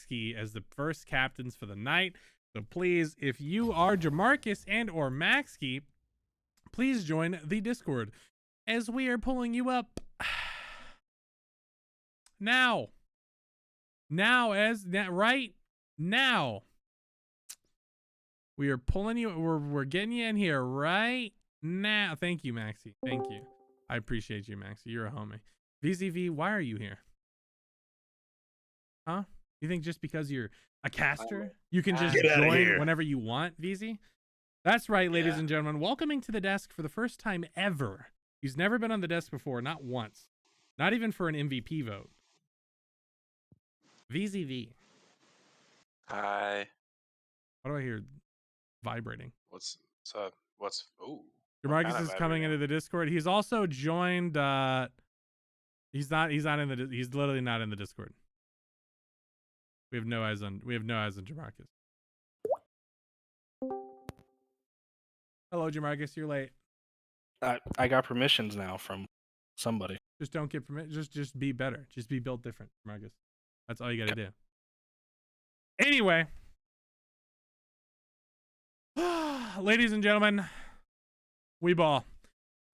Maxkey as the first captains for the night. So please, if you are Jamarcus and or Maxkey, please join the Discord as we are pulling you up now. Right now. We are pulling you. We're getting you in here right now. Thank you, Maxie. Thank you. I appreciate you, Maxie. You're a homie. VZV, why are you here? Huh? You think just because you're a caster, you can just join whenever you want, VZ? That's right, ladies and gentlemen. Welcoming to the desk for the first time ever. He's never been on the desk before, not once. Not even for an MVP vote. VZV. Hi. What do I hear vibrating? What's up? Oh. Jamarcus is coming into the Discord. He's also joined he's literally not in the Discord. We have no eyes on Jamarcus. Hello, Jamarcus, you're late. I got permissions now from somebody. Just don't get permission. Just be better. Just be built different, Jamarcus. That's all you gotta do. Anyway. Ladies and gentlemen, we ball.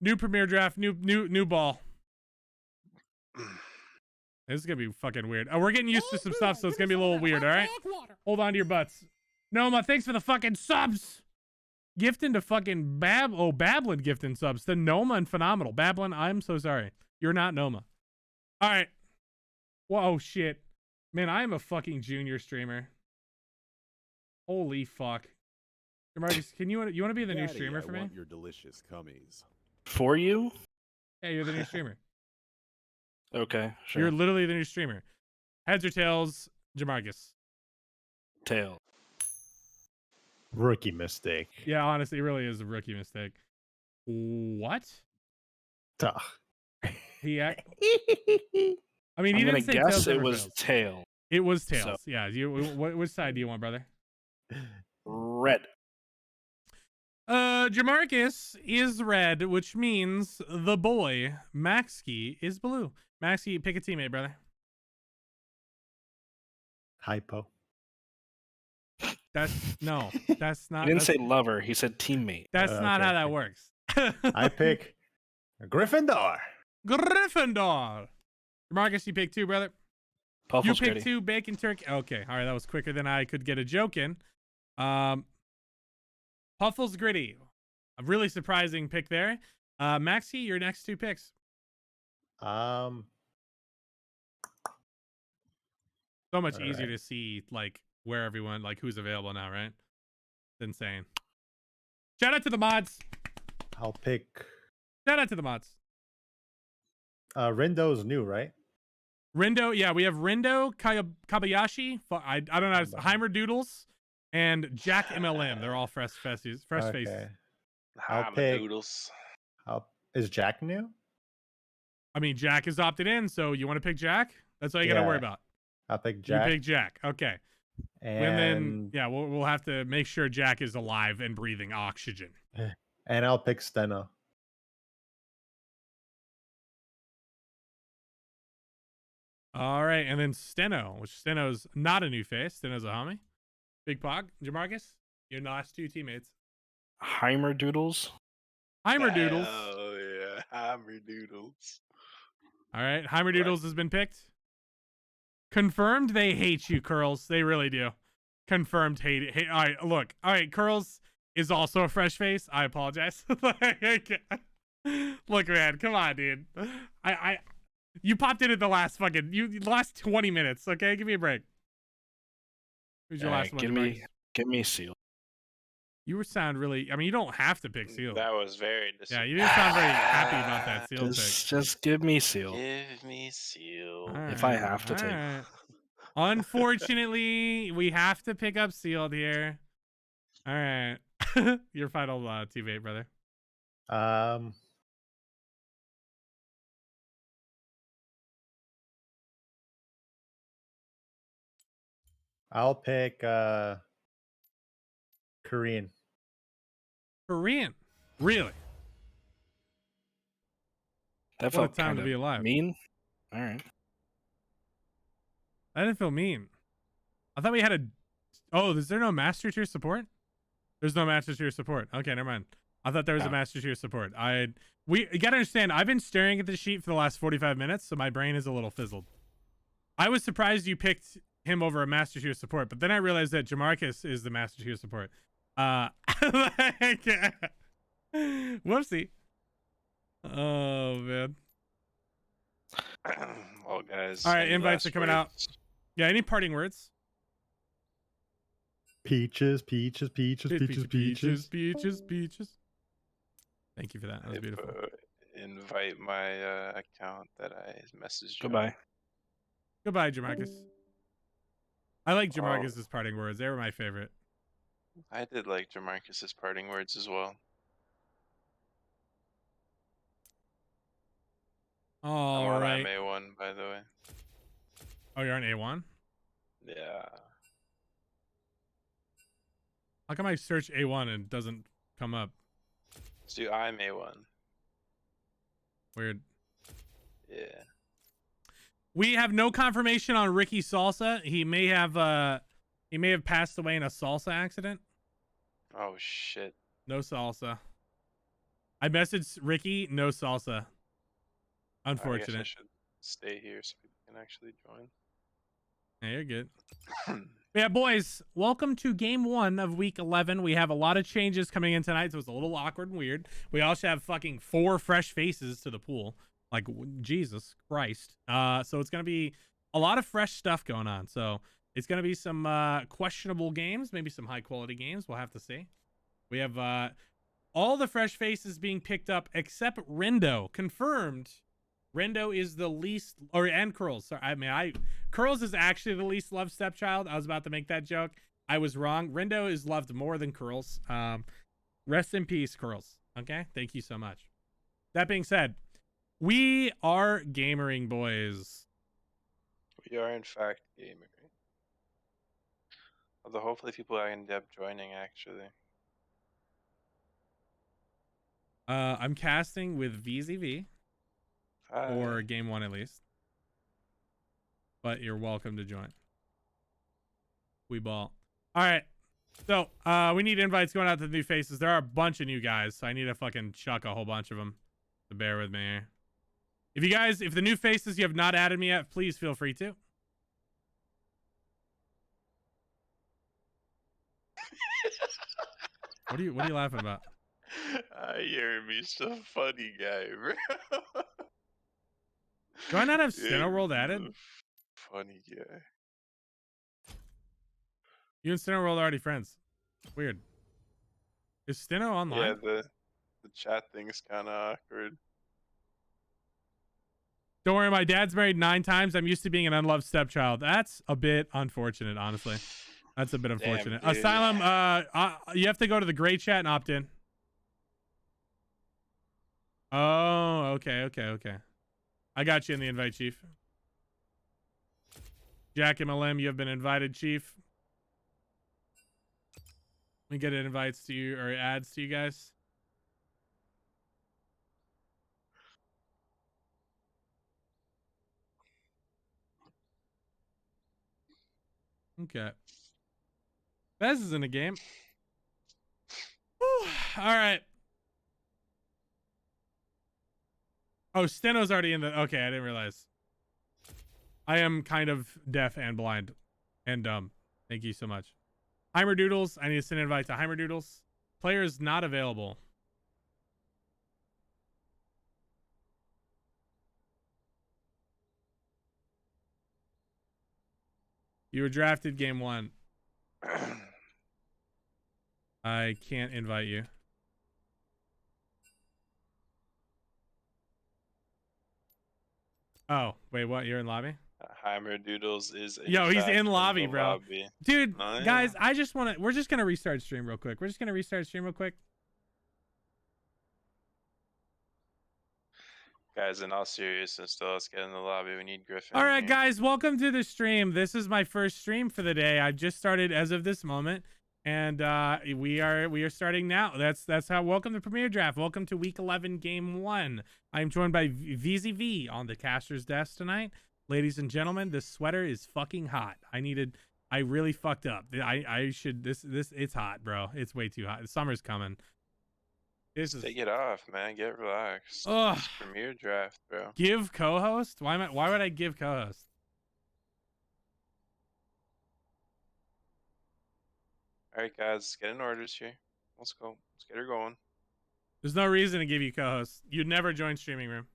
New Premier Draft, new ball. This is gonna be fucking weird. We're getting used to some stuff, so it's gonna be a little weird, alright? Hold on to your butts. Noma, thanks for the fucking subs. Gifting to fucking Bablin gifting subs to Noma and Phenomenal. Bablin, I'm so sorry. You're not Noma. Alright. Whoa, shit. Man, I am a fucking junior streamer. Holy fuck. Marcus, you want to be the new streamer for me? I want your delicious cummies. For you? Yeah, you're the new streamer. Okay, sure. You're literally the new streamer. Heads or tails, Jamarcus? Tail. Rookie mistake. Yeah, honestly, it really is a rookie mistake. What? He I mean, he didn't say tails. It was tail. It was tails. So. Yeah. Which side do you want, brother? Red. Jamarcus is red, which means the boy Maxkey is blue. Maxkey, pick a teammate, brother. Hypo. That's not. He didn't say lover. He said teammate. That's not how that works. I pick Gryffindor. Gryffindor. Marcus, you pick 2, brother. Puffle's you pick 2, bacon turkey. Okay, all right, that was quicker than I could get a joke in. Puffle's gritty. A really surprising pick there. Maxie, your next 2 picks. So much easier to see like where everyone, like who's available now, right? It's insane. Shout out to the mods. I'll pick. Shout out to the mods. Rindo's new, right? Rindo, yeah, we have Rindo, Kabayashi. I don't know. Heimerdoodles and Jack MLM. They're all fresh faces. I'll pick. Is Jack new? I mean, Jack is opted in, so you want to pick Jack? That's all you got to worry about. I'll pick Jack. You pick Jack. Okay. And then, yeah, we'll have to make sure Jack is alive and breathing oxygen. And I'll pick Steno. All right, and then Steno, which Steno's not a new face. Steno's a homie. Big Pog, Jamarcus, your last 2 teammates. Heimerdoodles. Heimerdoodles. Oh yeah, Heimerdoodles. All right, Heimerdoodles has been picked. Confirmed they hate you, Curls. They really do. Confirmed hate. All right, look. All right, Curls is also a fresh face. I apologize. Look, man, come on, dude. You popped in at the last last 20 minutes. Okay, give me a break. Who's your last one? Give me Seal. You sound really. I mean, you don't have to pick Seal. That was very. Yeah, you didn't sound very happy about that Seal pick. Just give me Seal. Give me Seal. Right, if I have to take. Right. Unfortunately, we have to pick up Sealed here. All right, your final teammate, brother. I'll pick Korean. Korean? Really? That what a felt time to be alive. Mean? All right. I didn't feel mean. I thought we had a. Oh, is there no master tier support? There's no master tier support. Okay, never mind. I thought there was a master tier support. You gotta understand, I've been staring at the sheet for the last 45 minutes, so my brain is a little fizzled. I was surprised you picked him over a master tier support, but then I realized that Jamarcus is the master tier support. Whoopsie. Oh man. Well, guys. All right, any invites last are coming out. words? Yeah, any parting words? Peaches, peaches, peaches, peaches, peaches. Peaches. Thank you for that. That was If, beautiful. Invite my account that I messaged you. Goodbye. Goodbye, Jamarcus. I like Oh. Jamarcus's parting words. They were my favorite. I did like Jamarcus's parting words as well. All I'm right. on A1, by the way. Oh, you're on A1? Yeah. How come I search A1 and it doesn't come up? So I'm A1. Weird. Yeah. We have no confirmation on Ricky Salsa. He may have passed away in a salsa accident. Oh shit. No salsa. I messaged Ricky, no salsa. I guess I Unfortunate. should stay here so people can actually join. Yeah, you're good. Yeah, boys, welcome to game 1 of week 11. We have a lot of changes coming in tonight, so it's a little awkward and weird. We also have fucking 4 fresh faces to the pool. Like, Jesus Christ. So it's going to be a lot of fresh stuff going on. So it's going to be some questionable games, maybe some high-quality games. We'll have to see. We have all the fresh faces being picked up except Rendo. Confirmed. Rendo is the least, and Curls. Sorry, Curls is actually the least loved stepchild. I was about to make that joke. I was wrong. Rendo is loved more than Curls. Rest in peace, Curls. Okay, thank you so much. That being said, we are gamering, boys. We are in fact gaming. Although hopefully people end up joining actually. I'm casting with VZV or game 1 at least. But you're welcome to join. We ball. All right. So, we need invites going out to the new faces. There are a bunch of new guys, so I need to fucking chuck a whole bunch of them. So bear with me here. If the new faces you have not added me yet, please feel free to. What are you laughing about? Jeremy's a funny guy, bro. Do I not have Steno World added? Funny guy. You and Steno World are already friends. Weird. Is Steno online? Yeah, the chat thing's kind of awkward. Don't worry, my dad's married 9 times. I'm used to being an unloved stepchild. That's a bit unfortunate, honestly. That's a bit unfortunate. Damn, dude. Asylum, you have to go to the gray chat and opt in. Oh, okay. I got you in the invite, Chief. Jack MLM, you have been invited, Chief. Let me get invites to you, or ads to you guys. Okay. Bez is in a game. Whew. All right. Oh, Steno's already in the... Okay, I didn't realize. I am kind of deaf and blind and dumb. Thank you so much. Heimerdoodles. I need to send an invite to Heimerdoodles. Player is not available. You were drafted game 1. I can't invite you. Oh, wait, what? You're in lobby? Heimerdoodles is Yo, he's fact in lobby, the bro. lobby. Dude, Oh, yeah. guys, I just want to... We're just going to restart stream real quick. Guys, in all seriousness, though, let's get in the lobby. We need Griffin. All in right, here. guys, welcome to the stream. This is my first stream for the day. I just started as of this moment, and we are starting now. That's how. Welcome to Premier Draft. Welcome to Week 11, Game 1. I'm joined by VZV on the caster's desk tonight. Ladies and gentlemen, this sweater is fucking hot. I needed I really fucked up. I should this it's hot, bro. It's way too hot. Summer's coming. This Just is take it off, man. Get relaxed. ugh. It's premier draft, bro. Give co-host? Why would I give co-host? All right, guys, get in orders here. Let's go. Let's get her going. There's no reason to give you co-host. You'd never join streaming room.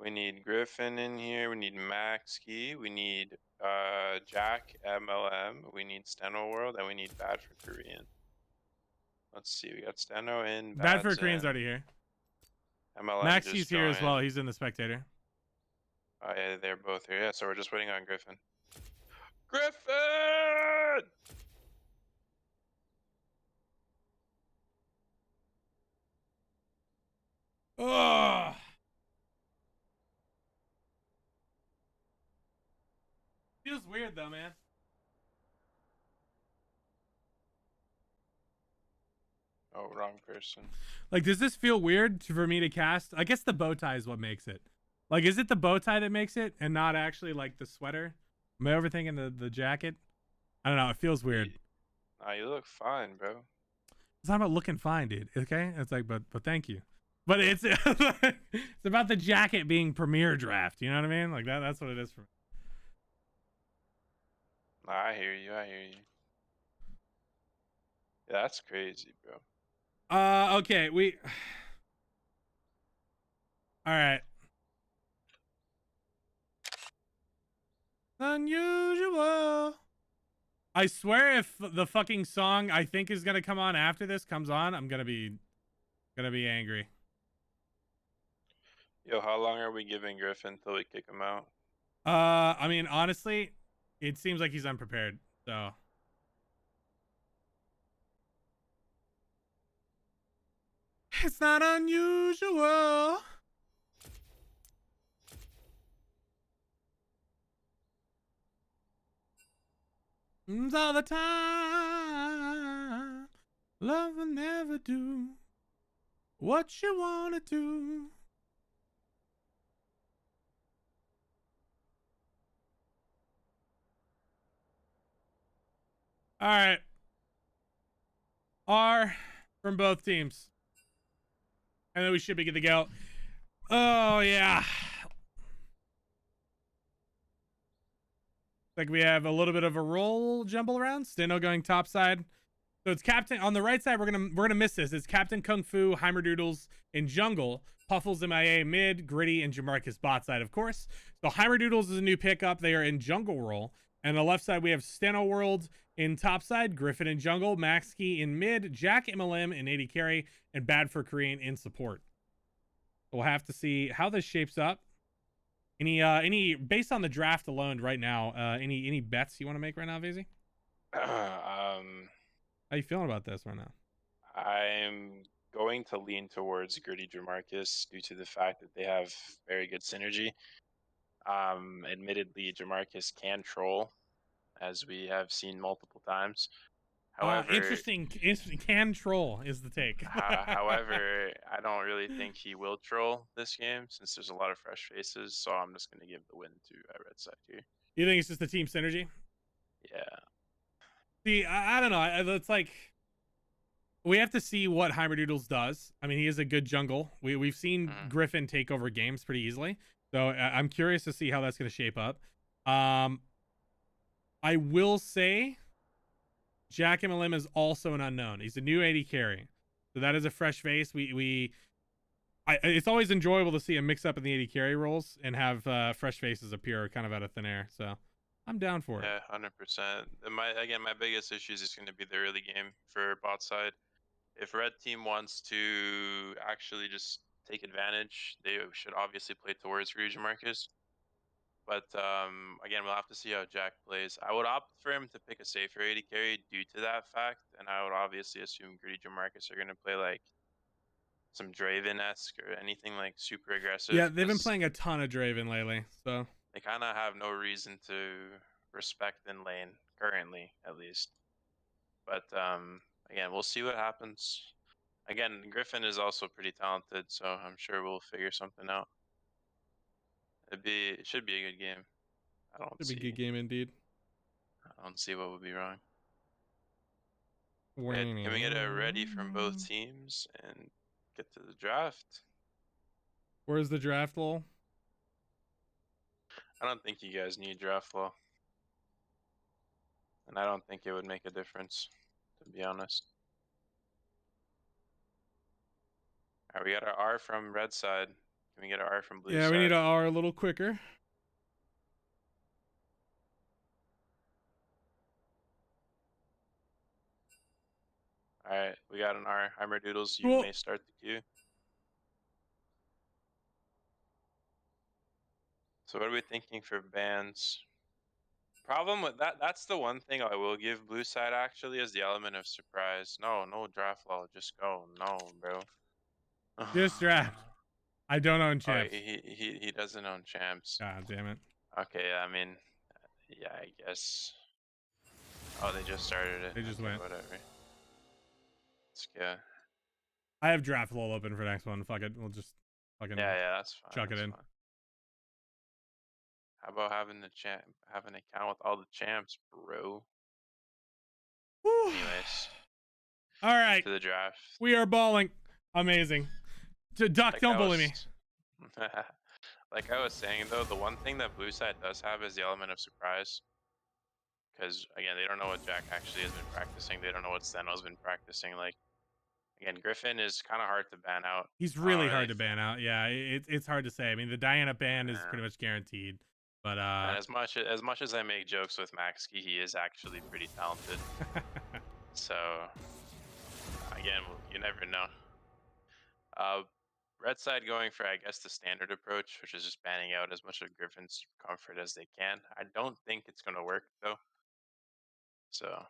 We need Griffin in here. We need Max Key. We need Jack MLM. We need Steno World, and we need Bad for Korean. Let's see. We got Steno in. Bad for Bad's Korean's in. already here. MLM Maxi's just here as well. joined. He's in the spectator. Oh yeah, they're both here. Yeah, so we're just waiting on Griffin. Griffin! Ugh. Feels weird though, man. Oh, wrong person. Like, does this feel weird for me to cast? I guess the bow tie is what makes it. Like, is it the bow tie that makes it and not actually like the sweater? Am I overthinking the jacket? I don't know. It feels weird. Nah, you look fine, bro. It's not about looking fine, dude. Okay, it's like, but thank you. But it's it's about the jacket being premier draft. You know what I mean? Like that. That's what it is for me. Nah, I hear you. I hear you. Yeah, that's crazy, bro. Okay, we. All right. Unusual. I swear, if the fucking song I think is gonna come on after this comes on, I'm gonna be angry. Yo, how long are we giving Griffin till we kick him out? I mean, honestly, it seems like he's unprepared. So. It's not unusual. It's all the time. Love will never do what you wanna do. All right. R from both teams. And then we should be good to go. Oh, yeah. Like we have a little bit of a roll jumble around. Steno going top side. So it's Captain on the right side. We're gonna miss this. It's Captain Kung Fu, Heimerdoodles in jungle, Puffles MIA mid, Gritty, and Jamarcus bot side, of course. So Heimerdoodles is a new pickup. They are in jungle role. And on the left side, we have Steno World in top side, Griffin in jungle, Max Key in mid, Jack MLM in AD carry, and Bad for Korean in support. We'll have to see how this shapes up. Any based on the draft alone right now, any bets you want to make right now, Vazy? How you feeling about this right now? I'm going to lean towards Gritty Jamarcus due to the fact that they have very good synergy. Admittedly, Jamarcus can troll, as we have seen multiple times. However, interesting. Can troll is the take. however, I don't really think he will troll this game since there's a lot of fresh faces. So I'm just going to give the win to Red Side here. You think it's just the team synergy? Yeah. See, I don't know. It's like we have to see what Heimerdoodles does. I mean, he is a good jungle. We've seen Griffin take over games pretty easily. So I'm curious to see how that's going to shape up. I will say Jack MLM is also an unknown. He's a new AD carry. So that is a fresh face. It's always enjoyable to see a mix up in the AD carry roles and have fresh faces appear kind of out of thin air. So I'm down for it. Yeah, 100%. My biggest issue is just going to be the early game for bot side. If red team wants to actually just take advantage, they should obviously play towards Gritty Jamarcus. But again, we'll have to see how Jack plays. I would opt for him to pick a safer AD carry due to that fact, and I would obviously assume Gritty Jamarcus are going to play like some Draven-esque or anything like super aggressive. Yeah, they've been playing a ton of Draven lately, so they kind of have no reason to respect in lane currently, at least. But again, we'll see what happens. Again, Griffin is also pretty talented, so I'm sure we'll figure something out. It should be a good game. Should be a good game indeed. I I don't see what would be wrong. Can we get a ready from both teams and get to the draft? Where's the draft, lol? I don't think you guys need draft law. And I don't think it would make a difference, to be honest. Alright, we got our R from red side. Can we get our R from blue Yeah, side? we need our a little quicker. Alright, we got an R. Heimerdoodles, you Cool. may start the queue. So what are we thinking for bans? Problem with that's the one thing I will give blue side actually is the element of surprise. No draft law, just go. No, bro. Just draft. I don't own Oh, champs. he doesn't own champs. God damn it. Okay, I mean, yeah, I guess. Oh, they just started it. They just Okay, went. whatever. Let's go. I have draft lol open for next one. Fuck it. We'll just fucking Yeah, that's fine. chuck it that's in. fine. How about having an account with all the champs, bro? Whew. Anyways, All right. to the draft. We are balling. Amazing. Duck, Like don't bully me. Like I was saying though, the one thing that blue side does have is the element of surprise. Because again, they don't know what Jack actually has been practicing. They don't know what Steno's been practicing. Like again, Griffin is kind of hard to ban out. He's really hard to ban out. Yeah, it's hard to say. I mean, the Diana ban is pretty much guaranteed. But and as much as I make jokes with Maxkey, he is actually pretty talented. So again, you never know. Red side going for, I guess, the standard approach, which is just banning out as much of Griffin's comfort as they can. I don't think it's going to work, though. So,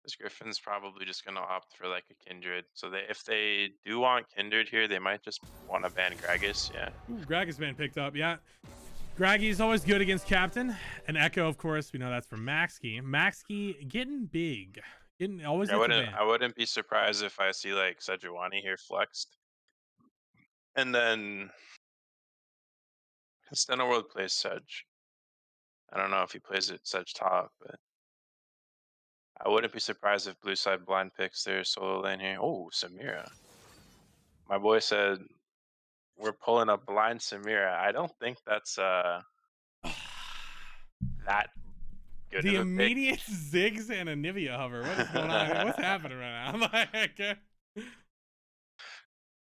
this Griffin's probably just going to opt for, like, a Kindred. So, if they do want Kindred here, they might just want to ban Gragas, yeah. Ooh, Gragas ban picked up, yeah. Graggy's always good against Captain. And Echo, of course, we know that's from Maxkey. Maxkey getting big. Always I wouldn't be surprised if I see, like, Sejuani here flexed. And then Steno World plays Sedge. I don't know if he plays it Sedge top, but I wouldn't be surprised if blue side blind picks their solo lane here. Oh, Samira. My boy said we're pulling a blind Samira. I don't think that's that good the of a immediate Ziggs and a Nivea hover. What is going on? What's happening right now? Like,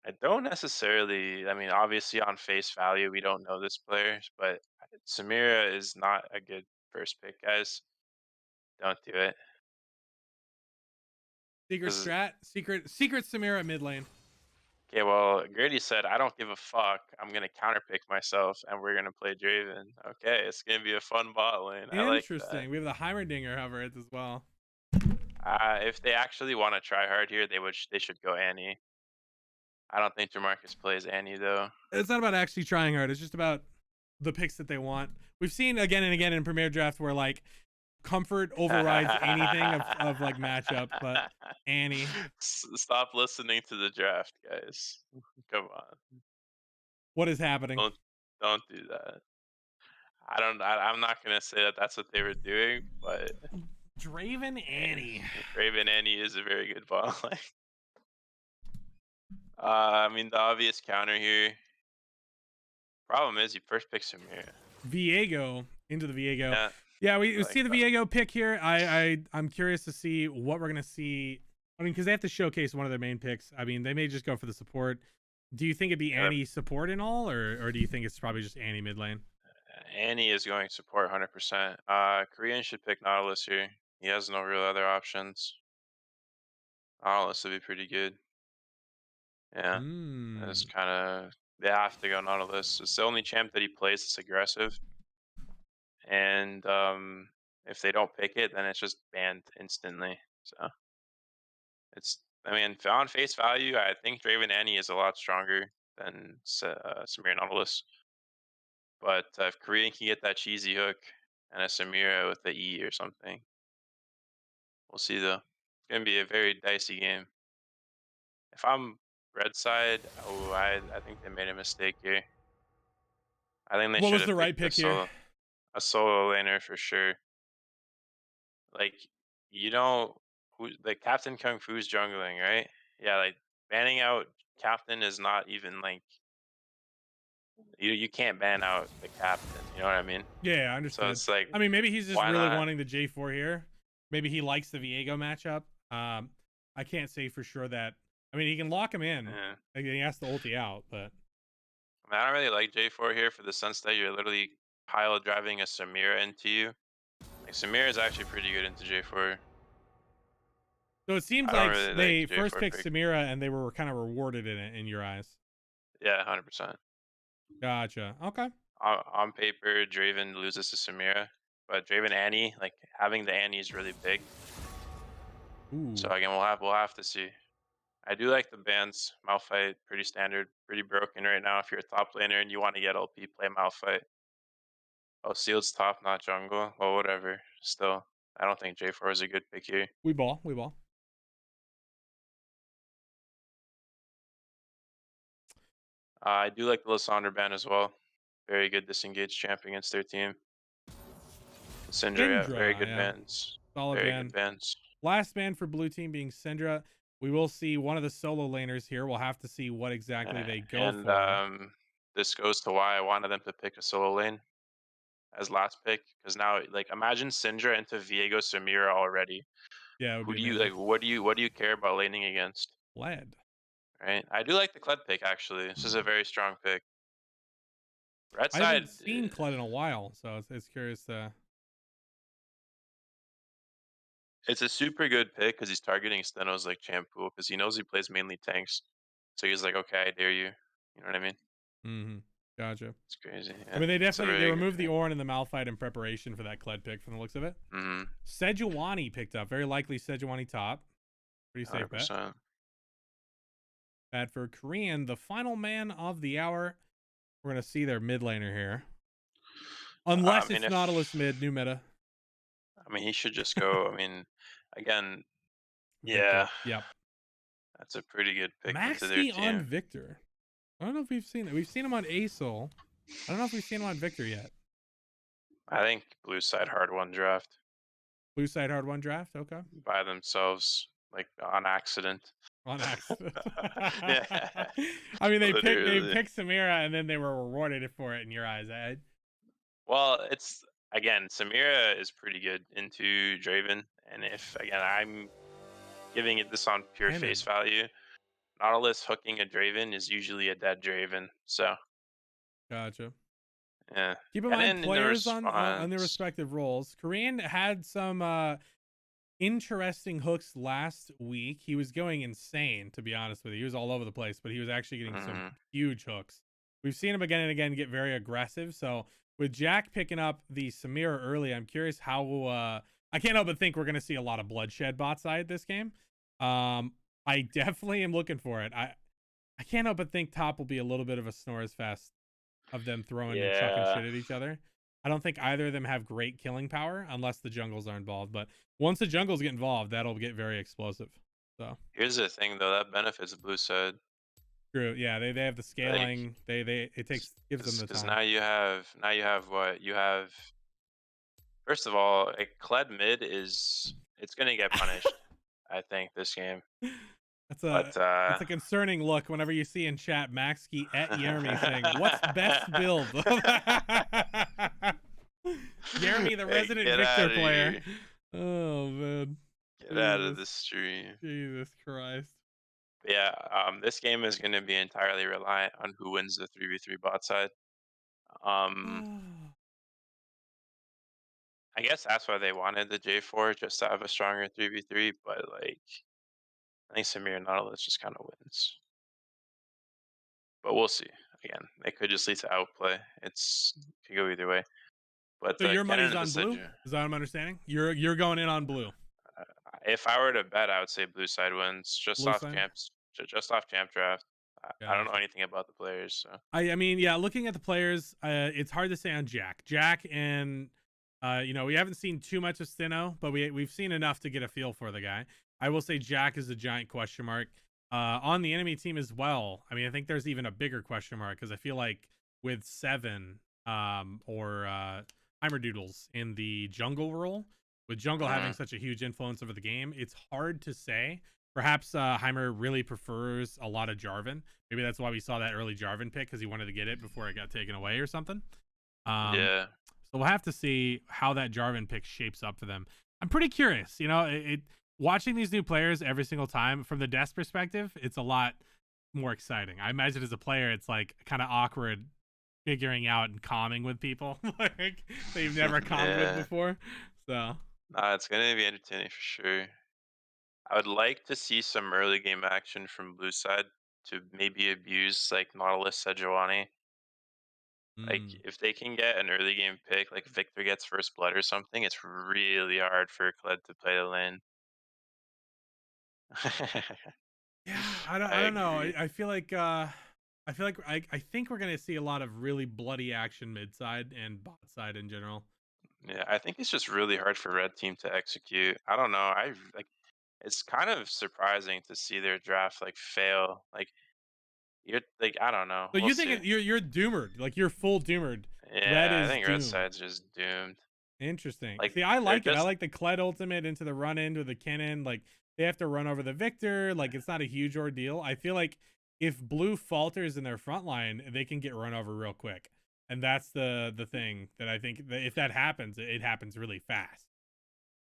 I don't necessarily. I mean, obviously on face value, we don't know this player, but Samira is not a good first pick, guys. Don't do it. secret strat, secret Samira mid lane. Okay, well, Grady said, I don't give a fuck. I'm going to counterpick myself, and we're going to play Draven. Okay, it's going to be a fun bot lane. I like that. Interesting. We have the Heimerdinger hover it as well. If they actually want to try hard here, they should go Annie. I don't think Jamarcus plays Annie, though. It's not about actually trying hard. It's just about the picks that they want. We've seen again and again in Premier Draft where, like, comfort overrides anything of like matchup, but Annie. Stop listening to the draft, guys. Come on. What is happening? Don't do that. I'm not gonna say that that's what they were doing, but Draven Annie. Draven Annie is a very good bot line. I mean, the obvious counter here. Problem is, you first pick Samira. Viego into the Viego. Yeah, we see the Viego pick here. I'm curious to see what we're gonna see. I mean, because they have to showcase one of their main picks. I mean, they may just go for the support. Do you think it'd be Annie support and all, or do you think it's probably just Annie mid lane? Annie is going support 100%. Korean should pick Nautilus here. He has no real other options. Nautilus would be pretty good. Yeah, that's kind of, they have to go Nautilus. It's the only champ that he plays that's aggressive. And if they don't pick it, then it's just banned instantly. So it's, I mean, on face value, I think Draven Annie is a lot stronger than Samira Nautilus. But if Korean can get that cheesy hook and a Samira with the E or something, we'll see though. It's gonna be a very dicey game. If I'm red side, I think they made a mistake here. I think they should have picked right pick here? A solo laner for sure. like you know who the Captain Kung Fu's jungling, right? Yeah, like banning out Captain is not even like you can't ban out the Captain. You know what I mean? Yeah, So understood. it's like, I mean, maybe he's just why really not? wanting the J4 here. Maybe he likes the Viego matchup. I can't say for sure that. I mean, he can lock him in. Yeah. Like, he has to ulti out, but I mean, I don't really like J4 here for the sense that you're literally pile driving a Samira into you. Like Samira is actually pretty good into J4. so it seems I don't like really like they first J4 picked pick. Samira and they were kind of rewarded in it in your eyes. Yeah, 100%. Gotcha. Okay. On paper, Draven loses to Samira, but Draven Annie, like having the Annie is really big. Ooh. So again, we'll have to see. I do like the bans. Malphite, pretty standard, pretty broken right now. If you're a top laner and you want to get LP, play Malphite. Oh, Sealed's top, not jungle. Well, whatever. Still, I don't think J4 is a good pick here. We ball. We ball. I do like the Lysandre ban as well. Very good disengaged champ against their team. Syndra, yeah, very Syndra, good yeah. bans. Solid Very ban. good bans. Last ban for blue team being Syndra. We will see one of the solo laners here. We'll have to see what exactly they go And for. this goes to why I wanted them to pick a solo lane as last pick, because now, like, imagine Syndra into Viego Samira already. Yeah, it would Who be do you amazing. like? What do you care about laning against? Lead. Right. I do like the Kled pick actually. This is a very strong pick. Red I side. haven't seen Kled in a while, so it's curious to. It's a super good pick because he's targeting Stenos like champ pool because he knows he plays mainly tanks. So he's like, okay, I dare you. You know what I mean? Mm-hmm. Gotcha. It's crazy. I Yeah. mean, It's a they really good removed the pick. Ornn and the Malphite in preparation for that Kled pick from the looks of it. Mm-hmm. Sejuani picked up. Very likely Sejuani top. Pretty safe bet. 100%. Bad for Korean, the final man of the hour. We're going to see their mid laner here. Unless I mean, it's Nautilus mid, new meta. he should just go. I mean, again, Victor. yeah, Yep. that's a pretty good pick into their Maxi on team. Victor. I don't know if we've seen that. We've seen him on Asol. I don't know if we've seen him on Victor yet. I think blue side hard one draft Blue side hard one draft. Okay. by themselves, like on accident. On accident. Yeah, I mean, they literally. picked Samira and then they were rewarded for it in your eyes. Well, it's again, Samira is pretty good into Draven, and if again I'm giving it this on pure face value, Nautilus hooking a Draven is usually a dead Draven. So Gotcha. yeah. Keep in And mind then in the players on their response, respective roles. Korean had some interesting hooks last week. He was going insane, to be honest with you. He was all over the place, but he was actually getting some huge hooks. We've seen him again and again get very aggressive. So with Jack picking up the Samira early, I'm curious how I can't help but think we're gonna see a lot of bloodshed bot side this game. I definitely am looking for it. I can't help but think top will be a little bit of a snores fest of them throwing and chucking yeah. shit at each other. I don't think either of them have great killing power unless the jungles are involved. But once the jungles get involved, that'll get very explosive. So Here's the thing though, that benefits the blue side. true. Yeah, they have the Like, scaling. They gives them the because time. now you have what you have. First of all, a Kled mid it's gonna get punished. I think this game, but That's a concerning look whenever you see in chat Maxkey at Yeremy saying, "What's best build?" Yeremy, the Hey, resident get Victor outta player. here. Oh man. Get out of the stream. Jesus Christ. But yeah, this game is going to be entirely reliant on who wins the 3v3 bot side. I guess that's why they wanted the J4, just to have a stronger 3v3, but like, I think Samir Nautilus just kind of wins. But we'll see. Again, they could just lead to outplay. It could go either way. But So your Kennen money's and on blue? Visage, Is that what I'm understanding? You're going in on blue. if I were to bet, I would say blue side wins just Blue off side? champs, just off champ draft. I don't know Gotcha. anything about the players, so. I mean, yeah, looking at the players, it's hard to say on Jack. Jack and we haven't seen too much of Steno, but we've seen enough to get a feel for the guy. I will say Jack is a giant question mark. On the enemy team as well. I mean, I think there's even a bigger question mark because I feel like with Seven or Heimerdoodles in the jungle role, With jungle having such a huge influence over the game, it's hard to say. Perhaps Heimer really prefers a lot of Jarvan. Maybe that's why we saw that early Jarvan pick, because he wanted to get it before it got taken away or something. Yeah. So we'll have to see how that Jarvan pick shapes up for them. I'm pretty curious. You know, watching these new players every single time from the desk perspective, it's a lot more exciting. I imagine as a player, it's like kind of awkward figuring out and calming with people like they've never calmed with before. So it's gonna be entertaining for sure. I would like to see some early game action from blue side to maybe abuse like Nautilus Sejuani. Like if they can get an early game pick, like Victor gets first blood or something, it's really hard for Kled to play the lane. yeah, I don't know. I feel like I think we're gonna see a lot of really bloody action mid side and bot side in general. Yeah, I think it's just really hard for red team to execute. I don't know. It's kind of surprising to see their draft like fail. Like you're like I don't know. So We'll you see. think you're doomered, like you're full doomered. Red Yeah, I is think doomed. red side's just doomed. Interesting. Like See, I like it. I just like the Kled ultimate into the run in with the cannon. Like they have to run over the Victor. Like it's not a huge ordeal. I feel like if blue falters in their front line, they can get run over real quick. And that's the thing that I think that if that happens, it happens really fast.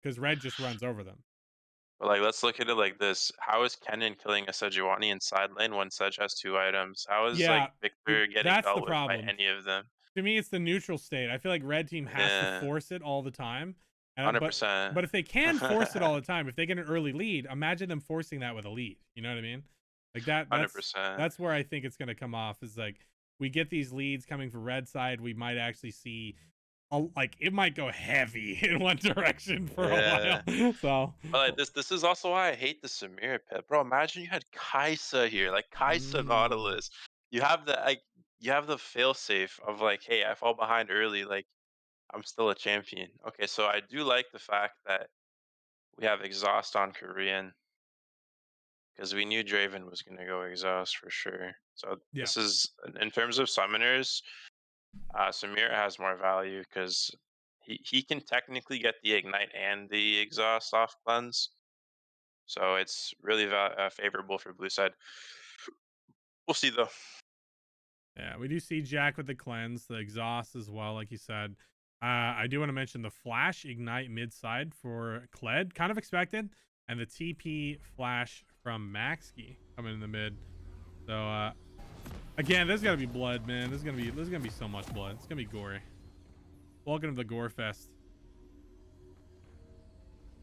Because red just runs over them. But like let's look at it like this. How is Kennen killing a Sejuani in side lane when Sej has 2 items? How is like Yeah, Victor getting that's the dealt with by problem. any of them? To me, it's the neutral state. I feel like red team has to Yeah. force it all the time. And, 100%. but if they can force it all the time, if they get an early lead, imagine them forcing that with a lead. You know what I mean? Like that. 100%. That's where I think it's going to come off. Is like we get these leads coming from red side, we might actually see, like it might go heavy in one direction for a while. So, but like this is also why I hate the Samir pit, bro. Imagine you had Kaisa here, like Kaisa Nautilus. You have the fail safe of like, hey, I fall behind early, like I'm still a champion. Okay, so I do like the fact that we have exhaust on Korean because we knew Draven was gonna go exhaust for sure. So yeah. this is in terms of summoners, Samir has more value because he can technically get the ignite and the exhaust off cleanse. So it's really favorable for blue side. We'll see though. Yeah, we do see Jack with the cleanse, the exhaust as well, like you said. I do want to mention the flash ignite mid side for Kled, kind of expected, and the TP flash from Maxki coming in the mid. So again, there's gotta be blood, man. There's gonna be so much blood. It's gonna be gory. Welcome to the gore fest.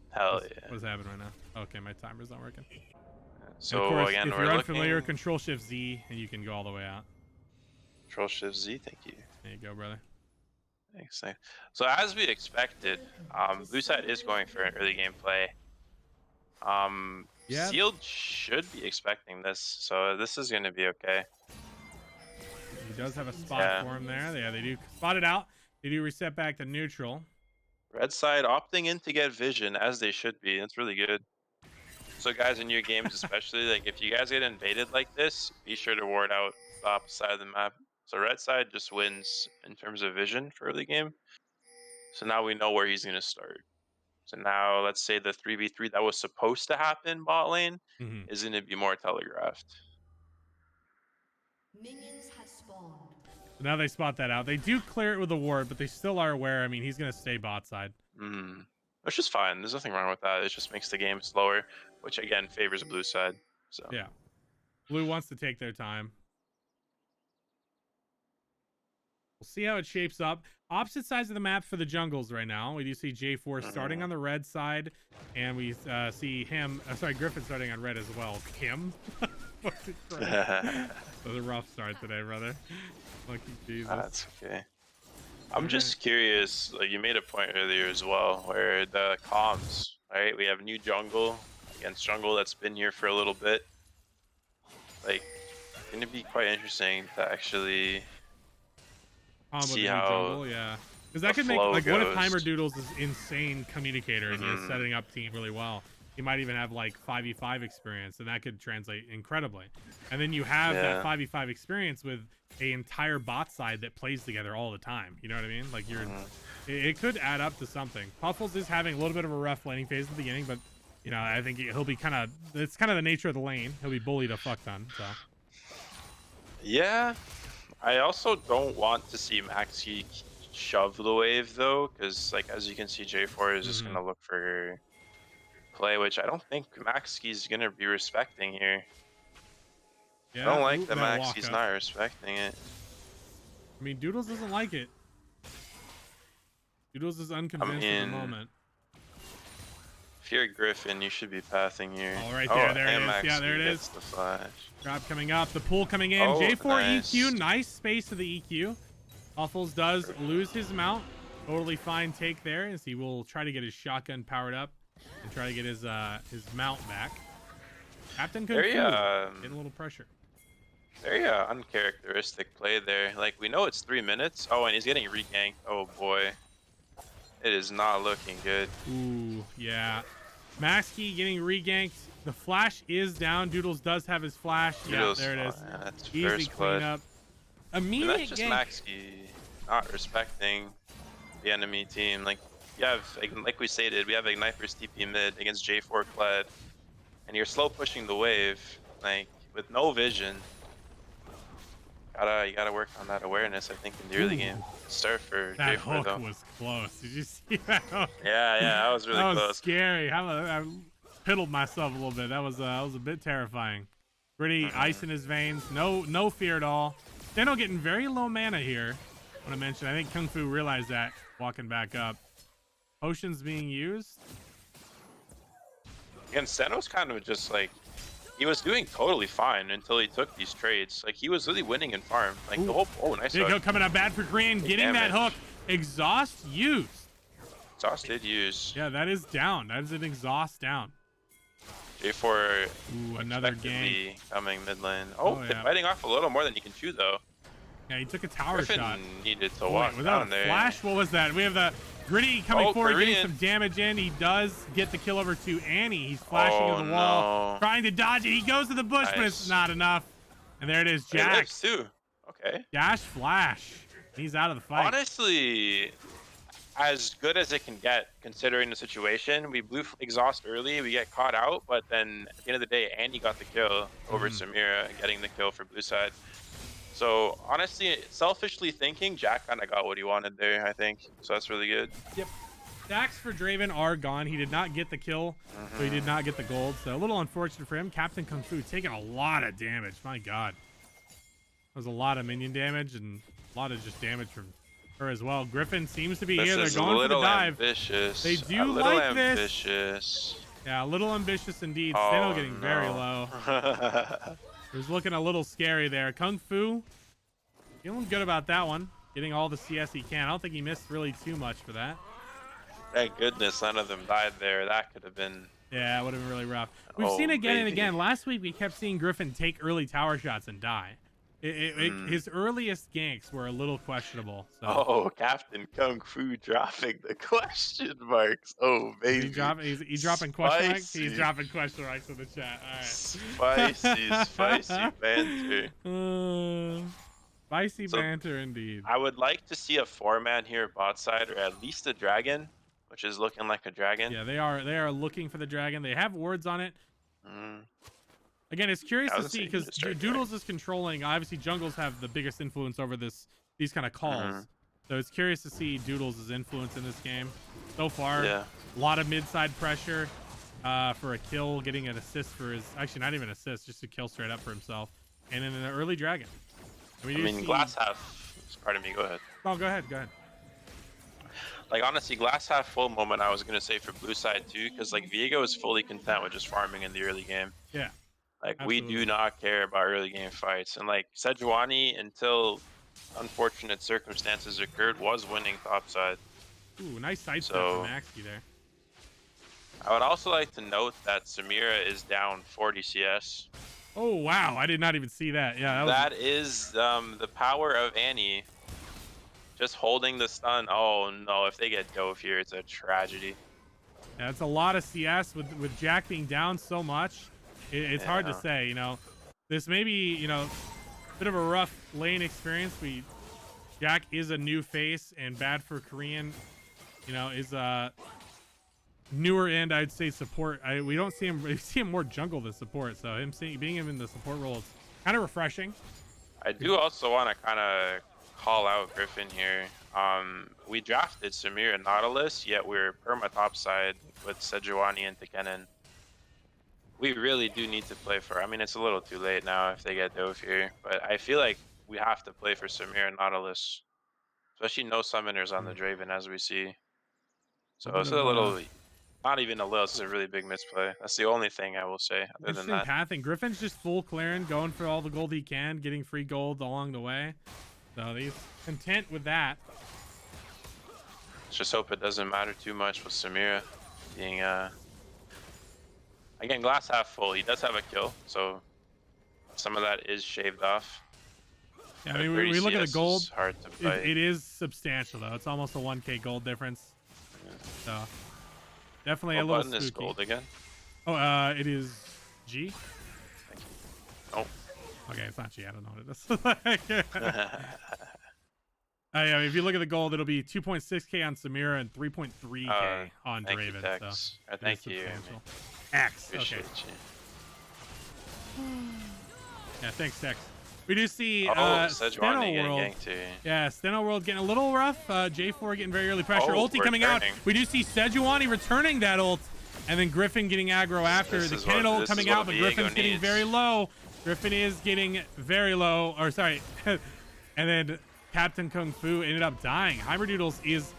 Hell yeah. What's happening right now? Okay, my timer's not working. So and of course, again, if we're you're unfamiliar, looking... Control Shift Z, and you can go all the way out. Control Shift Z, thank you. There you go, brother. Thanks. So as we expected, blue side is going for an early game play. Yeah. Sealed should be expecting this, so this is going to be okay. He does have a spot for him there. Yeah, they do spot it out. They do reset back to neutral. Red side opting in to get vision, as they should be. That's really good. So guys, in your games especially, like if you guys get invaded like this, be sure to ward out the opposite side of the map. So red side just wins in terms of vision for early game. So now we know where he's going to start. So now let's say the 3v3 that was supposed to happen bot lane is going to be more telegraphed. Minions have spawned. So now they spot that out. They do clear it with a ward, but they still are aware. I mean, he's going to stay bot side. Which is fine. There's nothing wrong with that. It just makes the game slower, which again favors blue side. So yeah, blue wants to take their time. We'll see how it shapes up. Opposite sides of the map for the jungles right now. We do see J4 starting on the red side, and we see him. Griffin starting on red as well. Him. That was a rough start today, brother. Lucky Jesus. That's okay. I'm just curious, like you made a point earlier as well, where the comms, right? We have new jungle against jungle that's been here for a little bit. Like, it's going to be quite interesting to actually see how jungle, yeah. Because that could make, like, what if Heimerdoodles is insane communicator and he's setting up team really well? He might even have like 5v5 experience, and that could translate incredibly. And then you have that 5v5 experience with a entire bot side that plays together all the time. You know what I mean? Like it could add up to something. Puffles is having a little bit of a rough laning phase at the beginning, but you know, I think he'll be it's kind of the nature of the lane. He'll be bullied a fuck ton. So Yeah, I also don't want to see Maxi shove the wave though, because like as you can see, J4 is just gonna look for play, which I don't think Maxi's gonna be respecting here. yeah, I don't like that that'll walk Maxi's up. not respecting it. I mean, Doodles doesn't like it. Doodles is unconvinced at the moment. If you're a Griffin, you should be pathing here. Oh, right there, there it is. Maxi Yeah, there it gets is. The flash. Drop coming up, the pull coming in. Oh, J4 nice. EQ, nice space to the EQ. Puffles does lose his mount. Totally fine take there, as he will try to get his shotgun powered up and try to get his mount back. Captain Kung Fu getting a little pressure. Very uncharacteristic play there. Like, we know it's 3 minutes. Oh, and he's getting reganked. Oh boy, it is not looking good. Ooh, yeah. Maxi getting reganked. The flash is down. Doodles does have his flash. Doodles, yeah, there it is. Yeah, that's Easy first blood. cleanup. And Immediate that's just gank. Maxi not respecting the enemy team. Like, you have, like we stated, we have Ignite versus TP mid against J4 Kled, and you're slow pushing the wave, like with no vision. You gotta work on that awareness, I think, in the early game. Surfer That J4 hook though. was close. Did you see that hook? Yeah, that was really that was close. scary. I piddled myself a little bit. That was a bit terrifying. Gritty, ice in his veins. No fear at all. Steno getting very low mana here. I want to mention, I think Kung Fu realized that walking back up. Potions being used. Again, Steno's kind of just like, he was doing totally fine until he took these trades. Like, he was really winning in farm. Like, the whole, oh, nice There you go, hook. coming up bad for Green. Getting that hook. Exhaust used. Exhaust did use. Yeah, that is down. That is an exhaust down. J4 Ooh, another gank. coming mid lane. Oh, yeah. biting off a little more than you can chew though. Yeah, he took a tower Griffin shot. needed to Oh, walk wait, without down a there. flash, what was that? We have the Gritty coming forward, getting Korean. some damage in. He does get the kill over to Annie. He's flashing to the wall, No. trying to dodge it. He goes to the bush, but it's Nice. not enough. And there it is, He Jack. lives too. Okay. Dash flash. He's out of the fight. Honestly, as good as it can get considering the situation. We blew exhaust early, we get caught out, but then at the end of the day, Andy got the kill over Samira, getting the kill for blue side. So honestly, selfishly thinking, Jack kind of got what he wanted there, I think. So that's really good. Yep. Stacks for Draven are gone. He did not get the kill, so he did not get the gold. So a little unfortunate for him. Captain Kung Fu taking a lot of damage. My God. That was a lot of minion damage and a lot of just damage from her as well. Griffin seems to be here. They're going for the dive. Ambitious. They do a little like this. ambitious. Yeah, a little ambitious indeed. Oh, Steno getting very no. low. It was looking a little scary there. Kung Fu feeling good about that one. Getting all the CS he can. I don't think he missed really too much for that. Thank goodness none of them died there. That could have been... Yeah, it would have been really rough. We've Oh, seen again and baby. again. Last week, we kept seeing Griffin take early tower shots and die. His earliest ganks were a little questionable. So. Oh, Captain Kung Fu dropping the question marks. Oh, baby. He's dropping question marks? Spicy. He's dropping question marks in the chat. All right. Spicy banter. Spicy So, banter indeed. I would like to see a 4-man here bot side, or at least a dragon, which is looking like a dragon. Yeah, they are looking for the dragon. They have wards on it. Mm. Again, it's curious I to was see thinking because to start Doodles is controlling. Obviously, jungles have the biggest influence over these kind of calls. So it's curious to see Doodles' influence in this game. So far, Yeah. a lot of mid-side pressure for a kill, getting an assist for his... Actually, not even assist, just a kill straight up for himself. And then an early dragon. I mean, glass half... Pardon me, go ahead. Oh, go ahead. Like, honestly, glass half full moment I was going to say for blue side too, because, like, Viego is fully content with just farming in the early game. Yeah. Like, Absolutely. we do not care about early game fights. And, like, Sejuani, until unfortunate circumstances occurred, was winning top side. Ooh, nice side step So- from Maxi there. I would also like to note that Samira is down 40 CS. Oh, wow. I did not even see that. Yeah, That is the power of Annie. Just holding the stun. Oh, no. If they get dove here, it's a tragedy. Yeah, it's a lot of CS with Jack being down so much. It's hard to Yeah. say, you know. This may be, you know, bit of a rough lane experience. Jack is a new face, and bad for Korean, you know, is newer end, I'd say, support. We don't see him. We see him more jungle than support. So being him in the support role is kind of refreshing. I do also want to kind of call out Griffin here. We drafted Samir and Nautilus, yet we're perma topside with Sejuani and Tekenin. We really do need to play for. I mean, it's a little too late now if they get Dove here, but I feel like we have to play for Samir and Nautilus, especially no summoners on the Draven as we see. So it's a little. Not even a little, it's a really big misplay. That's the only thing I will say. Other than Interesting that, pathing. Griffin's just full clearing, going for all the gold he can, getting free gold along the way. So he's content with that. let's just hope it doesn't matter too much with Samira being again glass half full. He does have a kill, so some of that is shaved off. Yeah, I mean, we look at the gold. Hard to fight. It is substantial though. It's almost a 1K gold difference. Yeah. So definitely What a little button is spooky. gold again? Oh, it is G. Oh. Okay, it's not G. I don't know what it is. Yeah, if you look at the gold, it'll be 2.6K on Samira and 3.3K on Thank Draven. you, Tex. So Or thank you. substantial. X. Appreciate Okay. you. Yeah, thanks, Tex. We do see Sejuani Steno getting World. ganked too. Yeah, Steno World getting a little rough. J4 getting very early pressure. Oh, Ulti we're coming out. turning. We do see Sejuani returning that ult. And then Griffin getting aggro after. This The is cannon what- ult this coming is what out, but Viego Griffin's getting needs. very low. Griffin is getting very low. Or sorry. And then Captain Kung Fu ended up dying. Heimerdoodles is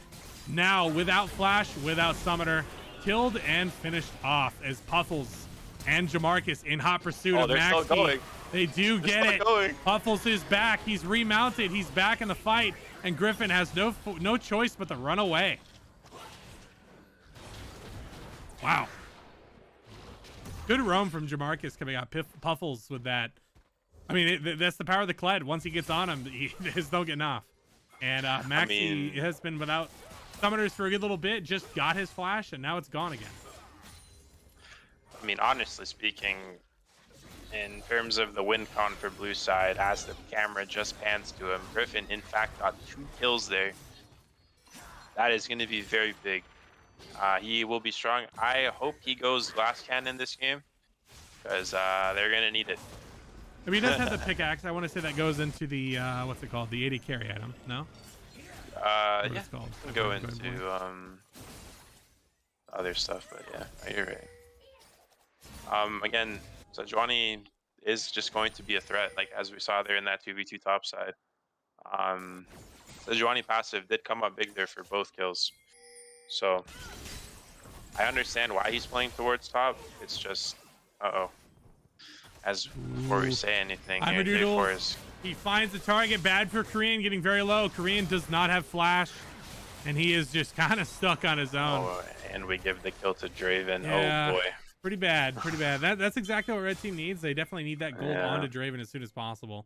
now without flash, without summoner, killed and finished off as Puffles and Jamarcus in hot pursuit of they're Max. still going. They do They're get still it. going. Puffles is back. He's remounted. He's back in the fight, and Griffin has no choice but to run away. Wow. Good roam from Jamarcus coming out. Puffles with that. I mean, that's the power of the Kled. Once he gets on him, there's no getting off. And Maxi has been without summoners for a good little bit. Just got his flash, and now it's gone again. I mean, honestly speaking, in terms of the win count for blue side, as the camera just pans to him, Griffin in fact got 2 kills there. That is going to be very big. He will be strong. I hope he goes glass cannon this game, because they're going to need it. I mean, he does have the pickaxe. I want to say that goes into the what's it called? The 80 carry item. No? Yeah, It's called. we can go into other stuff, but yeah, you're right. Again, Sejuani is just going to be a threat, like as we saw there in that 2v2 top side. Sejuani passive did come up big there for both kills, so I understand why he's playing towards top. It's just, as before we say anything, here, J4 is. He finds the target. Bad for Korean, getting very low. Korean does not have flash, and he is just kind of stuck on his own. Oh, and we give the kill to Draven. Yeah. Oh boy. Pretty bad, pretty bad. That's exactly what Red Team needs. They definitely need that gold onto Draven as soon as possible.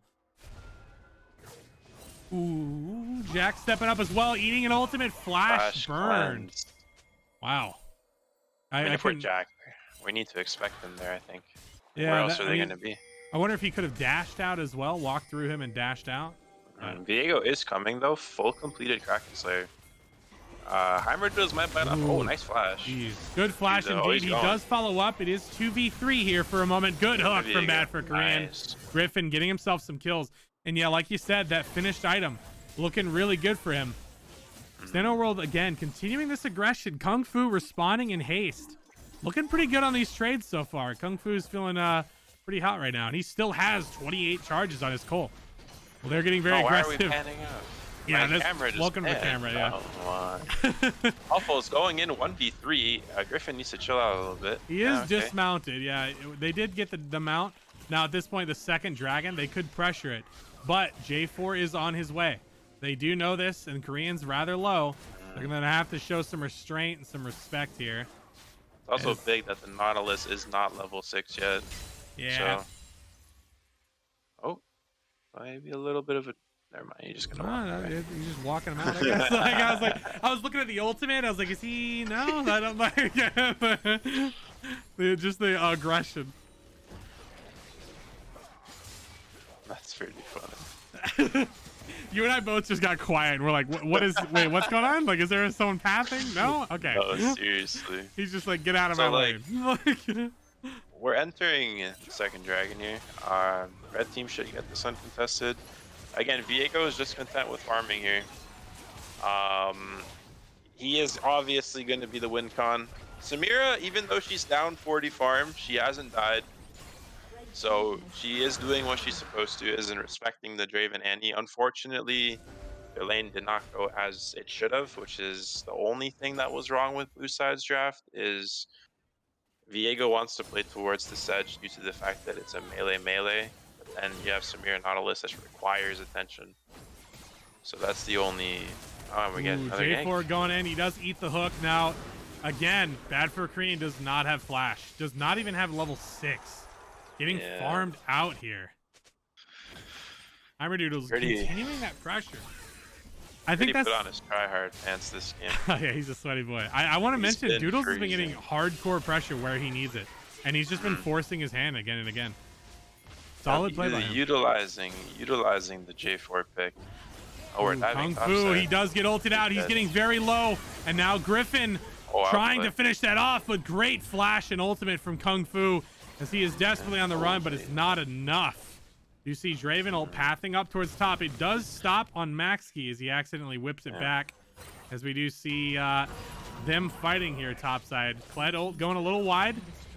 Ooh, Jack stepping up as well, eating an ultimate flash burn. Cleanse. Wow. I mean, if we're couldn't- Jack, we need to expect them there, I think. Yeah, Where else that- are I they mean, going to be? I wonder if he could have dashed out as well, walked through him and dashed out. Viego is coming, though. Full completed Kraken Slayer. Heimerdoodles might bite off. Oh, nice flash. Jeez. Good flash He's, indeed. he's He going. does follow up. It is 2v3 here for a moment. Good hook from Viego. Bad for Korean. Nice. Griffin getting himself some kills. And yeah, like you said, that finished item looking really good for him. Steno World, again, continuing this aggression. Kung Fu responding in haste. Looking pretty good on these trades so far. Kung Fu's feeling pretty hot right now. And he still has 28 charges on his Cole. Well, they're getting very Why are aggressive. we panning out? Yeah, My this, camera just welcome to the panned. camera, yeah. Oh, come on. Alpha's going in 1v3. Griffin needs to chill out a little bit. He is dismounted. Yeah, they did get the mount. Now, at this point, the second dragon, they could pressure it. But J4 is on his way. They do know this, and Korean's rather low. They're going to have to show some restraint and some respect here. It's also big that the Nautilus is not level 6 yet. Yeah. So. Oh, maybe a little bit of a. Never mind. You're just gonna. Walk away. He's just walking him out. I guess. I was looking at the ultimate. I was like, is he? No, I don't like. Just the aggression. That's pretty funny. You and I both just got quiet and we're like, wait, what's going on? Like, is there someone pathing? No? Okay. No, seriously. He's just like, get out of So, my lane. We're entering second dragon here. Red team should get this uncontested. Again, Viego is just content with farming here. He is obviously going to be the win con. Samira, even though she's down 40 farm, she hasn't died. So she is doing what she's supposed to, isn't respecting the Draven Annie. Unfortunately, their lane did not go as it should have, which is the only thing that was wrong with Blue Side's draft. Is Viego wants to play towards the Sedge due to the fact that it's a melee, but then you have Samira Nautilus that requires attention. So that's the only. Oh, we get another J4 gank. going in. He does eat the hook now. Again, bad for Korean. Does not have flash. Does not even have level 6. Getting farmed out here. Heimerdoodles continuing that pressure. I think that's put on his tryhard pants this game. yeah, he's a sweaty boy. I want to mention Doodles has been getting hardcore pressure where he needs it, and he's just been forcing his hand again and again. Solid play by him. Utilizing the J4 pick. Oh, we're diving Kung Fu, he does get ulted out. He's getting very low, and now Griffin trying to finish that off, but great flash and ultimate from Kung Fu as he is desperately on the run, but it's not enough. You see Draven ult pathing up towards the top. It does stop on Maxkey as he accidentally whips it back, as we do see them fighting here topside. Kled ult going a little wide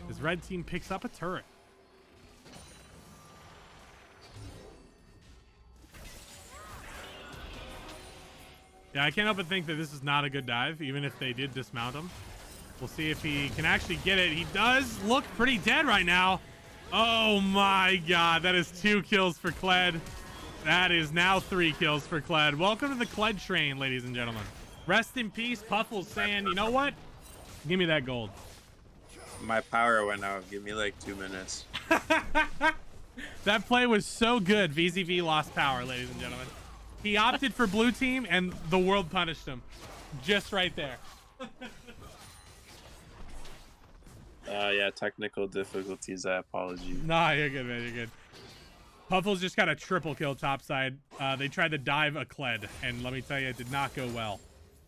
as red team picks up a turret. Yeah, I can't help but think that this is not a good dive, even if they did dismount him. We'll see if he can actually get it. He does look pretty dead right now. Oh my god, that is 2 kills for Kled. That is now 3 kills for Kled. Welcome to the Kled train, ladies and gentlemen. Rest in peace. Puffle's saying, you know what? Give me that gold. My power went out. Give me like 2 minutes. That play was so good. VZV lost power, ladies and gentlemen. He opted for blue team, and the world punished him. Just right there. Yeah, technical difficulties. I apologize. Nah, you're good, man. You're good. Puffles just got a triple kill topside. They tried to dive a Kled, and let me tell you, it did not go well.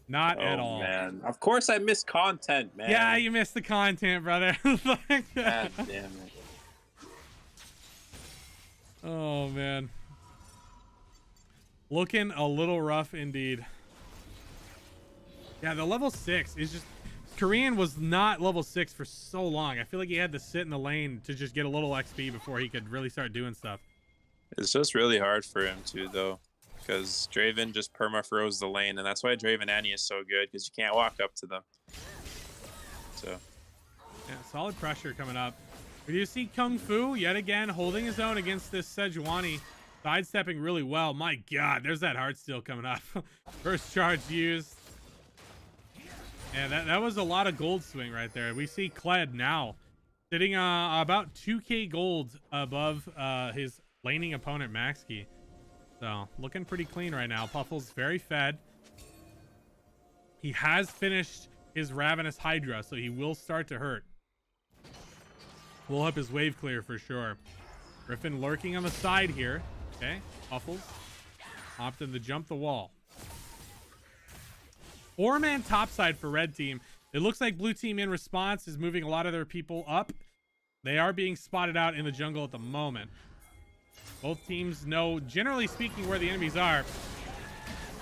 Not at all. Man, of course I missed content, man. Yeah, you missed the content, brother. God damn it. Oh, man. Looking a little rough indeed. Yeah, the level 6 is just... Korean was not level 6 for so long. I feel like he had to sit in the lane to just get a little XP before he could really start doing stuff. It's just really hard for him too, though, because Draven just perma-froze the lane, and that's why Draven Annie is so good, because you can't walk up to them. So. Yeah, solid pressure coming up. We do see Kung Fu yet again holding his own against this Sejuani. Sidestepping really well. My god, there's that Heartsteel coming up. First charge used. Yeah, that was a lot of gold swing right there. We see Kled now sitting about 2k gold above his laning opponent Maxkey. So looking pretty clean right now. Puffle's very fed. He has finished his Ravenous Hydra, so he will start to hurt. We'll up his wave clear for sure. Griffin lurking on the side here. Okay, Puffles opted to jump the wall. 4-man topside for red team. It looks like blue team in response is moving a lot of their people up. They are being spotted out in the jungle at the moment. Both teams know, generally speaking, where the enemies are.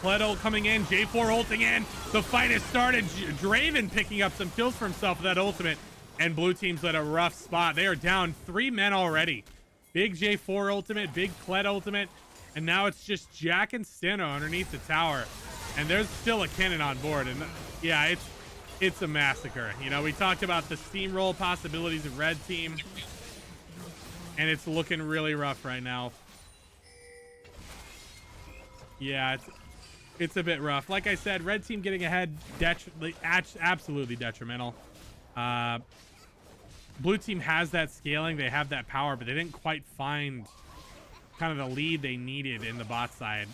Kledo coming in, J4 ulting in. The fight has started. Draven picking up some kills for himself with that ultimate. And blue team's at a rough spot. They are down 3 men already. Big J4 ultimate, big Kled ultimate. And now it's just Jack and Steno underneath the tower. And there's still a cannon on board. And yeah, it's a massacre. You know, we talked about the steamroll possibilities of red team. And it's looking really rough right now. Yeah, it's a bit rough. Like I said, red team getting ahead, absolutely detrimental. Blue team has that scaling. They have that power, but they didn't quite find kind of the lead they needed in the bot side.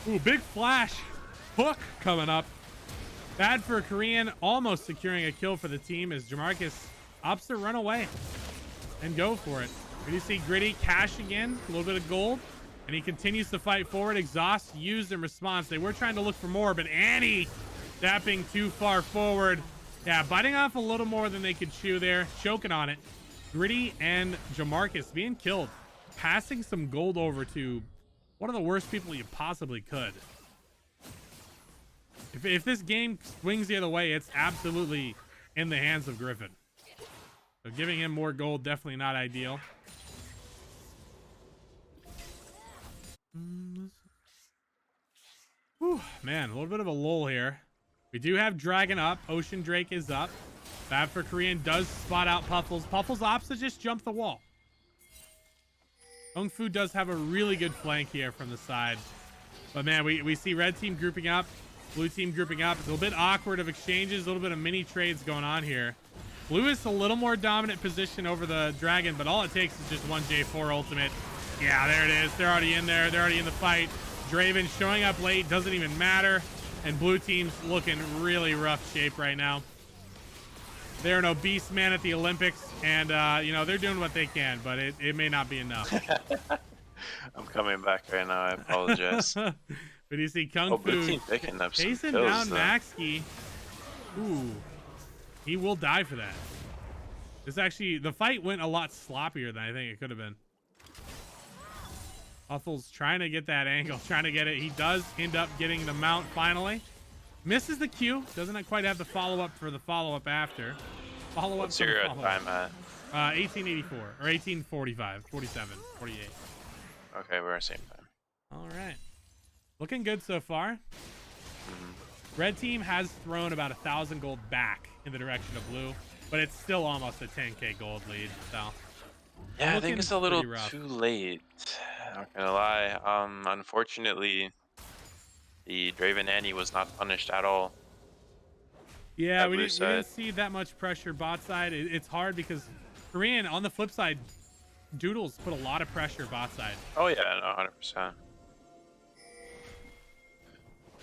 Ooh, big flash hook coming up. Bad for Korean, almost securing a kill for the team as Jamarcus opts to run away and go for it. We do see Gritty cash again, a little bit of gold, and he continues to fight forward. Exhaust used in response. They were trying to look for more, but Annie dapping too far forward. Yeah, biting off a little more than they could chew there, choking on it. Gritty and Jamarcus being killed, passing some gold over to one of the worst people you possibly could. If this game swings the other way, it's absolutely in the hands of Griffin. So giving him more gold, definitely not ideal. Whew, man, a little bit of a lull here. We do have Dragon up. Ocean Drake is up. Bad for Korean does spot out Puffles. Puffles opts to just jump the wall. Kung Fu does have a really good flank here from the side. But man, we see red team grouping up, blue team grouping up. It's a little bit awkward of exchanges, a little bit of mini trades going on here. Blue is a little more dominant position over the Dragon, but all it takes is just one J4 ultimate. Yeah, there it is. They're already in there. They're already in the fight. Draven showing up late, doesn't even matter. And blue team's looking really rough shape right now. They're an obese man at the Olympics, and you know, they're doing what they can, but it may not be enough. I'm coming back right now. I apologize. But you see Kung Blue Fu team picking up some chasing kills, down though. Maxkey. Ooh, he will die for that. This actually, the fight went a lot sloppier than I think it could have been. Puffles trying to get that angle, trying to get it. He does end up getting the mount finally. Misses the Q. Doesn't quite have the follow-up for the follow-up after. Follow-up. What's your time at? 1884 or 1845, 47, 48. Okay, we're at the same time. All right. Looking good so far. Red team has thrown about 1,000 gold back in the direction of blue, but it's still almost a 10k gold lead. So Yeah, I looking think it's a little pretty rough. too late. Not gonna lie. Unfortunately, the Draven Annie was not punished at all. Yeah, That we blue didn't side. see that much pressure bot side. It's hard because Korean, on the flip side, Doodles put a lot of pressure bot side. Oh yeah, no, 100%.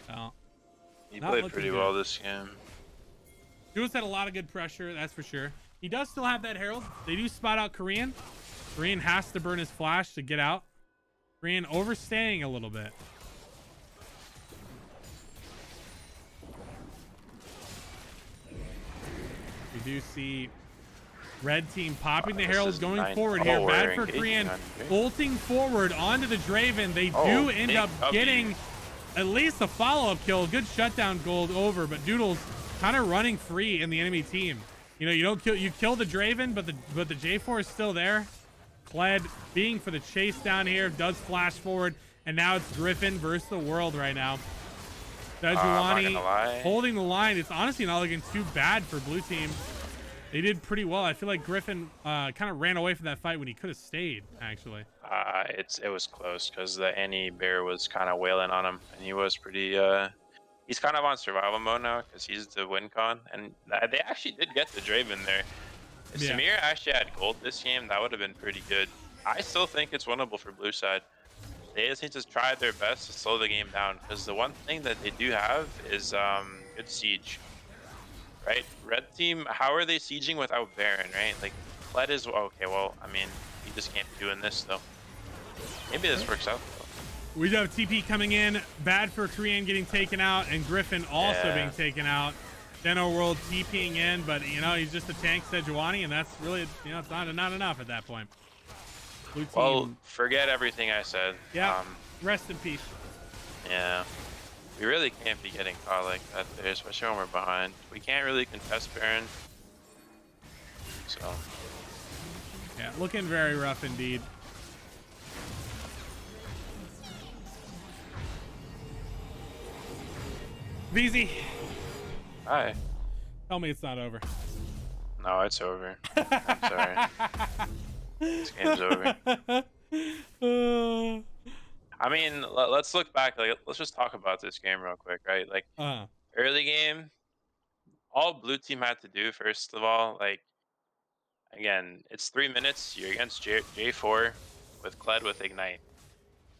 So He Not played looking pretty good. well this game. Doodles had a lot of good pressure, that's for sure. He does still have that Herald. They do spot out Korean. Korean has to burn his flash to get out. Korean overstaying a little bit. We do see red team popping the This Herald, is going nine- forward here. oh, Bad we're for engaging Korean, on Draven. bolting forward onto the Draven. They Oh, do end big up W. getting at least a follow-up kill. Good shutdown gold over, but Doodles kind of running free in the enemy team. You know, you kill the Draven, but the J4 is still there. Kled being for the chase down here, does flash forward, and now it's Griffin versus the world right now. I'm not Sejuani gonna lie. holding the line. It's honestly not looking too bad for blue team. They did pretty well. I feel like Griffin kind of ran away from that fight when he could have stayed, actually. It was close because the Annie bear was kind of wailing on him, and he was pretty. He's kind of on survival mode now because he's the win con, and they actually did get the Draven there. If Yeah. Samir actually had gold this game, that would have been pretty good. I still think it's winnable for blue side. They just need to try their best to slow the game down because the one thing that they do have is good siege. Right? Red team, how are they sieging without Baron, right? Like, Kled is, okay, well, I mean, he just can't be doing this, though. Maybe this works out, though. We do have TP coming in. Bad for Korean getting taken out, and Griffin also Yeah. being taken out. Deno World TPing in, but, you know, he's just a tank Sejuani, and that's really, you know, it's not enough at that point. Blue team, Well, forget everything I said. yeah, rest in peace. Yeah. We really can't be getting caught like that there, especially when we're behind. We can't really contest Baron. So, Yeah, looking very rough indeed. VZ, hi. tell me it's not over. No, it's over. I'm sorry. This game's over. I mean, let's look back. Like, let's just talk about this game real quick, right? Like, early game, all blue team had to do, first of all, like, again, it's 3 minutes. You're against J4 with Kled with Ignite.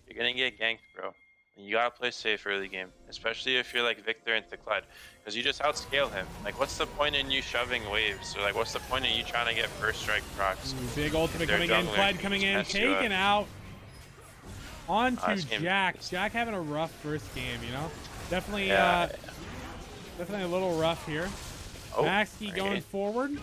You're gonna get ganked, bro. You gotta play safe early game, especially if you're like Victor into Clyde, because you just outscale him. Like, what's the point in you shoving waves? Or like, what's the point in you trying to get first strike procs? Big ultimate their coming in. jungler Clyde can coming just in. mess you up. Taken out. On to this game Jack. is- Jack having a rough first game, you know? Definitely, Yeah. definitely a little rough here. Oh, Maxkey going alright. forward.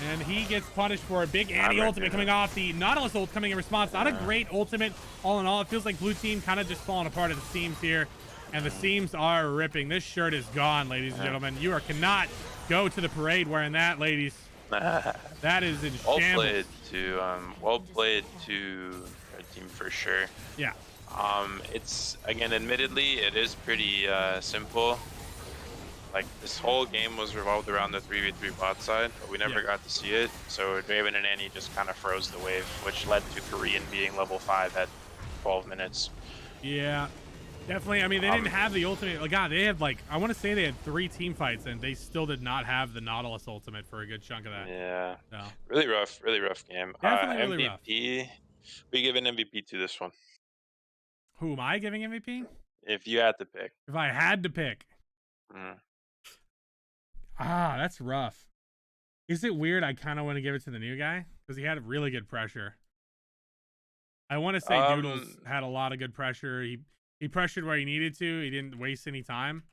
And he gets punished for a big anti-ultimate coming off. The Nautilus ult coming in response. Not a great ultimate all in all. It feels like blue team kind of just falling apart at the seams here. And the seams are ripping. This shirt is gone, ladies and gentlemen. You cannot go to the parade wearing that, ladies. That is in shambles. Well played to our team for sure. Yeah. It's, again, admittedly, it is pretty simple. Like, this whole game was revolved around the 3v3 bot side, but we never got to see it. So Draven and Annie just kind of froze the wave, which led to Korean being level 5 at 12 minutes. Yeah, definitely. I mean, they didn't have the ultimate. Like, God, they had like, I want to say they had 3 team fights, and they still did not have the Nautilus ultimate for a good chunk of that. Yeah. So, Really rough game. Definitely really MVP, we give an MVP to this one. who am I giving MVP? If you had to pick. If I had to pick. Mm. That's rough. Is it weird? I kind of want to give it to the new guy because he had really good pressure. I want to say Doodles had a lot of good pressure. He pressured where he needed to. He didn't waste any time,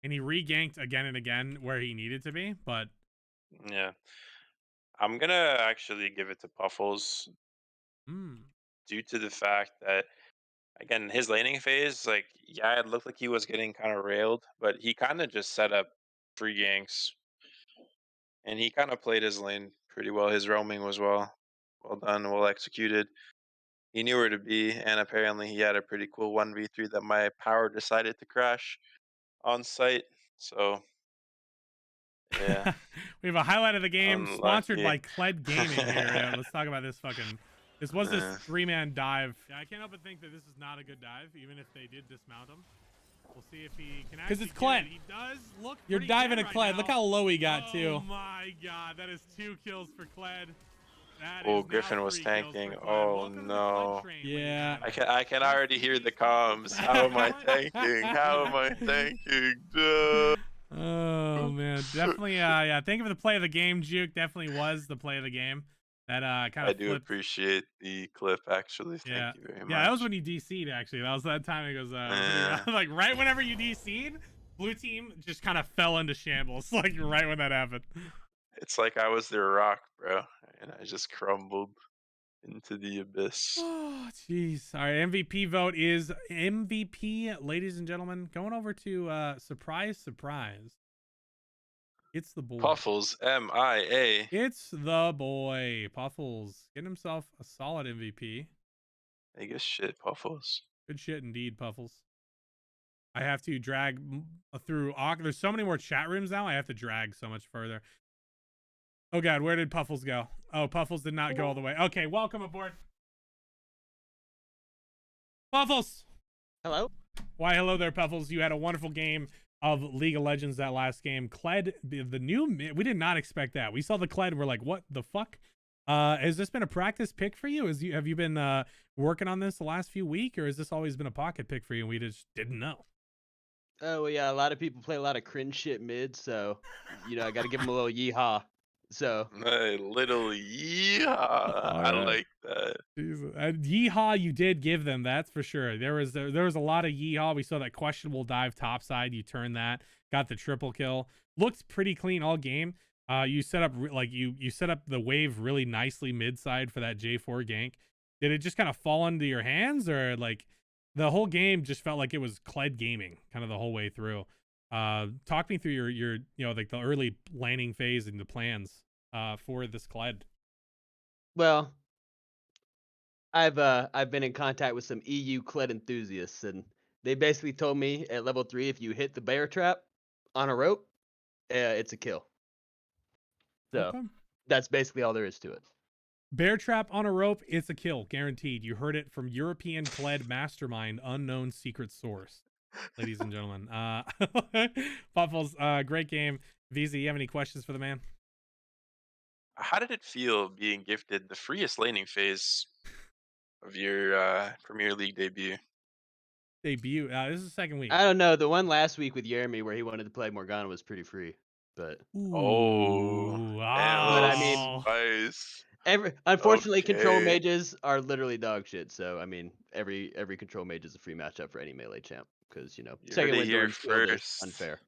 and he re-ganked again and again where he needed to be. But Yeah, I'm gonna actually give it to Puffles due to the fact that, again, his laning phase, like, yeah, it looked like he was getting kind of railed, but he kind of just set up free ganks, and he kind of played his lane pretty well. His roaming was well done, well executed. He knew where to be, and apparently he had a pretty cool 1v3 that my power decided to crash on site. So, yeah. we have a highlight of the game sponsored by Unlucky. Kled Gaming here. Yeah, let's talk about this fucking. This was this 3-man dive. Yeah, I can't help but think that this is not a good dive, even if they did dismount him. We'll see if he can actually. Because it's Kled. He does look. You're diving at Kled. Look how low he got too. Oh my God, that is 2 kills for Kled. Oh, Griffin was tanking. Oh no. Yeah. I can already hear the comms. How am I tanking? How am I tanking? Duh. Oh man, definitely. Yeah, thank you for the play of the game, Juke. Definitely was the play of the game. That kind of. I do appreciate the clip, actually. Thank you very much. Yeah, that was when you DC'd. Actually, that was that time. It goes like right whenever you DC'd, blue team just kind of fell into shambles. Like right when that happened. It's like I was their rock, bro, and I just crumbled into the abyss. Oh, jeez. All right, MVP vote is MVP, ladies and gentlemen. Going over to surprise. It's the boy. Puffles, MIA. It's the boy. Puffles getting himself a solid MVP. I guess shit, Puffles. Good shit indeed, Puffles. I have to drag through. There's so many more chat rooms now. I have to drag so much further. Oh God, where did Puffles go? Oh, Puffles did not go all the way. Okay, welcome aboard. Puffles! Hello? Why, hello there, Puffles. You had a wonderful game of League of Legends that last game. Kled, the new... We did not expect that. We saw the Kled and we're like, what the fuck? Has this been a practice pick for you? Have you been working on this the last few weeks, or has this always been a pocket pick for you and we just didn't know? Oh, well, yeah, a lot of people play a lot of cringe shit mid, so, you know, I got to give them a little yeehaw. So, A little yeehaw. I like that. Yeehaw, you did give them, that's for sure. There was a lot of yeehaw. We saw that questionable dive topside. You turned that, got the triple kill. Looked pretty clean all game. You set up you set up the wave really nicely mid side for that J4 gank. Did it just kind of fall into your hands, or like the whole game just felt like it was Kled gaming kind of the whole way through? Talk me through your like the early laning phase and the plans for this Kled. well, I've been in contact with some EU Kled enthusiasts, and they basically told me at level 3, if you hit the bear trap on a rope, it's a kill. So Okay. that's basically all there is to it. Bear trap on a rope, it's a kill, guaranteed. You heard it from European Kled mastermind, unknown secret source, ladies and gentlemen. Puffles, great game. VZ, you have any questions for the man? How did it feel being gifted the freest laning phase of your Premier League debut? Debut. This is the second week. I don't know. The one last week with Jeremy where he wanted to play Morgana was pretty free, but Oh, Ooh, But I mean- oh. spice. unfortunately, control Okay. mages are literally dog shit. So I mean, every control mage is a free matchup for any melee champ because You second heard it win here Thorn's Guild is first. unfair.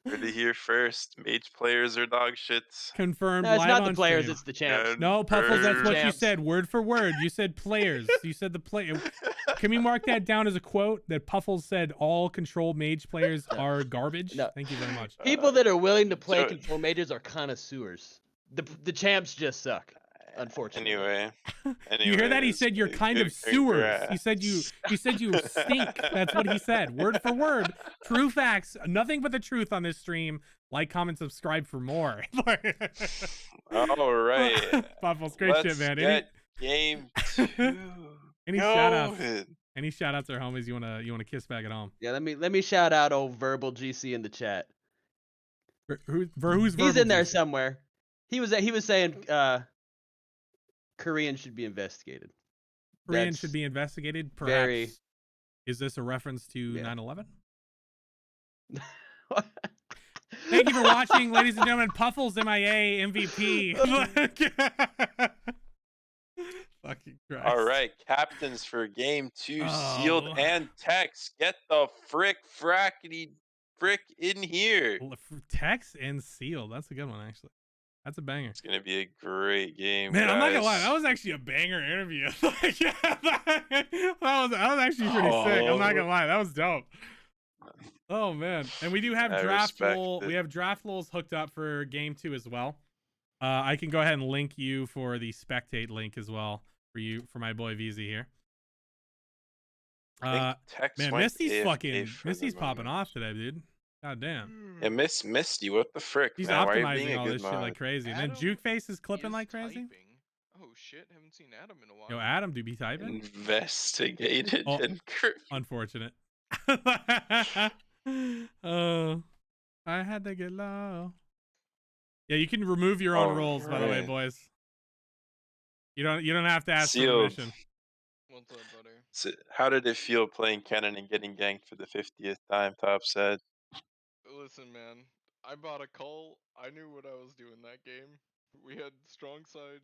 Heard it here first. Mage players are dog shits. Confirmed No, it's live not on the players; stream. it's the champs. No, Puffles, that's what you Champs. said, word for word. You said players. You said the play. Can we mark that down as a quote that Puffles said all control mage players are garbage? No. Thank you very much. People that are willing to play so- control mages are connoisseurs. The champs just suck, unfortunately. Anyway. You hear that? He anyways, said you're kind of sewers. He said you stink. That's what he said. Word for word. True facts. Nothing but the truth on this stream. Like, comment, subscribe for more. All right. Puffles, great shit, Let's man. get game 2. Any shout outs? going. Any shout outs or homies you wanna kiss back at home? Yeah, let me shout out old Verbal GC in the chat. Who's He's verbal in there juice? somewhere. He was saying Korean should be investigated. Korean That's should be investigated. Perhaps. very- Is this a reference to Yeah. 9/11? Thank you for watching, ladies and gentlemen. Puffles MIA MVP. Fucking Christ. All right, captains for game 2, Sealed Oh. and Tex. Get the frackety frick in here. Tex and Seal. That's a good one, actually. That's a banger. It's gonna be a great game, Man, I'm not gonna lie. guys. That was actually a banger interview. that was actually pretty sick. I'm not gonna lie. That was dope. Oh man, and we do have I draft respect roll. it. We have draft rolls hooked up for game 2 as well. I can go ahead and link you for the spectate link as well for my boy VZ here. I think Tex Man, went Misty's AFK for the Misty's popping moment. off today, dude. God damn. Yeah, Misty, what the frick, He's man? Why are you being optimizing a all good this shit mod? like crazy. And then Adam Jukeface is clipping is like crazy. typing. Oh shit, haven't seen Adam in a while. Yo, Adam, do be typing? Investigated Oh. and Unfortunate. Oh, I had to get low. Yeah, you can remove your own rolls, by the way, Alright. boys. You don't have to ask Sealed. for permission. What's up, butter? So, how did it feel playing Kennen and getting ganked for the 50th time? Top said. Listen, man, I bought a cull. I knew what I was doing that game. We had strong side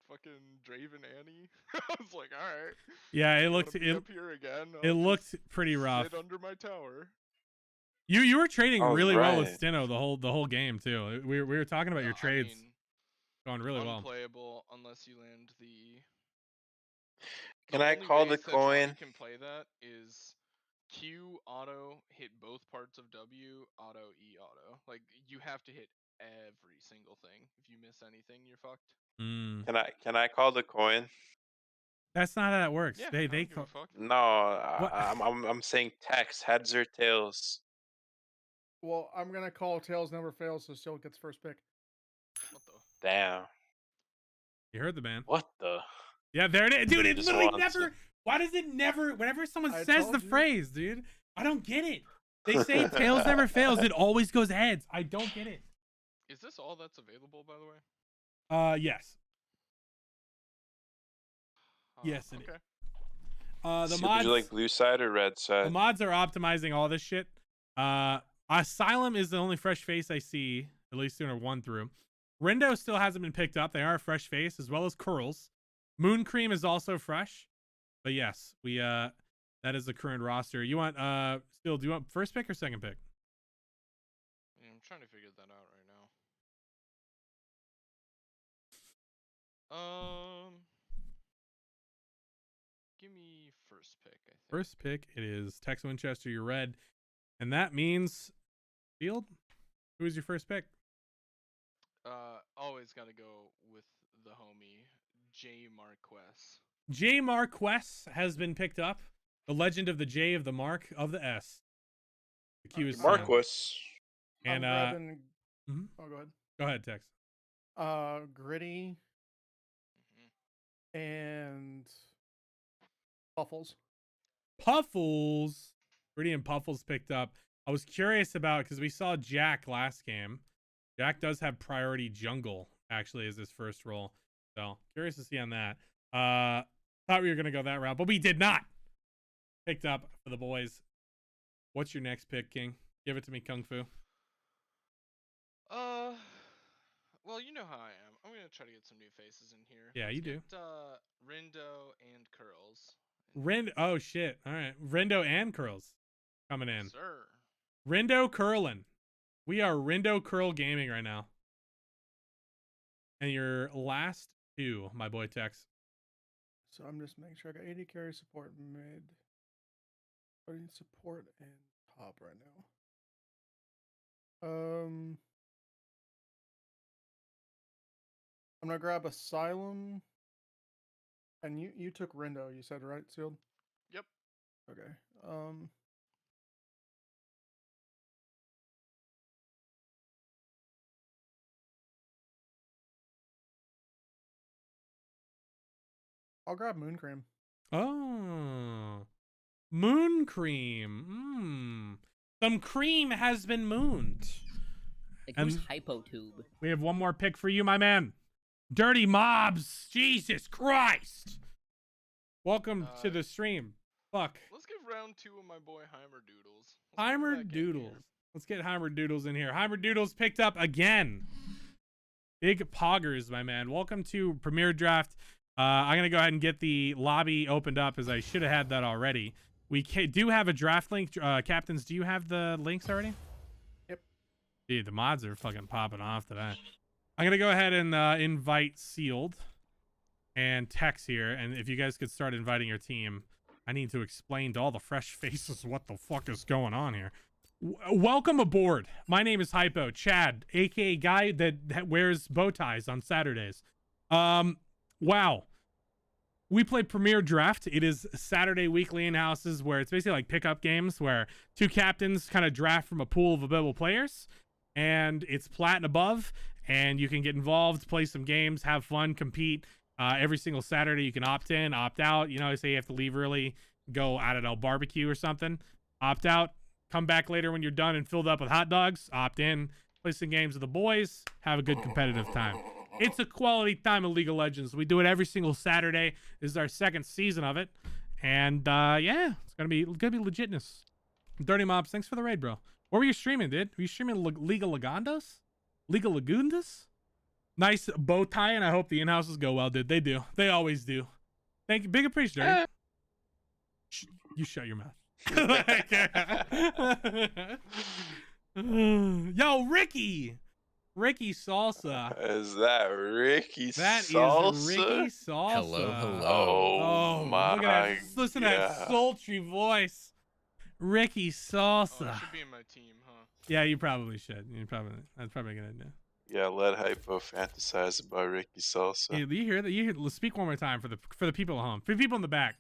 fucking Draven Annie. I was like, alright. Yeah, it you looked wanna be it, up here again? it I'll looked just pretty rough. sit under my tower. You were trading Oh, really well with right. Steno the whole game too. We were talking about your I trades mean, going really well. unplayable unless you land the. Can I only call the ways that Johnny coin? can play that is Q auto, hit both parts of W, auto, E auto. Like you have to hit every single thing. If you miss anything, you're fucked. Mm. Can I call the coin? That's not how that works. Yeah, They I don't give a call, fuck. No, What? I'm saying Tex, heads or tails. Well, I'm gonna call tails never fails, so Seal gets first pick. What the? Damn. you heard the man. What the? Yeah, there it is, dude. It Just literally wants never. to- Why does it never? Whenever someone I says told the you. phrase, dude, I don't get it. They say tails never fails. It always goes heads. I don't get it. Is this all that's available, by the way? Yes. Yes, it is. okay. The So mods. would you like blue side or red The side? mods are optimizing all this shit. Asylum is the only fresh face I see, at least sooner one through. Rindo still hasn't been picked up. They are a fresh face, as well as Curls. Moon Cream is also fresh. But yes, we that is the current roster. You want still do you want first pick or second pick? Yeah, I'm trying to figure that out right now. Give me first pick, I think. First pick, it is Tex Winchester, you're red. And that means Field? Who is your first pick? Always gotta go with the homie, J Marquez. J Marquez has been picked up. The legend of the J, of the Mark, of the S. The Q is silent. Marquis. And I'm grabbing... mhm. Oh, go ahead. Go ahead, Tex. Gritty Mhm. and Puffles. Puffles. Gritty and Puffles picked up. I was curious about because we saw Jack last game. Jack does have priority jungle actually as his first role. So curious to see on that. Thought we were gonna go that route, but we did not. picked up for the boys. What's your next pick, King? Give it to me, Kung Fu. Well, you know how I am. I'm gonna try to get some new faces in here. Yeah, you do. Rindo and Curls. Oh shit! All right, Rindo and Curls coming in. Sir. Rindo curling. We are Rindo curl gaming right now. And your last two, my boy Tex. So I'm just making sure I got 80 carry support mid. Putting support and top right now. I'm gonna grab Asylum. And you took Rindo, you said, right, Sealed? Yep. Okay. I'll grab Moon Cream. Oh, moon cream. Some cream has been mooned. Like, And- who's Hypotube? We have one more pick for you, my man. Dirty Mobs. Jesus Christ. Welcome to the stream. Fuck. Let's give round 2 of my boy Heimerdoodles. Let's get him back in Heimerdoodles. here. Let's get Heimerdoodles in here. Heimerdoodles picked up again. Big poggers, my man. Welcome to Premier Draft. I'm going to go ahead and get the lobby opened up, as I should have had that already. We do have a draft link. Captains, do you have the links already? Yep. Dude, the mods are fucking popping off today. I'm going to go ahead and invite Sealed and Tex here. And if you guys could start inviting your team, I need to explain to all the fresh faces what the fuck is going on here. Welcome aboard. My name is Hypo, Chad, aka guy that wears bow ties on Saturdays. Wow. We play Premier Draft. It is Saturday weekly in houses where it's basically like pickup games where two captains kind of draft from a pool of available players, and it's plat and above, and you can get involved, play some games, have fun, compete. Every single Saturday you can opt in, opt out. You know, say you have to leave early, go, I don't know, barbecue or something. Opt out, come back later when you're done and filled up with hot dogs. Opt in, play some games with the boys, have a good competitive time. It's a quality time of League of Legends. We do it every single Saturday. This is our second season of it. And yeah, it's gonna be legitness. Dirty Mobs, thanks for the raid, bro. What were you streaming, dude? Were you streaming League of Legundas? League of Legundas? Nice bow tie, and I hope the in-houses go well, dude. They do. They always do. Thank you. Big appreciation. You shut your mouth. Yo, Ricky Salsa. Is that Ricky That Salsa? is Ricky Salsa. Oh, Oh, my look at that. Listen to that God. sultry voice. Ricky Oh, it Salsa. should be in my team, huh? Yeah, you probably should. That's probably a good idea. Yeah, let Hypo fantasize about Ricky Salsa. Hey, do you hear that? Let's speak one more time for the people at home. For the people in the back.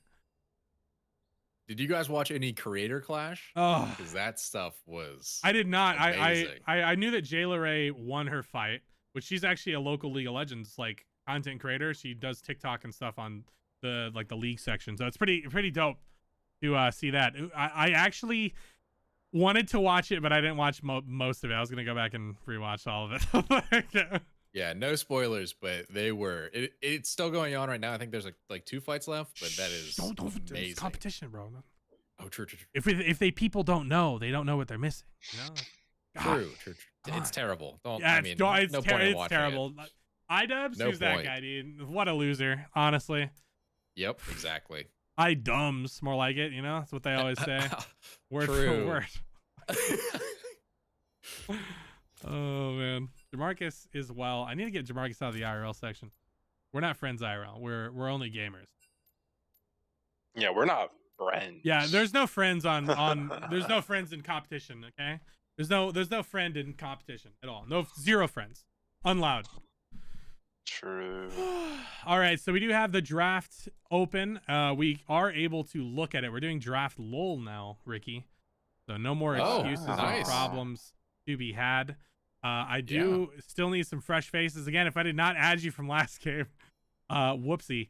Did you guys watch any Creator Clash? Oh, Because that stuff was. I did not. Amazing. I knew that Jayla Ray won her fight, which she's actually a local League of Legends like content creator. She does TikTok and stuff on the league section, so it's pretty dope to see that. I actually wanted to watch it, but I didn't watch most of it. I was gonna go back and rewatch all of it. Yeah, no spoilers, but they were. It's still going on right now. I think there's like 2 fights left, but that is don't amazing. it's competition, bro. Oh, true. If they people don't know, they don't know what they're missing. You know? God. True. It's terrible. Don't. Yeah, I it's, mean, it's, no ter- point in it's watching terrible. It. iDubbbz, No who's that point. guy, dude? What a loser, honestly. Yep, exactly. iDumbs, more like it. You know, that's what they always say. Word for True. word. Oh man, Jamarcus is well. I need to get Jamarcus out of the IRL section. We're not friends IRL. We're only gamers. Yeah, we're not friends. Yeah, there's no friends on there's no friends in competition. Okay, there's no friend in competition at all. No, zero friends. Unloud. True. All right, so we do have the draft open. We are able to look at it. We're doing draft LOL now, Ricky. So no more Oh, excuses or nice. problems to be had. I do still need some fresh faces. Again, if I did not add you from last game, whoopsie.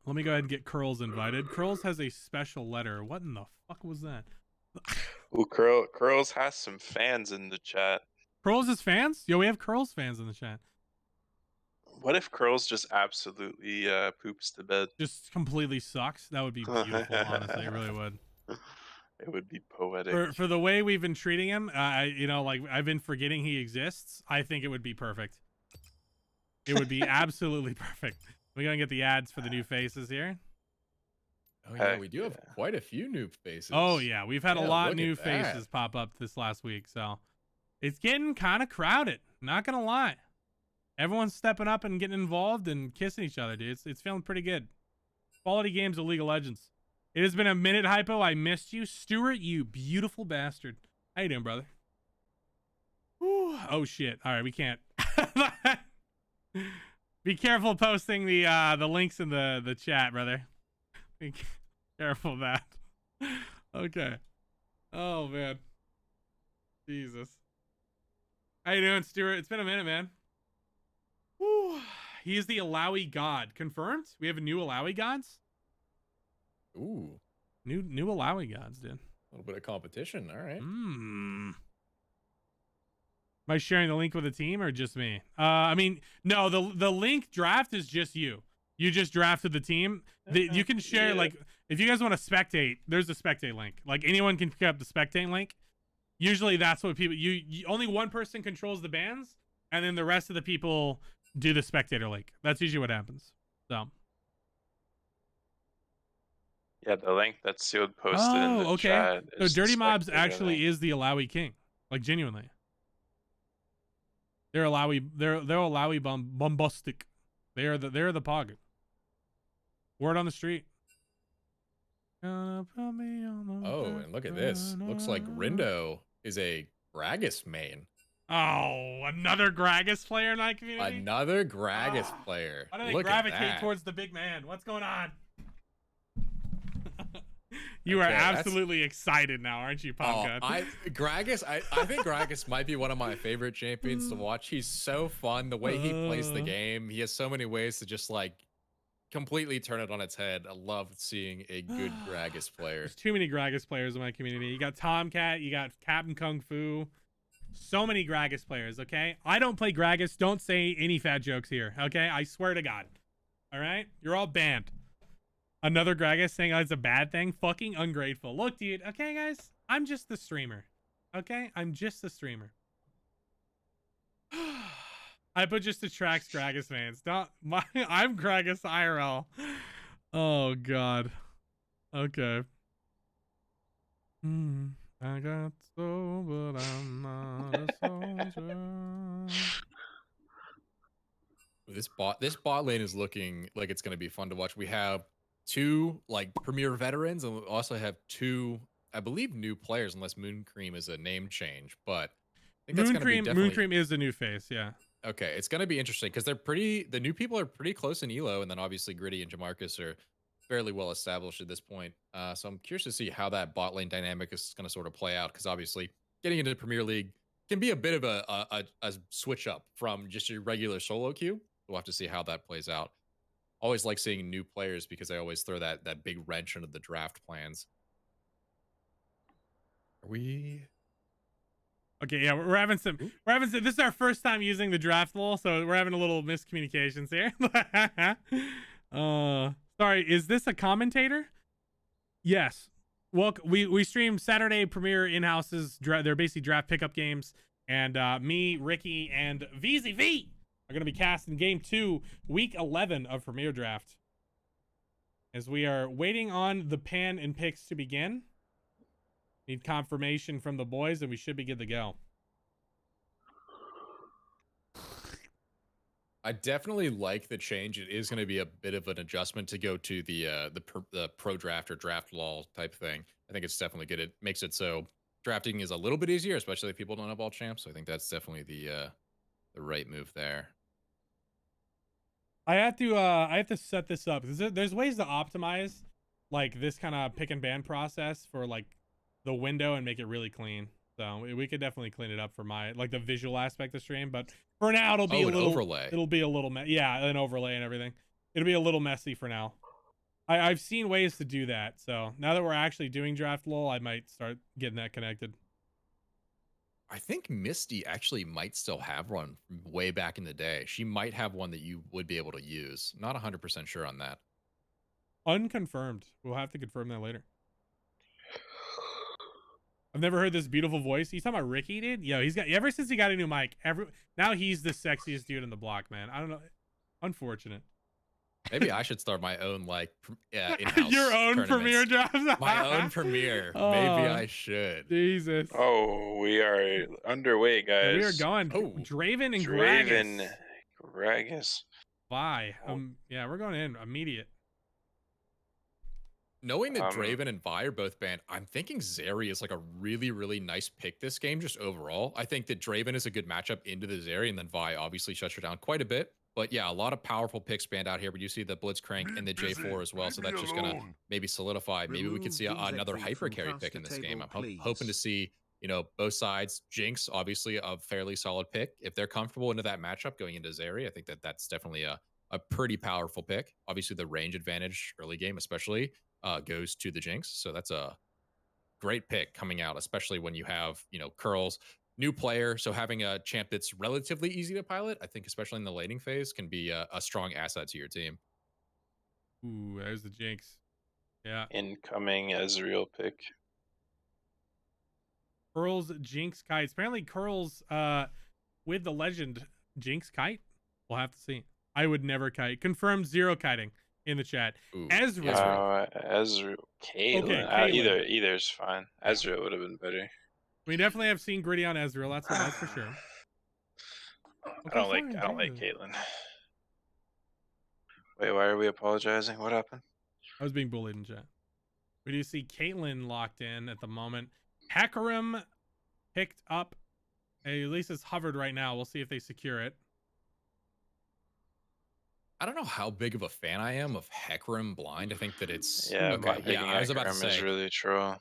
Let me go ahead and get Curls invited. Curls has a special letter. What in the fuck was that? Ooh, Curls has some fans in the chat. Curls is fans? Yo, we have Curls fans in the chat. What if Curls just absolutely poops the bed? Just completely sucks. That would be beautiful, honestly. It really would. It would be poetic. For the way we've been treating him, like I've been forgetting he exists. I think it would be perfect. It would be absolutely perfect. We're gonna get the ads for the new faces here. Oh yeah, we do have quite a few new faces. Oh yeah, we've had a lot of new look at that. faces pop up this last week, so it's getting kind of crowded. Not gonna lie, everyone's stepping up and getting involved and kissing each other, dude. It's feeling pretty good. Quality games of League of Legends. It has been a minute, Hypo. I missed you, Stuart. You beautiful bastard. How you doing, brother? Whew. Oh shit! All right, we can't. Be careful posting the links in the chat, brother. Be careful of that. Okay. Oh man. Jesus. How you doing, Stuart? It's been a minute, man. Whew. He is the Alawi god. Confirmed? We have a new Alawi gods? Ooh. New Alawi gods, dude. A little bit of competition. All right. Am I sharing the link with the team or just me? I mean, no, the link draft is just you. You just drafted the team. You can share, like, if you guys want to spectate, there's a spectate link. Like, anyone can pick up the spectate link. Usually that's what people, you only one person controls the bans, and then the rest of the people do the spectator link. That's usually what happens. So. Yeah, the link that's sealed posted in the chat. So is the Dirty Mobs spectator actually link. is the Alawi king. Like, genuinely. They're Alawi bombastic. They're the pog. Word on the street. Oh, and look at this. Looks like Rindo is a Gragas main. Oh, another Gragas player in my community? Another Gragas player. Why do they Look gravitate at that. towards the big man? What's going on? You are Okay, absolutely excited now, aren't you, Popgun? I think Gragas might be one of my favorite champions to watch. He's so fun. The way he plays the game, he has so many ways to just like completely turn it on its head. I love seeing a good Gragas player. There's too many Gragas players in my community. You got Tomcat, you got Captain Kung Fu. So many Gragas players, okay? I don't play Gragas. Don't say any fat jokes here, okay? I swear to God. All right? You're all banned. Another Gragas saying that's a bad thing? Fucking ungrateful. Look, dude, okay, guys? I'm just the streamer, okay? I'm just the streamer. I put just attracts Gragas fans. I'm Gragas IRL. Oh, God. Okay. I got soul, but I'm not a soldier. This bot lane is looking like it's going to be fun to watch. We have two like premier veterans, and we also have two, I believe, new players, unless Moon Cream is a name change. But I think that's going to be definitely... Moon Cream is the new face, yeah. Okay, it's going to be interesting because the new people are pretty close in elo, and then obviously Gritty and Jamarcus are fairly well established at this point. So I'm curious to see how that bot lane dynamic is going to sort of play out, because obviously getting into the Premier League can be a bit of a switch up from just your regular solo queue. We'll have to see how that plays out. Always like seeing new players because they always throw that big wrench into the draft plans. Are we... Okay, yeah, we're having some. This is our first time using the draft lol, so we're having a little miscommunications here. Sorry, is this a commentator? Yes. Well, we stream Saturday Premier in-houses. They're basically draft pickup games, and me, Ricky, and VZV are going to be cast in Game 2, Week 11 of Premier Draft. As we are waiting on the pan and picks to begin. Need confirmation from the boys, and we should be good to go. I definitely like the change. It is going to be a bit of an adjustment to go to the pro draft or draft law type thing. I think it's definitely good. It makes it so drafting is a little bit easier, especially if people don't have all champs. So I think that's definitely the right move there. I have to set this up. There's ways to optimize like this kind of pick and ban process for like the window and make it really clean. So we could definitely clean it up for my like the visual aspect of stream, but for now it'll be a little overlay. It'll be a little an overlay and everything. It'll be a little messy for now. I've seen ways to do that. So now that we're actually doing draft lol, I might start getting that connected. I think Misty actually might still have one from way back in the day. She might have one that you would be able to use. Not 100% sure on that. Unconfirmed. We'll have to confirm that later. I've never heard this beautiful voice. You talking about Ricky, dude? Yo, he's got ever since he got a new mic. Now he's the sexiest dude in the block, man. I don't know. Unfortunate. Maybe I should start my own like in-house Your own tournaments. premiere jobs. My own premiere. Oh, Maybe I should. Jesus. Oh, we are underway, guys. We are going. Oh. Draven and Draven, Gragas. Gragas. Bye. Yeah, we're going in immediate. Knowing that Draven and Vi are both banned, I'm thinking Zeri is like a really, really nice pick this game, just overall. I think that Draven is a good matchup into the Zeri, and then Vi obviously shuts her down quite a bit. But yeah, a lot of powerful picks banned out here. But you see the Blitzcrank and the J4 as well, so that's just going to maybe solidify. Maybe we could see another hyper carry pick in this game. I'm hoping to see, both sides. Jinx, obviously, a fairly solid pick. If they're comfortable into that matchup going into Zeri, I think that that's definitely a pretty powerful pick. Obviously, the range advantage early game, especially, goes to the Jinx. So that's a great pick coming out, especially when you have, Curls, new player. So having a champ that's relatively easy to pilot, I think, especially in the laning phase, can be a strong asset to your team. Ooh, there's the Jinx. Yeah. Incoming Ezreal pick. Curls, Jinx, Kites. Apparently Curls with the legend Jinx Kite. We'll have to see. I would never kite. Confirmed 0 kiting in the chat. Ooh, Ezreal. Ezreal. Caitlyn. Okay, Caitlyn. Either's fine. Ezreal would have been better. We definitely have seen Gritty on Ezreal. That's for sure. I don't like Caitlyn. Wait, why are we apologizing? What happened? I was being bullied in chat. We do see Caitlyn locked in at the moment. Hecarim picked up. At least it's hovered right now. We'll see if they secure it. I don't know how big of a fan I am of Hecarim blind. I think that it's okay. I was about to say is really true.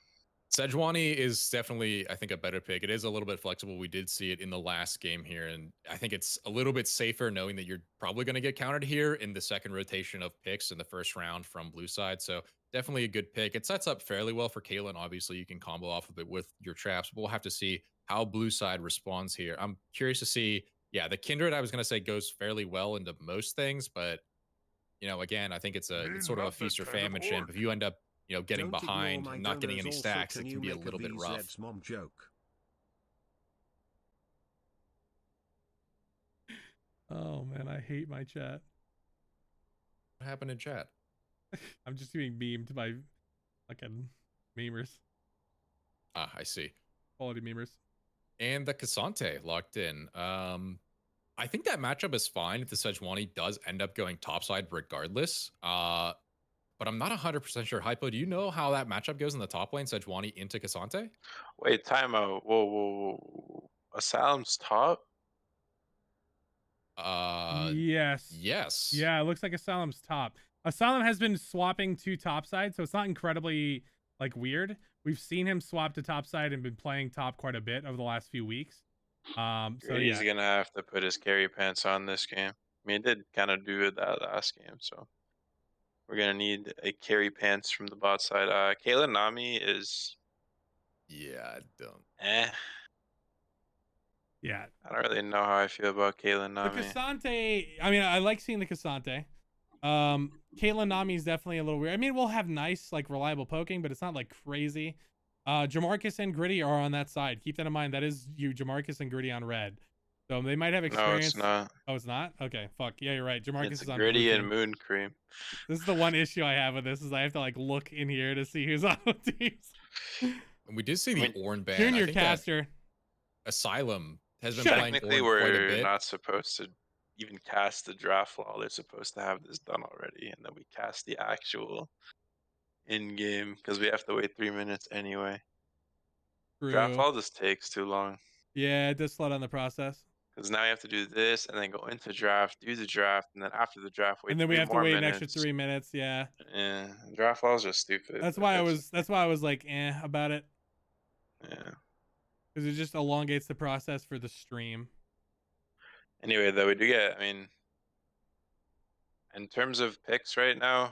Sejuani is definitely, I think, a better pick. It is a little bit flexible. We did see it in the last game here, and I think it's a little bit safer knowing that you're probably going to get countered here in the second rotation of picks in the first round from blue side. So definitely a good pick. It sets up fairly well for Caitlyn. Obviously, you can combo off of it with your traps, but we'll have to see how blue side responds here. I'm curious to see. Yeah, the Kindred, I was going to say, goes fairly well into most things, but again, I think it's sort of a feast or famine champ. If you end up getting behind, not getting any stacks, it can be a little bit rough. Mom joke. Oh man, I hate my chat. What happened in chat? I'm just being memed by fucking memers. Ah, I see. Quality memers. And the Cassante locked in. I think that matchup is fine if the Sejuani does end up going topside regardless. But I'm not 100% sure. Hypo, do you know how that matchup goes in the top lane, Sejuani into Cassante? Wait, timeout. Whoa. Asylum's top? Yes. Yes. Yeah, it looks like Asylum's top. Asylum has been swapping to topside, so it's not incredibly weird. We've seen him swap to topside and been playing top quite a bit over the last few weeks. So he's gonna have to put his carry pants on this game. I mean, he did kind of do it that last game, so we're gonna need a carry pants from the bot side. Caitlyn Nami is dumb. Yeah. I don't really know how I feel about Caitlyn Nami. The Cassante, I mean, I like seeing the Cassante. Caitlyn Nami is definitely a little weird. I mean, we'll have nice, reliable poking, but it's not crazy. Jamarcus and Gritty are on that side. Keep that in mind. That is you, Jamarcus and Gritty on red. So they might have experience. No, it's not. Oh, it's not? Okay, fuck. Yeah, you're right. Jamarcus It's is on Gritty blue and team. Moon Cream. This is the one issue I have with this is I have to look in here to see who's on the teams. And we did see the Ornn ban. Junior I think caster. Asylum has been playing Technically, Ornn quite a we're bit. not supposed to even cast the draft law. They're supposed to have this done already, and then we cast the actual in-game because we have to wait 3 minutes anyway. True. Draft law just takes too long. Yeah, it does slow down the process. Because now you have to do this and then go into draft, do the draft, and then after the draft, wait. And then we have to wait minutes. an extra 3 minutes. Yeah. Yeah, draft law is just stupid. That's why I was about it. Yeah. Because it just elongates the process for the stream. Anyway, though, we do get. I mean, in terms of picks right now,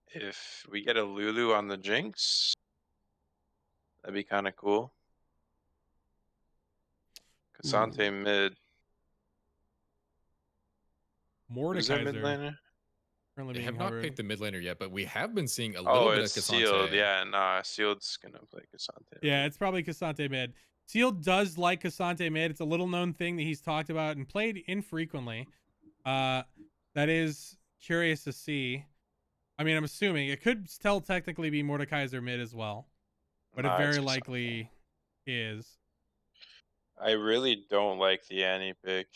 if we get a Lulu on the Jinx, that'd be kind of cool. Cassante mid. Who's that mid Mordekaiser laner? currently They being have not hovered. picked the mid laner yet, but we have been seeing a Oh, little bit of it's sealed. Cassante. Yeah, nah, sealed's gonna play Cassante. Yeah, it's probably Cassante mid. Sealed does like Cassante mid. It's a little known thing that he's talked about and played infrequently. That is curious to see. I mean, I'm assuming it could still technically be Mordekaiser mid as well, but it Nah, it's very Cassante. likely is. I really don't like the Annie pick.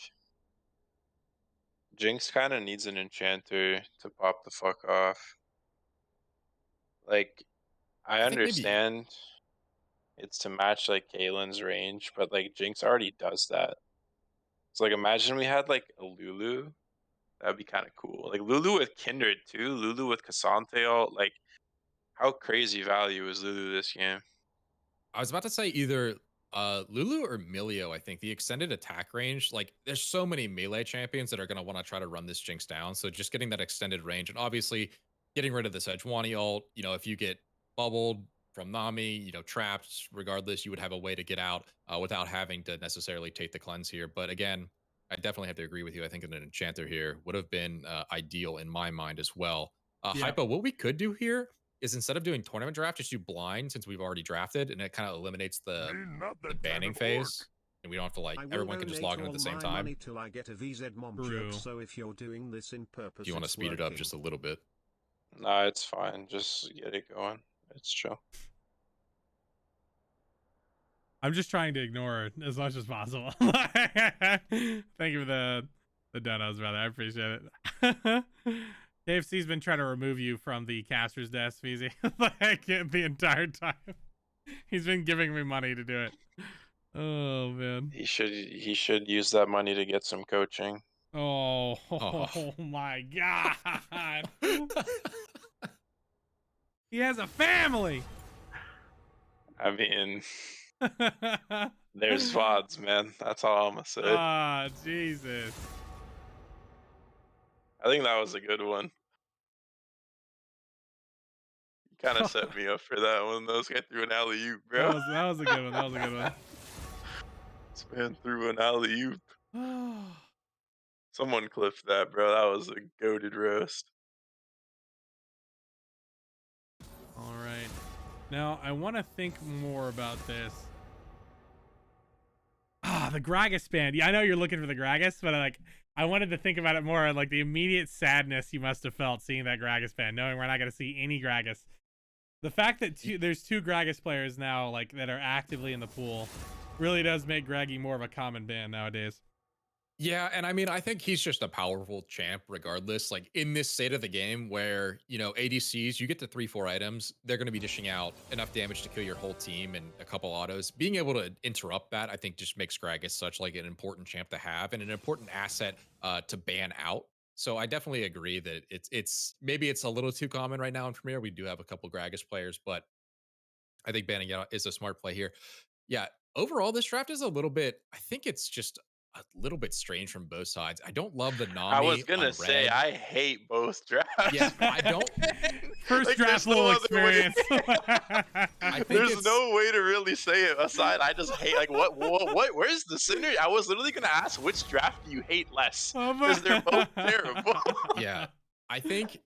Jinx kind of needs an enchanter to pop the fuck off. Like, I think maybe- understand it's to match like Kalen's range, but like Jinx already does that. So like, imagine we had like a Lulu. That'd be kind of cool. Like Lulu with Kindred too. Lulu with Cassante. All like, how crazy value is Lulu this game? I was about to say either Lulu or Milio. I think the extended attack range, like there's so many melee champions that are going to want to try to run this Jinx down. So just getting that extended range and obviously getting rid of the Sejuani ult, you know, if you get bubbled from Nami, you know, trapped, regardless, you would have a way to get out without having to necessarily take the cleanse here. But again, I definitely have to agree with you. I think an enchanter here would have been ideal in my mind as well. Yeah. Hypo, what we could do here is instead of doing tournament draft, just do blind since we've already drafted, and it kind of eliminates the banning phase, and we don't have to like everyone can just log in at the same time. Till I get a VZ mom True. joke, so if you're doing this in purpose, Do you want to it's speed it up working. just a little bit? Nah, it's fine. Just get it going. It's chill. I'm just trying to ignore it as much as possible. Thank you for the donos, brother. I appreciate it. KFC's been trying to remove you from the caster's desk, Feezy. Like the entire time. He's been giving me money to do it. Oh man. He should use that money to get some coaching. Oh, my god. He has a family. I mean, there's VODs, man. That's all I'm gonna say. Ah, Jesus. I think that was a good one. You kind of set me up for that one. Those guy threw an alley-oop, bro. That was a good one. That was a good one. This man threw an alley-oop. Someone clipped that, bro. That was a goated roast. All right. Now, I want to think more about this. The Gragas band. Yeah, I know you're looking for the Gragas, but I wanted to think about it more, like the immediate sadness you must have felt seeing that Gragas band, knowing we're not going to see any Gragas. The fact that there's 2 Gragas players now, like, that are actively in the pool really does make Graggy more of a common band nowadays. Yeah, and I mean, I think he's just a powerful champ regardless. Like in this state of the game where, you know, ADCs, you get to 3-4 items, they're going to be dishing out enough damage to kill your whole team and a couple autos. Being able to interrupt that, I think just makes Gragas such like an important champ to have and an important asset to ban out. So I definitely agree that it's maybe it's a little too common right now in Premier. We do have a couple Gragas players, but I think banning out is a smart play here. Yeah, overall, this draft is a little bit, I think it's just a little bit strange from both sides. I don't love the Nami. I was gonna on say, red. I hate both drafts. Yeah, I don't. First Like, draft there's no full other way. experience. I think There's it's- no way to really say it aside. I just hate, like, what, where's the synergy? I was literally gonna ask, which draft do you hate less? Oh Because they're both terrible. Yeah, I think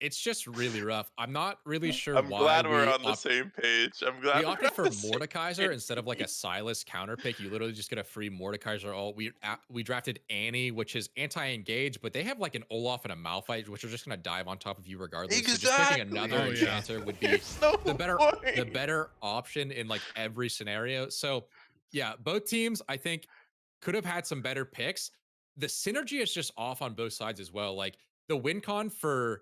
it's just really rough. I'm not really sure I'm why glad we're we on the same page. I'm glad we we're opted on for the same Mordekaiser page. instead of like a Silas counter pick. You literally just get a free Mordekaiser ult. We drafted Annie, which is anti-engage, but they have like an Olaf and a Malphite, which are just gonna dive on top of you regardless. So just picking Exactly. another Oh, yeah. enchanter would be There's no the point. better option in like every scenario. So yeah, both teams I think could have had some better picks. The synergy is just off on both sides as well. Like the win con for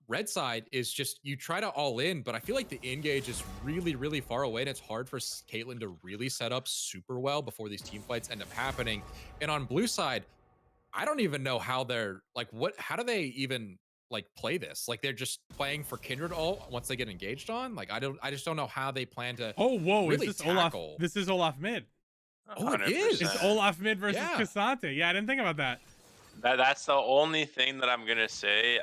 red side is just you try to all in, but I feel like the engage is really far away and it's hard for Caitlyn to really set up super well before these team fights end up happening. And on blue side, I don't even know how they're like how do they even like play this? Like they're just playing for Kindred ult once they get engaged on. Like I just don't know how they plan to Oh, whoa. really Is this Olaf? tackle. This is Olaf mid. Oh, it is. It's Olaf mid versus Yeah. Cassante. Yeah, I didn't think about that. That's the only thing that I'm gonna say.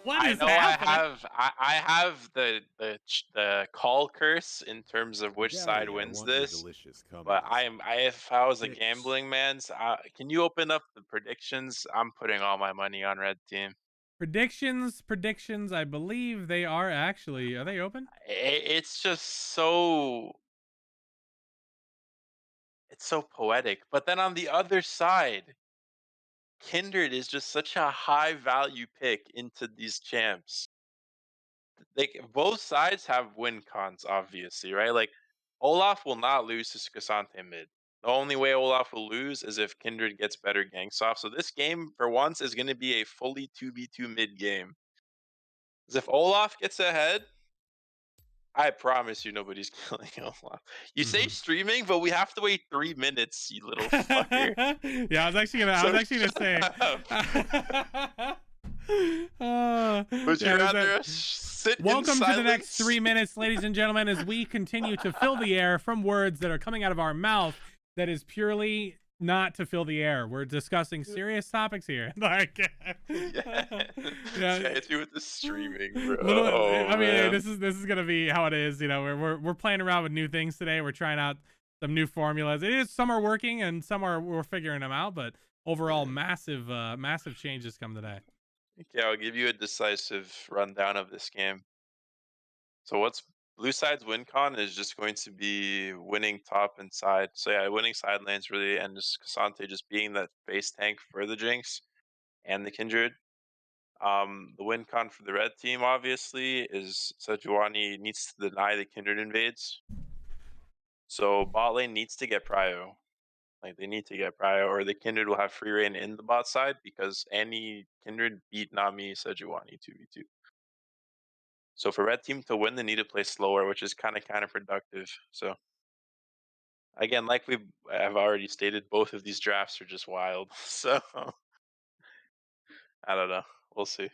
What I is know happening? I have the call curse in terms of which side Daddy, I wins want your this. delicious But cummies. if I was a Fix. gambling man, can you open up the predictions? I'm putting all my money on red team. Predictions. I believe they are actually. Are they open? It's just so it's so poetic. But then on the other side, Kindred is just such a high value pick into these champs. Like both sides have win cons, obviously, right? Like Olaf will not lose to Casante mid. The only way Olaf will lose is if Kindred gets better ganks off. So this game, for once, is going to be a fully 2v2 mid game. Because if Olaf gets ahead, I promise you nobody's killing Olaf. You say streaming, but we have to wait 3 minutes, you little fucker. Yeah, I was actually gonna. Shut say. up. Would you Yeah, rather us sit in welcome to the next silence? 3 minutes, ladies and gentlemen, as we continue to fill the air from words that are coming out of our mouth that is purely not to fill the air. We're discussing serious topics here. Like, Yeah. yeah. Hit you with the streaming, bro. I mean, hey, Man. this is gonna be how it is. You know, we're playing around with new things today. We're trying out some new formulas. It is, some are working and some we're figuring them out, but overall, massive changes come today. Okay, I'll give you a decisive rundown of this game. So what's blue side's win con is just going to be winning top and side. So yeah, winning side lanes really, and just Casante just being that base tank for the Jinx and the Kindred. The win con for the red team obviously is Sejuani needs to deny the Kindred invades. So bot lane needs to get prio. Like they need to get prio, or the Kindred will have free reign in the bot side because any Kindred beat Nami Sejuani 2v2. So for red team to win, they need to play slower, which is kind of counterproductive. So again, like we have already stated, both of these drafts are just wild. So I don't know. We'll see.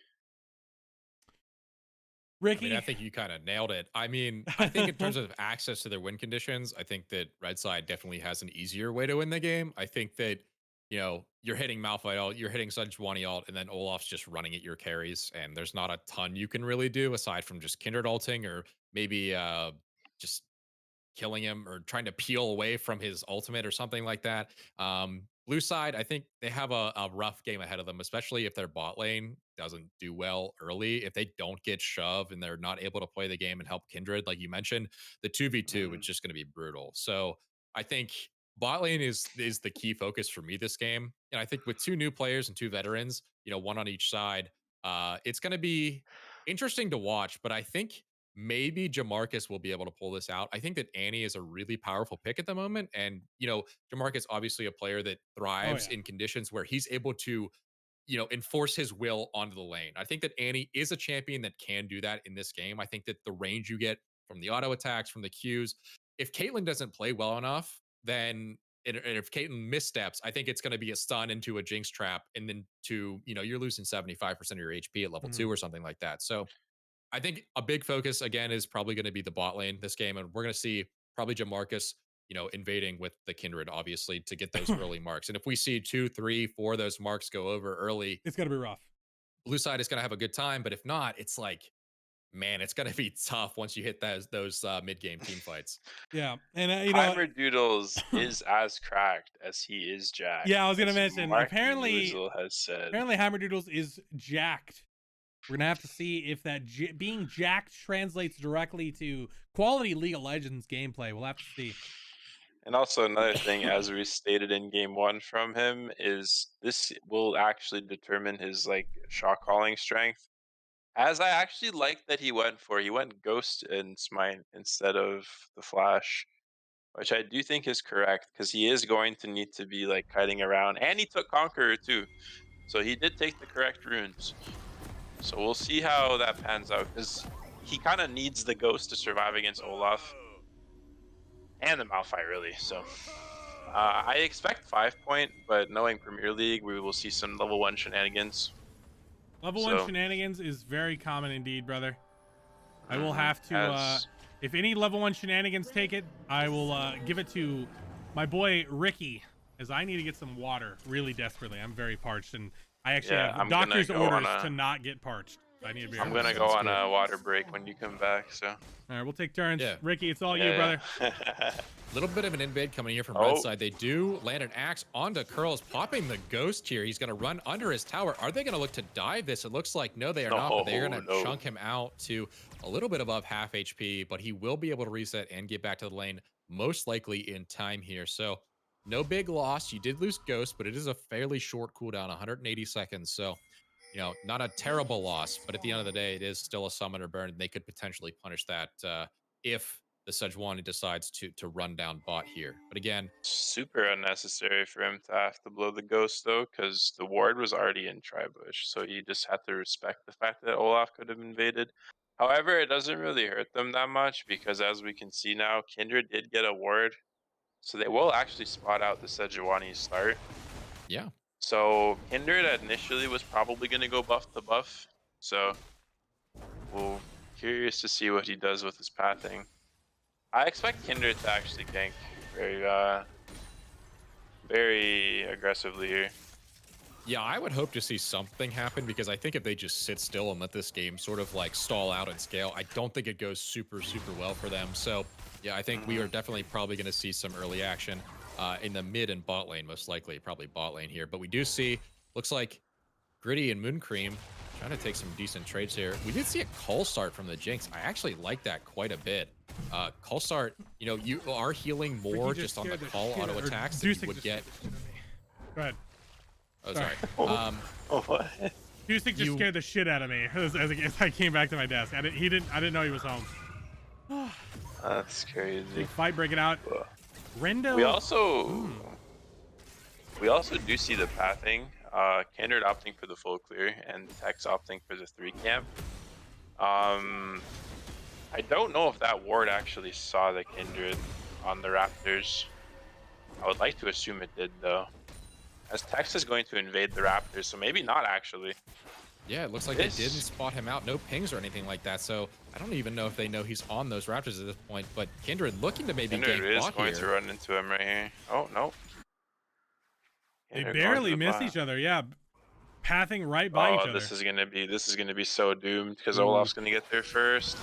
Ricky, I mean, I think you kind of nailed it. I mean, I think in terms of access to their win conditions, I think that red side definitely has an easier way to win the game. I think that, you know, you're hitting Malphite ult, you're hitting Sejuani ult, and then Olaf's just running at your carries, and there's not a ton you can really do aside from just Kindred ulting or maybe just killing him or trying to peel away from his ultimate or something like that. Blue side, I think they have a rough game ahead of them, especially if their bot lane doesn't do well early. If they don't get shoved and they're not able to play the game and help Kindred, like you mentioned, the 2v2 is just going to be brutal. So I think bot lane is the key focus for me this game. And I think with 2 new players and 2 veterans, you know, 1 on each side, it's going to be interesting to watch. But I think maybe Jamarcus will be able to pull this out. I think that Annie is a really powerful pick at the moment. And, you know, Jamarcus obviously a player that thrives in conditions where he's able to, you know, enforce his will onto the lane. I think that Annie is a champion that can do that in this game. I think that the range you get from the auto attacks, from the Qs, if Caitlyn doesn't play well enough, then and if Caitlyn missteps, I think it's going to be a stun into a Jinx trap, and then to, you know, you're losing 75% of your HP at level 2 or something like that. So I think a big focus again is probably going to be the bot lane this game, and we're going to see probably Jamarcus, you know, invading with the Kindred, obviously, to get those early marks. And if we see 2, 3, 4 of those marks go over early, it's gonna be rough. Blue side is going to have a good time, but if not, it's like, man, it's going to be tough once you hit those mid game team fights. Yeah, and you know, Heimerdoodles is as cracked as he is jacked. yeah, I was gonna as mention. Mark Apparently, Noozle has said. Heimerdoodles is jacked. We're gonna have to see if that being jacked translates directly to quality League of Legends gameplay. We'll have to see. And also another thing, as we stated in game 1 from him, is this will actually determine his like shot calling strength. As I actually like that he went Ghost and Smite instead of the Flash, which I do think is correct because he is going to need to be like kiting around, and he took Conqueror too, so he did take the correct runes. So we'll see how that pans out because he kind of needs the Ghost to survive against Olaf and the Malphite really. So I expect 5 point, but knowing Premier League, we will see some level 1 shenanigans. Level 1 shenanigans is very common indeed, brother. I will have to, if any level 1 shenanigans take it, I will give it to my boy Ricky, as I need to get some water really desperately. I'm very parched, and I actually have doctor's orders to not get parched. I need a beer. I'm gonna go on a water break when you come back. So. All right, we'll take turns. Yeah. Ricky, it's all you, brother. Little bit of an invade coming here from Oh. red side. They do land an axe onto Curls, popping the ghost here. He's going to run under his tower. Are they going to look to dive this? It looks like no, they are not, but they're going to chunk him out to a little bit above half HP, but he will be able to reset and get back to the lane, most likely in time here. So no big loss. You did lose ghost, but it is a fairly short cooldown, 180 seconds. So, you know, not a terrible loss, but at the end of the day, it is still a summoner burn. And they could potentially punish that if the Sejuani decides to run down bot here. But again, Super unnecessary for him to have to blow the ghost though, because the ward was already in Tribush, so you just had to respect the fact that Olaf could have invaded. However, it doesn't really hurt them that much because as we can see now, Kindred did get a ward, so they will actually spot out the Sejuani start. yeah. So Kindred initially was probably going to go buff to buff, so we'll curious to see what he does with his pathing. I expect Kindred to actually gank very aggressively here. Yeah, I would hope to see something happen because I think if they just sit still and let this game sort of like stall out and scale, I don't think it goes super well for them. So yeah, I think we are definitely probably going to see some early action in the mid and bot lane, most likely, probably bot lane here. But we do see, looks like Gritty and Mooncream trying to take some decent trades here. We did see a call start from the Jinx. I actually like that quite a bit. Call start, you know, you are healing more Ricky just on the scared call shit auto or attacks than you Dusek would just get. scared the shit out of me. Go ahead. Oh, sorry. Oh, what? Dusek just scared the shit out of me as I came back to my desk. I didn't know he was home. That's crazy. Big fight breaking out. Rendo. We also do see the pathing. Kindred opting for the full clear and Tex opting for the 3 camp. I don't know if that ward actually saw the Kindred on the Raptors. I would like to assume it did though, as Tex is going to invade the Raptors, so maybe not actually. Yeah, it looks like they didn't spot him out. No pings or anything like that. So I don't even know if they know he's on those Raptors at this point. But Kindred looking to maybe Kindred gank is bot going here. to run into him right here. Oh no. They Kindred barely going to the miss bot. each other. Yeah, pathing right by each other. This is gonna be so doomed because Olaf's gonna get there first.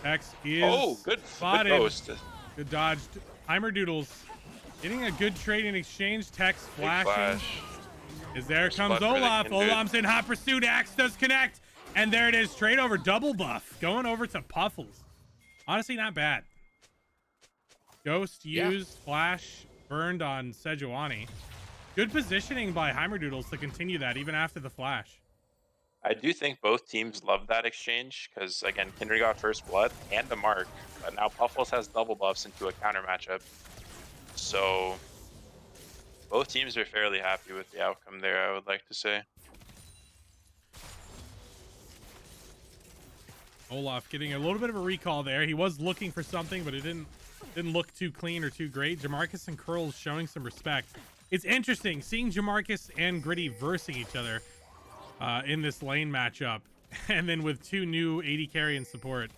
X is Good spotted. ghost. Good dodge. Heimerdoodles getting a good trading exchange. Tex Big flashing. flash. Is there comes Spot for the Olaf. Kindred. Olaf's in hot pursuit. Axe does connect. And there it is. Trade over double buff. Going over to Puffles. Honestly, not bad. Ghost used. Flash burned on Sejuani. Good positioning by Heimerdoodles to continue that even after the flash. I do think both teams love that exchange because again, Kindred got first blood and a mark, but now Puffles has double buffs into a counter matchup. So both teams are fairly happy with the outcome there, I would like to say. Olaf getting a little bit of a recall there. He was looking for something, but it didn't look too clean or too great. Jamarcus and Curls showing some respect. It's interesting seeing Jamarcus and Gritty versing each other in this lane matchup, and then with 2 new AD carry and support.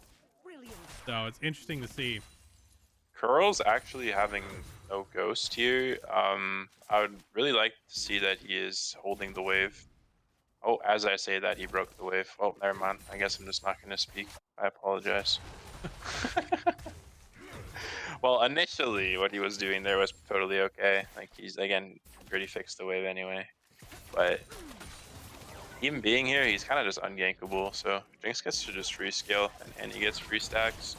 So it's interesting to see. Curl's actually having no ghost here. I would really like to see that he is holding the wave. Oh, as I say that, he broke the wave. Oh, never mind. I guess I'm just not going to speak. I apologize. Well, initially, what he was doing there was totally okay. Like, he's, again, pretty fixed the wave anyway. But even being here, he's kind of just ungankable. So Jinx gets to just free scale, and he gets free stacks.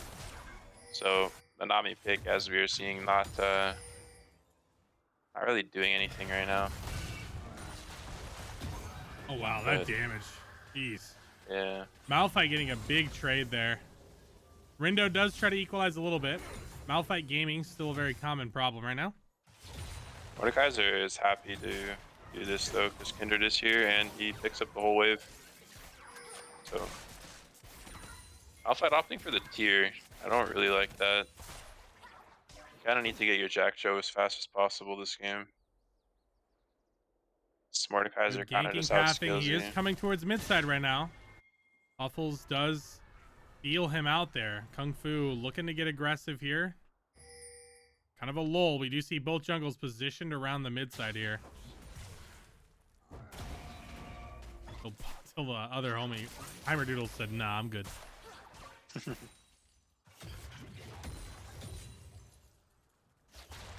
So the Nami pick, as we are seeing, not really doing anything right now. Oh wow, that damage. Jeez. Yeah. Malphite getting a big trade there. Rindo does try to equalize a little bit. Malphite gaming still a very common problem right now. Mordekaiser is happy to do this though, because Kindred is here and he picks up the whole wave. So Malphite opting for the tier. I don't really like that. You kind of need to get your Jack Joe as fast as possible this game. Mordekaiser kind of Ganking just pathing. outskills He you. is coming towards mid side right now. Puffles does feel him out there. Kung Fu looking to get aggressive here. Kind of a lull. We do see both jungles positioned around the mid side here. So until the other homie Heimerdoodles said, "Nah, I'm good."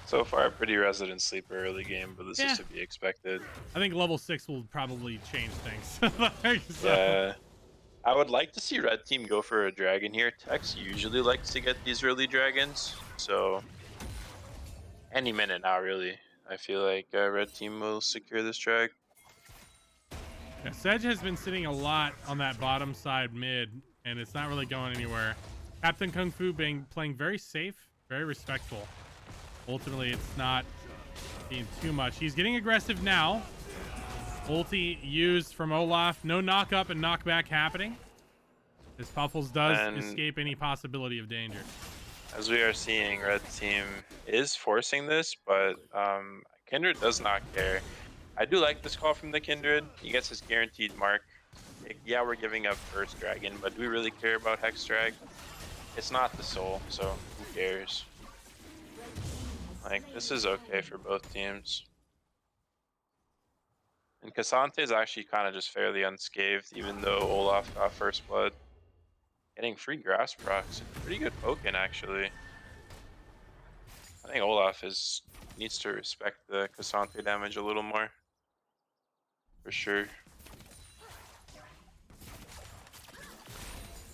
So far, pretty resident sleeper early game, but this Yeah. is to be expected. I think level 6 will probably change things. Like, so- Yeah. I would like to see red team go for a dragon here. Tex usually likes to get these early dragons, so any minute now, really. I feel like red team will secure this drag. Yeah, Sedge has been sitting a lot on that bottom side mid, and it's not really going anywhere. Captain Kung Fu playing very safe, very respectful. Ultimately, it's not being too much. He's getting aggressive now. Ulti used from Olaf. No knock up and knock back happening. As Puffles does escape any possibility of danger. As we are seeing, red team is forcing this, but Kindred does not care. I do like this call from the Kindred. He gets his guaranteed mark. Yeah, we're giving up first dragon, but do we really care about Hex Drag? It's not the soul, so who cares? Like, this is okay for both teams. And Cassante is actually kind of just fairly unscathed, even though Olaf got first blood. Getting free grass procs, pretty good poking actually. I think Olaf needs to respect the Cassante damage a little more, for sure.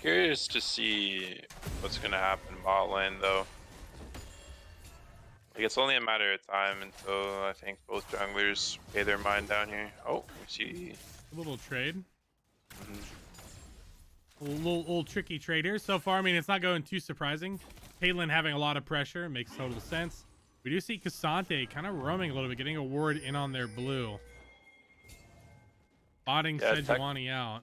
Curious to see what's gonna happen bot lane though. Like, it's only a matter of time until I think both junglers pay their mind down here. Oh, we see A little trade. A little tricky trade here. So far, I mean, it's not going too surprising. Caitlyn having a lot of pressure makes total sense. We do see Cassante kind of roaming a little bit, getting a ward in on their blue. Botting Sejuani out.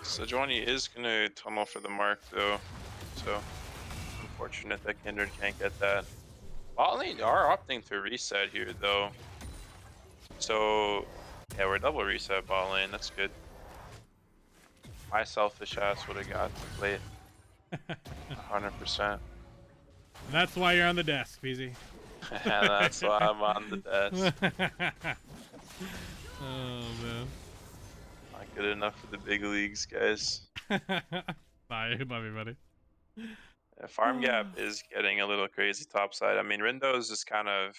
Sejuani is gonna tunnel for the mark though, so unfortunate that Kindred can't get that. Bot lane are opting to reset here though, so yeah, we're double reset bot lane. That's good. My selfish ass would have got the plate. 100%. That's why you're on the desk, Peasy. That's why I'm on the desk. Oh man. Not good enough for the big leagues, guys. Bye, buddy. Yeah, farm gap is getting a little crazy topside. I mean, Rindo's just kind of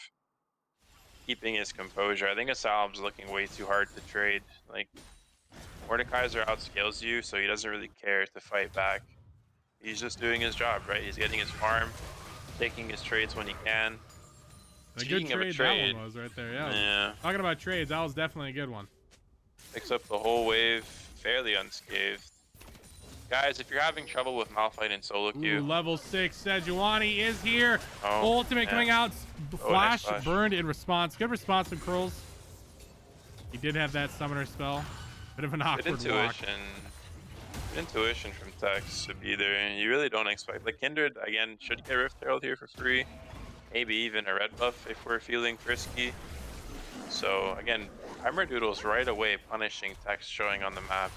keeping his composure. I think Asylum's looking way too hard to trade. Like, Mordekaiser outscales you, so he doesn't really care to fight back. He's just doing his job, right? He's getting his farm, taking his trades when he can. A good trade, that one was right there, yeah. Talking about trades, that was definitely a good one. Picks up the whole wave, fairly unscathed. Guys, if you're having trouble with Malphite and solo queue, level 6 Sejuani is here. Oh, Ultimate coming out. Nice Flash burned in response. Good response from Curls. He did have that summoner spell. Bit of an awkward walk. Intuition from Tex to be there. You really don't expect. Like, Kindred, again, should get Rift Herald here for free. Maybe even a red buff if we're feeling frisky. So, again, Heimerdoodles right away punishing Tex showing on the map.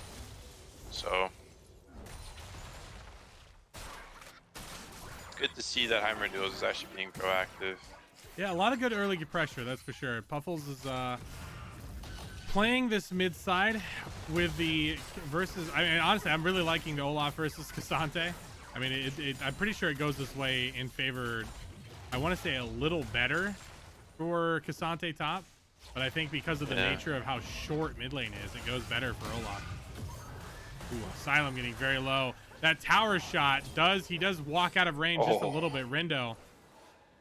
So, it's good to see that Heimerdoodles is actually being proactive. Yeah, a lot of good early pressure, that's for sure. Puffles is playing this mid side with the versus. I mean, honestly, I'm really liking the Olaf versus Cassante. I mean, I'm pretty sure it goes this way in favor. I want to say a little better for Cassante top, but I think because of the nature of how short mid lane is, it goes better for Olaf. Ooh, Asylum getting very low. That tower shot he does walk out of range just a little bit. Rindo,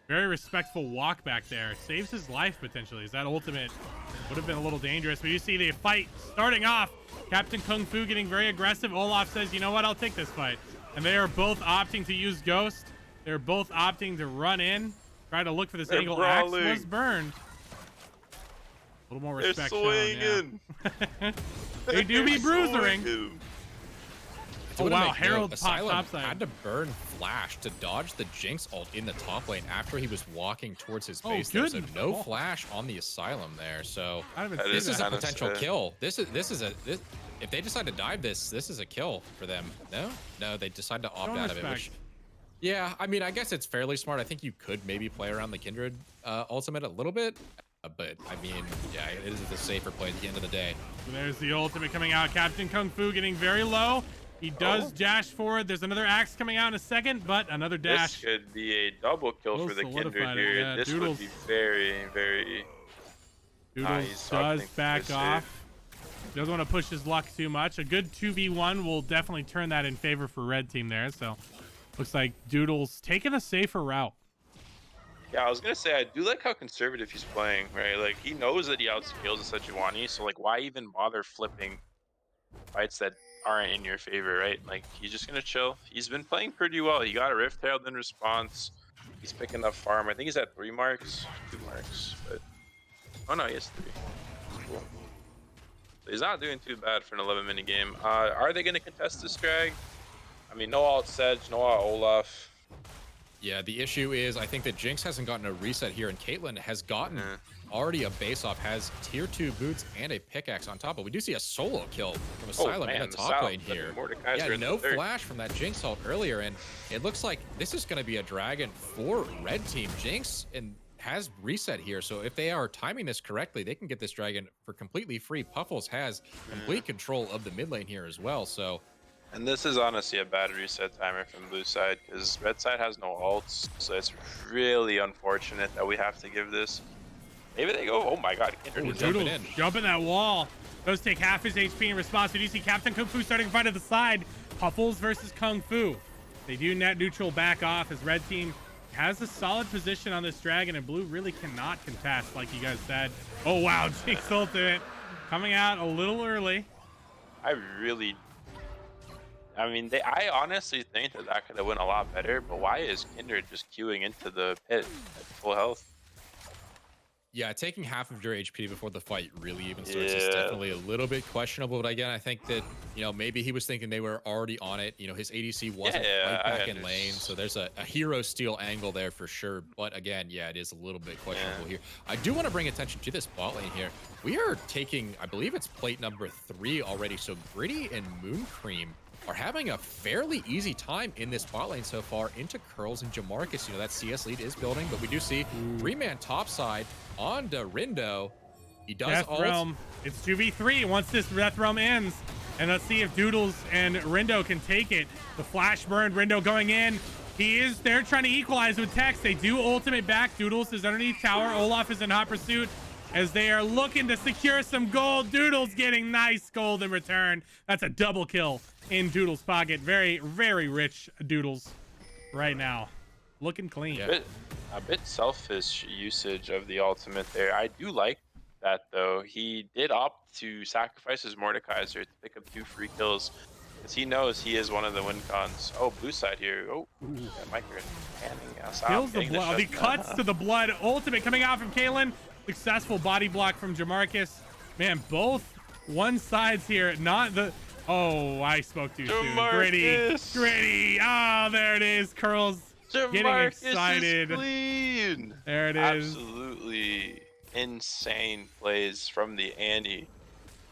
very respectful walk back there. Saves his life potentially. As that ultimate would have been a little dangerous. But you see the fight starting off. Captain Kung Fu getting very aggressive. Olaf says, you know what, I'll take this fight. And they are both opting to use Ghost. They're both opting to run in. Try to look for this angle. Axe was burned. A little more respect shown, yeah. They do be bruisering. Oh wow, Herald popped topside. Had to burn Flash to dodge the Jinx ult in the top lane after he was walking towards his base. There, so no Flash on the Asylum there. So this is a potential kill. This is if they decide to dive this is a kill for them. No, they decide to opt out of it. Which, yeah, I mean, I guess it's fairly smart. I think you could maybe play around the Kindred ultimate a little bit. But I mean, yeah, it is the safer play at the end of the day. So there's the ultimate coming out. Captain Kung Fu getting very low. He does dash forward. There's another axe coming out in a second, but another dash. This could be a double kill Will for the Kindred solidified it, here. yeah. This Doodles. would be very, very Doodles nice. does back off. Doesn't want to push his luck too much. A good 2v1 will definitely turn that in favor for red team there. So looks like Doodles taking a safer route. Yeah, I was gonna say I do like how conservative he's playing, right? Like he knows that he outscales a Sejuani, so like why even bother flipping fights that aren't in your favor, right? Like he's just gonna chill. He's been playing pretty well. He got a Rift Herald in response. He's picking up farm. I think he's at 3 marks, 2 marks, but oh no, he has 3. That's cool. So he's not doing too bad for an 11-minute game. Are they gonna contest this drag? I mean, no alt Sedge, no alt Olaf. Yeah, the issue is I think that Jinx hasn't gotten a reset here, and Caitlyn has gotten already a base off, has tier 2 boots and a pickaxe on top. But we do see a solo kill from Asylum in the top lane here. Yeah, no flash from that Jinx ult earlier, and it looks like this is going to be a dragon for red team. Jinx and has reset here, so if they are timing this correctly, they can get this dragon for completely free. Puffles has complete control of the mid lane here as well, so. And this is honestly a bad reset timer from blue side because red side has no ults, so it's really unfortunate that we have to give this. Maybe they go, oh my god, Kindred is Doodles jumping that wall. Does take half his HP in response. We do see Captain Kung Fu starting to fight at the side. Puffles versus Kung Fu. They do net neutral back off as red team has a solid position on this dragon, and blue really cannot contest, like you guys said. Oh wow, Jinx ultimate coming out a little early. I mean, I honestly think that could have went a lot better, but why is Kindred just queuing into the pit at full health? Yeah, taking half of your HP before the fight really even starts is definitely a little bit questionable. But again, I think that, you know, maybe he was thinking they were already on it. You know, his ADC wasn't right back in lane, so there's a hero steal angle there for sure. But again, yeah, it is a little bit questionable here. I do want to bring attention to this bot lane here. We are taking, I believe it's plate number 3 already, so Gritty and Moon Cream are having a fairly easy time in this bot lane so far into Curls and Jamarcus. You know, that CS lead is building, but we do see 3-man topside on to Rindo. He does Death Realm. It's 2v3 once this Death Realm ends. And let's see if Doodles and Rindo can take it. The flash burn, Rindo going in. They're trying to equalize with Tex. They do ultimate back. Doodles is underneath tower. Olaf is in hot pursuit as they are looking to secure some gold. Doodles getting nice gold in return. That's a double kill in Doodles' pocket. Very, very rich Doodles right now. Looking clean. A bit selfish usage of the ultimate there. I do like that, though. He did opt to sacrifice his Mordekaiser to pick up 2 free kills because he knows he is one of the win cons. Oh, blue side here. Oh, that Micro panning. Kills the blood. He cuts to the blood. Ultimate coming out from Caitlyn. Successful body block from Jamarcus. Man, both one sides here. Not the... Oh, I spoke too soon. Gritty. Oh, there it is. Curls getting excited. Is clean. There it is. Absolutely insane plays from the Annie.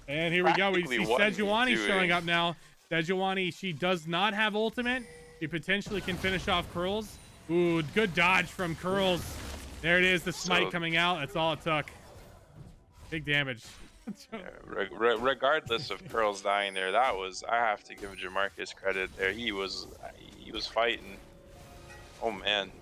And here we go. We see Sejuani showing up now. Sejuani, she does not have ultimate. She potentially can finish off Curls. Ooh, good dodge from Curls. There it is. The smite coming out. That's all it took. Big damage. Regardless of Curls dying there, I have to give Jamarcus credit there. He was fighting. Oh man.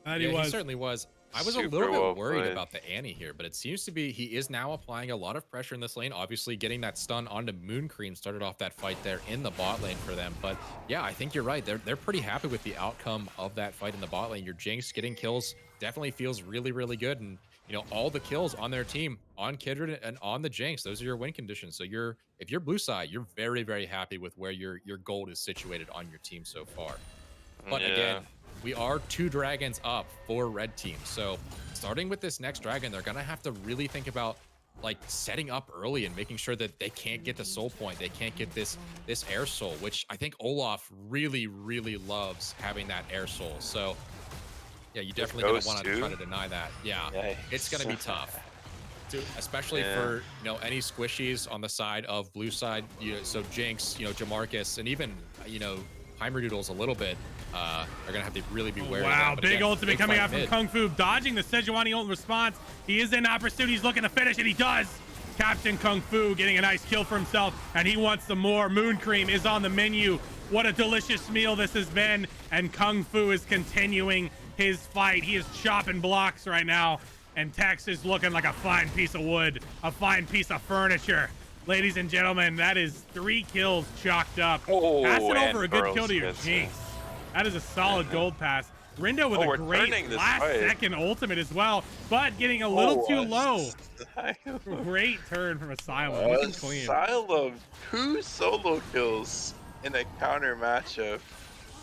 He certainly was. I was a little bit worried about the Annie here, but it seems to be he is now applying a lot of pressure in this lane. Obviously, getting that stun onto Moon Cream started off that fight there in the bot lane for them. But yeah, I think you're right. They're pretty happy with the outcome of that fight in the bot lane. Your Jinx getting kills definitely feels really, really good. And you know, all the kills on their team, on Kindred and on the Jinx, those are your win conditions. So if you're blue side, you're very, very happy with where your gold is situated on your team so far. But again, we are 2 dragons up for red team. So starting with this next dragon, they're going to have to really think about like setting up early and making sure that they can't get the soul point. They can't get this air soul, which I think Olaf really, really loves having that air soul. So yeah, you definitely going to want to try to deny that. Yeah, it's going to be tough. Especially for, you know, any squishies on the side of blue side. So Jinx, you know, Jamarcus, and even, you know, Heimerdoodles a little bit are gonna have to really be wary. Wow, of that. But big again, ultimate big coming fight out from mid. Kung Fu, dodging the Sejuani ult response. He is in hot pursuit. He's looking to finish, and he does. Captain Kung Fu getting a nice kill for himself, and he wants some more. Moon Cream is on the menu. What a delicious meal this has been, and Kung Fu is continuing his fight. He is chopping blocks right now, and Tex is looking like a fine piece of wood, a fine piece of furniture. Ladies and gentlemen, that is 3 kills chalked up. Pass it over a good kill to your Jinx. That is a solid gold pass. Rindo with a great last-second ultimate as well, but getting a little too low. Great turn from Asylum. Looking clean. Asylum, 2 solo kills in a counter matchup.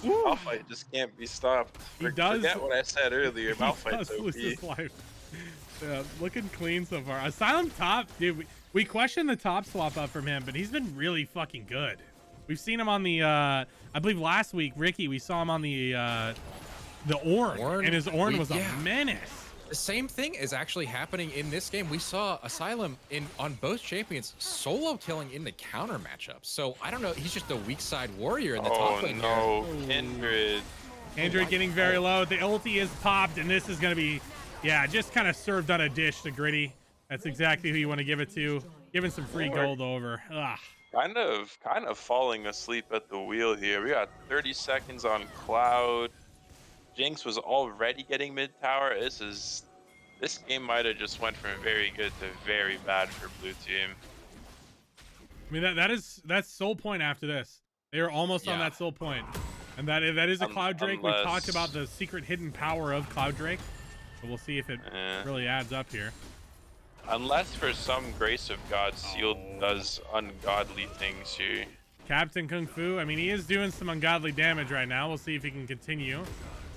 Malphite just can't be stopped. Forget what I said earlier. Malphite's He does lose his OP. life. Yeah, looking clean so far. Asylum top, dude. We questioned the top swap up from him, but he's been really fucking good. We've seen him on the, I believe last week, Ricky, we saw him on the Ornn, and his Ornn was a menace. The same thing is actually happening in this game. We saw Asylum on both champions solo killing in the counter matchup. So I don't know. He's just a weak side warrior in the top lane. Oh no, Kindred. Kindred getting very low. The ulti is popped, and this is going to be, yeah, just kind of served on a dish to Gritty. That's exactly who you want to give it to. Giving some free gold over. Ugh. Kind of falling asleep at the wheel here. We got 30 seconds on Cloud. Jinx was already getting mid tower. This game might have just went from very good to very bad for blue team. I mean that's soul point after this. They are almost on that soul point. And that is a Cloud Drake. We've talked about the secret hidden power of Cloud Drake. So we'll see if it really adds up here. Unless for some grace of God, Sealed does ungodly things here. Captain Kung Fu, I mean, he is doing some ungodly damage right now. We'll see if he can continue.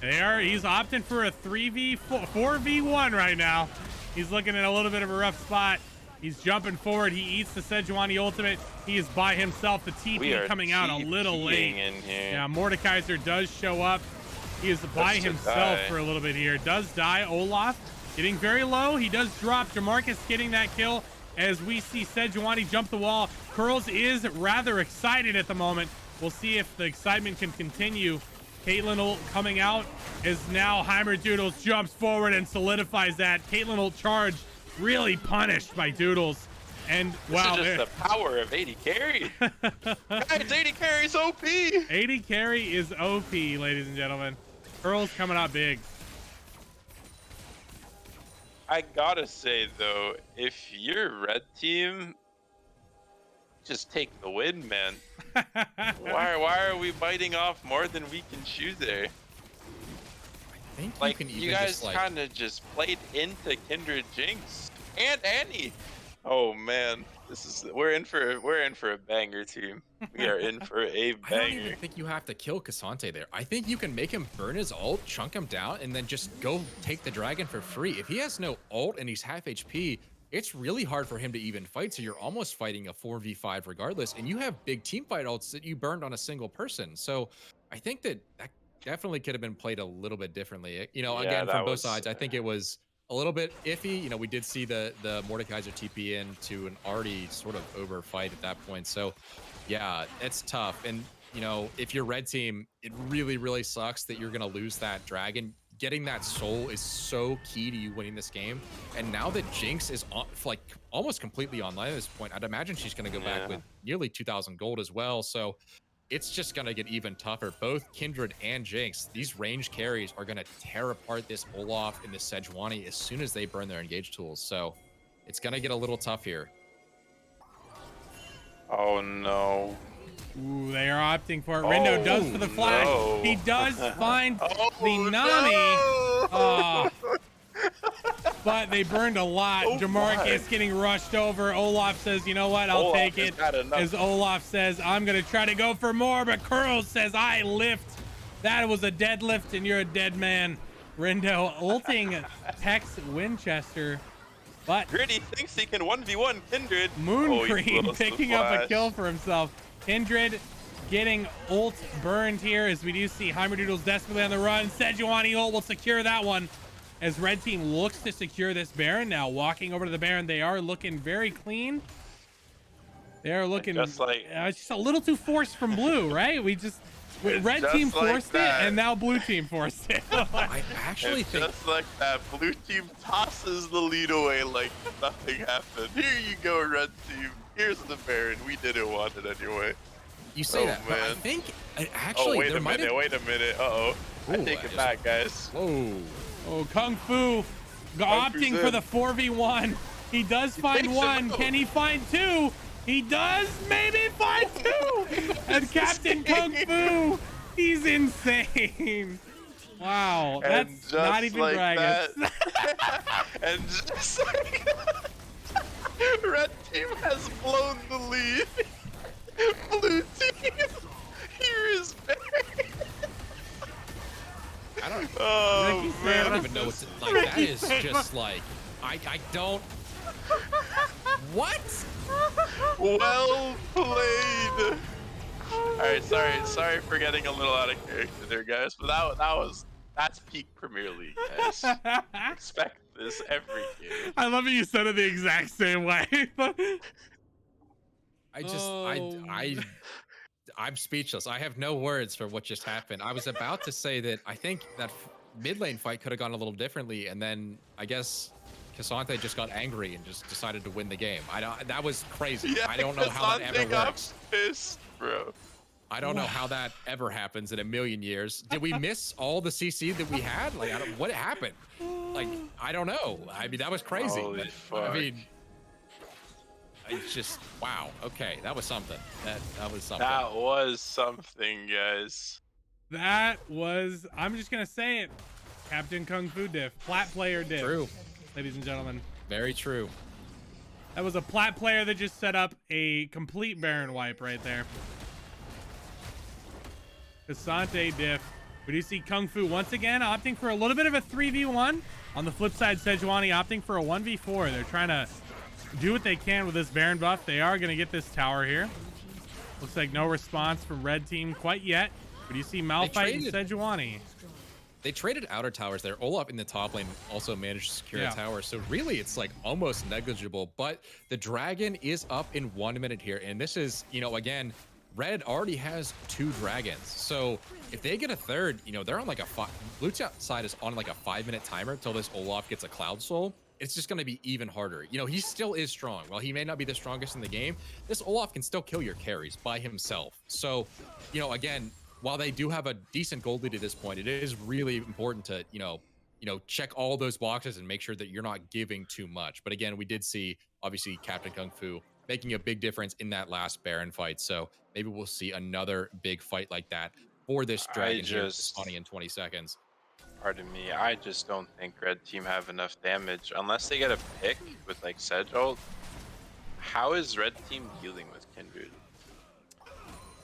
He's opting for a 4v1 right now. He's looking at a little bit of a rough spot. He's jumping forward. He eats the Sejuani ultimate. He is by himself. The TP coming out a little late. Yeah, Mordekaiser does show up. He is by himself for a little bit here. Does die. Olaf getting very low. He does drop. Jamarcus getting that kill as we see Sejuani jump the wall. Curls is rather excited at the moment. We'll see if the excitement can continue. Caitlyn ult coming out as now Heimerdoodles jumps forward and solidifies that. Caitlyn ult charge really punished by Doodles. And wow, this is just the power of 80 carry. Guys, 80 carry is OP. 80 carry is OP, ladies and gentlemen. Curls coming out big. I gotta say though, if you're red team, just take the win, man. why are we biting off more than we can chew there? I think like you guys kind of just played into Kindred Jinx and Annie. Oh man, we're in for a banger, team. We are in for a banger. I don't even think you have to kill Cassante there. I think you can make him burn his ult, chunk him down, and then just go take the dragon for free. If he has no ult and he's half HP, it's really hard for him to even fight. So you're almost fighting a 4v5 regardless, and you have big team fight ults that you burned on a single person. So I think that definitely could have been played a little bit differently. You know, again, from both sides, I think it was a little bit iffy. You know, we did see the Mordekaiser TP into an already sort of over fight at that point. So yeah, it's tough. And you know, if you're red team, it really, really sucks that you're gonna lose that dragon. Getting that soul is so key to you winning this game. And now that Jinx is like almost completely online at this point, I'd imagine she's gonna go back with nearly 2,000 gold as well. So it's just gonna get even tougher. Both Kindred and Jinx, these range carries are gonna tear apart this Olaf and the Sejuani as soon as they burn their engage tools. So it's gonna get a little tough here. Oh no. Ooh, they are opting for it. Rindo does for the flash. No. He does find the Nami. No. But they burned a lot. Jamarcus getting rushed over. Olaf says, you know what? I'll take it. As Olaf says, I'm going to try to go for more. But Curls says, I lift. That was a deadlift, and you're a dead man. Rindo ulting Tex Winchester. But Gritty thinks he can 1v1 Kindred. Moon Cream picking up a kill for himself. Kindred getting ult burned here as we do see Heimerdoodles desperately on the run. Sejuani ult will secure that one as red team looks to secure this Baron now. Walking over to the Baron, they are looking very clean. They are looking just like it's just a little too forced from blue, right? We just Red Just team like forced that. it, and now blue team forced it. I actually And think just like that, blue team tosses the lead away like nothing happened. Here you go, red team. Here's the Baron. We didn't want it anyway. you say Oh, that, but I man. think Oh, actually wait there a might minute. have. Wait a minute. Uh-oh. I Ooh, take that it is- back, guys. Whoa. Oh, Kung Fu Kung Fu's opting for in. the 4v1. He does find takes him one. out. Can he find two? He does maybe find two. And Captain Kung Fu, he's insane. Wow, And that's just not even like bragging. that, and just like that, red team has blown the lead. Blue team, here is Baron. I don't. Oh, Ricky I man. don't even know what's like. That is just like I don't. What? Well played. All right, sorry for getting a little out of character there, guys. But that's peak Premier League, guys. Expect this every game. I love that you said it the exact same way. I just Oh. I'm speechless. I have no words for what just happened. I was about to say that I think that mid lane fight could have gone a little differently, and then I guess Cassante just got angry and just decided to win the game. That was crazy. Yeah, I don't know how that Cassante ever got works. pissed, bro. I don't know how that ever happens in a million years. Did we miss all the CC that we had? Like, what happened? Like, I don't know. I mean, that was crazy. Holy But, fuck. I mean, it's just wow. Okay, that was something. That was something. That was something, guys. That was, I'm just going to say it. Captain Kung Fu diff. Plat player diff. True. Ladies and gentlemen. Very true. That was a plat player that just set up a complete Baron wipe right there. Cassante diff. We do see Kung Fu once again opting for a little bit of a 3v1. On the flip side, Sejuani opting for a 1v4. They're trying to do what they can with this Baron buff. They are going to get this tower here. Looks like no response from red team quite yet. But you see Malphite and Sejuani. They traded outer towers there. Olaf in the top lane also managed to secure a tower. So really, it's like almost negligible. But the dragon is up in 1 minute here. And this is, you know, again, red already has 2 dragons. So if they get a third, you know, they're on like a blue side is on like a 5-minute timer until this Olaf gets a Cloud Soul. It's just going to be even harder. You know, he still is strong. While he may not be the strongest in the game, this Olaf can still kill your carries by himself. So, you know, again, while they do have a decent gold lead at this point, it is really important to, you know, check all those boxes and make sure that you're not giving too much. But again, we did see, obviously, Captain Kung Fu making a big difference in that last Baron fight. So maybe we'll see another big fight like that for this dragon here spawning in 20 seconds. Pardon me, I just don't think red team have enough damage. Unless they get a pick with like Sedge ult. How is red team dealing with Kindred?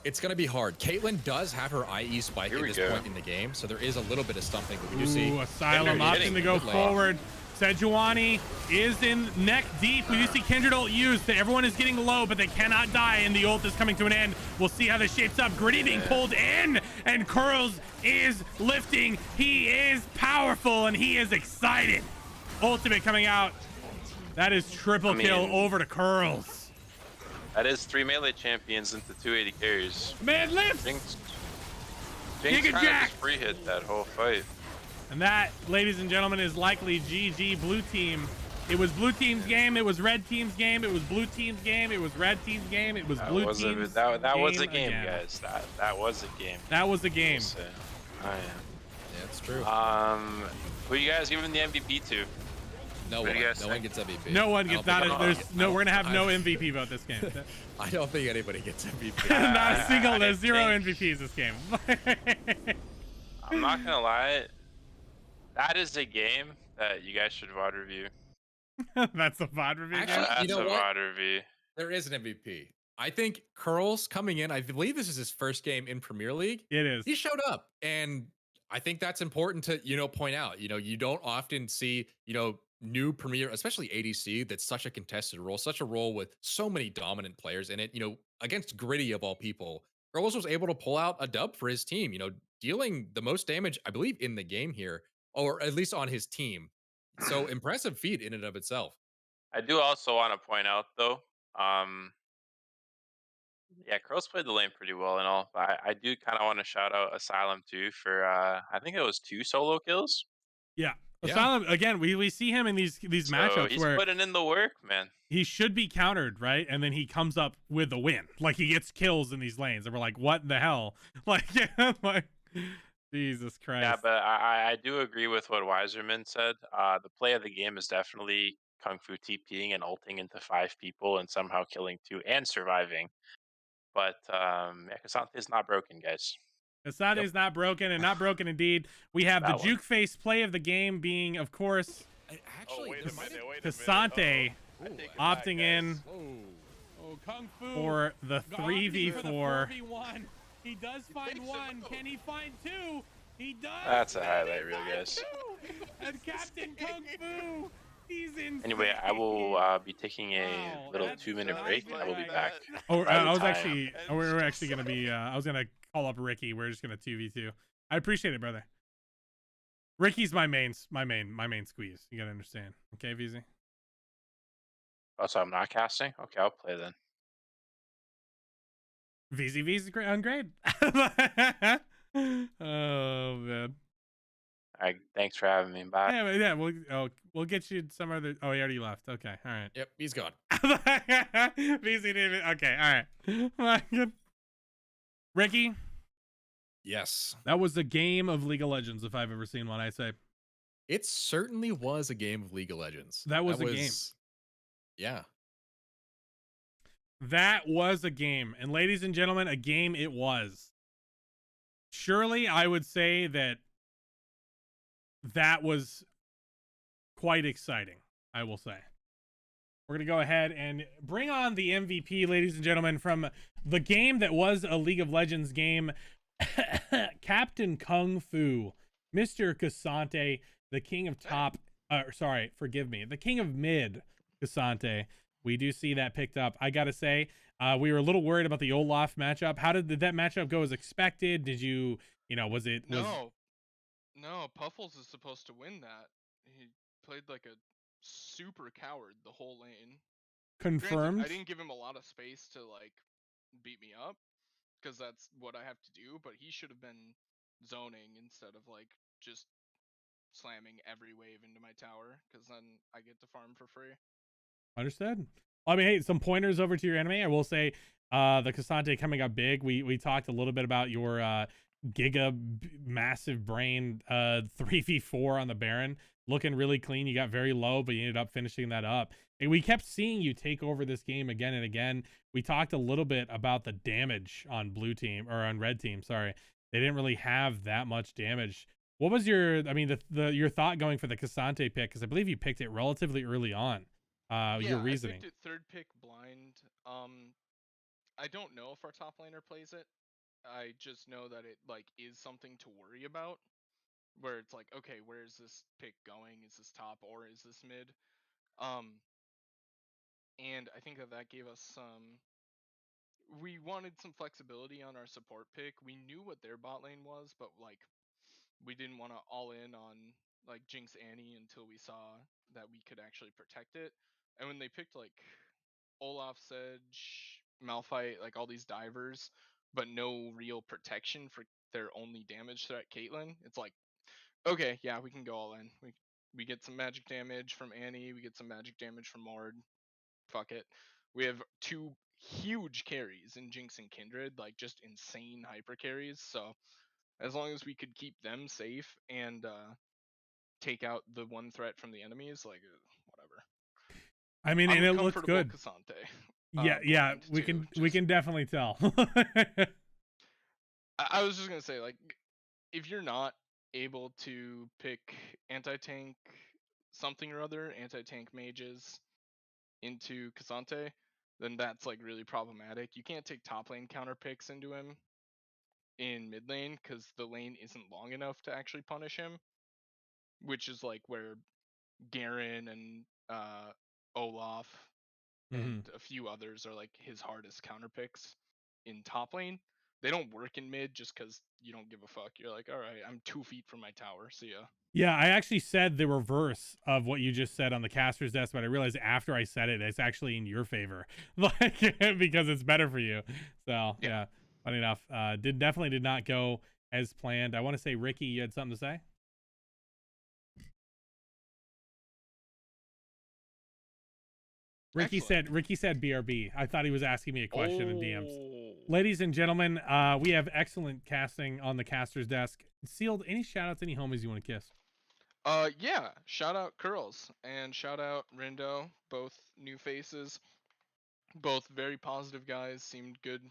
It's going to be hard. Caitlyn does have her IE spike at this point in the game, so there is a little bit of stumping, but we do see Asylum opting to go forward. Sejuani is in neck deep. We do see Kindred ult used. Everyone is getting low, but they cannot die, and the ult is coming to an end. We'll see how this shapes up. Gritty being pulled in, and Curls is lifting. He is powerful, and he is excited. Ultimate coming out. That is triple kill over to Curls. That is 3 melee champions into 280 carries. Man, lift! Jinx Giga trying to Jack! just free hit that whole fight. And that, ladies and gentlemen, is likely GG blue team. It was blue team's game. It was red team's game. It was blue team's game. It was red team's game. It was blue team's that was a game, again. guys. That was a game. That was a game. So, oh, yeah. Yeah, it's true. Who you guys giving the MVP to? No one gets MVP. No one gets that. We're gonna have no MVP vote this game. I don't think anybody gets MVP. Not a single. There's 0 MVPs this game. I'm not gonna lie. That is a game that you guys should VOD review. That's a VOD review. Actually, That's you know a what? VOD review. There is an MVP. I think Curls coming in. I believe this is his first game in Premier League. It is. He showed up, and I think that's important to point out. You don't often see new Premier, especially ADC, that's such a contested role, such a role with so many dominant players in it. Against Gritty of all people, Curls was able to pull out a dub for his team. Dealing the most damage, I believe, in the game here, or at least on his team. So impressive feat in and of itself. I do also want to point out though, Yeah, Crows played the lane pretty well and all, but I do kind of want to shout out Asylum too for I think it was 2 solo kills. Yeah. Yeah. Asylum, again, we see him in these So matchups he's where putting in the work, man. he should be countered, right? And then he comes up with a win. Like he gets kills in these lanes. And we're like, what the hell? Like, yeah, like Jesus Christ. Yeah, but I do agree with what Weiserman said. The play of the game is definitely Kung Fu TPing and ulting into 5 people and somehow killing 2 and surviving. But yeah, Cassante is not broken, guys. Kasane is not broken, and not broken indeed. We have the That one. juke face play of the game being, of course, Actually, there might have- Kasante opting in Whoa. Kung Fu for the 3v4. He does find one. Can he find two? He does. That's a highlight reel, guys. And Captain Kung Fu, he's insane. Anyway, I will be taking a little 2-minute break, and I will be back. Oh, by the I was time. actually, we're actually gonna be. I was gonna call up Ricky. We're just gonna 2v2. I appreciate it, brother. Ricky's my main squeeze. You gotta understand, okay, VZ? Oh, so I'm not casting? Okay, I'll play then. VZV's great on grade. Oh man. Alright, thanks for having me. Bye. Yeah, we'll get you some other. Oh, he already left. Okay, all right. Yep, he's gone. VZ David. Okay, all right. Ricky, Yes. that was a game of League of Legends if I've ever seen one. I say It certainly was a game of League of Legends. That was a game. Yeah. that was a game, and ladies and gentlemen, a game it was. Surely, I would say that was quite exciting. I will say. We're going to go ahead and bring on the MVP, ladies and gentlemen, from the game that was a League of Legends game. Captain Kung Fu, Mr. Cassante, the king of top. Sorry, forgive me. The king of mid, Cassante. We do see that picked up. I got to say, we were a little worried about the Olaf matchup. How did that matchup go as expected? Did you, was it? No, Puffles is supposed to win that. He played like a super coward the whole lane. Granted, Confirmed? I didn't give him a lot of space to like beat me up because that's what I have to do, but he should have been zoning instead of like just slamming every wave into my tower because then I get to farm for free. Understood. I mean, hey, some pointers over to your enemy. I will say, the Cassante coming up big. We talked a little bit about your massive brain 3v4 on the Baron, looking really clean. You got very low, but you ended up finishing that up. And we kept seeing you take over this game again and again. We talked a little bit about the damage on blue team or on red team. Sorry, they didn't really have that much damage. What was your thought going for the Cassante pick? Because I believe you picked it relatively early on. Your reasoning. I picked it third pick blind. I don't know if our top laner plays it. I just know that it like is something to worry about. Where it's like, okay, where is this pick going? Is this top or is this mid? And I think that gave us some. We wanted some flexibility on our support pick. We knew what their bot lane was, but like, we didn't want to all in on like Jinx Annie until we saw that we could actually protect it. And when they picked like Olaf, Sedge, Malphite, like all these divers, but no real protection for their only damage threat, Caitlyn, it's like, okay, yeah, we can go all in. We get some magic damage from Annie, we get some magic damage from Mord. Fuck it. We have 2 huge carries in Jinx and Kindred, like just insane hyper carries. So as long as we could keep them safe and take out the one threat from the enemies, like whatever. I mean, and it looked good. Cassante, Yeah, we can definitely tell. I was just gonna say, like, if you're not able to pick anti-tank something or other, anti-tank mages into Cassante, then that's like really problematic. You can't take top lane counter picks into him in mid lane because the lane isn't long enough to actually punish him, which is like where Garen and Olaf and a few others are like his hardest counter picks in top lane. They don't work in mid just because you don't give a fuck. You're like, all right, I'm 2 feet from my tower. See ya. Yeah, I actually said the reverse of what you just said on the caster's desk, but I realized after I said it, it's actually in your favor, like because it's better for you. So yeah, funny enough, definitely did not go as planned. I want to say, Ricky, you had something to say? Ricky said BRB. I thought he was asking me a question in DMs. Ladies and gentlemen, we have excellent casting on the caster's desk. Sealed, any shout outs, any homies you want to kiss? Yeah, shout out Curls and shout out Rindo, both new faces, both very positive guys, seemed good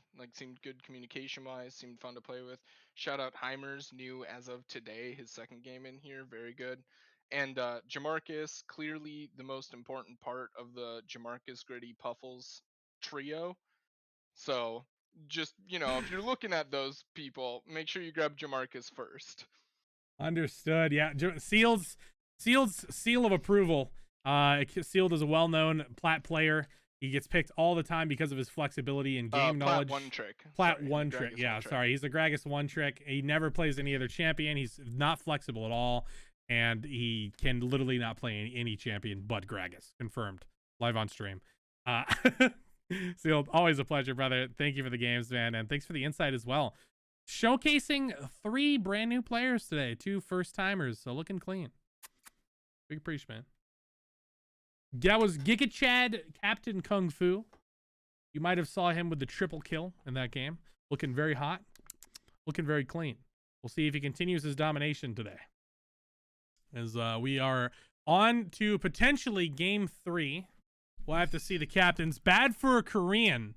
communication wise, seemed fun to play with. Shout out Heimers, new as of today, his second game in here, very good. And Jamarcus, clearly the most important part of the Jamarcus Gritty Puffles trio. So just, if you're looking at those people, make sure you grab Jamarcus first. Understood. Yeah, Sealed's seal of approval. Sealed is a well-known plat player. He gets picked all the time because of his flexibility and game knowledge. Plat one trick. Plat one trick. Yeah, sorry. He's a Gragas one trick. He never plays any other champion. He's not flexible at all, and he can literally not play any champion but Gragas. Confirmed. Live on stream. Sealed, always a pleasure, brother. Thank you for the games, man, and thanks for the insight as well. Showcasing 3 brand new players today, 2 first timers, so looking clean. Big appreciate, man. That was Giga Chad, Captain Kung Fu. You might have saw him with the triple kill in that game. Looking very hot, looking very clean. We'll see if he continues his domination today. As we are on to potentially game 3. We'll have to see the captains. Bad for a Korean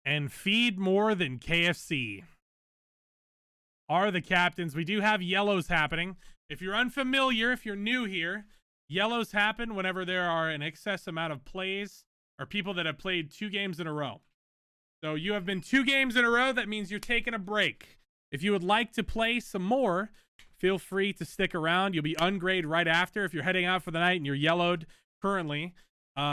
and feed more than KFC are the captains. We do have yellows happening. If you're unfamiliar, if you're new here, yellows happen whenever there are an excess amount of plays or people that have played 2 games in a row. So you have been 2 games in a row. That means you're taking a break. If you would like to play some more, feel free to stick around. You'll be ungraded right after. If you're heading out for the night and you're yellowed currently,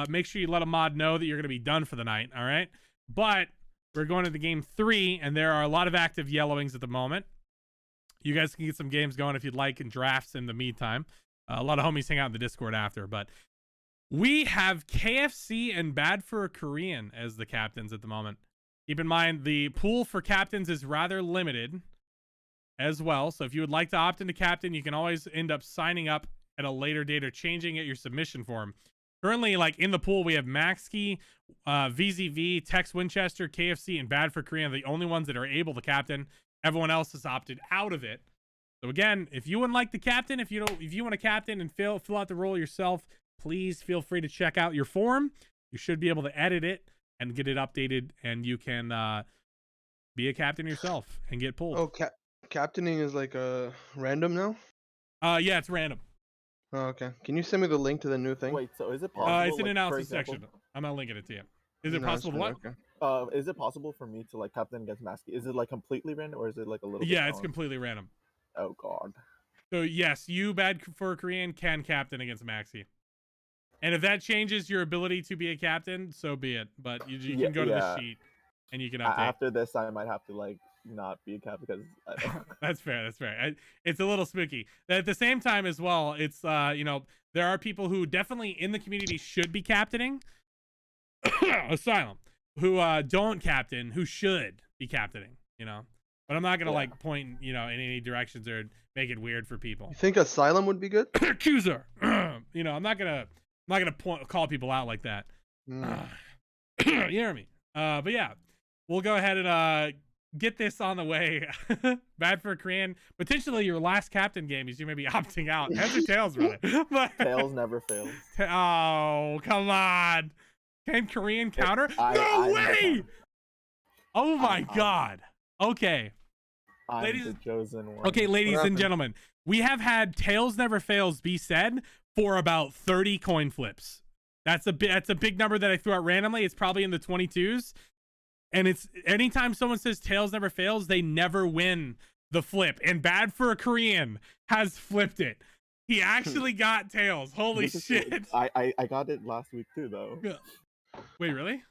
make sure you let a mod know that you're going to be done for the night, all right? But we're going to the game 3, and there are a lot of active yellowings at the moment. You guys can get some games going if you'd like in drafts in the meantime. A lot of homies hang out in the Discord after, but we have KFC and Bad for a Korean as the captains at the moment. Keep in mind, the pool for captains is rather limited as well. So if you would like to opt into captain, you can always end up signing up at a later date or changing at your submission form. Currently, like in the pool, we have Maxkey, VZV, Tex Winchester, KFC, and Bad for Korean, the only ones that are able to captain. Everyone else has opted out of it. So again, if you wouldn't like the captain, if you want to captain and fill out the role yourself, please feel free to check out your form. You should be able to edit it and get it updated, and you can be a captain yourself and get pulled. Oh, captaining is like a random now? Yeah, it's random. Oh, okay. Can you send me the link to the new thing? Wait, so is it possible? It's in like, analysis for example, section. I'm not linking it to you. Is it possible? What? Okay. Is it possible for me to like captain against Masky? Is it like completely random, or is it like a little? Yeah, bit it's completely random. Oh god. So yes, you Bad for a Korean can captain against Maxi. And if that changes your ability to be a captain, so be it. But you can go to the sheet and you can update. After this, I might have to like not be a captain because I don't... That's fair. That's fair. It's a little spooky. At the same time as well, it's there are people who definitely in the community should be captaining. Asylum, who don't captain, who should be captaining. But I'm not gonna like point in any directions or make it weird for people. You think Asylum would be good? Accuser. I'm not gonna call people out like that. You hear me? But yeah, we'll go ahead and get this on the way. Bad for a Korean. Potentially your last captain game is you may be opting out. Heads or tails, brother? Tails never fails. Oh, come on. Can Korean counter? No way! Oh my god. Okay. I'm the chosen one. Okay, ladies and gentlemen, we have had Tails Never Fails be said for about 30 coin flips. That's a big number that I threw out randomly. It's probably in the 22s. And it's anytime someone says Tails Never Fails, they never win the flip. And Bad for a Korean has flipped it. He actually got Tails. Holy shit. I got it last week too, though. Wait, really?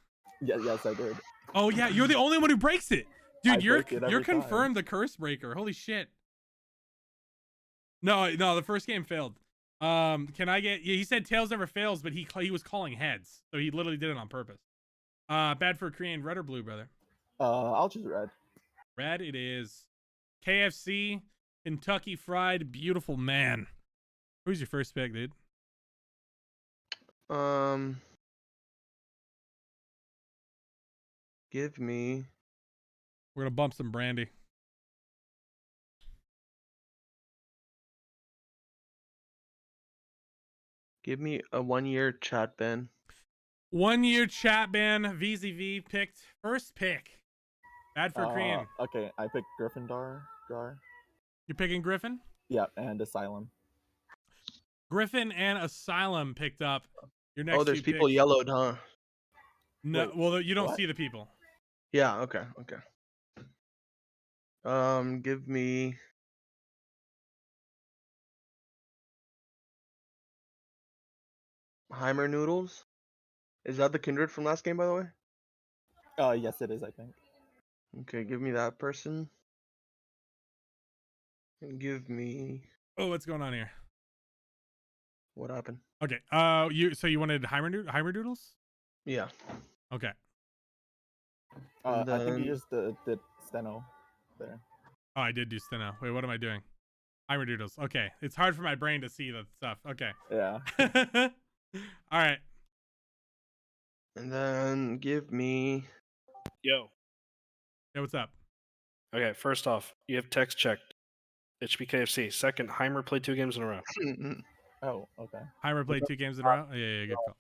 Yes, I did. Oh, yeah. You're the only one who breaks it. Dude, I you're break it every time. confirmed the curse breaker. Holy shit. No, the first game failed. Can I get? Yeah, he said tails never fails, but he was calling heads, so he literally did it on purpose. Bad for Korean. Red or blue, brother? I'll choose red. Red it is. KFC, Kentucky Fried, beautiful man. Who's your first pick, dude? Give me. We're gonna bump some brandy. Give me a 1-year chat ban. 1-year chat ban. VZV picked first pick. Bad for Korean. Okay, I picked Gryffindor. Jar. You're picking Griffin? Yep, and Asylum. Griffin and Asylum picked up your next. Oh, there's two people picks. yellowed, huh? No, Wait, well, you don't what? see the people. Yeah. Okay. Give me. Heimerdoodles. Is that the kindred from last game, by the way? Yes, it is. I think. Okay, give me that person. And give me. Oh, what's going on here? What happened? Okay. You wanted Heimerdoodles? Yeah. Okay. I think then- you just did Steno there. Oh, I did do Steno. Wait, what am I doing? Heimerdoodles. Okay. It's hard for my brain to see the stuff. Okay. Yeah. All right. And then give me. Yo. Hey, what's up? Okay, first off, you have text checked. It should be KFC. Second, Heimer played 2 games in a row. Oh, okay. Heimer played 2 games in a row? Yeah, good call.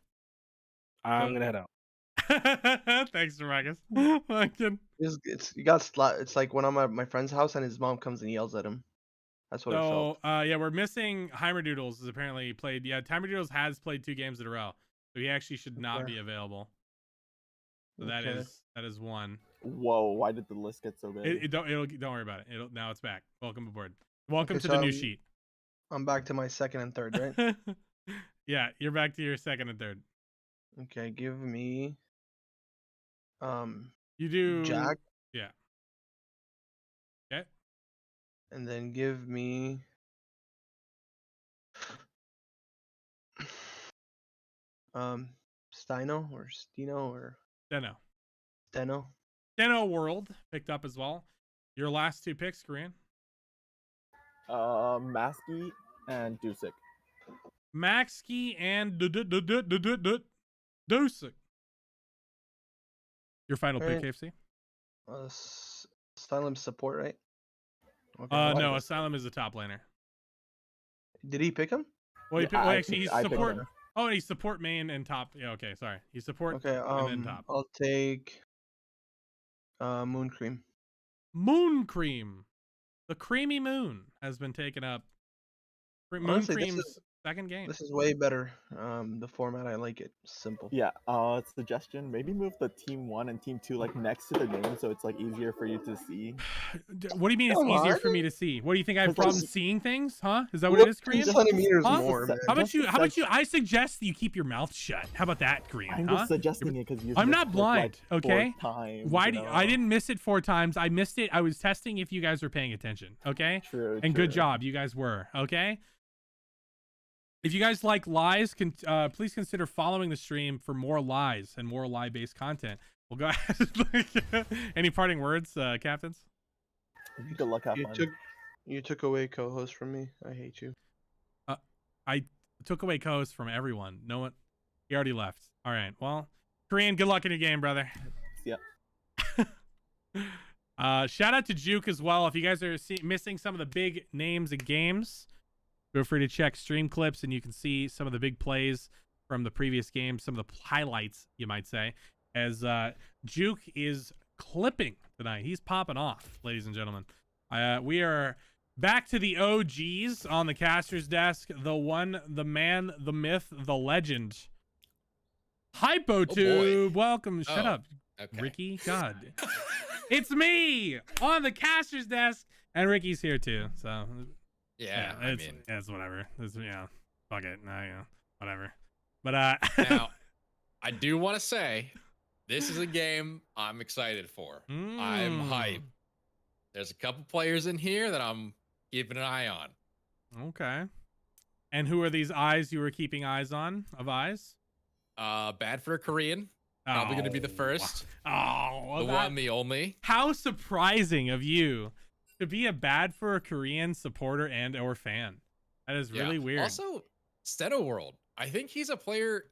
I'm gonna head out. Thanks, Marcus. Fucking. You got It's like when I'm at my friend's house and his mom comes and yells at him. That's what it felt. Yeah, we're missing Heimerdoodles is apparently played. Yeah, Heimerdoodles has played 2 games in a row. So he actually should not be available. So that is one. Whoa! Why did the list get so big? Don't worry about it. Now it's back. Welcome aboard. Welcome to Okay, the new so sheet. I'm back to my second and third, right? Yeah, you're back to your second and third. Okay, give me. You do Jack. Yeah. Okay. And then give me. Steno or Steno or Steno. Steno. Steno World picked up as well. Your last 2 picks, Korean. Maskey and Dusik. Maxkey and Dusik. Your final pick, Alright. KFC? Asylum support, right? Okay, No, Asylum is the top laner. Did he pick him? Well, actually, he's I picked support. him. Oh, he's support main and top. Yeah, okay, sorry. He's support Okay, and then top. I'll take Moon Cream. Moon Cream. The Creamy Moon has been taken up. Moon Honestly, Cream's second game. This is way better. The format, I like it. Simple. Yeah. Suggestion: maybe move the team 1 and team 2 like next to the name, so it's like easier for you to see. What do you mean it's Come easier on. for me to see? What do you think I have Because, like, problems seeing things? Huh? Is that what it is, Korean? 2 centimeters Huh? more, man. How about Just you? I suggest you keep your mouth shut. How about that, Korean? I'm huh? just suggesting it because you. I'm not blind, like, 4 okay? times, Why you do know? I didn't miss it 4 times? I missed it. I was testing if you guys were paying attention. Okay. True. And good true. job, you guys were. Okay. If you guys like lies, please consider following the stream for more lies and more lie-based content. We'll go ahead. Any parting words, captains? Good luck, have fun. You took away co-host from me. I hate you. I took away co-host from everyone. No one. He already left. All right. Well, Korean, good luck in your game, brother. Yeah. Shout out to Juke as well. If you guys are missing some of the big names and games, feel free to check stream clips and you can see some of the big plays from the previous game, some of the highlights, you might say, as Juke is clipping tonight. He's popping off, ladies and gentlemen. We are back to the OGs on the caster's desk. The one, the man, the myth, the legend. HypoTube, welcome. Shut up, Okay. Ricky. God. It's me on the caster's desk, and Ricky's here too. So Yeah, it's whatever. Fuck it. No, whatever. But now, I do want to say This is a game I'm excited for. I'm Mm. hyped. There's a couple players in here that I'm keeping an eye on. Okay. And who are these eyes you were keeping eyes on? Of eyes? Bad for a Korean. Probably going to be the first. Oh, the one, the only. How surprising of you to be a bad for a Korean supporter and or fan. That is really weird. Also, Steno World. I think he's a player,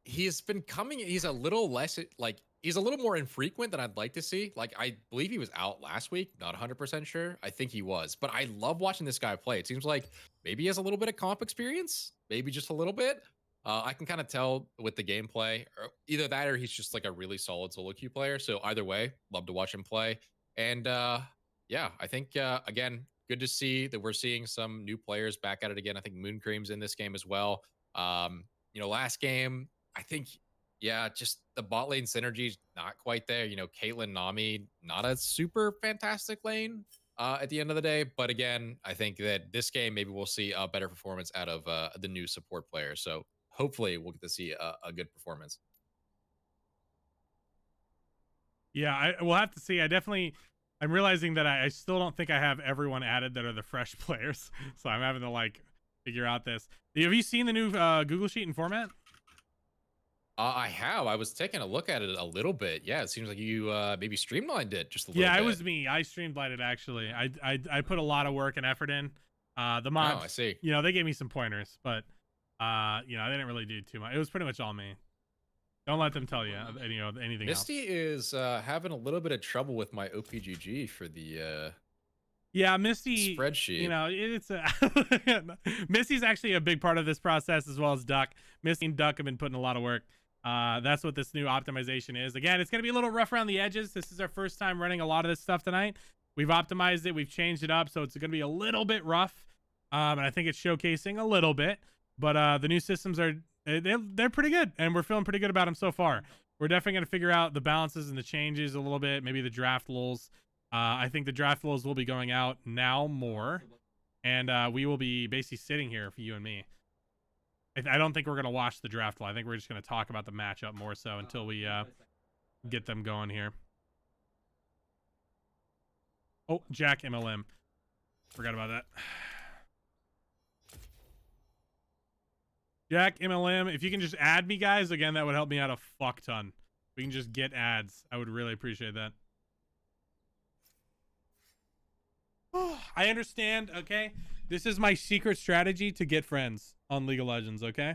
he's been coming, he's a little less, he's a little more infrequent than I'd like to see. Like, I believe he was out last week. Not 100% sure. I think he was. But I love watching this guy play. It seems like maybe he has a little bit of comp experience. Maybe just a little bit. I can kind of tell with the gameplay. Or either that or he's just like a really solid solo queue player. So either way, love to watch him play. And yeah, I think, again, good to see that we're seeing some new players back at it again. I think Moon Cream's in this game as well. Last game, I think, yeah, just the bot lane synergy's not quite there. Caitlyn, Nami, not a super fantastic lane at the end of the day. But again, I think that this game, maybe we'll see a better performance out of the new support player. So hopefully we'll get to see a good performance. Yeah, we'll have to see. I'm realizing that I still don't think I have everyone added that are the fresh players. So I'm having to figure out this. Have you seen the new Google Sheet and format? I have. I was taking a look at it a little bit. Yeah, it seems like you maybe streamlined it just a little bit. Yeah, it was me. I streamlined it actually. I put a lot of work and effort in. The mods, I see. They gave me some pointers, but I didn't really do too much. It was pretty much all me. Don't let them tell you anything Misty else. is having a little bit of trouble with my OPGG for the yeah, Misty spreadsheet. It's Misty's actually a big part of this process, as well as Duck. Misty and Duck have been putting a lot of work. That's what this new optimization is. Again, it's gonna be a little rough around the edges. This is our first time running a lot of this stuff tonight. We've optimized it, we've changed it up, so it's gonna be a little bit rough. And I think it's showcasing a little bit, but the new systems they're pretty good, and we're feeling pretty good about them so far. We're definitely gonna figure out the balances and the changes a little bit, maybe the draft lulls. I think the draft lulls will be going out now more, and we will be basically sitting here for you and me. I don't think we're going to watch the draft lull. I think we're just going to talk about the matchup more so until we get them going here. Oh, Jack MLM. Forgot about that. Jack MLM, if you can just add me, guys, again, that would help me out a fuck ton. If we can just get ads, I would really appreciate that. I understand, okay? This is my secret strategy to get friends on League of Legends, okay?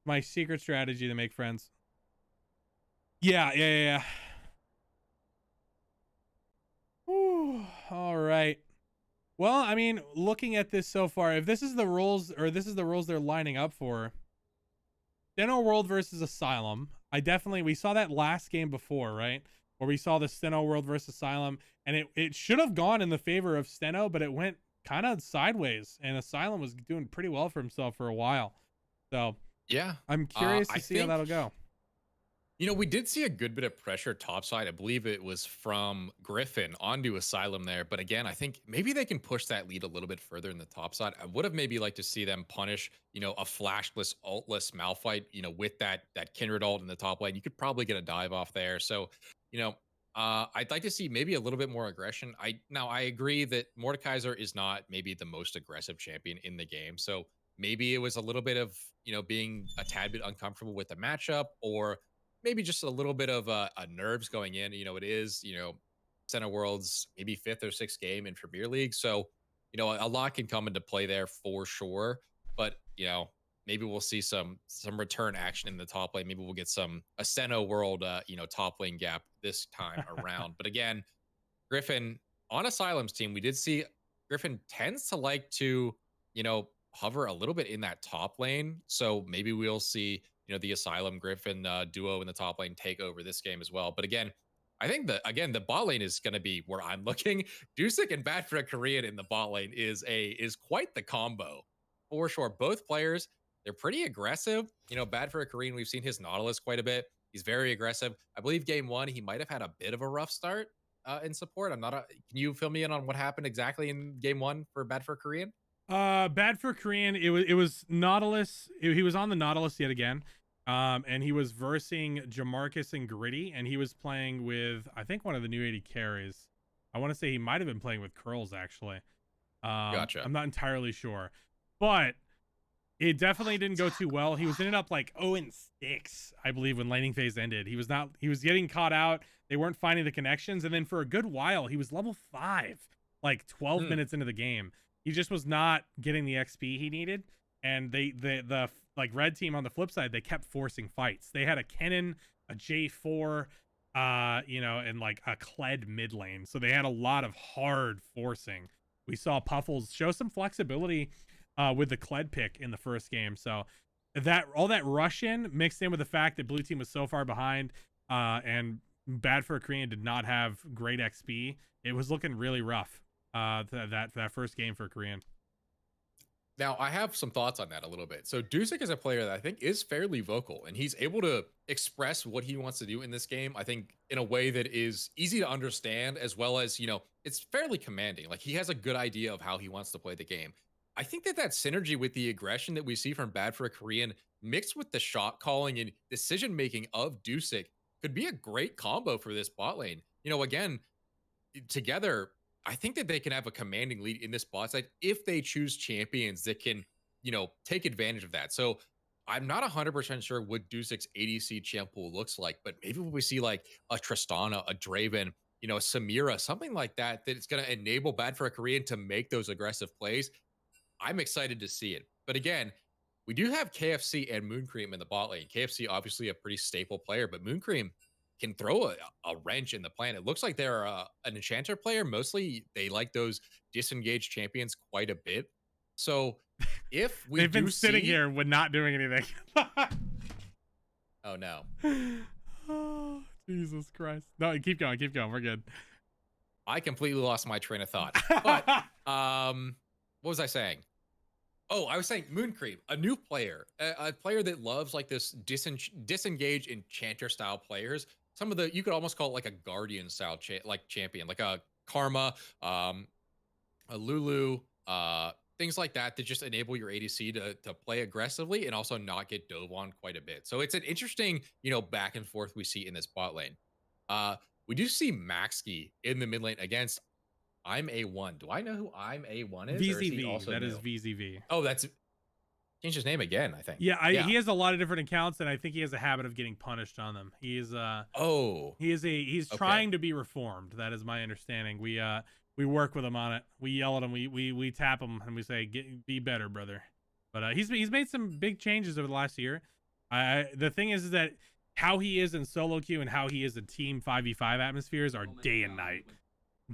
My secret strategy to make friends. Yeah. Whew, all right. Well, I mean, looking at this so far, if this is the rules, or this is the rules they're lining up for, Steno World versus Asylum. We saw that last game before, right? Where we saw the Steno World versus Asylum, and it should have gone in the favor of Steno, but it went kind of sideways, and Asylum was doing pretty well for himself for a while. So yeah, I'm curious to see how that'll go. We did see a good bit of pressure topside. I believe it was from Griffin onto Asylum there. But again, I think maybe they can push that lead a little bit further in the top side. I would have maybe liked to see them punish, a flashless, ultless Malphite, with that Kindred ult in the top lane. You could probably get a dive off there. So, I'd like to see maybe a little bit more aggression. I agree that Mordekaiser is not maybe the most aggressive champion in the game. So maybe it was a little bit of, being a tad bit uncomfortable with the matchup, or maybe just a little bit of a nerves going in. It is, Center World's maybe 5th or 6th game in Premier League. So, a lot can come into play there for sure. But, maybe we'll see some return action in the top lane. Maybe we'll get a Steno World, top lane gap this time around. But again, Griffin on Asylum's team, we did see Griffin tends to like to, hover a little bit in that top lane. So maybe we'll see, the Asylum Griffin duo in the top lane take over this game as well. But again, I think the bot lane is going to be where I'm looking. Dusik and Bad for a Korean in the bot lane is quite the combo for sure. Both players, they're pretty aggressive. Bad for a Korean, we've seen his Nautilus quite a bit. He's very aggressive. I believe game 1, he might have had a bit of a rough start in support. Can you fill me in on what happened exactly in game 1 for Bad for a Korean? Bad for Korean, it was Nautilus. He was on the Nautilus yet again. And he was versing Jamarcus and Gritty, and he was playing with, I think, one of the new 80 carries. I want to say he might have been playing with Curls, actually. Gotcha. I'm not entirely sure, but it definitely didn't go too well. He was ended up like 0-6, I believe, when laning phase ended. He was getting caught out. They weren't finding the connections, and then for a good while, he was level 5, like 12 minutes into the game. He just was not getting the XP he needed, and the like red team on the flip side, they kept forcing fights. They had a Kennen, a J4, and like a Kled mid lane, so they had a lot of hard forcing. We saw Puffles show some flexibility with the Kled pick in the first game. So all that rush in mixed in with the fact that blue team was so far behind and Bad for a Korean did not have great XP. It was looking really rough that first game for Korean. Now, I have some thoughts on that a little bit. So Dusik is a player that I think is fairly vocal, and he's able to express what he wants to do in this game, I think, in a way that is easy to understand, as well as, it's fairly commanding. Like, he has a good idea of how he wants to play the game. I think that synergy with the aggression that we see from Bad for a Korean mixed with the shot calling and decision-making of Dusik could be a great combo for this bot lane. Again, together, I think that they can have a commanding lead in this bot side if they choose champions that can, take advantage of that. So I'm not 100% sure what Dusik's ADC champ pool looks like, but maybe when we see like a Tristana, a Draven, a Samira, something like that, that it's going to enable Bad for a Korean to make those aggressive plays. I'm excited to see it. But again, we do have KFC and Mooncream in the bot lane. KFC, obviously a pretty staple player, but Mooncream can throw a wrench in the plan. It looks like they're an enchanter player. Mostly they like those disengaged champions quite a bit. So if we they've been sitting here with not doing anything. Oh no. Oh, Jesus Christ. No, keep going. We're good. I completely lost my train of thought. But what was I saying? Oh, I was saying Mooncream, a new player, a player that loves like this disengaged enchanter style players. Some of you could almost call it like a guardian style champion, like a Karma, a Lulu, things like that just enable your ADC to play aggressively and also not get dove on quite a bit. So it's an interesting, back and forth we see in this bot lane. We do see Maxki in the mid lane against I'm A1. Do I know who I'm A1 is? VZV. That is VZV. Oh, that's changed his name again, I think. Yeah, he has a lot of different accounts, and I think he has a habit of getting punished on them. He's trying to be reformed. That is my understanding. We work with him on it. We yell at him. We tap him and we say, "Be better, brother." But he's made some big changes over the last year. The thing is that how he is in solo queue and how he is in team 5v5 atmospheres are day and night.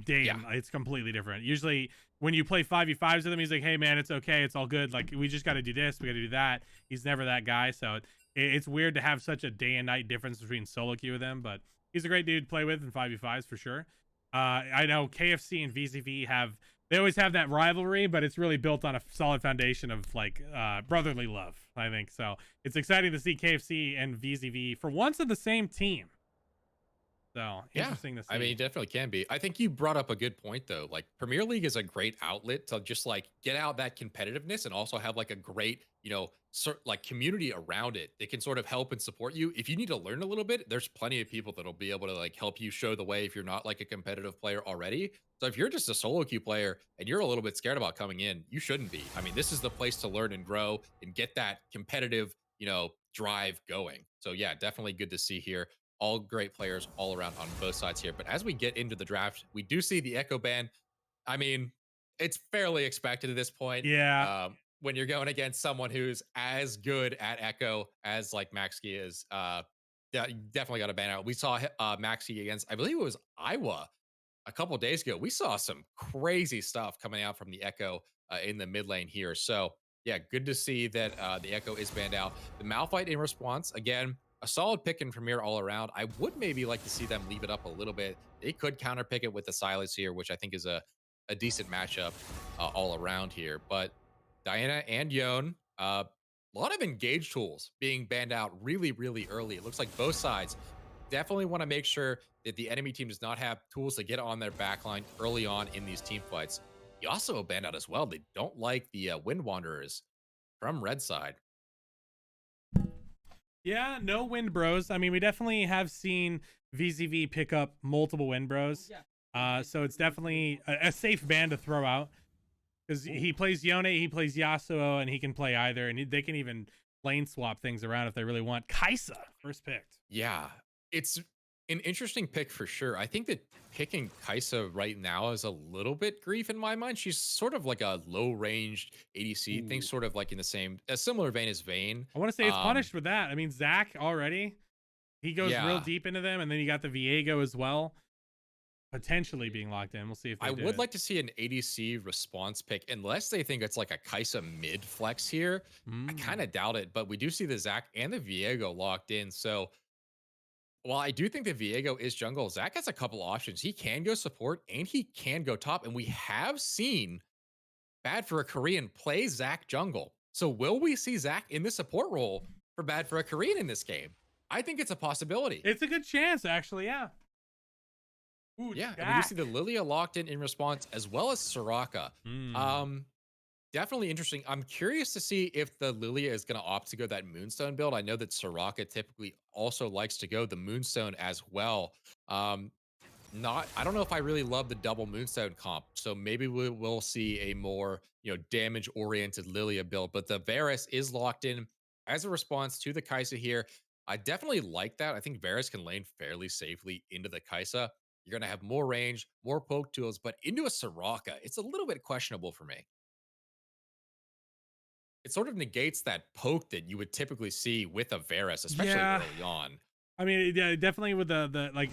It's completely different. Usually when you play 5v5s with him, he's like, "Hey man, it's okay, it's all good, like we just got to do this, we got to do that." He's never that guy, so it's weird to have such a day and night difference between solo queue with him. But he's a great dude to play with in 5v5s for sure. I know KFC and VZV they always have that rivalry, but it's really built on a solid foundation of like brotherly love, I think. So it's exciting to see KFC and VZV for once in the same team. So interesting to see. I mean, it definitely can be. I think you brought up a good point though. Like Premier League is a great outlet to just like get out that competitiveness and also have like a great, like community around it. They can sort of help and support you. If you need to learn a little bit, there's plenty of people that'll be able to like help you show the way if you're not like a competitive player already. So if you're just a solo queue player and you're a little bit scared about coming in, you shouldn't be. I mean, this is the place to learn and grow and get that competitive, drive going. So yeah, definitely good to see here. All great players all around on both sides here. But as we get into the draft, we do see the Echo ban. I mean, it's fairly expected at this point. Yeah. When you're going against someone who's as good at Echo as like Maxi is, definitely got to ban out. We saw Maxi against, I believe it was Iowa a couple days ago. We saw some crazy stuff coming out from the Echo in the mid lane here. So yeah, good to see that the Echo is banned out. The Malphite in response, again, a solid pick in Premier all around. I would maybe like to see them leave it up a little bit. They could counter pick it with the Silas here, which I think is a decent matchup all around here. But Diana and Yone, a lot of engage tools being banned out really, really early. It looks like both sides definitely want to make sure that the enemy team does not have tools to get on their backline early on in these team fights. Yasuo banned out as well. They don't like the Wind Wanderers from red side. Yeah, no win bros. I mean, we definitely have seen VZV pick up multiple win bros. So it's definitely a safe ban to throw out because he plays Yone, he plays Yasuo, and he can play either, and they can even lane swap things around if they really want. Kaisa, first picked. Yeah, it's an interesting pick for sure. I think that picking Kaisa right now is a little bit grief in my mind. She's sort of like a low-ranged ADC. Things sort of like in a similar vein as Vayne. I want to say it's punished with that. I mean, Zach already, he goes real deep into them, and then you got the Viego as well, potentially being locked in. We'll see if they I would like to see an ADC response pick, unless they think it's like a Kaisa mid flex here. I kind of doubt it, but we do see the Zach and the Viego locked in. So while I do think that Viego is jungle, Zach has a couple options. He can go support and he can go top. And we have seen Bad for a Korean play Zach jungle. So will we see Zach in the support role for Bad for a Korean in this game? I think it's a possibility. It's a good chance, actually. Yeah. Ooh, yeah, and we do see the Lilia locked in response, as well as Soraka. Definitely interesting. I'm curious to see if the Lilia is going to opt to go that Moonstone build. I know that Soraka typically also likes to go the Moonstone as well. I don't know if I really love the double Moonstone comp, so maybe we will see a more damage-oriented Lilia build. But the Varus is locked in as a response to the Kaisa here. I definitely like that. I think Varus can lane fairly safely into the Kaisa. You're going to have more range, more poke tools, but into a Soraka, it's a little bit questionable for me. It sort of negates that poke that you would typically see with a Varus, especially early on. I mean, yeah, definitely with the like,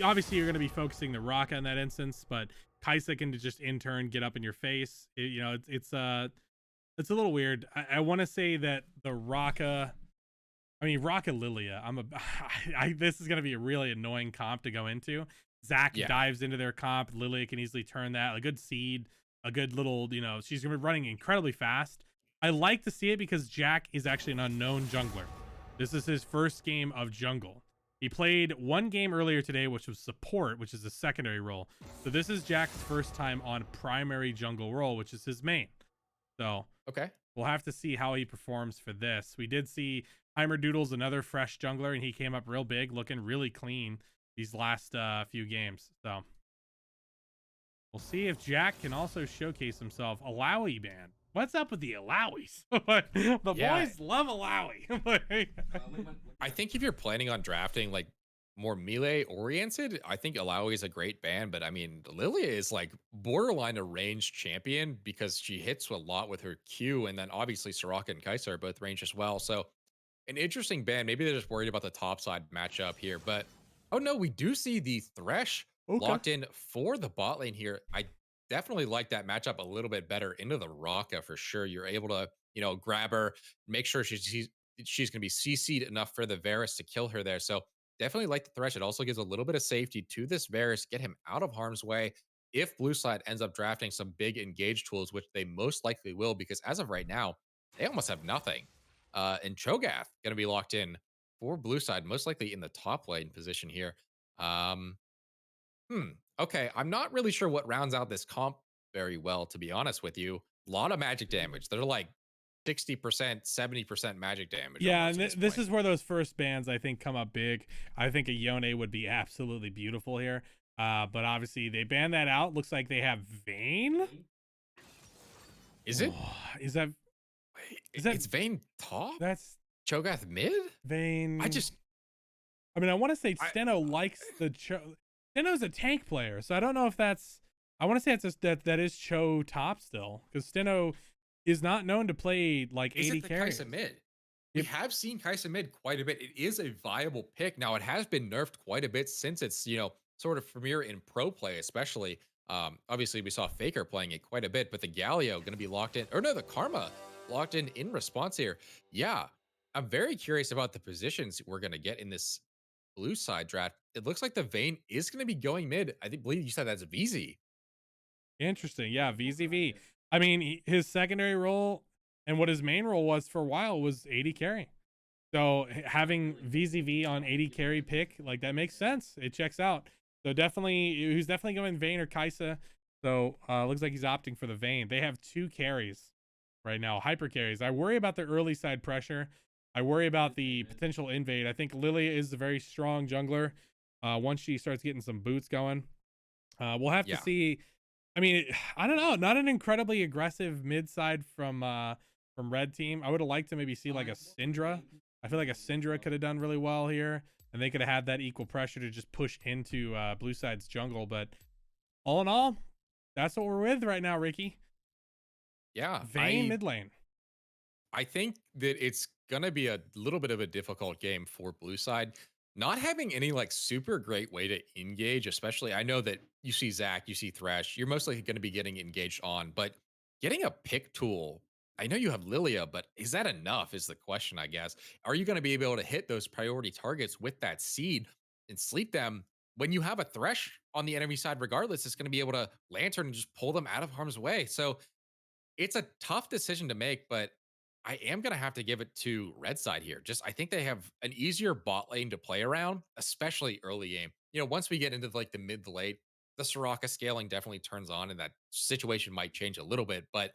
obviously you're going to be focusing the Raka in that instance, but Kaisa can just in turn get up in your face. It's a little weird. I want to say that the Raka Lilia. This is going to be a really annoying comp to go into. Zach dives into their comp. Lilia can easily turn that. A good seed, a good little, she's going to be running incredibly fast. I like to see it because Jack is actually an unknown jungler. This is his first game of jungle. He played one game earlier today, which was support, which is a secondary role. So this is Jack's first time on primary jungle role, which is his main. So we'll have to see how he performs for this. We did see Heimerdoodles, another fresh jungler, and he came up real big, looking really clean these last few games. So we'll see if Jack can also showcase himself. Alawi ban. What's up with the Alawies? The boys love Alawi. I think if you're planning on drafting like more melee oriented, I think Alawi is a great ban. But I mean, Lilia is like borderline a ranged champion because she hits a lot with her Q, and then obviously Soraka and Kaisa are both ranged as well. So an interesting ban. Maybe they're just worried about the top side matchup here. But oh no, we do see the Thresh locked in for the bot lane here. I definitely like that matchup a little bit better into the Raka for sure. You're able to, grab her, make sure she's going to be CC'd enough for the Varus to kill her there. So definitely like the Thresh. It also gives a little bit of safety to this Varus, get him out of harm's way if blue side ends up drafting some big engage tools, which they most likely will, because as of right now, they almost have nothing. And Cho'Gath going to be locked in for blue side, most likely in the top lane position here. Okay, I'm not really sure what rounds out this comp very well, to be honest with you. A lot of magic damage. They're like 60%, 70% magic damage. Yeah, and this is where those first bans, I think, come up big. I think a Yone would be absolutely beautiful here. But obviously, they ban that out. Looks like they have Vayne. Is it? Is that... It's Vayne top? That's... Cho'Gath mid? Vayne... I want to say Steno likes the... Steno's a tank player, so I don't know if that's... I want to say it's that is Cho top still, because Steno is not known to play like 80 carries. Kaisa mid? We have seen Kaisa mid quite a bit. It is a viable pick. Now, it has been nerfed quite a bit since it's, sort of premiere in pro play, especially. Obviously, we saw Faker playing it quite a bit, but the Galio going to be locked in. Or no, the Karma locked in response here. Yeah, I'm very curious about the positions we're going to get in this blue side draft. It looks like the Vayne is going to be going mid. I believe you said that's VZ. Interesting. Yeah, VZV. I mean, his secondary role and what his main role was for a while was 80 carry. So having VZV on 80 carry pick, like, that makes sense. It checks out. So he's definitely going Vayne or Kaisa. So looks like he's opting for the Vayne. They have 2 carries right now, hyper carries. I worry about the early side pressure. I worry about the potential invade. I think Lilia is a very strong jungler. Once she starts getting some boots going, we'll have to see. I mean, I don't know. Not an incredibly aggressive mid side from red team. I would have liked to maybe see like a Syndra. I feel like a Syndra could have done really well here, and they could have had that equal pressure to just push into blue side's jungle. But all in all, that's what we're with right now, Ricky. Yeah, Vayne mid lane. I think that it's gonna be a little bit of a difficult game for blue side. Not having any like super great way to engage, especially I know that you see Zach, you see Thresh, you're mostly going to be getting engaged on, but getting a pick tool. I know you have Lilia, but is that enough is the question, I guess. Are you going to be able to hit those priority targets with that seed and sleep them when you have a Thresh on the enemy side? Regardless, it's going to be able to lantern and just pull them out of harm's way. So it's a tough decision to make, but I am going to have to give it to red side here. Just I think they have an easier bot lane to play around, especially early game. You know, once we get into like the mid to late, the Soraka scaling definitely turns on and that situation might change a little bit. But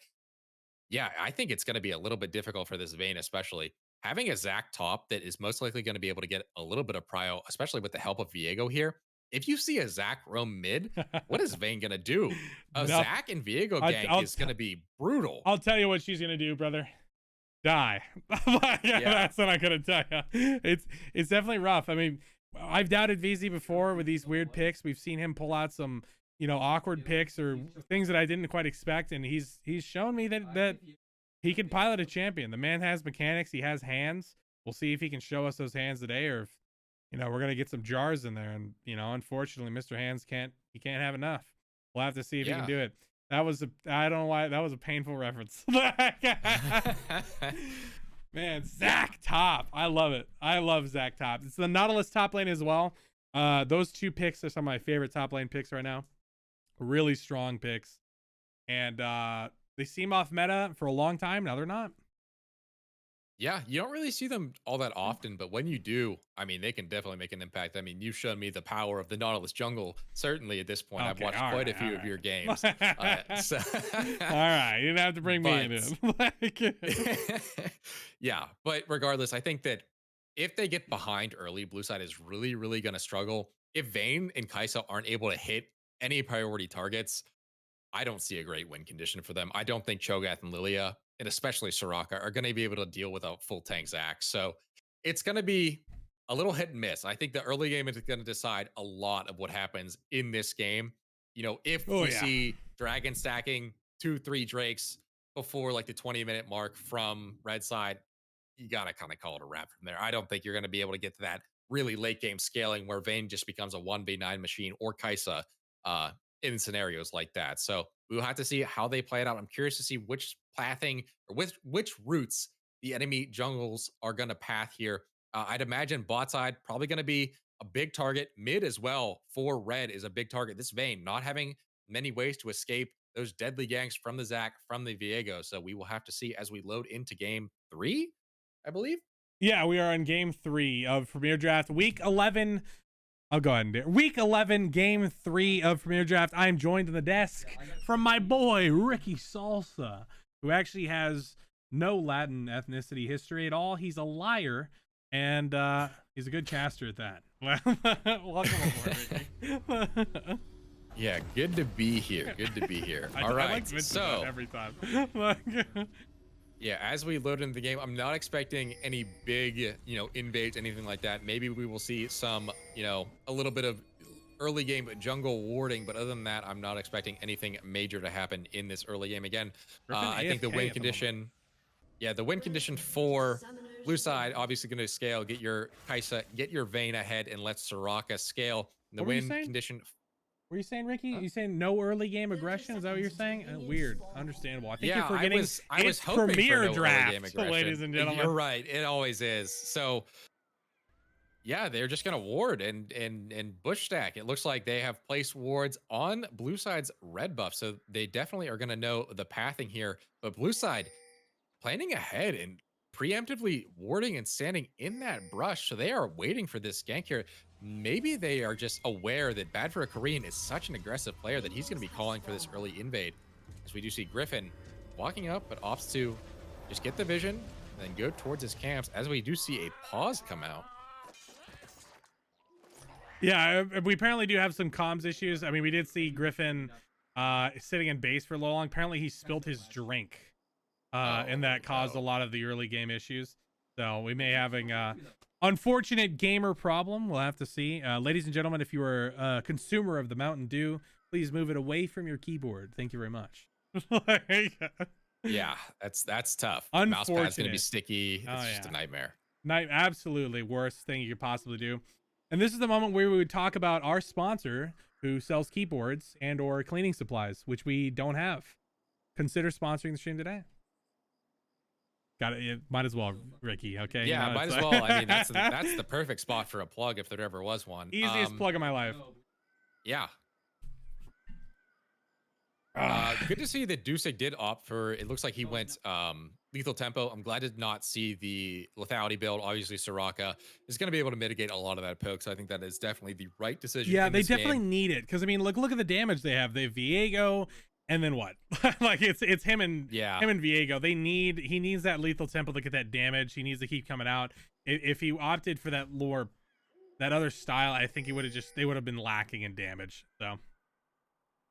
yeah, I think it's going to be a little bit difficult for this Vayne, especially having a Zac top that is most likely going to be able to get a little bit of prio, especially with the help of Viego here. If you see a Zac roam mid, what is Vayne going to do? A Zac and Viego gank is going to be brutal. I'll tell you what she's going to do, brother. Die. That's what I could tell you. It's definitely rough. I mean, I've doubted VZ before with these weird picks. We've seen him pull out some, you know, awkward picks or things that I didn't quite expect, and he's shown me that he can pilot a champion. The man has mechanics. He has hands. We'll see if he can show us those hands today, or if, you know, we're gonna get some jars in there. And you know, unfortunately, Mr. Hands can't have enough. We'll have to see if he can do it. That was I don't know why that was a painful reference. Man, Zac top. I love it. I love Zac top. It's the Nautilus top lane as well. Those two picks are some of my favorite top lane picks right now. Really strong picks. And they seem off meta for a long time. Now they're not. Yeah, you don't really see them all that often, but when you do, I mean, they can definitely make an impact. I mean, you've shown me the power of the Nautilus jungle. Certainly at this point, I've watched quite a few of your games. All right, you didn't have to bring me in. Yeah, but regardless, I think that if they get behind early, blue side is really, really going to struggle. If Vayne and Kai'Sa aren't able to hit any priority targets, I don't see a great win condition for them. I don't think Cho'Gath and Lilia, and especially Soraka, are going to be able to deal with a full tank Zac. So it's going to be a little hit and miss. I think the early game is going to decide a lot of what happens in this game. You know, if we see dragon stacking 2-3 Drakes before like the 20-minute mark from red side, you got to kind of call it a wrap from there. I don't think you're going to be able to get to that really late game scaling where Vayne just becomes a 1v9 machine, or Kai'Sa in scenarios like that. So we'll have to see how they play it out. I'm curious to see which pathing or which routes the enemy jungles are going to path here. I'd imagine bot side probably going to be a big target. Mid as well for red is a big target. This Vayne not having many ways to escape those deadly ganks from the Zac, from the Viego. So we will have to see as we load into game 3, I believe. Yeah, we are in game 3 of Premier Draft, week 11. I'll go ahead and do it. Week 11, game 3 of Premier Draft. I am joined on the desk from my boy, Ricky Salsa, who actually has no Latin ethnicity history at all. He's a liar, and he's a good caster at that. Welcome aboard, Ricky. Yeah, good to be here. Good to be here. All I right, like so every time. Yeah, as we load into the game, I'm not expecting any big, invades, anything like that. Maybe we will see some, a little bit of early game jungle warding, but other than that, I'm not expecting anything major to happen in this early game. Again, I think the win condition, the win condition for blue side, obviously going to scale, get your Kai'Sa, get your Vayne ahead, and let Soraka scale. The win condition. Were you saying, Ricky? You saying no early game aggression? Is that what you're saying? Weird. Understandable. I think you're forgetting I was hoping Premier for no Draft, early game ladies and gentlemen. You're right. It always is. So, yeah, they're just going to ward and bush stack. It looks like they have placed wards on blue side's red buff. So they definitely are going to know the pathing here. But blue side planning ahead and preemptively warding and standing in that brush. So they are waiting for this gank here. Maybe they are just aware that Bad for a Korean is such an aggressive player that he's going to be calling for this early invade. As we do see Griffin walking up, but opts to just get the vision, and then go towards his camps as we do see a pause come out. Yeah, we apparently do have some comms issues. I mean, we did see Griffin sitting in base for a little long. Apparently, he spilled his drink, and that caused a lot of the early game issues. So we may having unfortunate gamer problem. We'll have to see. Ladies and gentlemen, if you are a consumer of the Mountain Dew, please move it away from your keyboard. Thank you very much. Yeah, that's tough. Unfortunate. Mouse pad's gonna be sticky. Oh, It's just yeah. a nightmare. Absolutely worst thing you could possibly do. And this is the moment where we would talk about our sponsor who sells keyboards and or cleaning supplies, which we don't have. Consider sponsoring the stream today. Got it. Might as well, Ricky. Okay. Yeah, You know, might it's as like- well. I mean, that's the perfect spot for a plug if there ever was one. Easiest plug of my life. Yeah. Good to see that Dusek did opt for, it looks like he went lethal tempo. I'm glad to not see the lethality build. Obviously, Soraka is going to be able to mitigate a lot of that poke, so I think that is definitely the right decision. Yeah, in they this definitely game. need it because I mean, look at the damage they have. They have Viego, and then what? Like it's him and Viego. He needs that lethal tempo to get that damage. He needs to keep coming out. If he opted for that that other style, I think they would have been lacking in damage. So.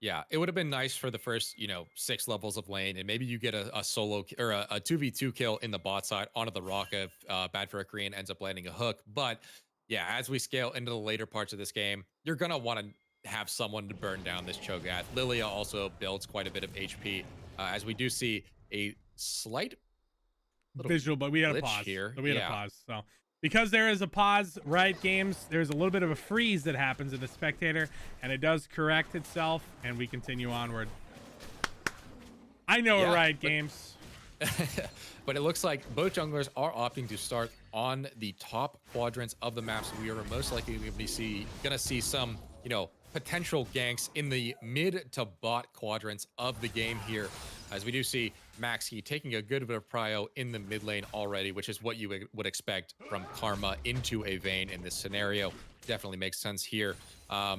Yeah, it would have been nice for the first, 6 levels of lane, and maybe you get a solo or a 2v2 kill in the bot side onto the rock if Bad for a Korean ends up landing a hook. But yeah, as we scale into the later parts of this game, you're going to want to have someone to burn down this Cho'Gath. Lilia also builds quite a bit of HP, as we do see a slight Visual, but we had a glitch pause here. So we had a pause. So because there is a pause, Riot Games, there's a little bit of a freeze that happens in the spectator, and it does correct itself, and we continue onward. I know Yeah, Riot Games. But it looks like both junglers are opting to start on the top quadrants of the maps. We are most likely going to see some, potential ganks in the mid to bot quadrants of the game here, as we do see Maxi taking a good bit of prio in the mid lane already, which is what you would expect from Karma into a Vayne in this scenario. Definitely makes sense here. Yeah,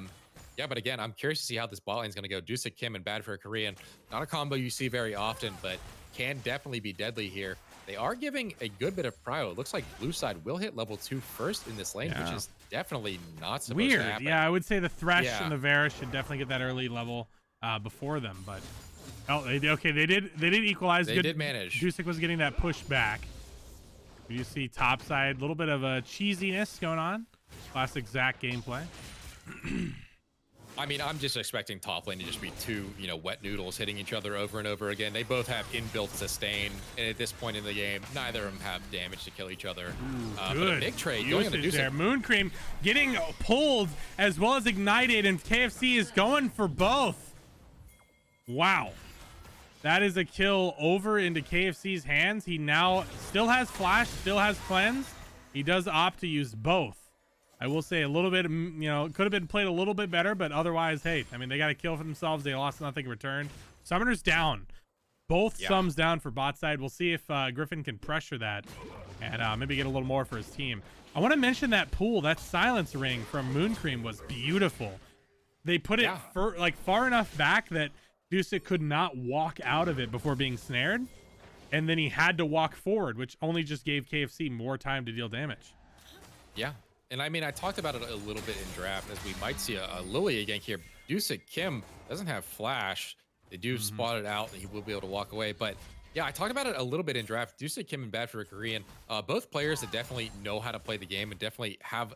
but again, I'm curious to see how this bot lane is going to go. Dusek Kim and Bad for a Korean, not a combo you see very often, but can definitely be deadly here. They are giving a good bit of prio. It looks like blue side will hit level 2 first in this lane, which is definitely not supposed to happen. Yeah, I would say the Thresh and the Varus should definitely get that early level before them, but they did equalize. They did manage. Dusek was getting that push back. You see top side, a little bit of a cheesiness going on. Classic Zac gameplay. I mean, I'm just expecting top lane to just be two, wet noodles hitting each other over and over again. They both have inbuilt sustain, and at this point in the game, neither of them have damage to kill each other. But a big trade going on to there. Moon Cream getting pulled as well as ignited, and KFC is going for both. Wow. That is a kill over into KFC's hands. He now still has flash, still has cleanse. He does opt to use both. I will say a little bit, could have been played a little bit better, but otherwise, hey, I mean, they got to kill for themselves. They lost nothing in return. Summoner's down. Both sums down for bot side. We'll see if Griffin can pressure that and maybe get a little more for his team. I want to mention that pool, that silence ring from Moon Cream was beautiful. They put it far enough back that Dusek could not walk out of it before being snared, and then he had to walk forward, which only just gave KFC more time to deal damage. Yeah. And I mean, I talked about it a little bit in draft, as we might see a Lilia gank here. Dusek Kim doesn't have flash. They do spot it out, and he will be able to walk away. But yeah, I talked about it a little bit in draft. Dusek Kim and Bad for a Korean, both players that definitely know how to play the game and definitely have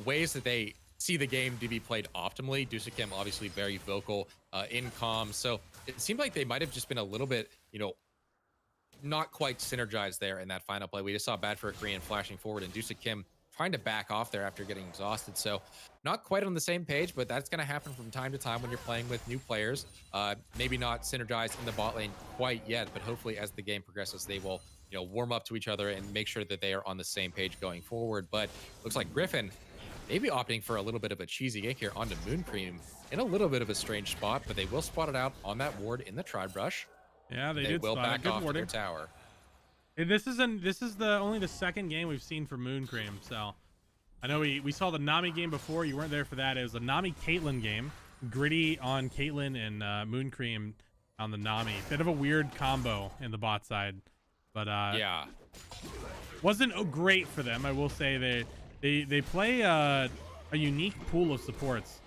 ways that they see the game to be played optimally. Dusek Kim obviously very vocal in comms. So it seemed like they might have just been a little bit, not quite synergized there in that final play. We just saw Bad for a Korean flashing forward, and Dusek Kim trying to back off there after getting exhausted. So not quite on the same page, but that's going to happen from time to time when you're playing with new players. Maybe not synergized in the bot lane quite yet, but hopefully as the game progresses, they will, warm up to each other and make sure that they are on the same page going forward. But looks like Griffin maybe opting for a little bit of a cheesy gank here onto Moon Cream in a little bit of a strange spot, but they will spot it out on that ward in the Tribe Rush. Yeah, they will spot back it. Good off warding. their tower. And this is only the second game we've seen for Moon Cream. So I know we saw the Nami game before. You weren't there for that. It was a Nami Caitlyn game. Gritty on Caitlyn and Moon Cream on the Nami. Bit of a weird combo in the bot side. But Wasn't great for them. I will say they play a unique pool of supports.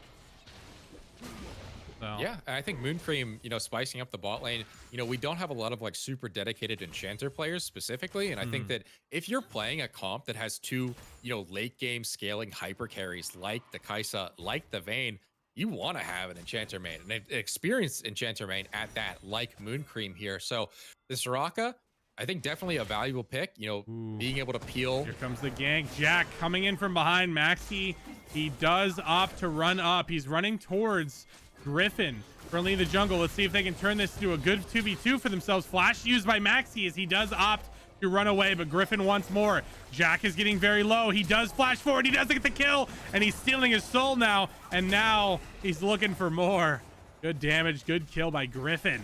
So. Yeah, I think Moon Cream, you know, spicing up the bot lane, you know, we don't have a lot of like super dedicated enchanter players specifically. And I think that if you're playing a comp that has two, you know, late game scaling hyper carries like the Kai'Sa, like the Vayne, you want to have an enchanter main, an experienced enchanter main at that, like Moon Cream here. So the Soraka, I think definitely a valuable pick, you know, being able to peel. Here comes the gank. Jack coming in from behind. Maxi, he does opt to run up. He's running towards Griffin currently in the jungle. Let's see if they can turn this into a good 2v2 for themselves. Flash used by Maxi as he does opt to run away, but Griffin wants more. Jack is getting very low. He does flash forward. He doesn't get the kill, and he's stealing his soul now, and now he's looking for more. Good damage, good kill by Griffin.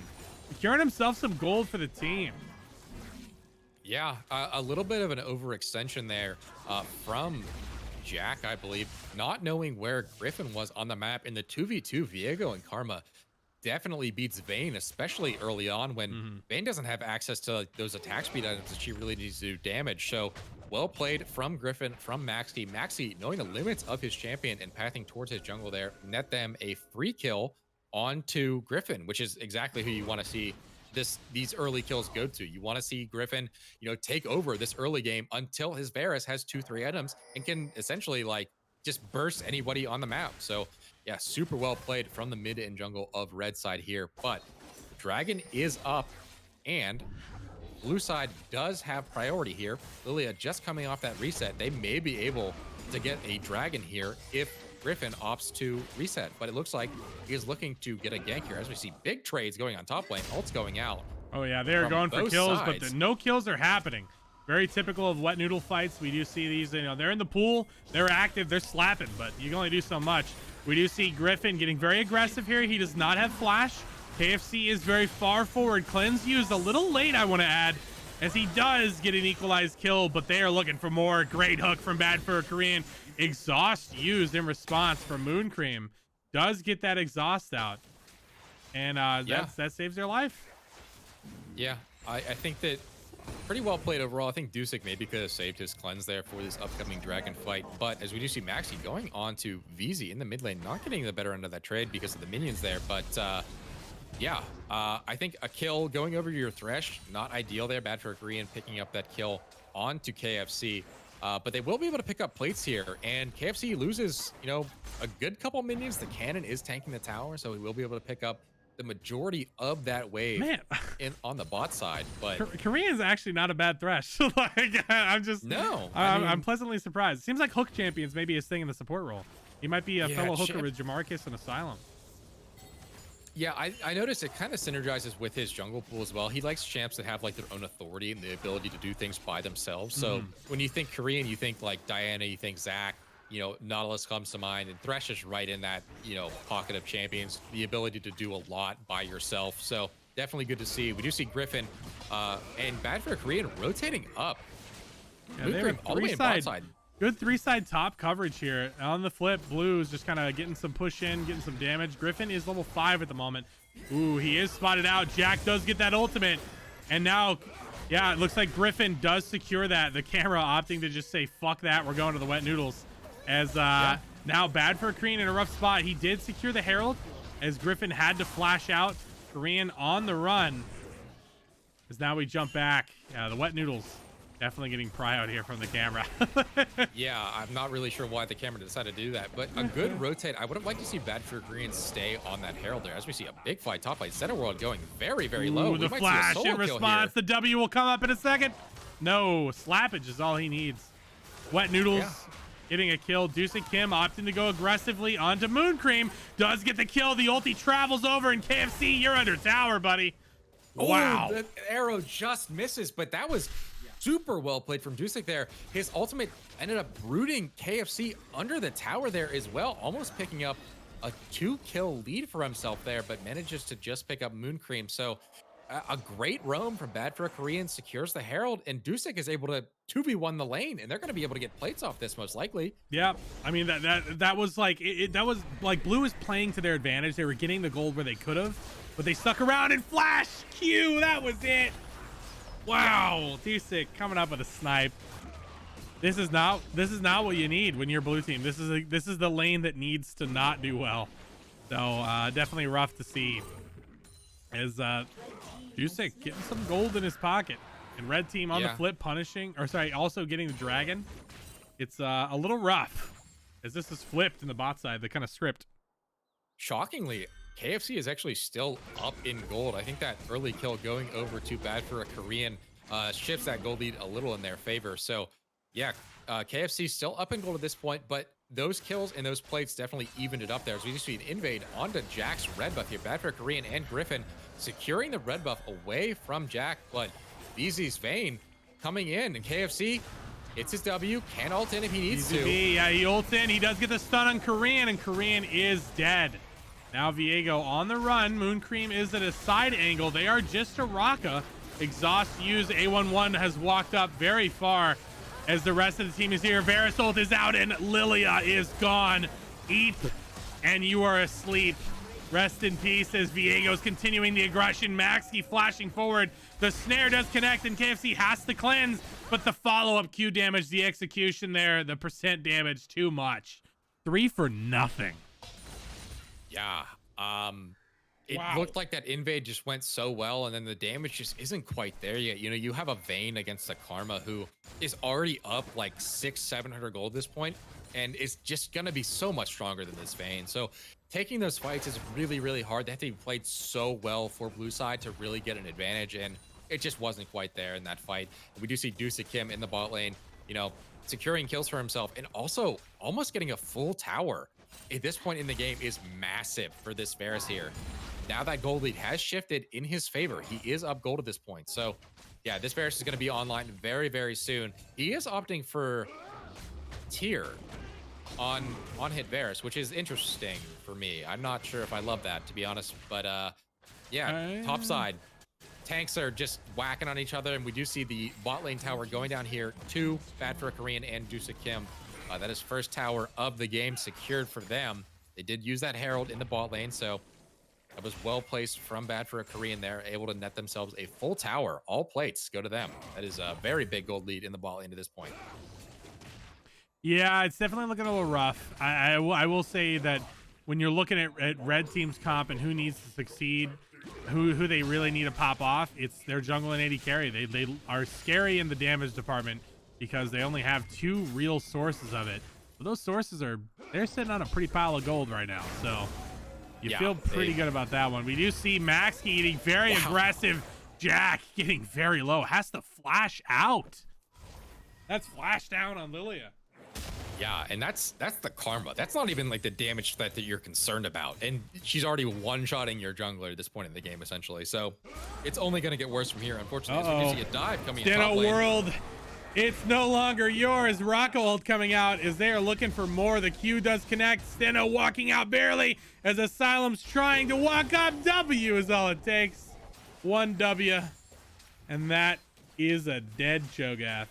Securing himself some gold for the team. Yeah, a little bit of an overextension there from Jack, I believe, not knowing where Griffin was on the map in the 2v2. Viego and Karma definitely beats Vayne, especially early on when Vayne doesn't have access to like, those attack speed items that she really needs to do damage. So well played from Griffin, from Maxi. Maxi, knowing the limits of his champion and pathing towards his jungle there, net them a free kill onto Griffin, which is exactly who you want to see these early kills go to. You want to see Griffin, you know, take over this early game until his Varus has 2-3 items and can essentially like just burst anybody on the map. So yeah, super well played from the mid and jungle of red side here. But Dragon is up and blue side does have priority here. Lilia just coming off that reset. They may be able to get a dragon here if Griffin opts to reset, but it looks like he's looking to get a gank here as we see big trades going on top lane. Ult's going out. Oh yeah, they're going for kills, but no kills are happening. Very typical of wet noodle fights. We do see these, you know, they're in the pool, they're active, they're slapping, but you can only do so much. We do see Griffin getting very aggressive here. He does not have flash. KFC is very far forward. Cleanse used a little late, I want to add, as he does get an equalized kill, but they are looking for more. Great hook from Bad for a Korean. Exhaust used in response from Moon Cream. Does get that exhaust out. And that saves their life. Yeah, I think that pretty well played overall. I think Dusik maybe could have saved his cleanse there for this upcoming dragon fight. But as we do see Maxi going on to VZ in the mid lane, not getting the better end of that trade because of the minions there. But I think a kill going over your Thresh, not ideal there. Bad for a Korean picking up that kill onto KFC. But they will be able to pick up plates here, and KFC loses, you know, a good couple minions. The cannon is tanking the tower, so he will be able to pick up the majority of that wave on the bot side. But Korean's actually not a bad Thresh. Like I'm pleasantly surprised. It seems like hook champions maybe his thing in the support role. He might be a fellow hooker with Jamarcus and Asylum. Yeah, I noticed it kind of synergizes with his jungle pool as well. He likes champs that have like their own authority and the ability to do things by themselves. So when you think Korean, you think like Diana, you think Zac, you know, Nautilus comes to mind, and Thresh is right in that, you know, pocket of champions, the ability to do a lot by yourself. So definitely good to see. We do see Griffin and Bad for a Korean rotating up. Yeah, they have all the way in bot side. Good 3-side top coverage here. On the flip, Blue is just kind of getting some push in, getting some damage. Griffin is level 5 at the moment. Ooh, he is spotted out. Jack does get that ultimate. And now, yeah, it looks like Griffin does secure that. The camera opting to just say, fuck that, we're going to the wet noodles. As now Bad for a Korean in a rough spot. He did secure the Herald as Griffin had to flash out. Korean on the run. As now we jump back. Yeah, the wet noodles. Definitely getting pry out here from the camera. Yeah, I'm not really sure why the camera decided to do that, but a good rotate. I would have liked to see Bad for Green stay on that Herald there as we see a big fight top lane. Center World going very, very low. Ooh, the flash in response. The W will come up in a second. No, slappage is all he needs. Wet Noodles getting a kill. Deucey Kim opting to go aggressively onto Moon Cream. Does get the kill. The ulti travels over, and KFC, you're under tower, buddy. Wow. The arrow just misses, but that was super well played from Dusik there. His ultimate ended up rooting KFC under the tower there as well, almost picking up a 2-kill lead for himself there, but manages to just pick up Moon Cream. So a great roam from Bad for a Korean, secures the Herald, and Dusik is able to 2v1 the lane, and they're going to be able to get plates off this most likely. Yeah, I mean that was like that was like Blue was playing to their advantage. They were getting the gold where they could have, but they stuck around and flash Q. That was it. Wow, T-Sick coming up with a snipe. This is not what you need when you're blue team. This is the lane that needs to not do well. So definitely rough to see. As T-Sick getting some gold in his pocket, and red team on the flip punishing, or sorry, also getting the dragon. It's a little rough as this is flipped in the bot side, the kind of script. Shockingly, KFC is actually still up in gold. I think that early kill going over too bad for a Korean shifts that gold lead a little in their favor. So yeah, KFC still up in gold at this point, but those kills and those plates definitely evened it up there. As we just see an invade onto Jack's red buff here. Bad for Korean and Griffin securing the red buff away from Jack, but BZ's Vayne coming in, and KFC, it's his W, can ult in if he needs to. Yeah, he ults in. He does get the stun on Korean, and Korean is dead. Now Viego on the run. Moon Cream is at a side angle. They are just a Raka. Exhaust used. A11 has walked up very far as the rest of the team is here. Varus ult is out, and Lilia is gone. Eat, and you are asleep. Rest in peace as Viego's continuing the aggression. Maxi flashing forward. The snare does connect, and KFC has to cleanse, but the follow-up Q damage, the execution there, the percent damage, too much. 3 for nothing. Yeah. It looked like that invade just went so well, and then the damage just isn't quite there yet. You know, you have a Vayne against a Karma who is already up like 600-700 gold at this point, and is just gonna be so much stronger than this Vayne. So taking those fights is really, really hard. They have to be played so well for blue side to really get an advantage, and it just wasn't quite there in that fight. And we do see Deuce Kim in the bot lane, you know, securing kills for himself, and also almost getting a full tower at this point in the game is massive for this Varus here. Now that gold lead has shifted in his favor. He is up gold at this point. So yeah, this Varus is going to be online very, very soon. He is opting for tier on hit Varus, which is interesting for me. I'm not sure if I love that, to be honest, but yeah, top side tanks are just whacking on each other, and we do see the bot lane tower going down here. 2 bad for a Korean and Deuce Kim. That is first tower of the game secured for them. They did use that Herald in the bot lane, so that was well placed from bad for a Korean there, able to net themselves a full tower. All plates go to them. That is a very big gold lead in the bot lane to this point. Yeah, it's definitely looking a little rough. I will say that when you're looking at red team's comp and who needs to succeed, who they really need to pop off, it's their jungle and AD carry. They are scary in the damage department because they only have 2 real sources of it. But those sources they're sitting on a pretty pile of gold right now. So you feel pretty good about that one. We do see Max getting very aggressive. Jack getting very low. Has to flash out. That's flash down on Lilia. Yeah, and that's the Karma. That's not even like the damage threat that you're concerned about. And she's already one-shotting your jungler at this point in the game, essentially. So it's only going to get worse from here. Unfortunately, as we do see a dive coming in top lane. World, it's no longer yours. Rocco ult coming out as they are looking for more. The Q does connect. Steno walking out barely as Asylum's trying to walk up. W is all it takes. 1 W. And that is a dead Cho'Gath.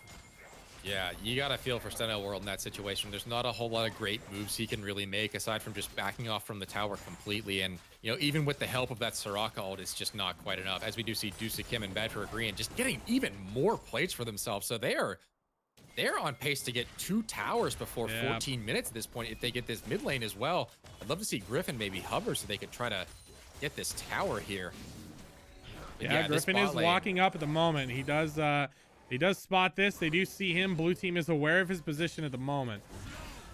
Yeah, you got to feel for Steno World in that situation. There's not a whole lot of great moves he can really make aside from just backing off from the tower completely. And, you know, even with the help of that Soraka ult, it's just not quite enough. As we do see Deuce Kim and Bad for Korean just getting even more plates for themselves. So they're on pace to get 2 towers before 14 minutes at this point if they get this mid lane as well. I'd love to see Griffin maybe hover so they could try to get this tower here. But yeah, Griffin is walking up at the moment. He does spot this. They do see him. Blue team is aware of his position at the moment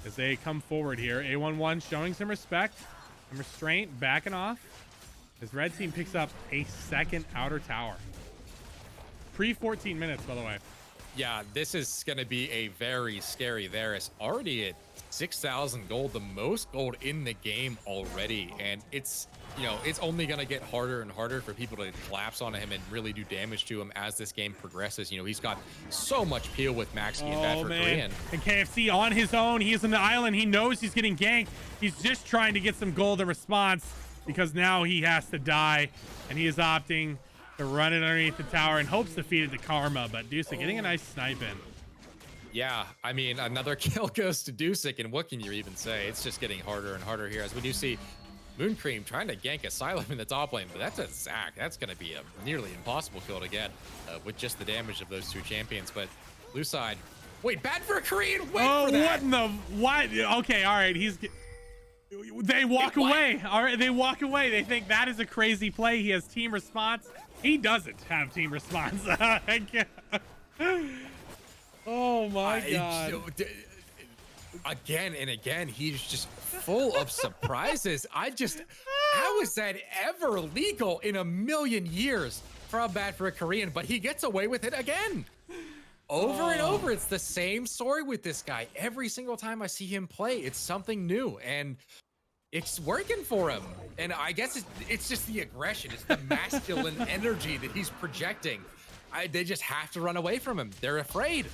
as they come forward here. A11 showing some respect and restraint, backing off as red team picks up a 2nd outer tower. Pre 14 minutes, by the way. Yeah, this is going to be a very scary Varus. Already at 6,000 gold, the most gold in the game already. And it's, you know, it's only going to get harder and harder for people to collapse on him and really do damage to him as this game progresses. You know, he's got so much peel with Maxi and Bad for Korean. And KFC on his own. He is on the island. He knows he's getting ganked. He's just trying to get some gold in response because now he has to die. And he is opting to run it underneath the tower in hopes to feed it to Karma. But Deuce getting a nice snipe in. Yeah, I mean, another kill goes to Deuce, and what can you even say? It's just getting harder and harder here as we do see Mooncream trying to gank Asylum in the top lane, but that's a Zac. That's going to be a nearly impossible kill to get with just the damage of those two champions. But blue side, wait, bad for a Korean. Wait for that. What in the what? Okay, all right. They walk away. All right, they walk away. They think that is a crazy play. He has team response. He doesn't have team response. Oh my god. Again and again, he's just full of surprises. How is that ever legal in a million years for a bad for a Korean? But he gets away with it again. Over and over, it's the same story with this guy. Every single time I see him play, it's something new, and it's working for him. And I guess it's just the aggression. It's the masculine energy that he's projecting. They just have to run away from him. They're afraid.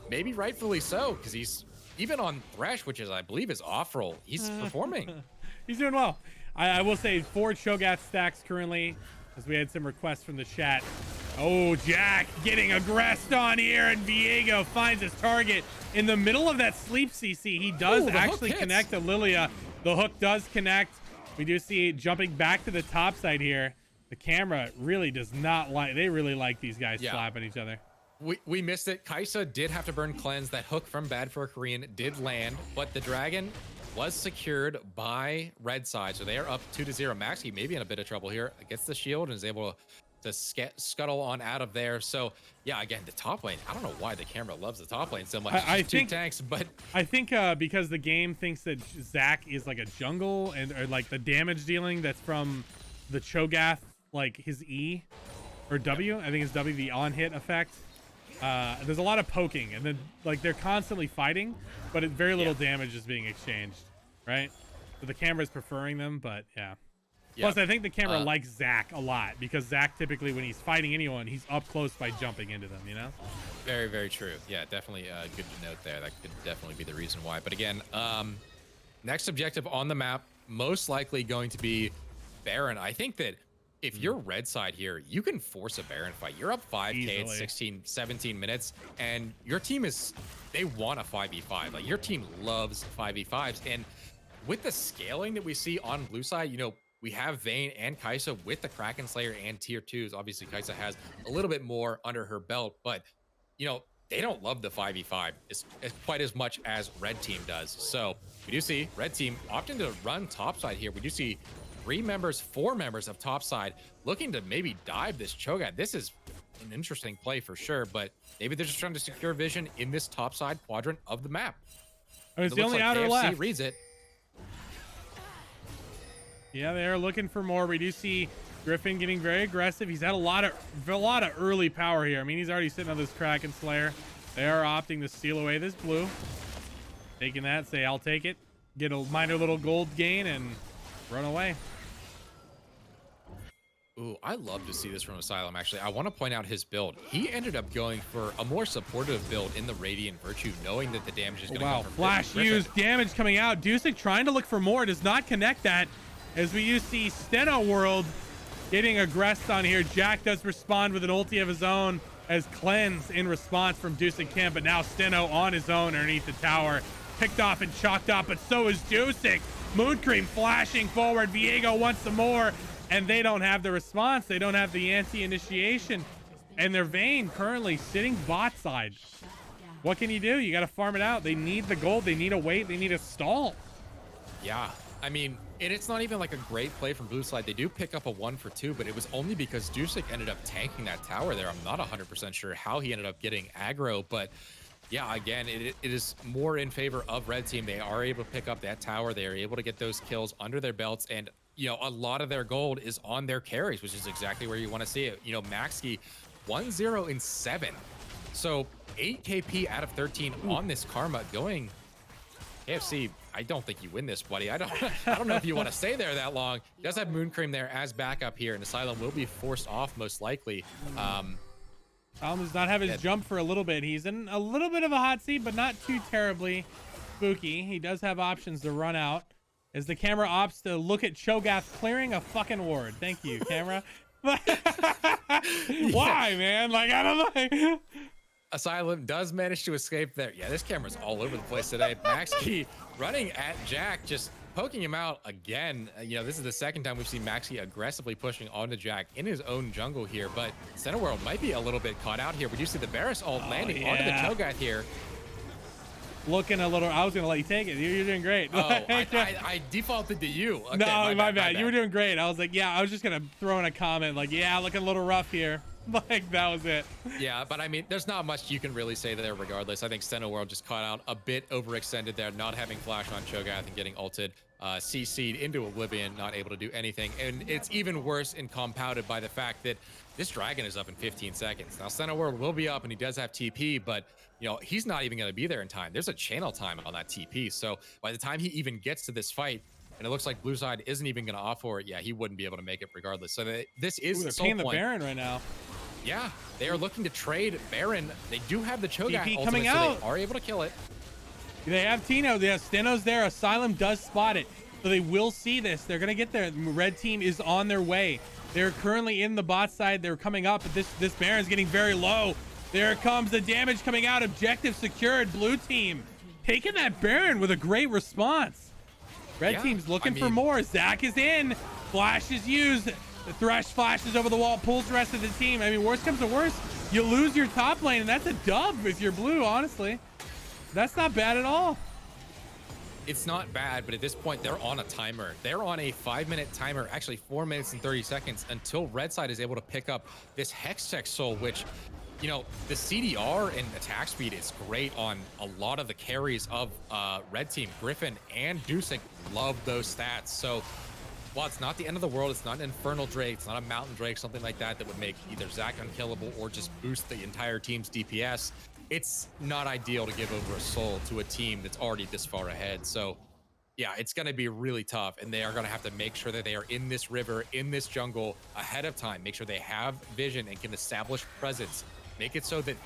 Maybe rightfully so, because he's even on Thresh, which is, I believe, is off-roll. He's performing. He's doing well. I will say 4 Cho'Gath stacks currently, as we had some requests from the chat. Oh, Jack getting aggressed on here, and Viego finds his target in the middle of that sleep CC. He does actually connect to Lilia. The hook does connect. We do see jumping back to the top side here. The camera really does not like, they really like these guys slapping each other. We missed it. Kaisa did have to burn cleanse. That hook from bad for a Korean did land, but the dragon was secured by red side, so they are up 2-0. Maxi may be in a bit of trouble here. Gets the shield and is able to scuttle on out of there. So yeah, again, the top lane, I don't know why the camera loves the top lane so much. I think tanks, but I think because the game thinks that Zac is like a jungle, and or like the damage dealing that's from the Cho'Gath, like his E or W, I think it's W, the on hit effect. There's a lot of poking, and then like they're constantly fighting, but very little damage is being exchanged, right? So the camera's preferring them, but yeah. Plus, I think the camera likes Zac a lot, because Zac typically, when he's fighting anyone, he's up close by jumping into them, you know? Very, very true. Yeah, definitely good to note there. That could definitely be the reason why. But again, next objective on the map, most likely going to be Baron. I think that if you're red side here, you can force a Baron fight. You're up 5K at 16, 17 minutes, and your team they want a 5v5. Like, your team loves 5v5s. And with the scaling that we see on blue side, you know, we have Vayne and Kaisa with the Kraken Slayer and tier 2s. Obviously, Kaisa has a little bit more under her belt, but, you know, they don't love the 5v5 as quite as much as red team does. So we do see red team opting to run topside here. We do see 4 members of topside looking to maybe dive this Cho'Gath. This is an interesting play for sure, but maybe they're just trying to secure vision in this topside quadrant of the map. I mean, it's the only outer left. Reads it. Yeah, they're looking for more. We do see Griffin getting very aggressive. He's had a lot of early power here. I mean, he's already sitting on this Kraken Slayer. They are opting to steal away this blue. Taking that, say, I'll take it. Get a minor little gold gain and run away. Ooh, I love to see this from Asylum, actually. I want to point out his build. He ended up going for a more supportive build in the Radiant Virtue, knowing that the damage is going to come from Flash used, damage coming out. Dusek trying to look for more, does not connect that. As we see Steno World getting aggressed on here. Jack does respond with an ulti of his own as Cleanse in response from Dusek Camp, but now Steno on his own underneath the tower. Picked off and chalked up, but so is Dusek. Mooncream flashing forward. Viego wants some more, and they don't have the response. They don't have the anti-initiation. And their Vayne currently sitting bot side. What can you do? You got to farm it out. They need the gold. They need a wait. They need a stall. Yeah. I mean, and it's not even like a great play from blue side. They do pick up a 1 for 2, but it was only because Dusek ended up tanking that tower there. I'm not 100% sure how he ended up getting aggro, but yeah, again, it is more in favor of red team. They are able to pick up that tower. They are able to get those kills under their belts, and you know, a lot of their gold is on their carries, which is exactly where you want to see it. You know, Maxi 1-0 in 7, so 8 KP out of 13 on this Karma going. KFC, I don't think you win this, buddy. I don't know if you want to stay there that long. He does have Mooncream there as backup here, and Asylum will be forced off most likely. Asylum does not have his jump for a little bit. He's in a little bit of a hot seat, but not too terribly spooky. He does have options to run out as the camera opts to look at Cho'Gath clearing a fucking ward. Thank you, camera. Why, man? Like, I don't know. Asylum does manage to escape there. Yeah, this camera's all over the place today. Max Key running at Jack, just poking him out again. You know, this is the second time we've seen Maxi aggressively pushing onto Jack in his own jungle here, but Cineworld might be a little bit caught out here. We do see the Varus ult landing onto the Cho'Gath here. Looking a little, I was gonna let you take it. You're doing great. Oh, I defaulted to you. Okay, no, my bad. You were doing great. I was like, yeah, I was just gonna throw in a comment like, yeah, looking a little rough here. Like, that was it. Yeah, but I mean, there's not much you can really say there regardless. I think Cineworld just caught out a bit overextended there, not having flash on Cho'Gath and getting ulted, CC'd into Oblivion, not able to do anything. And it's even worse and compounded by the fact that this dragon is up in 15 seconds. Now, Cineworld will be up and he does have TP, but you know, he's not even going to be there in time. There's a channel time on that TP. So by the time he even gets to this fight, and it looks like blue side isn't even going to opt for it, yeah, he wouldn't be able to make it regardless. So this is they're paying the Baron right now. Yeah, they are looking to trade Baron. They do have the Cho'Gath ultimate, coming so out. they are able to kill it. They have Tino. They have Steno's there. Asylum does spot it. So they will see this. They're going to get there. Red team is on their way. They're currently in the bot side. They're coming up, but this Baron's getting very low. There comes the damage coming out. Objective secured. Blue team taking that Baron with a great response. Red team's looking for more. Zach is in. Flash is used. The Thresh flashes over the wall, pulls the rest of the team. I mean, worst comes to worst, you lose your top lane, and that's a dub if you're blue, honestly. That's not bad at all. It's not bad, but at this point, they're on a timer. They're on a 5-minute timer, actually 4 minutes and 30 seconds, until Red Side is able to pick up this Hextech Soul, which, you know, the CDR and attack speed is great on a lot of the carries of Red Team. Griffin and Dusek love those stats. So while it's not the end of the world, it's not an Infernal Drake, it's not a Mountain Drake, something like that that would make either Zac unkillable or just boost the entire team's DPS, it's not ideal to give over a soul to a team that's already this far ahead. So yeah, it's going to be really tough, and they are going to have to make sure that they are in this river, in this jungle ahead of time, make sure they have vision and can establish presence, make it so that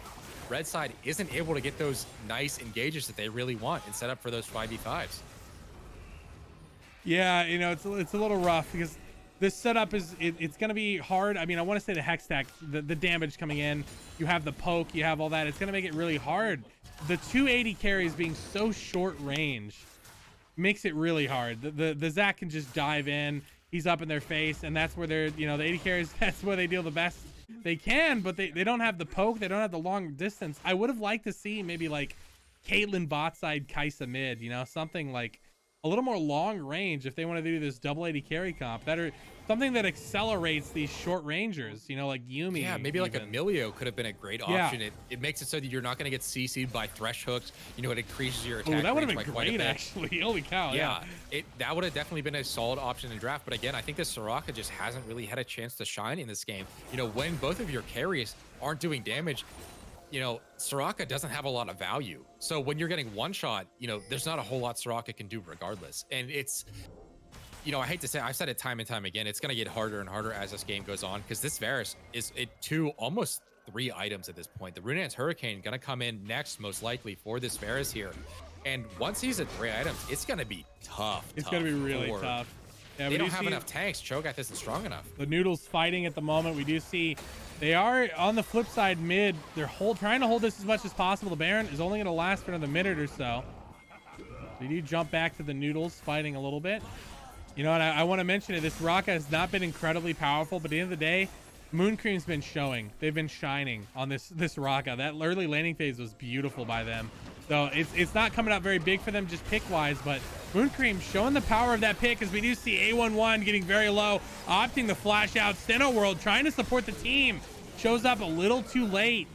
Red Side isn't able to get those nice engages that they really want and set up for those 5v5s. Yeah, you know, it's a little rough because this setup is it's going to be hard. I mean, I want to say the Hextech, the damage coming in, you have the poke, you have all that. It's going to make it really hard. The 280 carries being so short range makes it really hard. The Zac can just dive in. He's up in their face, and that's where they're, you know, the 80 carries, that's where they deal the best they can, but they don't have the poke. They don't have the long distance. I would have liked to see maybe like Caitlyn bot side, Kai'Sa mid, you know, something like a little more long range if they want to do this double 80 carry comp. That are something that accelerates these short rangers, you know, like Yuumi. Yeah, maybe like Emilio could have been a great option. It makes it so that you're not going to get CC'd by Thresh hooks. You know, it increases your attack. Oh, that would have range been by quite a great, bit. actually. Holy cow. Yeah, that would have definitely been a solid option in draft. But again, I think this Soraka just hasn't really had a chance to shine in this game. You know, when both of your carries aren't doing damage, you know, Soraka doesn't have a lot of value. So when you're getting one shot, you know, there's not a whole lot Soraka can do regardless. And it's, you know, I hate to say, I've said it time and time again, it's going to get harder and harder as this game goes on, because this Varus is almost 3 items at this point. The Runedanc's Hurricane going to come in next, most likely, for this Varus here. And once he's at 3 items, it's going to be tough. It's going to be really tough. Yeah, they don't have enough tanks. Cho'Gath isn't strong enough. The Noodles fighting at the moment. We do see they are on the flip side mid. They're trying to hold this as much as possible. The Baron is only going to last for another minute or so. They do jump back to the Noodles fighting a little bit. You know, and I want to mention it. This Soraka has not been incredibly powerful, but at the end of the day, Moon Cream's been showing. They've been shining on this Soraka. That early landing phase was beautiful by them. So it's not coming out very big for them just pick-wise, but Moon Cream showing the power of that pick, as we do see A11 getting very low, opting to flash out. Steno World trying to support the team. Shows up a little too late,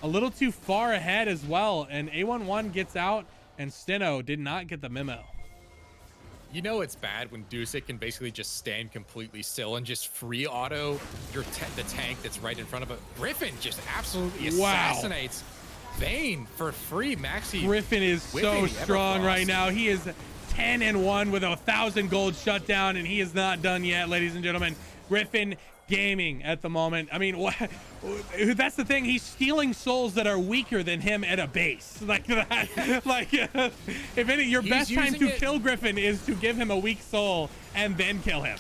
a little too far ahead as well, and A11 gets out, and Steno did not get the memo. You know it's bad when Dusek can basically just stand completely still and just free auto the tank that's right in front of it. Griffin just absolutely assassinates Vayne for free. Maxi Griffin is so strong right now. He is 10-1 with 1,000 gold shutdown, and he is not done yet, ladies and gentlemen. Griffin gaming at the moment. I mean, that's the thing. He's stealing souls that are weaker than him at a base. Like that. Like, if any, your best time to kill Griffin is to give him a weak soul and then kill him.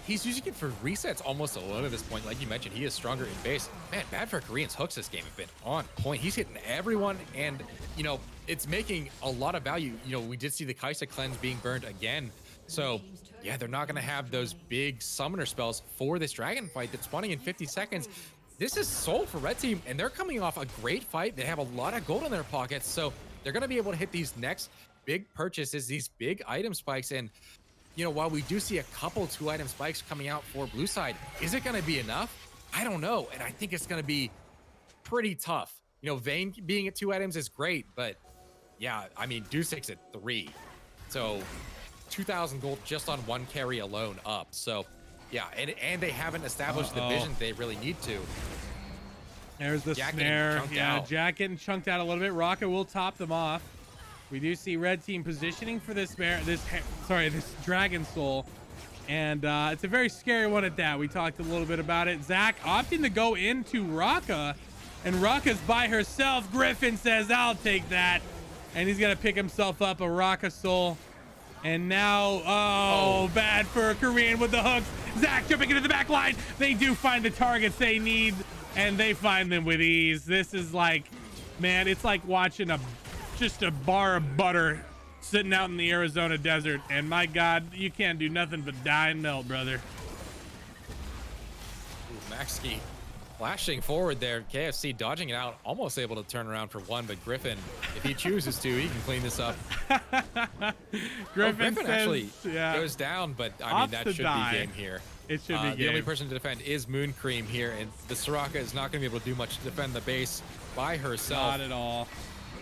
he's using it for resets almost alone at this point. Like you mentioned, he is stronger in base. Man, Bad for Korean's hooks this game have been on point. He's hitting everyone, and you know, it's making a lot of value. You know, we did see the Kaisa cleanse being burned again. So yeah, they're not gonna have those big summoner spells for this dragon fight that's spawning in 50 seconds. This is soul for Red Team, and they're coming off a great fight. They have a lot of gold in their pockets, so they're gonna be able to hit these next big purchases, these big item spikes. And you know, while we do see a couple 2-item spikes coming out for blue side, is it going to be enough? I don't know. And I think it's going to be pretty tough. You know, Vayne being at 2 items is great, but yeah, I mean, Deuce's at 3. So 2,000 gold just on 1 carry alone up. So yeah, and they haven't established the vision they really need to. There's the snare. Yeah, Jack getting chunked out a little bit. Rocka will top them off. We do see Red Team positioning for this Dragon Soul, and it's a very scary one at that. We talked a little bit about it. Zach opting to go into Rocka, and Rocka's by herself. Griffin says, "I'll take that," and he's gonna pick himself up a Rocka Soul. And now, bad for Korean with the hooks. Zach jumping into the back line. They do find the targets they need, and they find them with ease. This is like, man, it's like watching just a bar of butter sitting out in the Arizona desert, and my God, you can't do nothing but die and melt, brother. Ooh, Maxkey flashing forward there. KFC dodging it out, almost able to turn around for 1, but Griffin, if he chooses to, he can clean this up. Griffin says, actually goes down, but I mean, that should be game here. It should be game. The only person to defend is Moon Cream here, and the Soraka is not going to be able to do much to defend the base by herself. Not at all.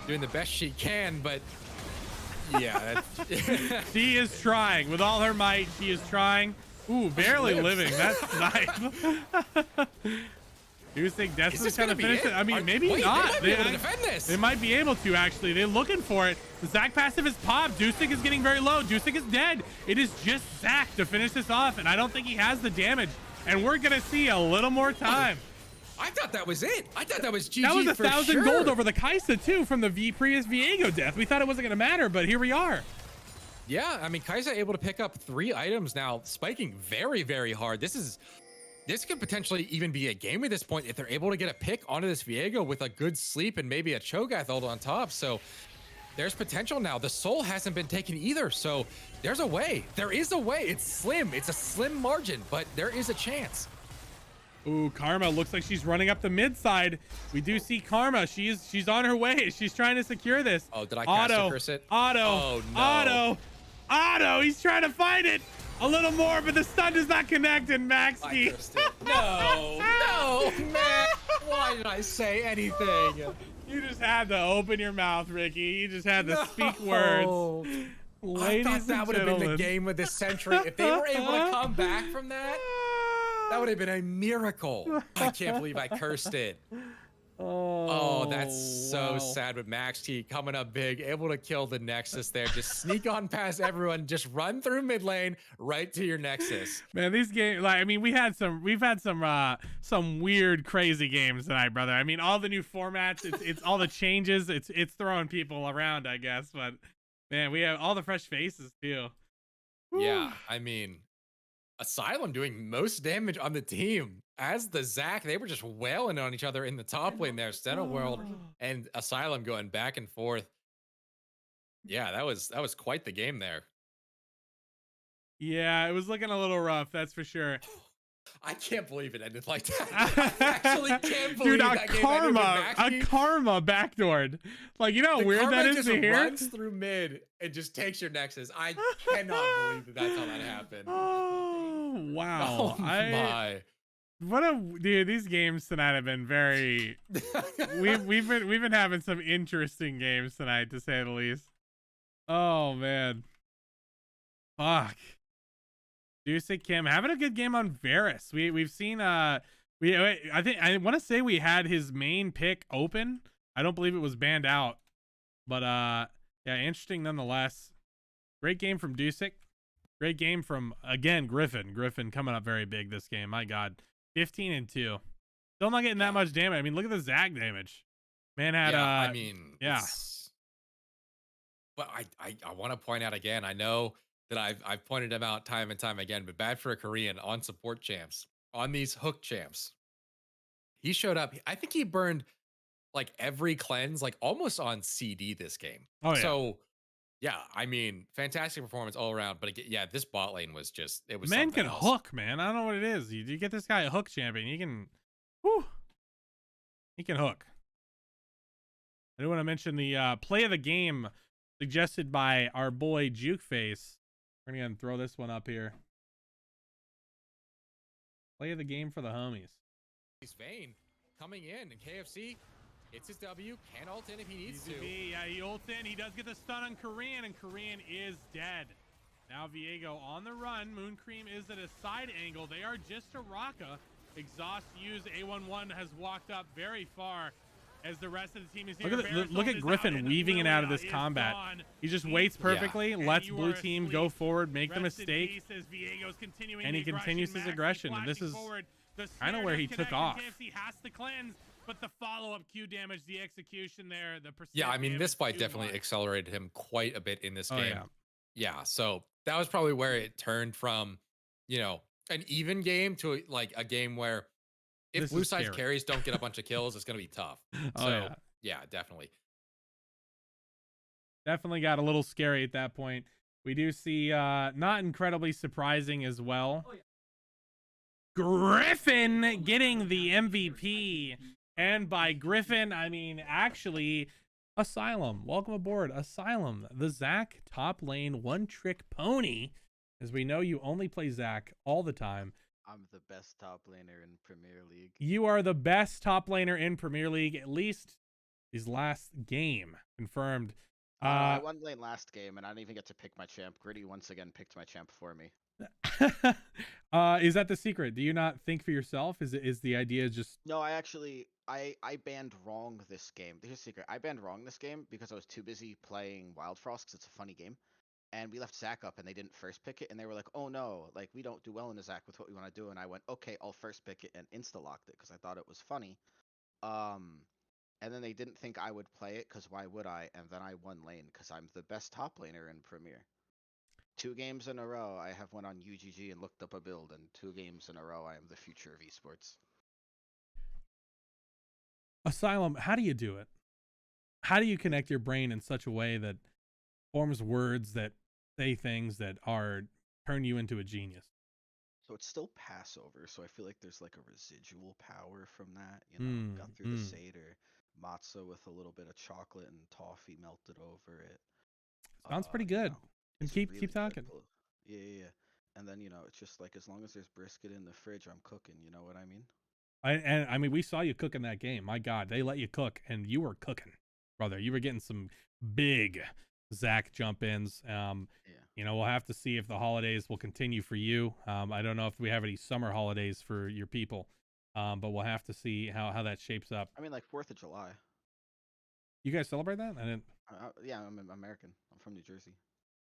Doing the best she can, but yeah. She is trying with all her might. She is trying. Ooh, barely living. That's nice. Do you think Destiny's gonna finish it? I mean, maybe not. They might be able to defend this. They might be able to, actually. They're looking for it. The Zach passive is popped. Deucing is getting very low. Deucing is dead. It is just Zach to finish this off, and I don't think he has the damage. And we're gonna see a little more time. I thought that was it. I thought that was GG. That was 1,000 gold over the Kaisa too from the previous Viego death. We thought it wasn't gonna matter, but here we are. Yeah, I mean, Kaisa able to pick up 3 items now, spiking very, very hard. This could potentially even be a game at this point if they're able to get a pick onto this Viego with a good sleep and maybe a Cho'Gath ult on top. So there's potential now. The soul hasn't been taken either, so there's a way. There is a way. It's slim. It's a slim margin, but there is a chance. Ooh, Karma looks like she's running up the mid side. We do see Karma. She's on her way. She's trying to secure this. Oh, did I cast it? Auto. Oh, no. Auto. He's trying to find it. A little more, but the stun does not connect, and Maxkey. No, man. Why did I say anything? You just had to open your mouth, Ricky. You just had to speak words. I thought that would have been the game of the century. If they were able to come back from that, that would have been a miracle. I can't believe I cursed it. Oh, that's so sad with Max T coming up big, able to kill the Nexus there. Just sneak on past everyone, just run through mid lane right to your Nexus. Man, these games, like, I mean, we've had some weird, crazy games tonight, brother. I mean, all the new formats, it's all the changes, it's throwing people around, I guess. But man, we have all the fresh faces too. Yeah, I mean, Asylum doing most damage on the team. As the Zach, they were just wailing on each other in the top lane there. Steno World and Asylum going back and forth. Yeah, that was quite the game there. Yeah, it was looking a little rough, that's for sure. I can't believe it ended like that. I actually can't believe Dude, that game ended with a karma backdoored. Like, you know how weird that is to hear? Runs through mid and just takes your Nexus. I cannot believe that's how that happened. Oh, wow. Oh my. Dude, these games tonight have been very we've been having some interesting games tonight, to say the least. Oh man. Fuck. Deuce Kim having a good game on Varus. We've seen I want to say we had his main pick open. I don't believe it was banned out. But yeah, interesting nonetheless. Great game from Deucic. Great game from, again, Griffin. Griffin coming up very big this game. My God. 15-2. Still not getting that much damage. I mean, look at the Zag damage. Man had I mean, yeah. But I want to point out again, I know that I've pointed him out time and time again, but bad for a Korean on support champs, on these hook champs. He showed up. I think he burned like every cleanse, like almost on CD this game. Oh, yeah. So yeah, I mean, fantastic performance all around. But yeah, this bot lane was just, it was Man something can else. hook, man. I don't know what it is. You get this guy a hook champion. He can, whew, he can hook. I do want to mention the play of the game suggested by our boy Jukeface. We're going to throw this one up here. Play of the game for the homies. He's Vayne coming in, and KFC, it's his W. Can ult in if he needs to. Yeah, he ults in. He does get the stun on Korean, and Korean is dead. Now Viego on the run. Moon Cream is at a side angle. They are just a Raka. Exhaust used. A11 has walked up very far as the rest of the team is here. Look at Griffin weaving it out of this combat. He just waits perfectly, lets blue team go forward, make the mistake, and he continues his aggression. And this is kind of where he took off. Has to cleanse, but the follow-up Q damage, the execution there, the Yeah, I mean, this fight definitely accelerated him quite a bit in this game. Yeah, so that was probably where it turned from, you know, an even game to like a game where if blue side carries don't get a bunch of kills, it's going to be tough. So, yeah, definitely. Definitely got a little scary at that point. We do see not incredibly surprising as well. Griffin getting the MVP. And by Griffin, I mean actually Asylum. Welcome aboard, Asylum. The Zach top lane one-trick pony. As we know, you only play Zach all the time. I'm the best top laner in Premier League. You are the best top laner in Premier League, at least his last game. Confirmed. I won lane last game, and I didn't even get to pick my champ. Gritty once again picked my champ for me. Is that the secret? Do you not think for yourself? Is the idea just... No, I actually, I banned wrong this game. Here's the secret. I banned wrong this game because I was too busy playing Wild Frost because it's a funny game. And we left Zach up, and they didn't first pick it, and they were like, "Oh no, like we don't do well in the Zach with what we want to do." And I went, "Okay, I'll first pick it," and insta locked it because I thought it was funny. And then they didn't think I would play it because why would I? And then I won lane because I'm the best top laner in Premier. 2 games in a row, I have went on UGG and looked up a build, and 2 games in a row, I am the future of esports. Asylum, how do you do it? How do you connect your brain in such a way that forms words that say things that turn you into a genius? So it's still Passover, so I feel like there's like a residual power from that. You know, got through the Seder, matzah with a little bit of chocolate and toffee melted over it. Sounds pretty good. And keep talking. Yeah. And then, you know, it's just like as long as there's brisket in the fridge, I'm cooking. You know what I mean? I mean, we saw you cook in that game. My God, they let you cook, and you were cooking, brother. You were getting some big Zach jump ins. You know, we'll have to see if the holidays will continue for you. I don't know if we have any summer holidays for your people, but we'll have to see how that shapes up. I mean, like 4th of July. You guys celebrate that? I didn't. Yeah, I'm American. I'm from New Jersey.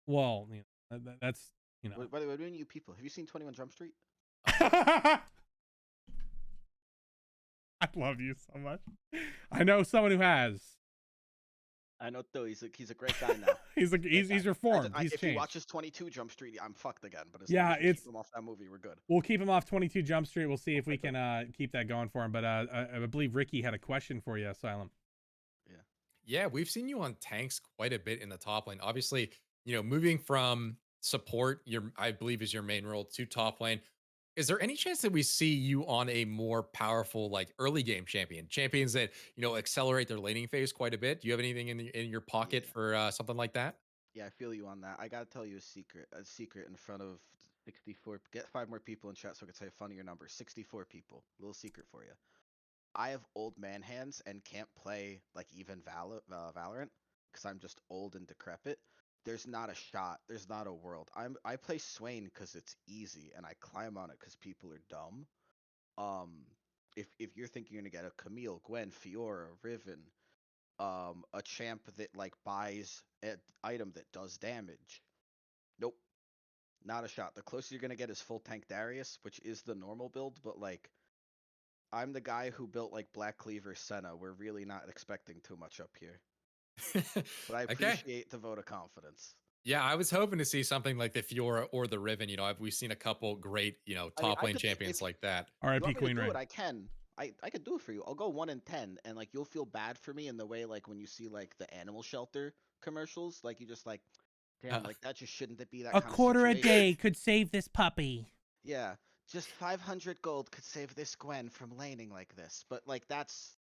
Well, you know, that's, you know. By the way, what do you people? Have you seen 21 Jump Street? I love you so much. I know someone who has. I know though. He's a great guy now. he's reformed. He's if changed. he watches 22 Jump Street, I'm fucked again. But it's keep him off that movie. We're good. We'll keep him off 22 Jump Street. We'll see if we can keep that going for him. But I believe Ricky had a question for you, Asylum. Yeah, we've seen you on tanks quite a bit in the top lane. Obviously, you know, moving from support, I believe is your main role, to top lane. Is there any chance that we see you on a more powerful, like early game champions that, you know, accelerate their laning phase quite a bit? Do you have anything in your pocket for something like that? Yeah, I feel you on that. I gotta tell you a secret in front of 64. Get 5 more people in chat so I can say a funnier number. 64 people. Little secret for you. I have old man hands and can't play like even Valorant because I'm just old and decrepit. There's not a shot. There's not a world. I play Swain because it's easy, and I climb on it because people are dumb. If you're thinking you're gonna get a Camille, Gwen, Fiora, Riven, a champ that like buys an item that does damage, nope, not a shot. The closest you're gonna get is full tank Darius, which is the normal build, but like I'm the guy who built like Black Cleaver Senna. We're really not expecting too much up here. But I appreciate the vote of confidence. Yeah, I was hoping to see something like the Fiora or the Riven. You know, we've seen a couple great, you know, I mean, top I lane could, champions if like that. you R.I.P. want me to Queen do Rain. it, I can. I could do it for you. I'll go 1-10, and like you'll feel bad for me in the way like when you see like the animal shelter commercials, like you just like, damn, like that just shouldn't be that A kind quarter of a situation. day could save this puppy. Yeah, just 500 gold could save this Gwen from laning like this. But like that's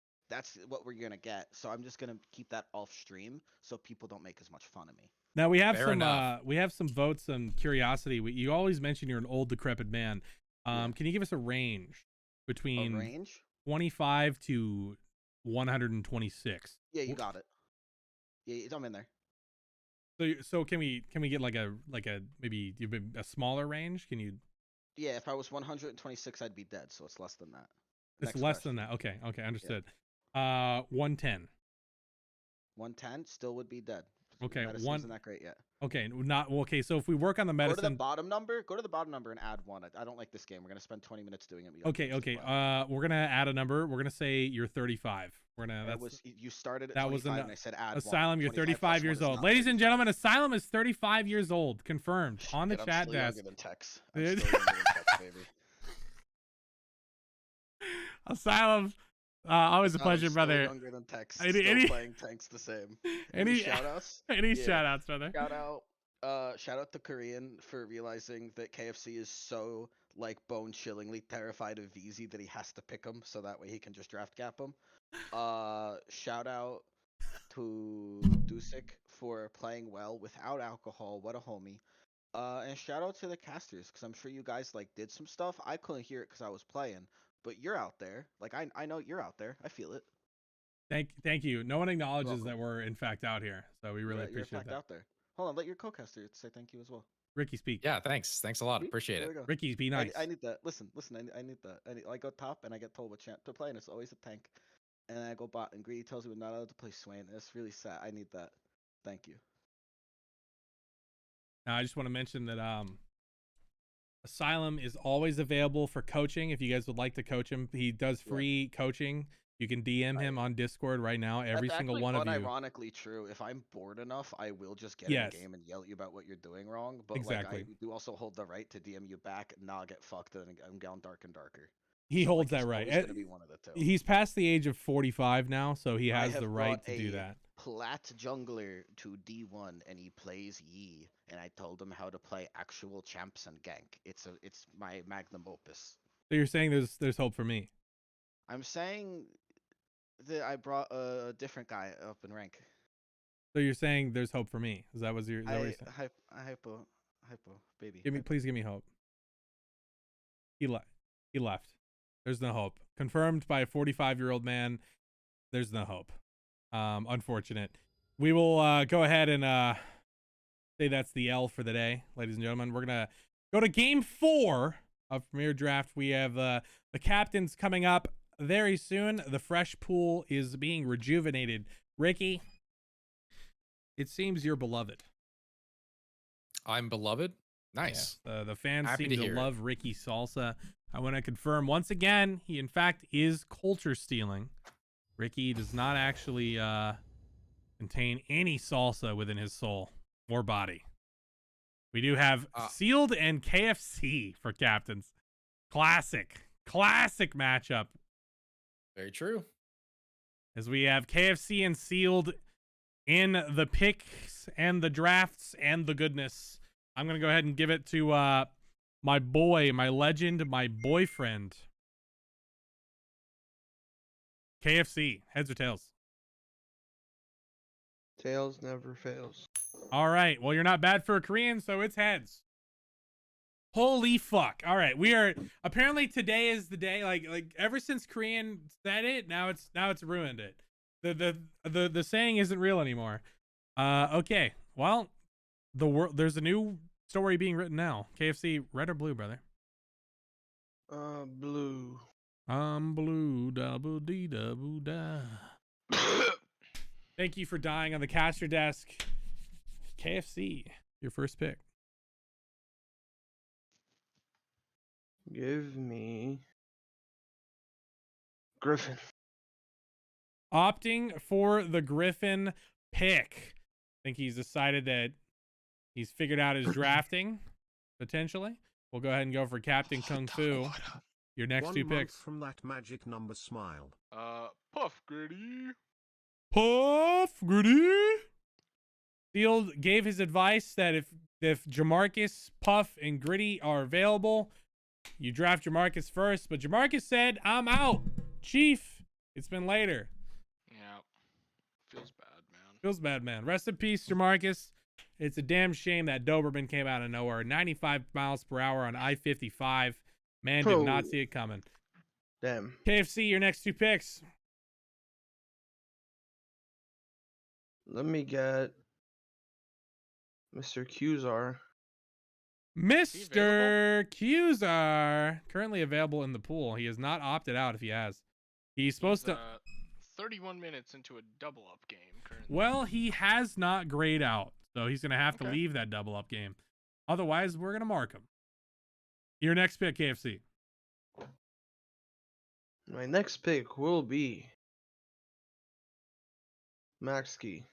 what we're gonna get. So I'm just gonna keep that off stream so people don't make as much fun of me. Now we have Fair enough. we have some votes, some curiosity. You always mention you're an old decrepit man. Yeah. Can you give us a range A between range? 25 to 126? Yeah, you got it. Yeah, I'm in there. So can we get like a maybe a smaller range? Can you? Yeah, if I was 126, I'd be dead. So it's less than that. It's Next less question. than that. Okay, understood. 110. 110 still would be dead. Okay, Medicine isn't that great yet. Okay, okay. So if we work on the medicine, Go to the bottom number and add one. I don't like this game. We're gonna spend 20 minutes doing it. Okay. We're gonna add a number. We're gonna say you're 35. We're gonna. You started at that 25 was and I said add Asylum. one. You're 35 years old, 1 ladies and gentlemen. Asylum is 35 years old. Confirmed on the I'm chat still desk. Younger than Tex. I'm still younger than Tex, baby. Asylum. Always a pleasure, still brother. Younger than Tex. Any playing tanks the same. Any shout-outs? Any shout-outs, brother? Shout out to Korean for realizing that KFC is so like bone-chillingly terrified of VZ that he has to pick him so that way he can just draft gap him. Shout out to Dusik for playing well without alcohol. What a homie. And shout out to the casters because I'm sure you guys like did some stuff. I couldn't hear it because I was playing, but you're out there. Like I know you're out there. I feel it. Thank you. No one acknowledges that we're in fact out here, so we really appreciate you're in fact that. out there. Hold on, let your co-caster say thank you as well. Ricky, speak. Yeah, thanks a lot. Appreciate it. Ricky, be nice. I need that. Listen. I need that. I go top and I get told what champ to play, and it's always a tank. And then I go bot, and Greedy tells me we're not allowed to play Swain. And it's really sad. I need that. Thank you. Now, I just want to mention that Asylum is always available for coaching. If you guys would like to coach him, he does free coaching. You can DM him on Discord right now. Every single one of you. Unironically true. If I'm bored enough, I will just get in the game and yell at you about what you're doing wrong. But like, I do also hold the right to DM you back and not get fucked, and I'm going dark and darker. He holds that right. Gonna be one of the two. He's past the age of 45 now, so he has the right to do that. Plat jungler to D1, and he plays Yi. And I told him how to play actual champs and gank. It's my magnum opus. So you're saying there's hope for me? I'm saying that I brought a different guy up in rank. So you're saying there's hope for me? Is that what you're saying? Hypo, baby. Please give me hope. He left. There's no hope. Confirmed by a 45-year-old man. There's no hope. Unfortunate. We will go ahead and say that's the L for the day, ladies and gentlemen. We're gonna go to Game 4 of Premier Draft. We have the captains coming up very soon. The fresh pool is being rejuvenated. Ricky, it seems you're beloved. I'm beloved. Nice. Yeah, the fans Happy seem to hear love Ricky Salsa. I want to confirm once again, he in fact is culture stealing. Ricky does not actually contain any salsa within his soul or body. We do have Sealed and KFC for captains. Classic matchup. Very true. As we have KFC and Sealed in the picks and the drafts and the goodness. I'm going to go ahead and give it to my boy, my legend, my boyfriend. KFC, heads or tails? Tails never fails. All right. Well, you're not bad for a Korean, so it's heads. Holy fuck. All right. We are apparently today is the day. Like ever since Korean said it, now it's ruined it. The saying isn't real anymore. Okay. Well, there's a new story being written now. KFC, red or blue, brother? Blue. I'm blue, double D double da. Thank you for dying on the caster desk. KFC, your first pick. Give me Griffin. Opting for the Griffin pick. I think he's decided that He's figured out his drafting, potentially. We'll go ahead and go for Captain Kung Fu. Your next 1 two month picks. from that magic number smile. Puff Gritty. Puff Gritty. Field gave his advice that if Jamarcus, Puff, and Gritty are available, you draft Jamarcus first. But Jamarcus said, I'm out. Chief, it's been later. Yeah. Feels bad, man. Feels bad, man. Rest in peace, Jamarcus. It's a damn shame that Doberman came out of nowhere. 95 miles per hour on I-55. Man did not see it coming. Damn. KFC, your next two picks. Let me get Mr. Qzar. Mr. Qzar. Currently available in the pool. He has not opted out if he has. He's supposed to... 31 minutes into a double-up game currently. Well, he has not grayed out. So he's going to have to leave that double-up game. Otherwise, we're going to mark him. Your next pick, KFC. My next pick will be Maxkey.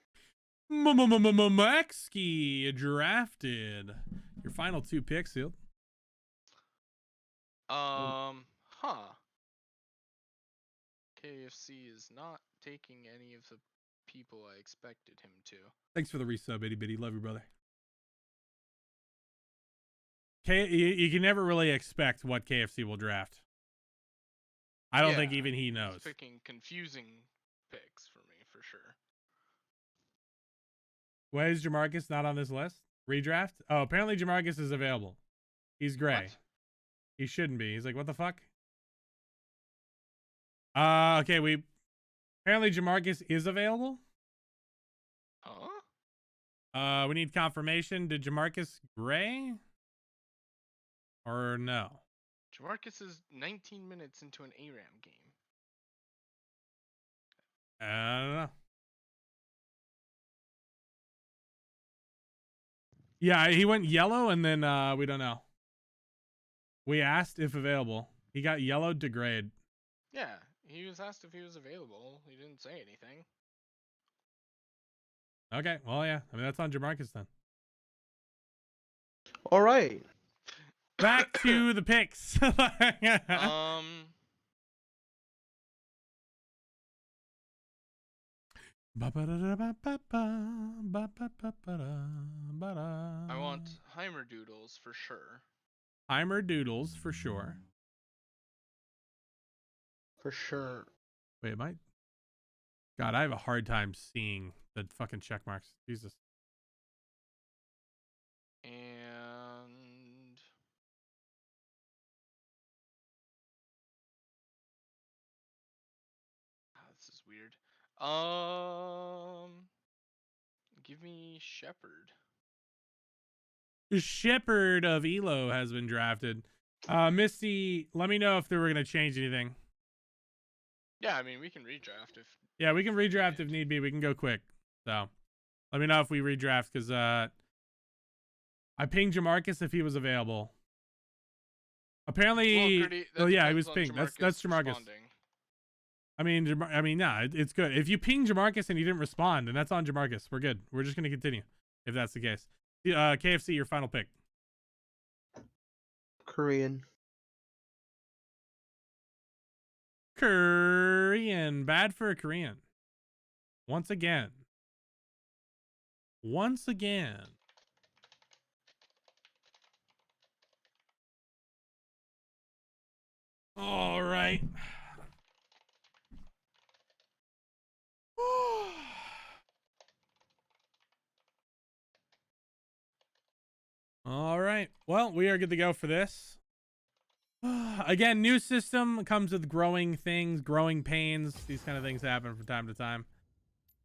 Maxkey drafted. Your final two picks, Sealed. KFC is not taking any of the people I expected him to. Thanks for the resub, itty bitty. Love you, brother. You can never really expect what KFC will draft. I don't think even he knows. He's picking confusing picks for me, for sure. Why is Jamarcus not on this list? Redraft? Oh, apparently Jamarcus is available. He's gray. What? He shouldn't be. He's like, what the fuck? Okay, apparently Jamarcus is available. Huh? We need confirmation. Did Jamarcus gray? Or no? Jamarcus is 19 minutes into an ARAM game. I don't know. Yeah, he went yellow and then we don't know. We asked if available. He got yellow to grade. Yeah, he was asked if he was available. He didn't say anything. Okay, well, yeah. I mean, that's on Jamarcus then. All right. Back to the picks. I want Heimerdoodles for sure. Heimerdoodles for sure. For sure. Wait, am I? God, I have a hard time seeing the fucking check marks. Jesus. And this is weird. Give me Shepherd. Shepherd of Elo has been drafted. Misty, let me know if they were gonna change anything. Yeah, I mean we can redraft if. Yeah, we can redraft if need be. We can go quick. So, let me know if we redraft because I pinged Jamarcus if he was available. Apparently, Well, Gritty, oh yeah, he depends was on pinged. That's Jamarcus. responding. I mean, nah, it's good. If you ping Jamarcus and he didn't respond, then that's on Jamarcus. We're good. We're just gonna continue if that's the case. KFC, your final pick. Korean. Korean. Bad for a Korean. Once again. Once again. All right. All right. Well, we are good to go for this. Again, new system comes with growing things, growing pains. These kind of things happen from time to time.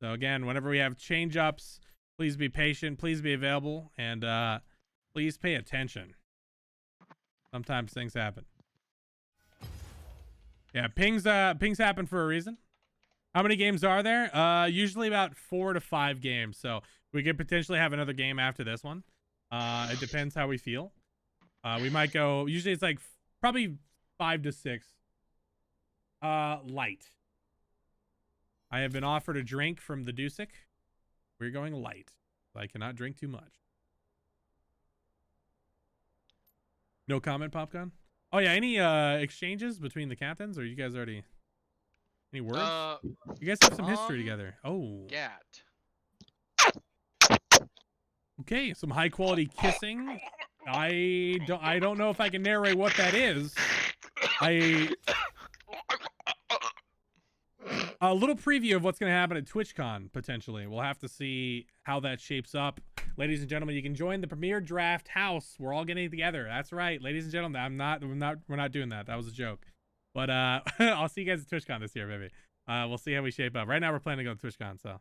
So again, whenever we have change ups, please be patient, please be available, and please pay attention. Sometimes things happen. Yeah, pings happen for a reason. How many games are there? Usually about 4 to 5 games. So we could potentially have another game after this one. It depends how we feel. We might go, usually it's like probably 5 to 6. Light. I have been offered a drink from the Dusick. We're going light. I cannot drink too much. No comment, Popcorn. Oh yeah, any exchanges between the captains, or you guys already any words? You guys have some history together. Oh. Gat. Okay, some high quality kissing. I don't know if I can narrate what that is. A little preview of what's going to happen at TwitchCon potentially. We'll have to see how that shapes up. Ladies and gentlemen, you can join the Premier Draft House. We're all getting together. That's right, ladies and gentlemen. We're not doing that. That was a joke. But I'll see you guys at TwitchCon this year, maybe. We'll see how we shape up. Right now, we're planning to go to TwitchCon. So,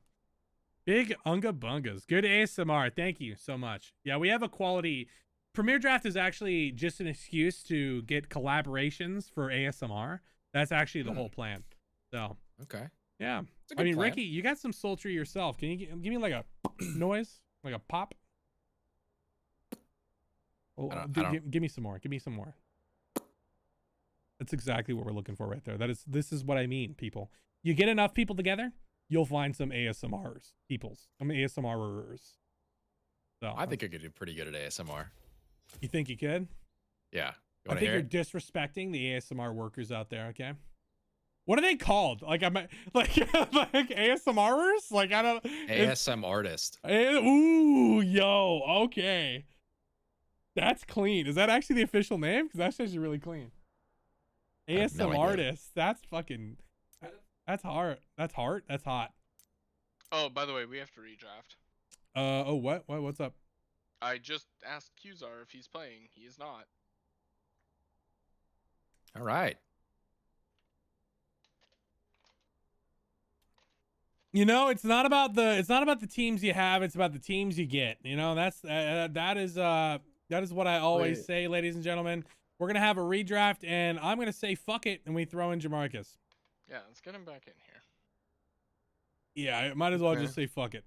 big Unga Bungas. Good ASMR. Thank you so much. Yeah, we have a quality. Premier Draft is actually just an excuse to get collaborations for ASMR. That's actually the whole plan. So. Okay. Yeah. I mean, Ricky, you got some sultry yourself. Can you give me like a noise? Like a pop? Oh, give me some more. Give me some more. That's exactly what we're looking for right there. This is what I mean, people. You get enough people together, you'll find some ASMRs. ASMRers. So I think I could do pretty good at ASMR. You think you could? Yeah. I think you're disrespecting the ASMR workers out there, okay? What are they called? Like like ASMRers? Like I don't. ASM artist. Ooh, yo, okay. That's clean. Is that actually the official name? Because that's actually really clean. ASM artist. That's fucking. That's hard. That's hard. That's hot. Oh, by the way, we have to redraft. Oh, what? What's up? I just asked Qzar if he's playing. He is not. All right. You know, it's not about the teams you have, it's about the teams you get. You know, that is what I always say, ladies and gentlemen. We're going to have a redraft and I'm going to say fuck it and we throw in Jamarcus. Yeah, let's get him back in here. Yeah, I might as well just say fuck it.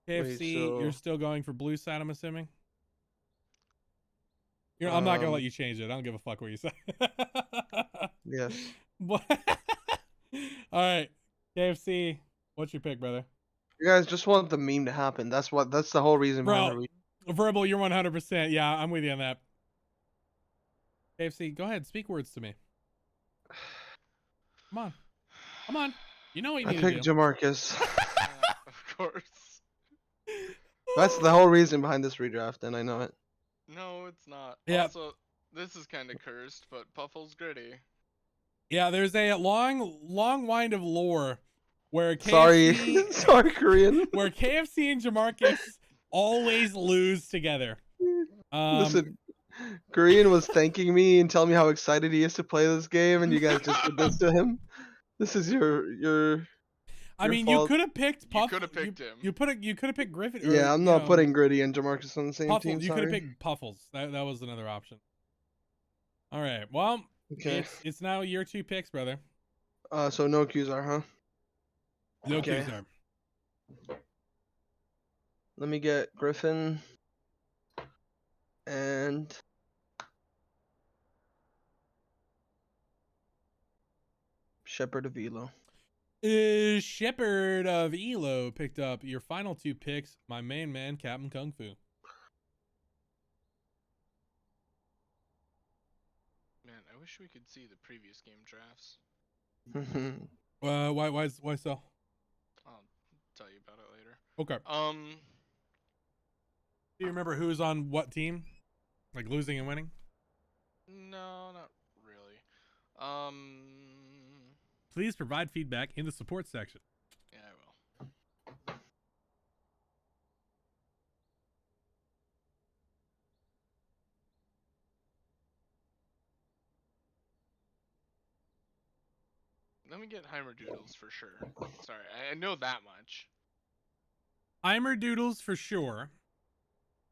KFC, you're still going for blue side, I'm assuming? I'm not going to let you change it. I don't give a fuck what you say. Yes. All right. KFC, what's your pick, brother? You guys just want the meme to happen. That's the whole reason behind the Verbal, you're 100%. Yeah, I'm with you on that. KFC, go ahead, speak words to me. Come on. You know what you need to do. I picked Jamarcus. Of course. That's the whole reason behind this redraft, and I know it. No, it's not. Yeah. Also, this is kind of cursed, but Puffle's gritty. Yeah, there's a long wind of lore where KFC, sorry, Korean. Where KFC and Jamarcus always lose together. Listen, Korean was thanking me and telling me how excited he is to play this game, and you guys just did this to him. This is your I mean, fault. you could have picked Puff. You could have picked him. You could have picked Griffin. Yeah, I'm not putting Gritty and Jamarcus on the same team. You could have picked Puffles. That was another option. All right. Well, okay. It's now your 2 picks, brother. So no Qzar, huh? No Qzar. Let me get Griffin and Shepherd of Elo. Shepherd of Elo picked up your final 2 picks. My main man, Captain Kung Fu. Man, I wish we could see the previous game drafts. Why so? I'll tell you about it later. Okay. Do you remember who's on what team? Like losing and winning? No, not really. Please provide feedback in the support section. Yeah, I will. Let me get Heimerdoodles for sure. Sorry, I know that much. Heimerdoodles for sure.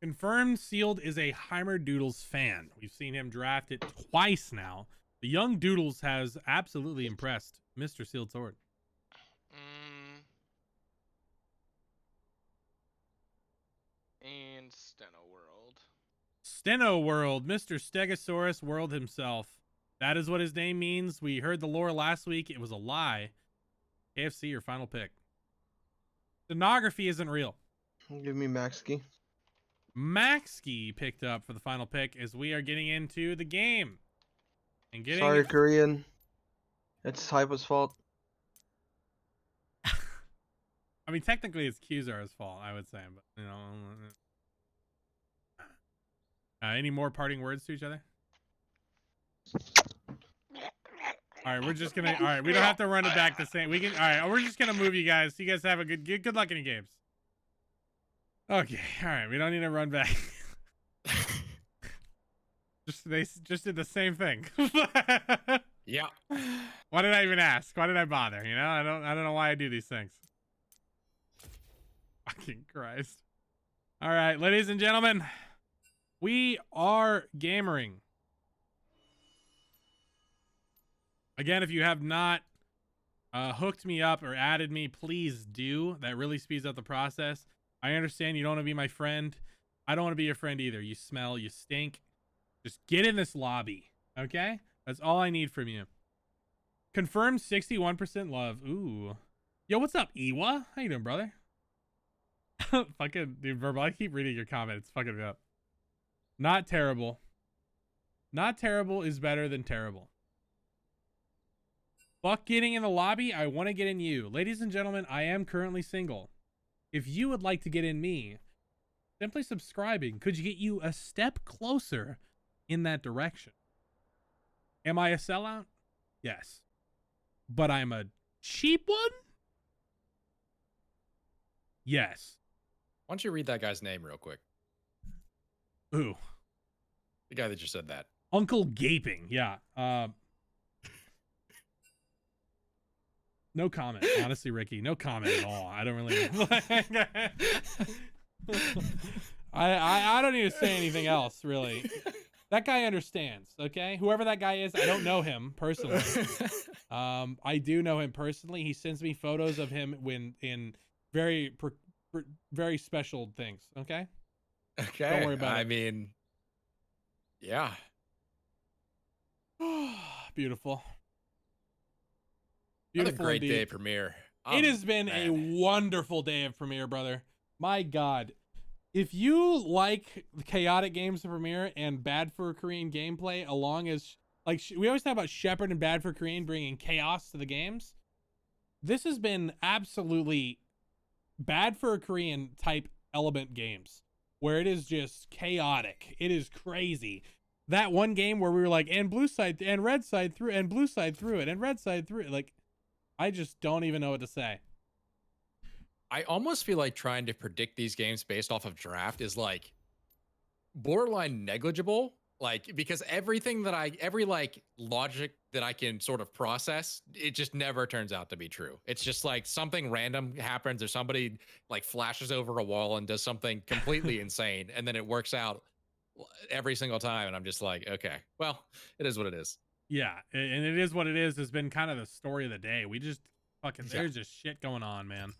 Confirmed Sealed is a Heimerdoodles fan. We've seen him drafted twice now. The young Doodles has absolutely impressed Mr. Sealed Sword. And Steno World. Steno World, Mr. Stegosaurus World himself. That is what his name means. We heard the lore last week. It was a lie. KFC, your final pick. Stenography isn't real. Give me Maxky. Maxkey picked up for the final pick as we are getting into the game. And getting Sorry, Korean. It's Hypa's fault. I mean, technically it's Qzar's fault, I would say, but you know. Any more parting words to each other? All right, we're just gonna. All right, we don't have to run it back the same. We can. All right, we're just gonna move you guys. You guys have a good luck in your games. Okay. All right, we don't need to run back. They just did the same thing. Yeah. Why did I even ask? Why did I bother? You know, I don't know why I do these things. Fucking Christ. All right, ladies and gentlemen, we are gamering. Again, if you have not hooked me up or added me, please do. That really speeds up the process. I understand you don't want to be my friend. I don't want to be your friend either. You smell, you stink. Just get in this lobby, okay? That's all I need from you. Confirmed 61% love. Ooh. Yo, what's up, Iwa? How you doing, brother? Fucking, dude, Verbal, I keep reading your comment. It's fucking me up. Not terrible. Not terrible is better than terrible. Fuck getting in the lobby. I want to get in you. Ladies and gentlemen, I am currently single. If you would like to get in me, simply subscribing could get you a step closer in that direction. Am I a sellout? Yes. But I'm a cheap one? Yes. Why don't you read that guy's name real quick? Who? The guy that just said that. Uncle Gaping. Yeah. No comment. Honestly, Ricky, no comment at all. I don't really I don't need to say anything else, really. That guy understands, okay? Whoever that guy is, I don't know him personally. I do know him personally. He sends me photos of him when in very special things, okay? Okay. Don't worry about it. I mean, yeah. Beautiful. Another Beautiful great indeed. day premiere. It has been a wonderful day of Premiere, brother. My God. If you like chaotic games of Premiere and bad for Korean gameplay, along as, like, we always talk about Shepard and bad for Korean bringing chaos to the games. This has been absolutely bad for Korean type element games where it is just chaotic. It is crazy. That one game where we were like, and blue side and red side through, and blue side through it, and red side through it. Like, I just don't even know what to say. I almost feel like trying to predict these games based off of draft is like borderline negligible. Like, because everything that every like logic that I can sort of process, it just never turns out to be true. It's just like something random happens or somebody like flashes over a wall and does something completely insane. And then it works out every single time. And I'm just like, okay, well, it is what it is. Yeah, and it is what it is. Has been kind of the story of the day. We just fucking, there's just shit going on, man.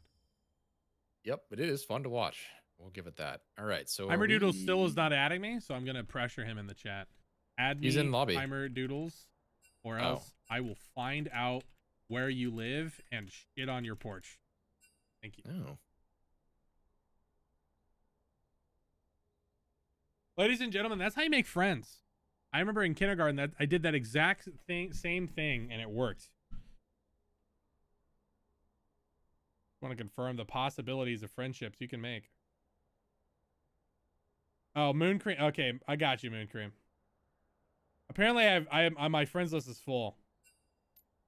Yep, but it is fun to watch. We'll give it that. All right, so Heimerdoodles still is not adding me, so I'm gonna pressure him in the chat. Add me, he's in lobby. Heimerdoodles, or else I will find out where you live and shit on your porch. Thank you. Oh. Ladies and gentlemen, that's how you make friends. I remember in kindergarten that I did that exact same thing, and it worked. Want to confirm the possibilities of friendships you can make. Oh, Moon Cream. Okay, I got you, Moon Cream. Apparently, my friends list is full.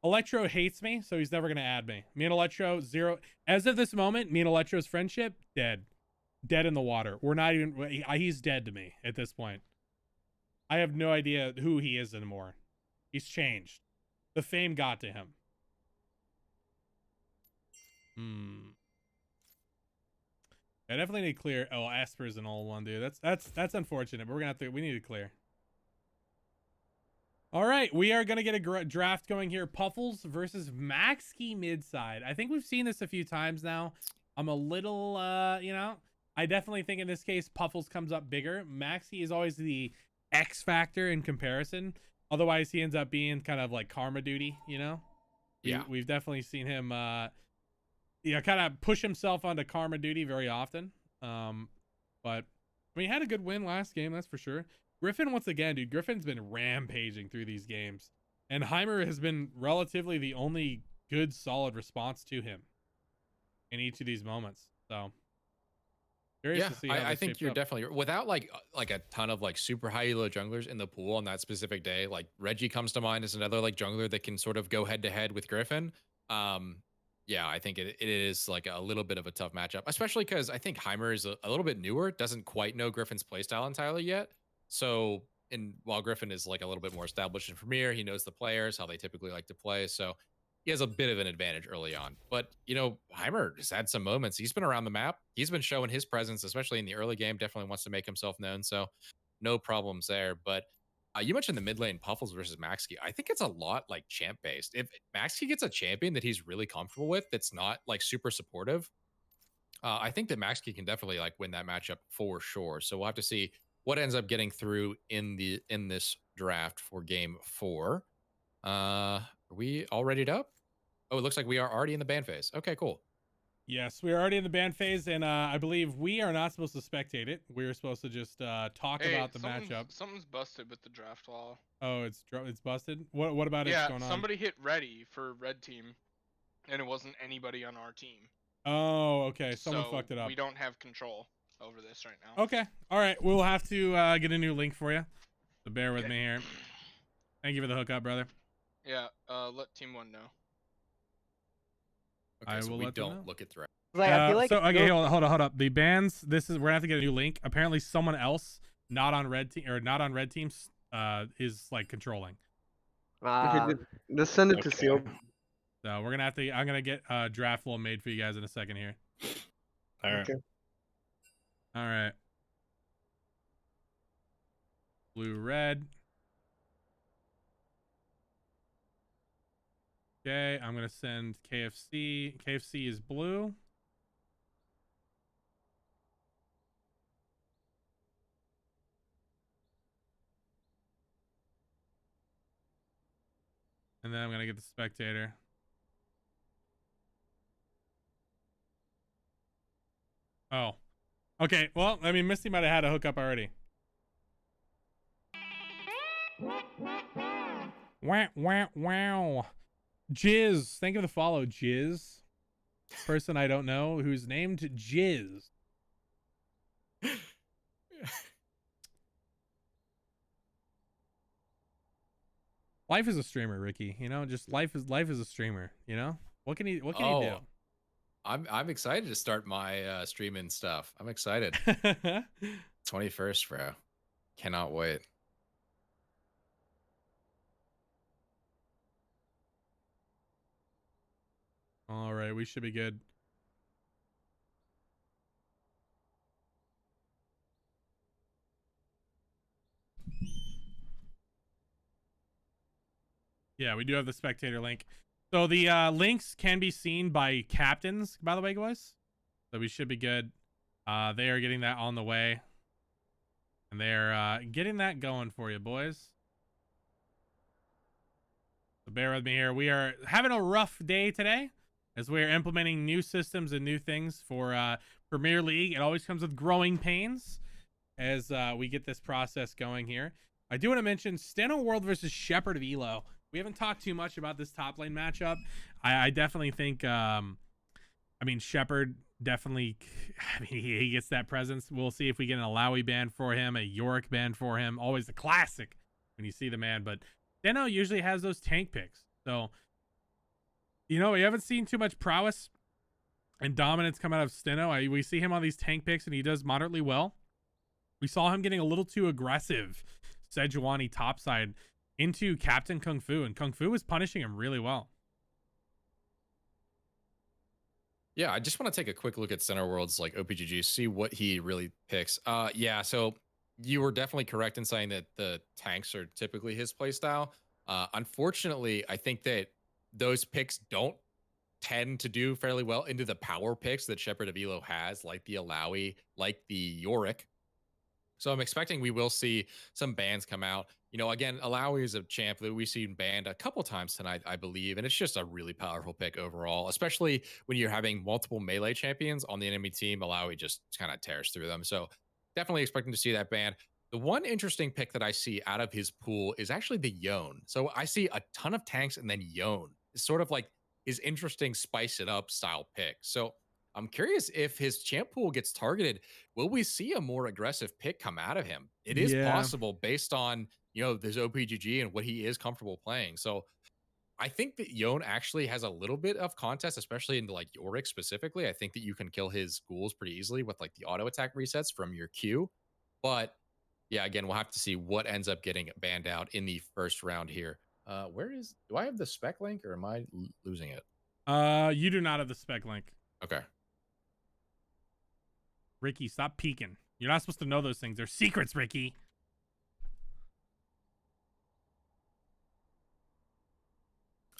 Electro hates me, so he's never gonna add me. Me and Electro, zero. As of this moment, me and Electro's friendship, dead in the water. We're not even. He's dead to me at this point. I have no idea who he is anymore. He's changed. The fame got to him. I definitely need to clear. Oh, Asper's an old one, dude. That's unfortunate, but we need to clear. All right, we are gonna get a draft going here. Puffles versus Maxkey midside. I think we've seen this a few times now. I'm a little, you know, I definitely think in this case Puffles comes up bigger. Maxkey is always the X factor in comparison. Otherwise, he ends up being kind of like karma duty, you know. Yeah, we've definitely seen him, kind of push himself onto karma duty very often. But I mean, he had a good win last game, that's for sure. Griffin, once again, dude, Griffin's been rampaging through these games. And Heimer has been relatively the only good, solid response to him in each of these moments. So, curious to see how I this think shapes you're up. definitely without like a ton of like super high elo junglers in the pool on that specific day. Like Reggie comes to mind as another like jungler that can sort of go head to head with Griffin. Yeah, I think it is like a little bit of a tough matchup, especially because I think Heimer is a little bit newer, doesn't quite know Griffin's playstyle entirely yet. So, and while Griffin is like a little bit more established in Premier, he knows the players, how they typically like to play. So he has a bit of an advantage early on. But, you know, Heimer has had some moments. He's been around the map. He's been showing his presence, especially in the early game, definitely wants to make himself known. So no problems there. But you mentioned the mid lane Puffles versus Maxi. I think it's a lot like champ based. If Maxi gets a champion that he's really comfortable with, that's not like super supportive, I think that Maxi can definitely like win that matchup for sure. So we'll have to see what ends up getting through in this draft for game 4. Are we all readied up? Oh, it looks like we are already in the ban phase. Okay, cool. Yes, we are already in the ban phase, and I believe we are not supposed to spectate it. We're supposed to just talk about the matchup. Something's busted with the draft law. Oh, it's busted. What about it going on? Somebody hit ready for red team, and it wasn't anybody on our team. Oh, okay. Someone fucked it up. We don't have control over this right now. Okay. All right. We'll have to get a new link for you. So bear with me here. Thank you for the hookup, brother. Yeah. Let team 1 know. Okay, so will we let them know. don't look at threat. Like, I feel like so okay, hold up. The bans. We're gonna have to get a new link. Apparently, someone else not on red team or not on red teams is like controlling. Okay, just send it to Seal. So we're gonna have to. I'm gonna get a draft flow made for you guys in a second here. All right. Okay. All right. Blue, red. Okay, I'm gonna send KFC. KFC is blue. And then I'm gonna get the spectator. Oh. Okay, well, I mean, Misty might have had a hookup already. Wow, wow, wow. Jizz. Thank you for the follow, Jizz. Person I don't know who's named Jizz. Life is a streamer, Ricky. You know, just life is a streamer, you know? What can he do? I'm excited to start my streaming stuff. I'm excited. 21st, bro. Cannot wait. All right, we should be good. Yeah, we do have the spectator link. So the links can be seen by captains, by the way, guys. So we should be good. They are getting that on the way. And they're getting that going for you, boys. So bear with me here. We are having a rough day today as we are implementing new systems and new things for Premier League. It always comes with growing pains as we get this process going here. I do want to mention Steno World versus Shepherd of Elo. We haven't talked too much about this top lane matchup. I definitely think, I mean, Shepherd definitely, I mean, he gets that presence. We'll see if we get an Alawi ban for him, a Yorick ban for him. Always the classic when you see the man. But Steno usually has those tank picks. So, you know, we haven't seen too much prowess and dominance come out of Steno. We see him on these tank picks, and he does moderately well. We saw him getting a little too aggressive, Sejuani topside, into Captain Kung Fu, and Kung Fu was punishing him really well. Yeah, I just want to take a quick look at Center World's like OPGG, see what he really picks. Yeah, so you were definitely correct in saying that the tanks are typically his playstyle. Unfortunately, I think that those picks don't tend to do fairly well into the power picks that Shepherd of Elo has, like the Alawi, like the Yorick. So I'm expecting we will see some bans come out. You know, again, Alawi is a champ that we've seen banned a couple times tonight, I believe, and it's just a really powerful pick overall, especially when you're having multiple melee champions on the enemy team. Alawi just kind of tears through them. So definitely expecting to see that ban. The one interesting pick that I see out of his pool is actually the Yone. So I see a ton of tanks and then Yone. It's sort of like his interesting spice it up style pick. So I'm curious if his champ pool gets targeted, will we see a more aggressive pick come out of him? It is Yeah. possible based on, this OPGG and what he is comfortable playing. So I think that Yone actually has a little bit of contest, especially into like Yorick specifically. I think that you can kill his ghouls pretty easily with like the auto attack resets from your Q. But yeah, again, we'll have to see what ends up getting banned out in the first round here. Do I have the spec link or am I losing it? You do not have the spec link. Okay. Ricky, stop peeking. You're not supposed to know those things. They're secrets, Ricky.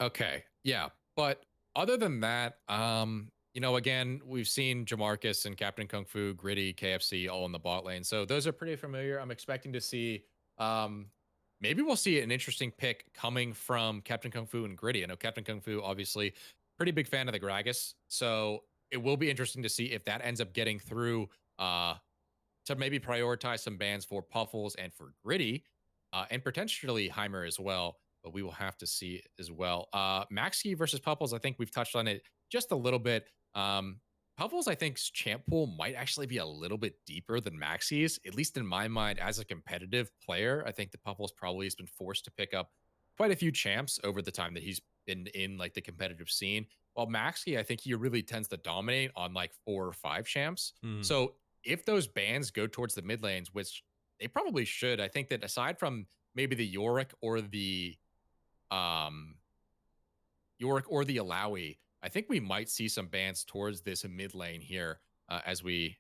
Okay. Yeah. But other than that, again, we've seen Jamarcus and Captain Kung Fu, Gritty, KFC all in the bot lane. So those are pretty familiar. I'm expecting to see, maybe we'll see an interesting pick coming from Captain Kung Fu and Gritty. I know Captain Kung Fu, obviously, pretty big fan of the Gragas. So it will be interesting to see if that ends up getting through to maybe prioritize some bans for Puffles and for Gritty, and potentially Heimer as well. But we will have to see as well. Maxi versus Puffles, I think we've touched on it just a little bit. Puffles, I think's champ pool might actually be a little bit deeper than Maxi's, at least in my mind. As a competitive player, I think that Puffles probably has been forced to pick up quite a few champs over the time that he's been in like the competitive scene. While Maxi, I think he really tends to dominate on like 4 or 5 champs. So if those bans go towards the mid lanes, which they probably should, I think that aside from maybe the Yorick or the Alawi, I think we might see some bans towards this mid lane here as we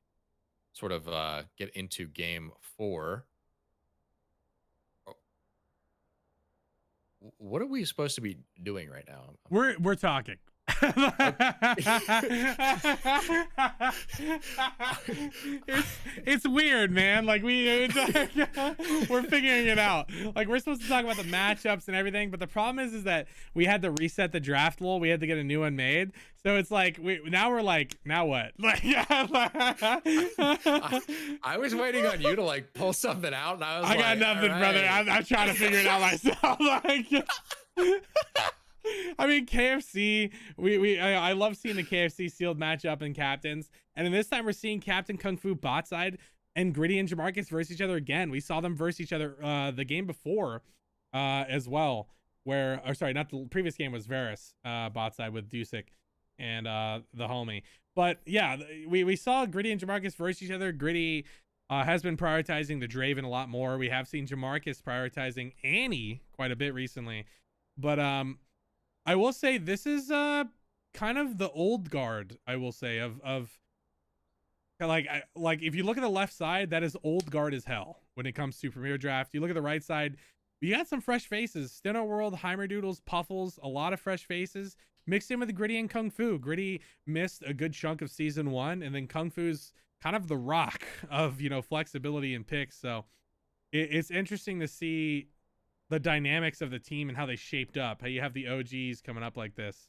sort of get into game 4. What are we supposed to be doing right now? We're talking. it's weird, man. Like we're figuring it out. Like we're supposed to talk about the matchups and everything, but the problem is that we had to reset the draft lol. We had to get a new one made. So it's like now what? Like I was waiting on you to like pull something out, and I got nothing, right, brother. I'm trying to figure it out myself. I mean, KFC, I love seeing the KFC sealed matchup in captains. And then this time we're seeing Captain Kung Fu bot side and Gritty and Jamarcus versus each other again. We saw them versus each other the game before as well, not the previous game was Varus bot side with Dusik and the homie. But yeah, we saw Gritty and Jamarcus versus each other. Gritty has been prioritizing the Draven a lot more. We have seen Jamarcus prioritizing Annie quite a bit recently. But I will say this is kind of the old guard, I will say, of like if you look at the left side, that is old guard as hell when it comes to Premier Draft. You look at the right side, you got some fresh faces. Steno World, Heimerdoodles, Puffles, a lot of fresh faces mixed in with Gritty and Kung Fu. Gritty missed a good chunk of season 1, and then Kung Fu's kind of the rock of, flexibility and picks. So it's interesting to see the dynamics of the team and how they shaped up. How you have the OGs coming up like this.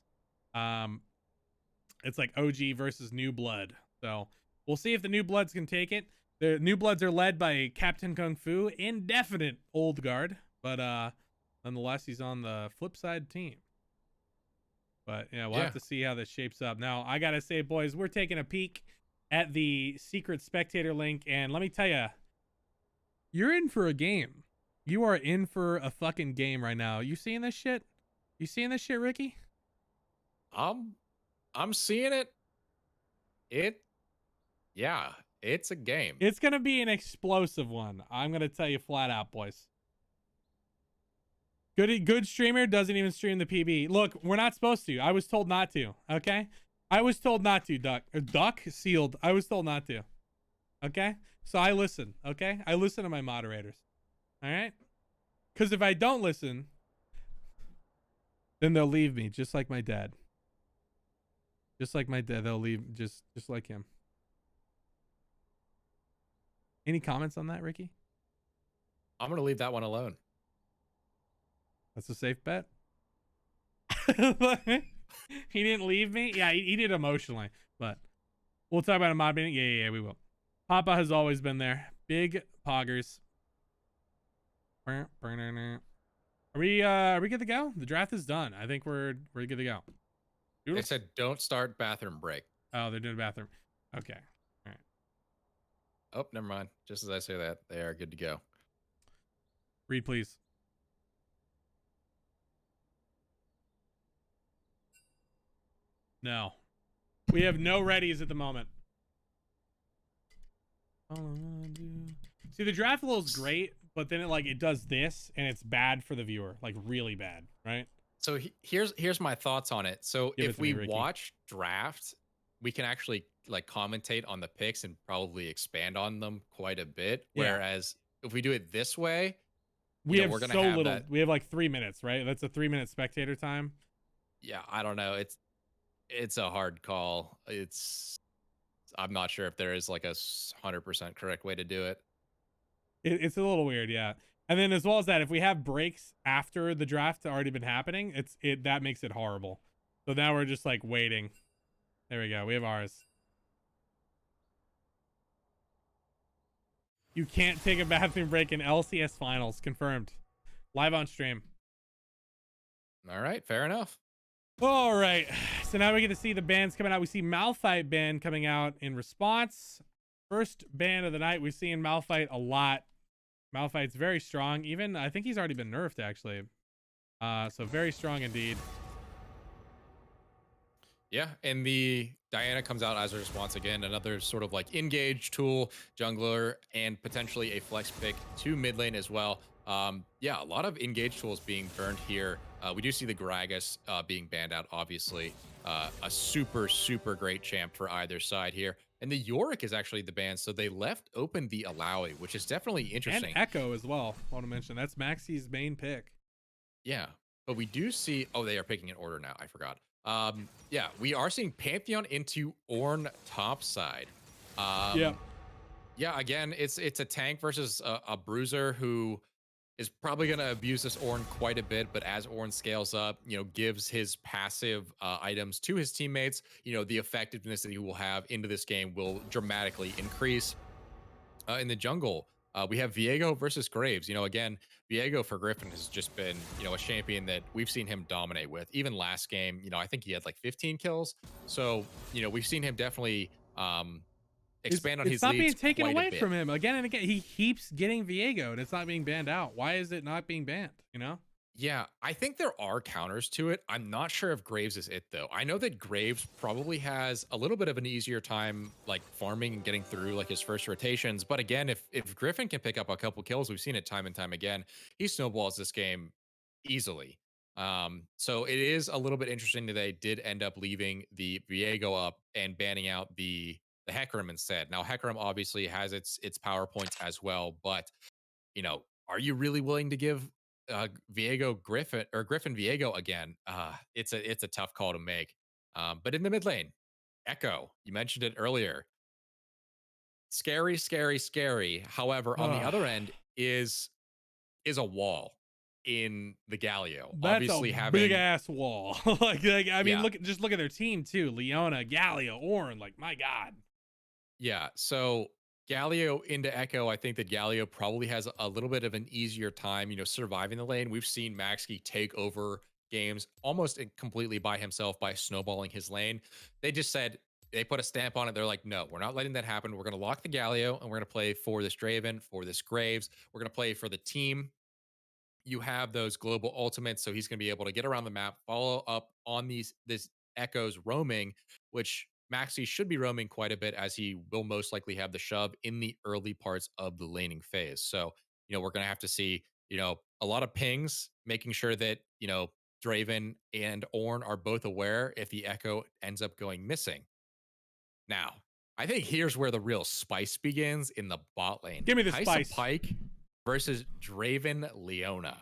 It's like OG versus new blood. So we'll see if the new bloods can take it. The new bloods are led by Captain Kung Fu, indefinite old guard, but nonetheless he's on the flip side team. But yeah, we'll have to see how this shapes up. Now I gotta say, boys, we're taking a peek at the secret spectator link, and let me tell you, you're in for a game. You are in for a fucking game right now. You seeing this shit? You seeing this shit, Ricky? I'm seeing it. It's a game. It's going to be an explosive one. I'm going to tell you flat out, boys. Good streamer doesn't even stream the PB. Look, we're not supposed to. I was told not to, okay? I was told not to, Duck sealed. I was told not to. Okay? So I listen, okay? I listen to my moderators. All right? Because if I don't listen, then they'll leave me, just like my dad. Just like my dad, they'll leave, just like him. Any comments on that, Ricky? I'm going to leave that one alone. That's a safe bet. He didn't leave me? Yeah, he did emotionally, but we'll talk about a mod meeting. Yeah, we will. Papa has always been there. Big poggers. Are we good to go? The draft is done. I think we're good to go. They said don't start bathroom break. Oh, they're doing bathroom. Okay. All right. Oh, never mind. Just as I say that, they are good to go. Read, please. No. We have no readies at the moment. See, the draft flow is great, but then it does this, and it's bad for the viewer, like really bad, right? So here's my thoughts on it. So Give it if to me, we Ricky. watch draft, we can actually like commentate on the picks and probably expand on them quite a bit. Yeah. Whereas if we do it this way, We have we're gonna so have little. that. We have like 3 minutes, right? That's a 3-minute spectator time. Yeah, I don't know. It's a hard call. I'm not sure if there is like a 100% correct way to do it. It's a little weird, yeah. And then as well as that, if we have breaks after the draft already been happening, that makes it horrible. So now we're just like waiting. There we go. We have ours. You can't take a bathroom break in LCS finals. Confirmed. Live on stream. All right, fair enough. All right. So now we get to see the bans coming out. We see Malphite ban coming out in response. First ban of the night. We've seen Malphite a lot. Malphite's very strong. Even, I think he's already been nerfed, actually. So very strong indeed. Yeah, and the Diana comes out as a response again, another sort of like engage tool, jungler, and potentially a flex pick to mid lane as well. Yeah, a lot of engage tools being burned here. We do see the Gragas being banned out, obviously. A super, super great champ for either side here. And the Yorick is actually the ban, so they left open the Alawi, which is definitely interesting. And Echo as well, I want to mention. That's Maxi's main pick. Yeah, but we do see... Oh, they are picking an order now. I forgot. Yeah, we are seeing Pantheon into Ornn top side. Yeah. Yeah, again, it's a tank versus a bruiser who is probably going to abuse this Ornn quite a bit, but as Ornn scales up, gives his passive items to his teammates, the effectiveness that he will have into this game will dramatically increase. In the jungle, we have Viego versus Graves. Again, Viego for Griffin has just been, a champion that we've seen him dominate with. Even last game, I think he had like 15 kills. So, we've seen him definitely expand on his leads. It's not being taken quite a away bit. from him again and again. He keeps getting Viego, and it's not being banned out. Why is it not being banned? Yeah, I think there are counters to it. I'm not sure if Graves is it, though. I know that Graves probably has a little bit of an easier time, like, farming and getting through, like, his first rotations. But again, if Griffin can pick up a couple kills, we've seen it time and time again, he snowballs this game easily. So it is a little bit interesting that they did end up leaving the Viego up and banning out the Hecarim instead. Now, Hecarim obviously has its power points as well, but, are you really willing to give Viego Griffin or Griffin Viego again? It's a tough call to make. But in the mid lane, Echo, you mentioned it earlier. Scary, scary, scary. However, on the other end is a wall in the Galio. That's obviously a having big ass wall. like I mean, Yeah. look at their team too. Leona, Galio, Ornn. Like, my God. Yeah, so Galio into Echo, I think that Galio probably has a little bit of an easier time, surviving the lane. We've seen Maxi take over games almost completely by himself by snowballing his lane. They just said, they put a stamp on it. They're like, no, we're not letting that happen. We're going to lock the Galio, and we're going to play for this Draven, for this Graves. We're going to play for the team. You have those global ultimates, so he's going to be able to get around the map, follow up on this Echo's roaming, which Maxi should be roaming quite a bit, as he will most likely have the shove in the early parts of the laning phase. So, we're going to have to see, a lot of pings, making sure that, Draven and Ornn are both aware if the Echo ends up going missing. Now, I think here's where the real spice begins in the bot lane. Give me the Kaisa spice. Pike versus Draven Leona.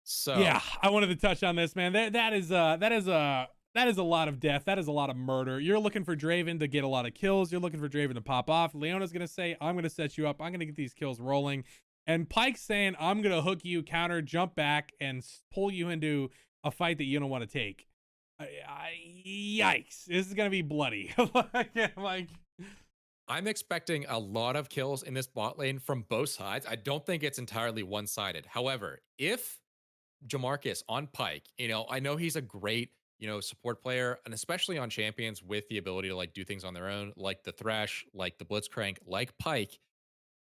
So Yeah, I wanted to touch on this, man. That is a lot of death. That is a lot of murder. You're looking for Draven to get a lot of kills. You're looking for Draven to pop off. Leona's going to say, I'm going to set you up. I'm going to get these kills rolling. And Pike's saying, I'm going to hook you, counter, jump back, and pull you into a fight that you don't want to take. Yikes. This is going to be bloody. like, I'm expecting a lot of kills in this bot lane from both sides. I don't think it's entirely one-sided. However, if Jamarcus on Pike, I know he's a great, support player, and especially on champions with the ability to like do things on their own, like the Thresh, like the Blitzcrank, like Pike.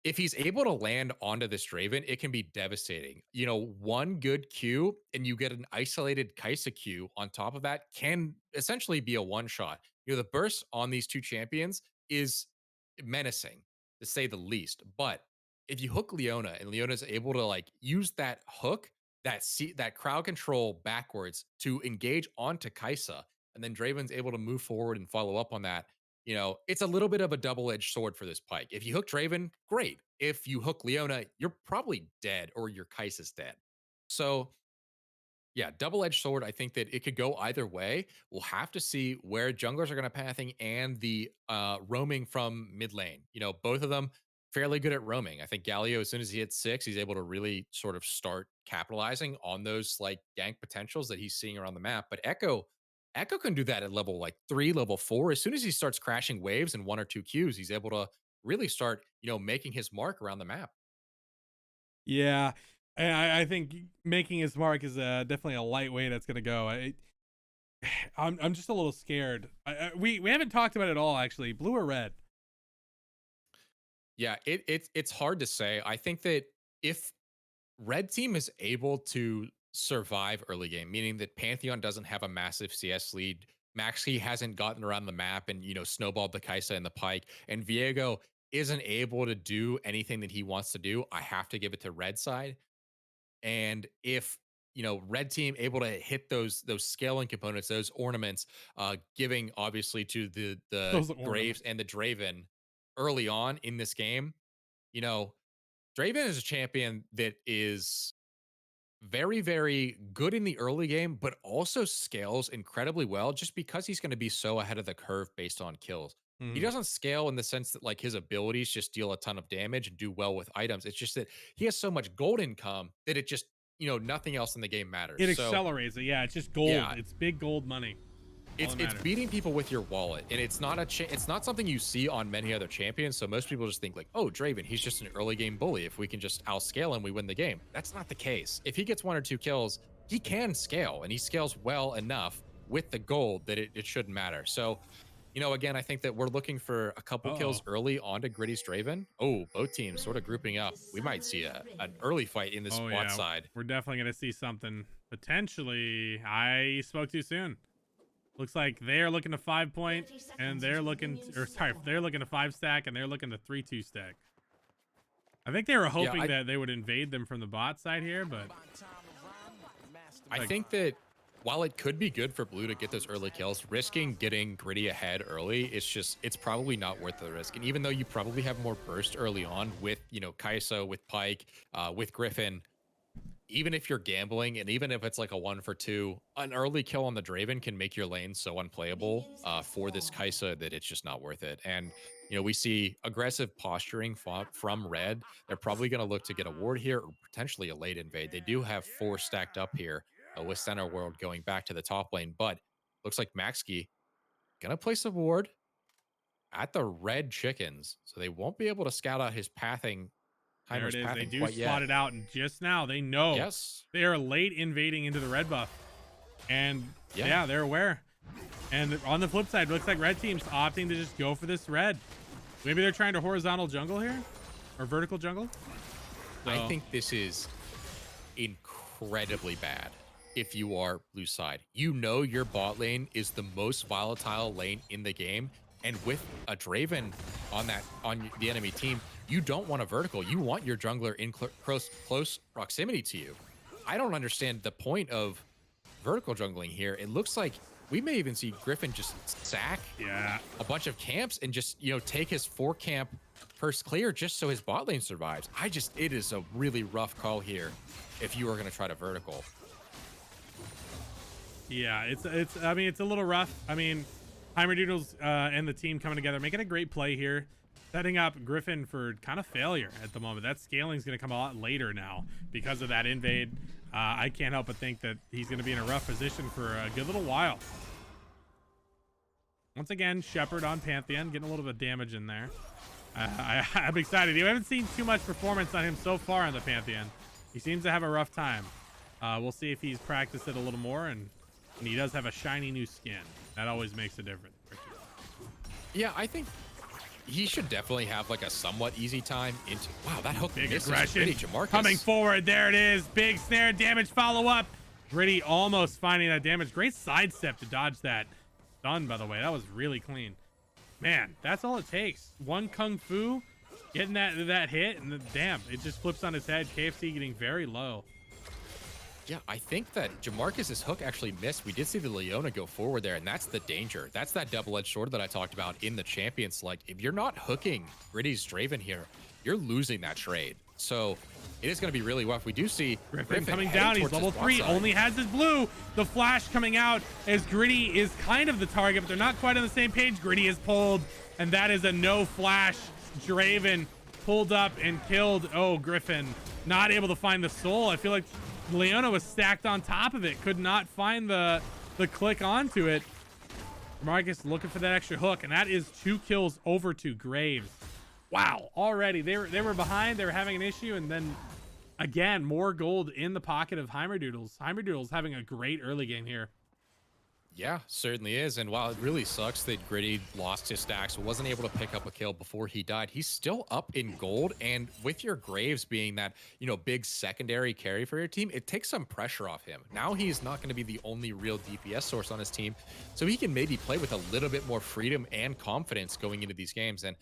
If he's able to land onto this Draven, it can be devastating. One good Q and you get an isolated Kaisa Q on top of that can essentially be a one shot. The burst on these two champions is menacing to say the least. But if you hook Leona and Leona's able to like use that hook, that crowd control backwards to engage onto Kaisa, and then Draven's able to move forward and follow up on that, it's a little bit of a double-edged sword for this Pike. If you hook Draven, great. If you hook Leona, you're probably dead or your Kaisa's dead. So yeah, double-edged sword. I think that it could go either way. We'll have to see where junglers are going to pathing and the roaming from mid lane. Both of them fairly good at roaming. I think Galio, as soon as he hits 6, he's able to really sort of start capitalizing on those like gank potentials that he's seeing around the map. But Echo can do that at level like 3, level 4. As soon as he starts crashing waves and 1 or 2 Qs, he's able to really start, making his mark around the map. Yeah. And I think making his mark is definitely a light way that's going to go. I'm just a little scared. We haven't talked about it at all, actually. Blue or red? Yeah, it's hard to say. I think that if red team is able to survive early game, meaning that Pantheon doesn't have a massive CS lead, Maxi hasn't gotten around the map and, snowballed the Kaisa and the Pike, and Viego isn't able to do anything that he wants to do, I have to give it to red side. And if red team able to hit those scaling components, those ornaments, giving obviously to the Graves and the Draven early on in this game, Draven is a champion that is very, very good in the early game, but also scales incredibly well just because he's going to be so ahead of the curve based on kills. He doesn't scale in the sense that like his abilities just deal a ton of damage and do well with items. It's just that he has so much gold income that it just, nothing else in the game matters. It accelerates it. Yeah, it's just gold. Yeah. It's big gold money. It's beating people with your wallet, and it's not it's not something you see on many other champions. So most people just think like, oh, Draven, he's just an early game bully. If we can just outscale him, we win the game. That's not the case. If he gets 1 or 2 kills, he can scale, and he scales well enough with the gold that it shouldn't matter. So, again, I think that we're looking for a couple kills early onto Gritty's Draven. Oh, both teams sort of grouping up. We might see an early fight in this bot side. We're definitely going to see something. Potentially, I spoke too soon. Looks like they're looking to 5 point, and they're looking, they're looking to 5 stack, and they're looking to 3-2 stack. I think they were hoping that they would invade them from the bot side here, but I think that while it could be good for blue to get those early kills, risking getting Gritty ahead early, it's probably not worth the risk. And even though you probably have more burst early on with, Kaisa, with Pike, with Griffin, even if you're gambling, and even if it's like a 1 for 2, an early kill on the Draven can make your lane so unplayable for this Kaisa that it's just not worth it. And, we see aggressive posturing from red. They're probably going to look to get a ward here or potentially a late invade. They do have 4 stacked up here with Center World going back to the top lane, but looks like Maxki going to place a ward at the red chickens, so they won't be able to scout out his pathing. There it is. They do spot it out, and just now they know they are late invading into the red buff. And yeah, they're aware. And on the flip side, looks like red team's opting to just go for this red. Maybe they're trying to horizontal jungle here, or vertical jungle. So. I think this is incredibly bad. If you are blue side, your bot lane is the most volatile lane in the game, and with a Draven on the enemy team, you don't want a vertical. You want your jungler in close proximity to you. I don't understand the point of vertical jungling here. It looks like we may even see Griffin just sack a bunch of camps and just, take his 4 camp first clear just so his bot lane survives. It is a really rough call here if you are going to try to vertical. Yeah, it's a little rough. I mean, Heimerdoodles and the team coming together, making a great play here, setting up Griffin for kind of failure at the moment. That scaling is going to come a lot later now because of that invade. I can't help but think that he's going to be in a rough position for a good little while. Once again, Shepard on Pantheon, getting a little bit of damage in there. I'm excited. We haven't seen too much performance on him so far on the Pantheon. He seems to have a rough time. We'll see if he's practiced it a little more, and he does have a shiny new skin. That always makes a difference. Yeah, I think he should definitely have like a somewhat easy time into. Wow, that hook Big misses. aggression. Gritty, Jamarcus. Coming forward. There it is. Big snare damage follow up. Gritty almost finding that damage. Great sidestep to dodge that. Done, by the way. That was really clean. Man, that's all it takes. One Kung Fu, getting that hit, and then, damn, it just flips on his head. KFC getting very low. Yeah, I think that Jamarcus's hook actually missed. We did see the Leona go forward there, and that's the danger. That's that double-edged sword that I talked about in the champion select. If you're not hooking Gritty's Draven here, you're losing that trade. So it is going to be really rough. We do see Griffin coming down. He's level 3, only has his blue. The flash coming out as Gritty is kind of the target, but they're not quite on the same page. Gritty is pulled, and that is a no flash. Draven pulled up and killed. Oh, Griffin not able to find the soul. I feel like Leona was stacked on top of it, could not find the click onto it. Marcus looking for that extra hook, and that is 2 kills over to Graves. Wow, already they were behind, they were having an issue, and then again more gold in the pocket of Heimerdoodles. Heimerdoodles having a great early game here. Yeah, certainly is. And while it really sucks that Gritty lost his stacks, wasn't able to pick up a kill before he died, he's still up in gold. And with your Graves being that, you know, big secondary carry for your team, it takes some pressure off him. Now he's not going to be the only real DPS source on his team, so he can maybe play with a little bit more freedom and confidence going into these games. And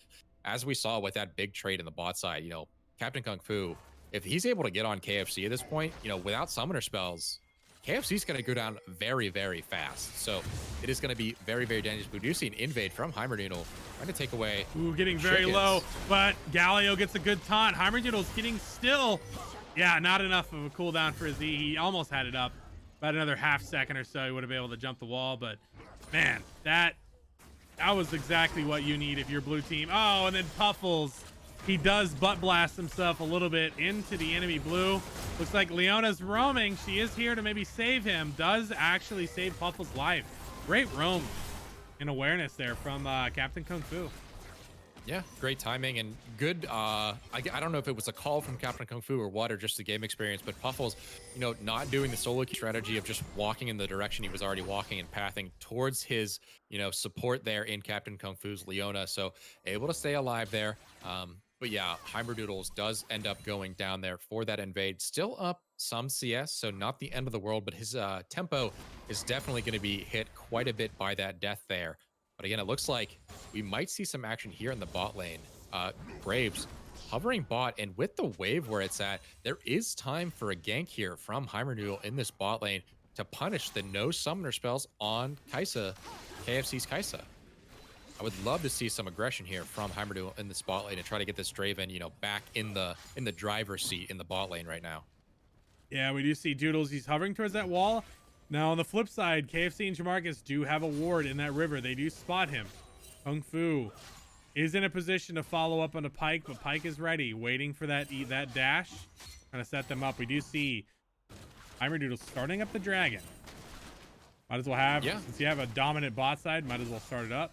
as we saw with that big trade in the bot side, you know, Captain Kung Fu, if he's able to get on KFC at this point, you know, without summoner spells, KFC is going to go down very, very fast. So it is going to be very, very dangerous. We do see an invade from Heimerdoodle trying to take away. Ooh, getting very low, but Galio gets a good taunt. Heimerdoodle's getting still. Yeah, not enough of a cooldown for his E. He almost had it up. About another half second or so, he would have been able to jump the wall. But man, that was exactly what you need if you're blue team. Oh, and then Puffles. He does butt blast himself a little bit into the enemy blue. Looks like Leona's roaming. She is here to maybe save him. Does actually save Puffles' life. Great roam and awareness there from Captain Kung Fu. Yeah, great timing and good. I don't know if it was a call from Captain Kung Fu or what, or just the game experience, but Puffles, you know, not doing the solo queue strategy of just walking in the direction he was already walking and pathing towards his, you know, support there in Captain Kung Fu's Leona. So able to stay alive there. But yeah, Heimerdoodles does end up going down there for that invade. Still up some CS, so not the end of the world, but his tempo is definitely going to be hit quite a bit by that death there. But again, it looks like we might see some action here in the bot lane. Graves hovering bot, and with the wave where it's at, there is time for a gank here from Heimerdoodle in this bot lane to punish the no summoner spells on Kai'Sa, KFC's Kai'Sa. I would love to see some aggression here from Heimerdoodle in the bot lane and try to get this Draven, you know, back in the driver's seat in the bot lane right now. Yeah, we do see Doodles. He's hovering towards that wall. Now, on the flip side, KFC and Jamarcus do have a ward in that river. They do spot him. Kung Fu is in a position to follow up on a Pyke, but Pyke is ready, waiting for that dash. Trying to set them up. We do see Heimerdoodle starting up the dragon. Might as well have, since you have a dominant bot side, might as well start it up.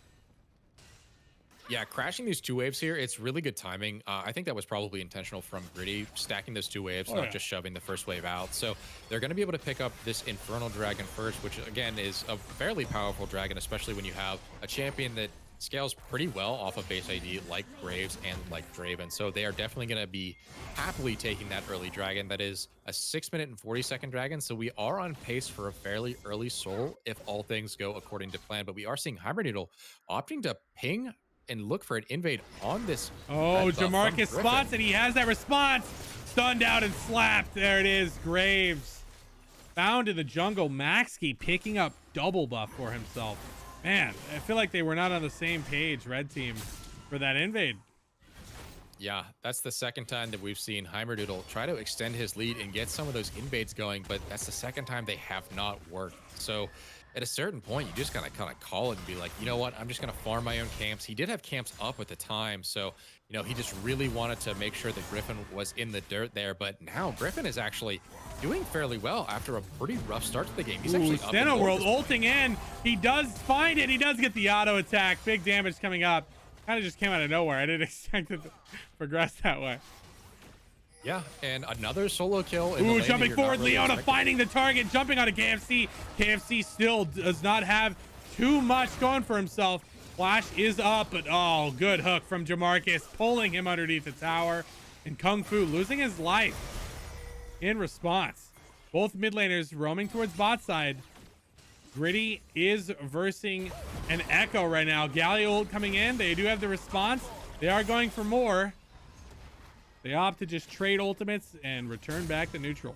Yeah, crashing these 2 waves here, it's really good timing. I think that was probably intentional from Gritty, stacking those 2 waves, not just shoving the first wave out. So they're going to be able to pick up this Infernal Dragon first, which again is a fairly powerful dragon, especially when you have a champion that scales pretty well off of base ID like Graves and like Draven. So they are definitely going to be happily taking that early dragon. That is a 6-minute and 40-second dragon. So we are on pace for a fairly early soul if all things go according to plan. But we are seeing Heimerdoodle opting to ping and look for an invade on this. Oh, Jamarcus spots it. He has that response. Stunned out and slapped. There it is. Graves found in the jungle. Maxkey picking up double buff for himself. Man, I feel like they were not on the same page, red team, for that invade. Yeah, that's the second time that we've seen Heimerdoodle try to extend his lead and get some of those invades going, but that's the second time they have not worked. So at a certain point, you just gotta kind of call it and be like, you know what, I'm just gonna farm my own camps. He did have camps up at the time, so you know, he just really wanted to make sure that Griffin was in the dirt there. But now Griffin is actually doing fairly well after a pretty rough start to the game. He's actually up in Steno gold World this ulting in. He does find it. He does get the auto attack. Big damage coming up. Kind of just came out of nowhere. I didn't expect it to progress that way. Yeah, and another solo kill. In the Ooh, lane jumping you're not forward. really Leona expecting. finding the target, jumping on a KFC. KFC still does not have too much going for himself. Flash is up, but oh, good hook from Jamarcus, pulling him underneath the tower. And Kung Fu losing his life in response. Both mid laners roaming towards bot side. Gritty is versing an Echo right now. Galio ult coming in. They do have the response. They are going for more. They opt to just trade ultimates and return back to neutral.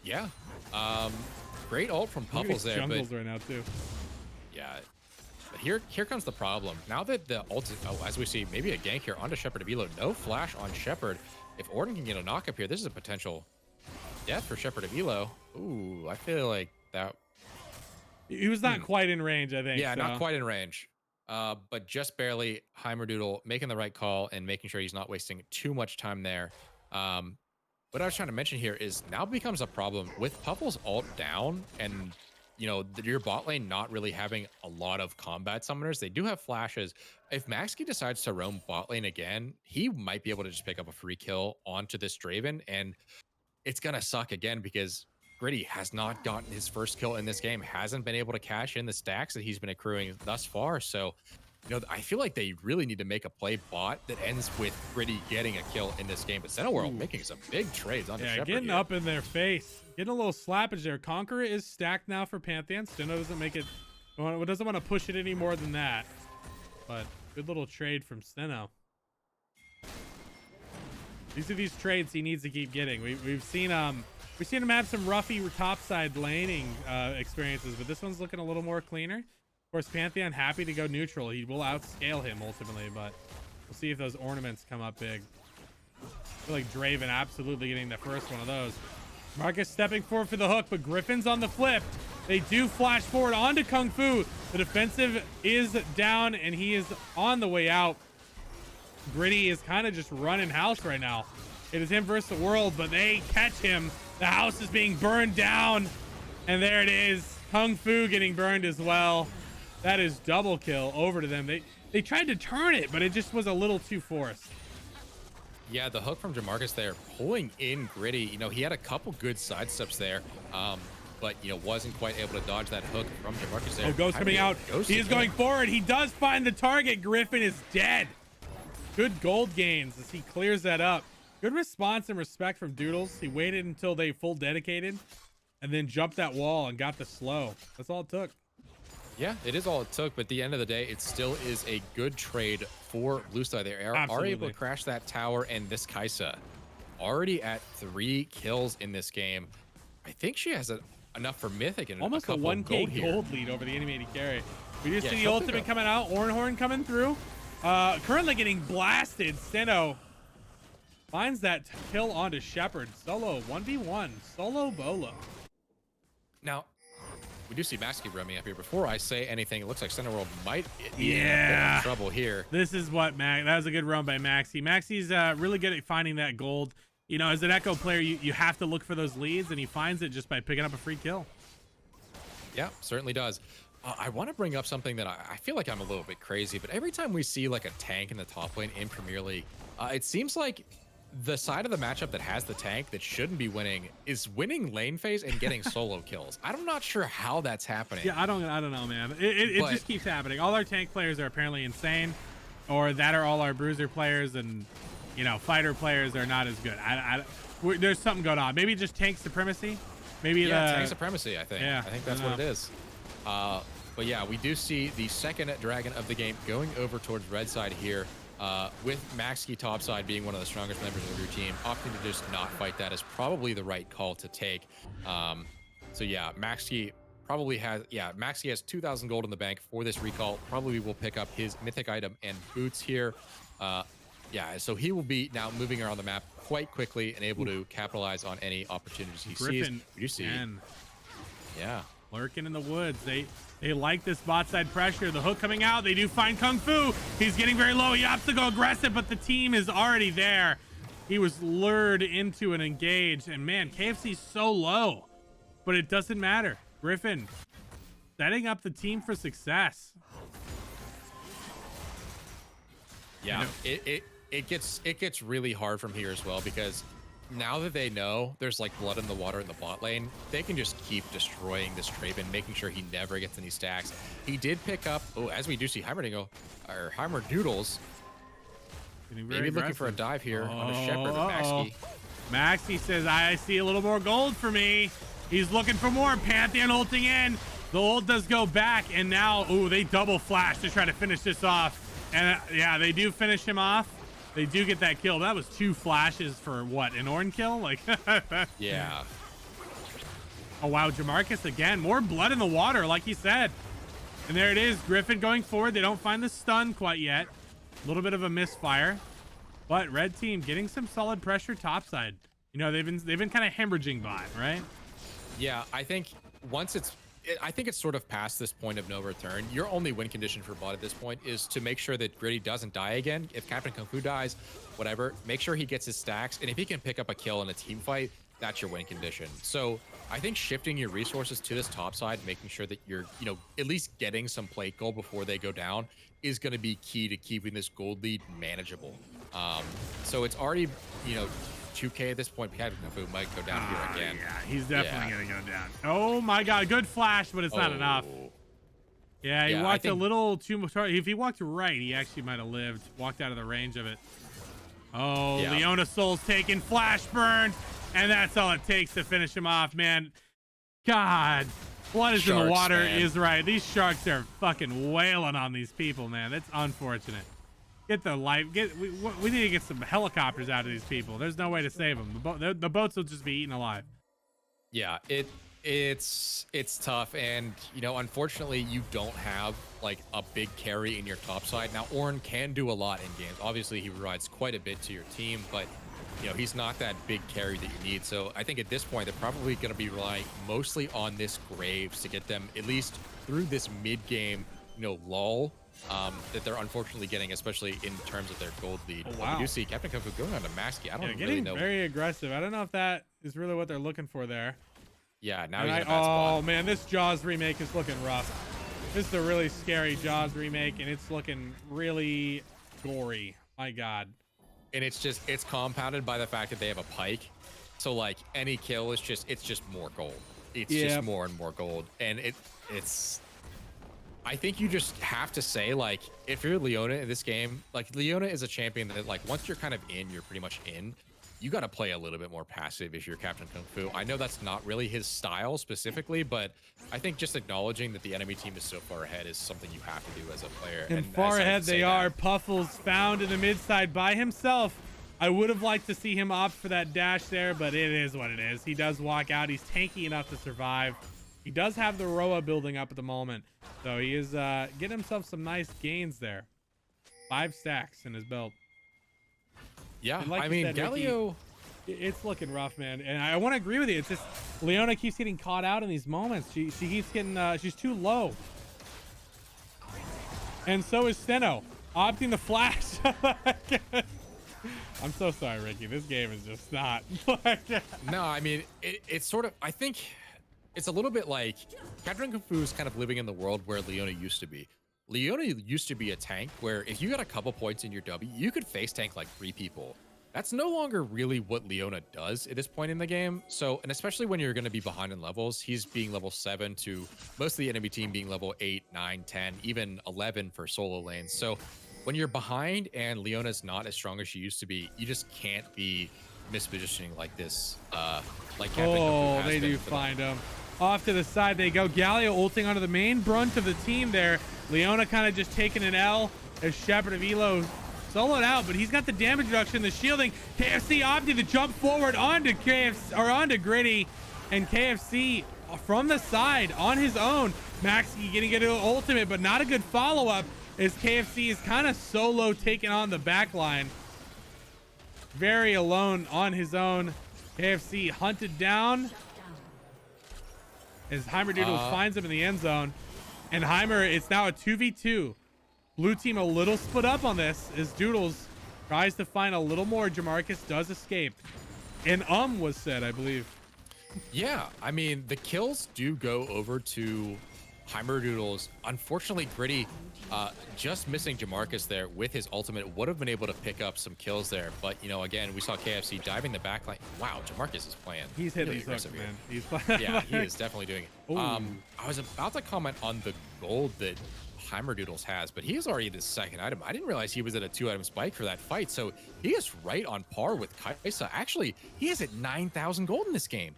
Yeah. Great ult from Look at Puffles these there, jungles but right now too. yeah. But here comes the problem. Now that the ult is, as we see, maybe a gank here onto Shepherd of Elo. No flash on Shepherd. If Orton can get a knock up here, this is a potential death for Shepherd of Elo. Ooh, I feel like that. He was not quite in range, I think. Yeah, so. not quite in range. But just barely. Heimerdoodle making the right call and making sure he's not wasting too much time there. What I was trying to mention here is now becomes a problem with Puffles ult down and, you know, your bot lane not really having a lot of combat summoners. They do have flashes. If Maxky decides to roam bot lane again, he might be able to just pick up a free kill onto this Draven, and it's going to suck again because Gritty has not gotten his first kill in this game, hasn't been able to cash in the stacks that he's been accruing thus far. So, you know, I feel like they really need to make a play bot that ends with Gritty getting a kill in this game. But Cineworld making some big trades onto Shepherd getting here. up in their face. Getting a little slappage there. Conqueror is stacked now for Pantheon. Steno doesn't make it, doesn't want to push it any more than that. But good little trade from Steno. These are these trades he needs to keep getting. We've seen him have some roughy topside laning experiences, but this one's looking a little more cleaner. Of course, Pantheon happy to go neutral. He will outscale him ultimately, but we'll see if those ornaments come up big. I feel like Draven absolutely getting the first one of those. Marcus stepping forward for the hook, but Griffin's on the flip. They do flash forward onto Kung Fu. The defensive is down, and he is on the way out. Gritty is kind of just running house right now. It is him versus the world, but they catch him. The house is being burned down, and there it is. Kung Fu getting burned as well. That is double kill over to them. They tried to turn it, but it just was a little too forced. Yeah, the hook from Jamarcus there, pulling in Gritty. You know, he had a couple good sidesteps there, but, you know, wasn't quite able to dodge that hook from Jamarcus there. Oh, Ghost coming out. He is going forward. He does find the target. Griffin is dead. Good gold gains as he clears that up. Good response and respect from Doodles. He waited until they full dedicated and then jumped that wall and got the slow. That's all it took. Yeah, it is all it took, but at the end of the day, it still is a good trade for Blue Star. They are able to crash that tower, and this Kaisa already at 3 kills in this game. I think she has enough for Mythic and almost a 1K gold lead over the animated carry. We just see the ultimate coming out. Ornhorn coming through. Currently getting blasted. Steno finds that kill onto Shepherd. Solo 1v1. Solo Bolo. Now, we do see Maxky roaming up here. Before I say anything, it looks like Cineworld might be in a bit of trouble here. This is what that was a good run by Maxy. Maxy's really good at finding that gold. You know, as an Echo player, you have to look for those leads, and he finds it just by picking up a free kill. Yeah, certainly does. I want to bring up something that I feel like I'm a little bit crazy, but every time we see like a tank in the top lane in Premier League, it seems like the side of the matchup that has the tank that shouldn't be winning is winning lane phase and getting solo kills. I'm not sure how that's happening. Yeah, I don't know, man. It just keeps happening. All our tank players are apparently insane, or that are all our bruiser players, and you know, fighter players are not as good. There's something going on. Maybe just tank supremacy. Maybe tank supremacy. I think. Yeah, I think that's what it is. But yeah, we do see the second dragon of the game going over towards red side here. With Maxky topside being one of the strongest members of your team, opting to just not fight that is probably the right call to take. So yeah, Maxky probably has, Maxky has 2,000 gold in the bank for this recall. Probably will pick up his mythic item and boots here. Yeah, so he will be now moving around the map quite quickly and able to capitalize on any opportunities he sees. Griffin You see, again. yeah. Lurking in the woods. They like this bot side pressure. The hook coming out. They do find Kung Fu. He's getting very low. He opts to go aggressive, but the team is already there. He was lured into an engage, and man, KFC's so low, but it doesn't matter. Griffin setting up the team for success. Yeah, it gets really hard from here as well, because now that they know there's like blood in the water in the bot lane, they can just keep destroying this Draven, making sure he never gets any stacks. He did pick up, as we do see Heimerdoodles, maybe looking for a dive here on a Shepherd of Maxi. Maxi says, I see a little more gold for me. He's looking for more. Pantheon ulting in. The ult does go back, and now, they double flash to try to finish this off. And yeah, they do finish him off. They do get that kill. That was 2 flashes for what, an Ornn kill? Like, yeah. Oh wow, Jamarcus again. More blood in the water, like he said. And there it is. Griffin going forward. They don't find the stun quite yet. A little bit of a misfire, but red team getting some solid pressure topside. You know, they've been kind of hemorrhaging bot, right? Yeah, I think it's sort of past this point of no return. Your only win condition for bot at this point is to make sure that Gritty doesn't die again. If Captain Kung Fu dies, whatever, make sure he gets his stacks. And if he can pick up a kill in a team fight, that's your win condition. So I think shifting your resources to this top side, making sure that you're, at least getting some plate gold before they go down is going to be key to keeping this gold lead manageable. So it's already, 2K at this point. Captain Kung Fu might go down here again. Yeah, he's definitely going to go down. Oh my God, good flash, but it's not enough. Yeah, he walked a little too much. If he walked right, he actually might have lived. Walked out of the range of it. Oh, yeah. Leona Soul's taken, flash burned, and that's all it takes to finish him off, man. God, blood is in the water is right. These sharks are fucking wailing on these people, man. That's unfortunate. Get the life. We need to get some helicopters out of these people. There's no way to save them. The boats will just be eaten alive. Yeah, it's tough, and unfortunately you don't have like a big carry in your top side. Now Ornn can do a lot in games. Obviously he provides quite a bit to your team, but he's not that big carry that you need. So I think at this point they're probably going to be relying mostly on this Graves to get them at least through this mid game lull that they're unfortunately getting, especially in terms of their gold lead. Oh, wow. We do see Captain Kung Fu going on to Maxi. I don't really know. Getting very aggressive. I don't know if that is really what they're looking for there. Yeah, now he's in a bad spot. Oh man, this Jaws remake is looking rough. This is a really scary Jaws remake, and it's looking really gory. My God. And it's compounded by the fact that they have a pike. So like any kill is just more gold. It's just more and more gold. And it's I think you just have to say, like, if you're Leona in this game, like Leona is a champion that like once you're kind of in, you're pretty much in. You got to play a little bit more passive if you're Captain Kung Fu. I know that's not really his style specifically, but I think just acknowledging that the enemy team is so far ahead is something you have to do as a player. And far ahead they are. Puffles found in the mid side by himself. I would have liked to see him opt for that dash there, but it is what it is. He does walk out. He's tanky enough to survive. He does have the Roa building up at the moment, so he is getting himself some nice gains there. 5 stacks in his belt. Yeah, like I mean, said, Galio... Ricky, it's looking rough, man. And I want to agree with you. It's just Leona keeps getting caught out in these moments. She keeps getting, she's too low. And so is Steno, opting the flash. I'm so sorry, Ricky. This game is just not. No, I mean, it's sort of, I think it's a little bit like Captain Kung Fu is kind of living in the world where Leona used to be. Leona used to be a tank where if you got a couple points in your W, you could face tank like 3 people. That's no longer really what Leona does at this point in the game. So, and especially when you're going to be behind in levels, he's being level 7 to most of the enemy team being level 8, 9, 10, even 11 for solo lanes. So when you're behind and Leona's not as strong as she used to be, you just can't be mispositioning like this. Like Captain Kung Fu has they been do find him. Off to the side they go. Galio ulting onto the main brunt of the team there. Leona kind of just taking an L as Shepherd of Elo soloed out, but he's got the damage reduction, the shielding. KFC opted to jump forward onto onto Gritty, and KFC from the side on his own. Maxi getting into an ultimate, but not a good follow-up as KFC is kind of solo taking on the back line. Very alone on his own. KFC hunted down. as Heimerdoodles finds him in the end zone. And Heimer, it's now a 2v2. Blue team a little split up on this as Doodles tries to find a little more. Jamarcus does escape. And was said, I believe. Yeah, I mean, the kills do go over to Heimerdoodles. Unfortunately, Gritty just missing Jamarcus there with his ultimate would have been able to pick up some kills there. But, you know, again, we saw KFC diving the backline. Wow, Jamarcus is playing. He's hitting really these hooks, aggressive man. here. He's playing. Yeah, he is definitely doing it. Ooh. I was about to comment on the gold that Heimerdoodles has, but he is already the second item. I didn't realize he was at a 2-item spike for that fight, so he is right on par with Kaisa. Actually, he is at 9,000 gold in this game.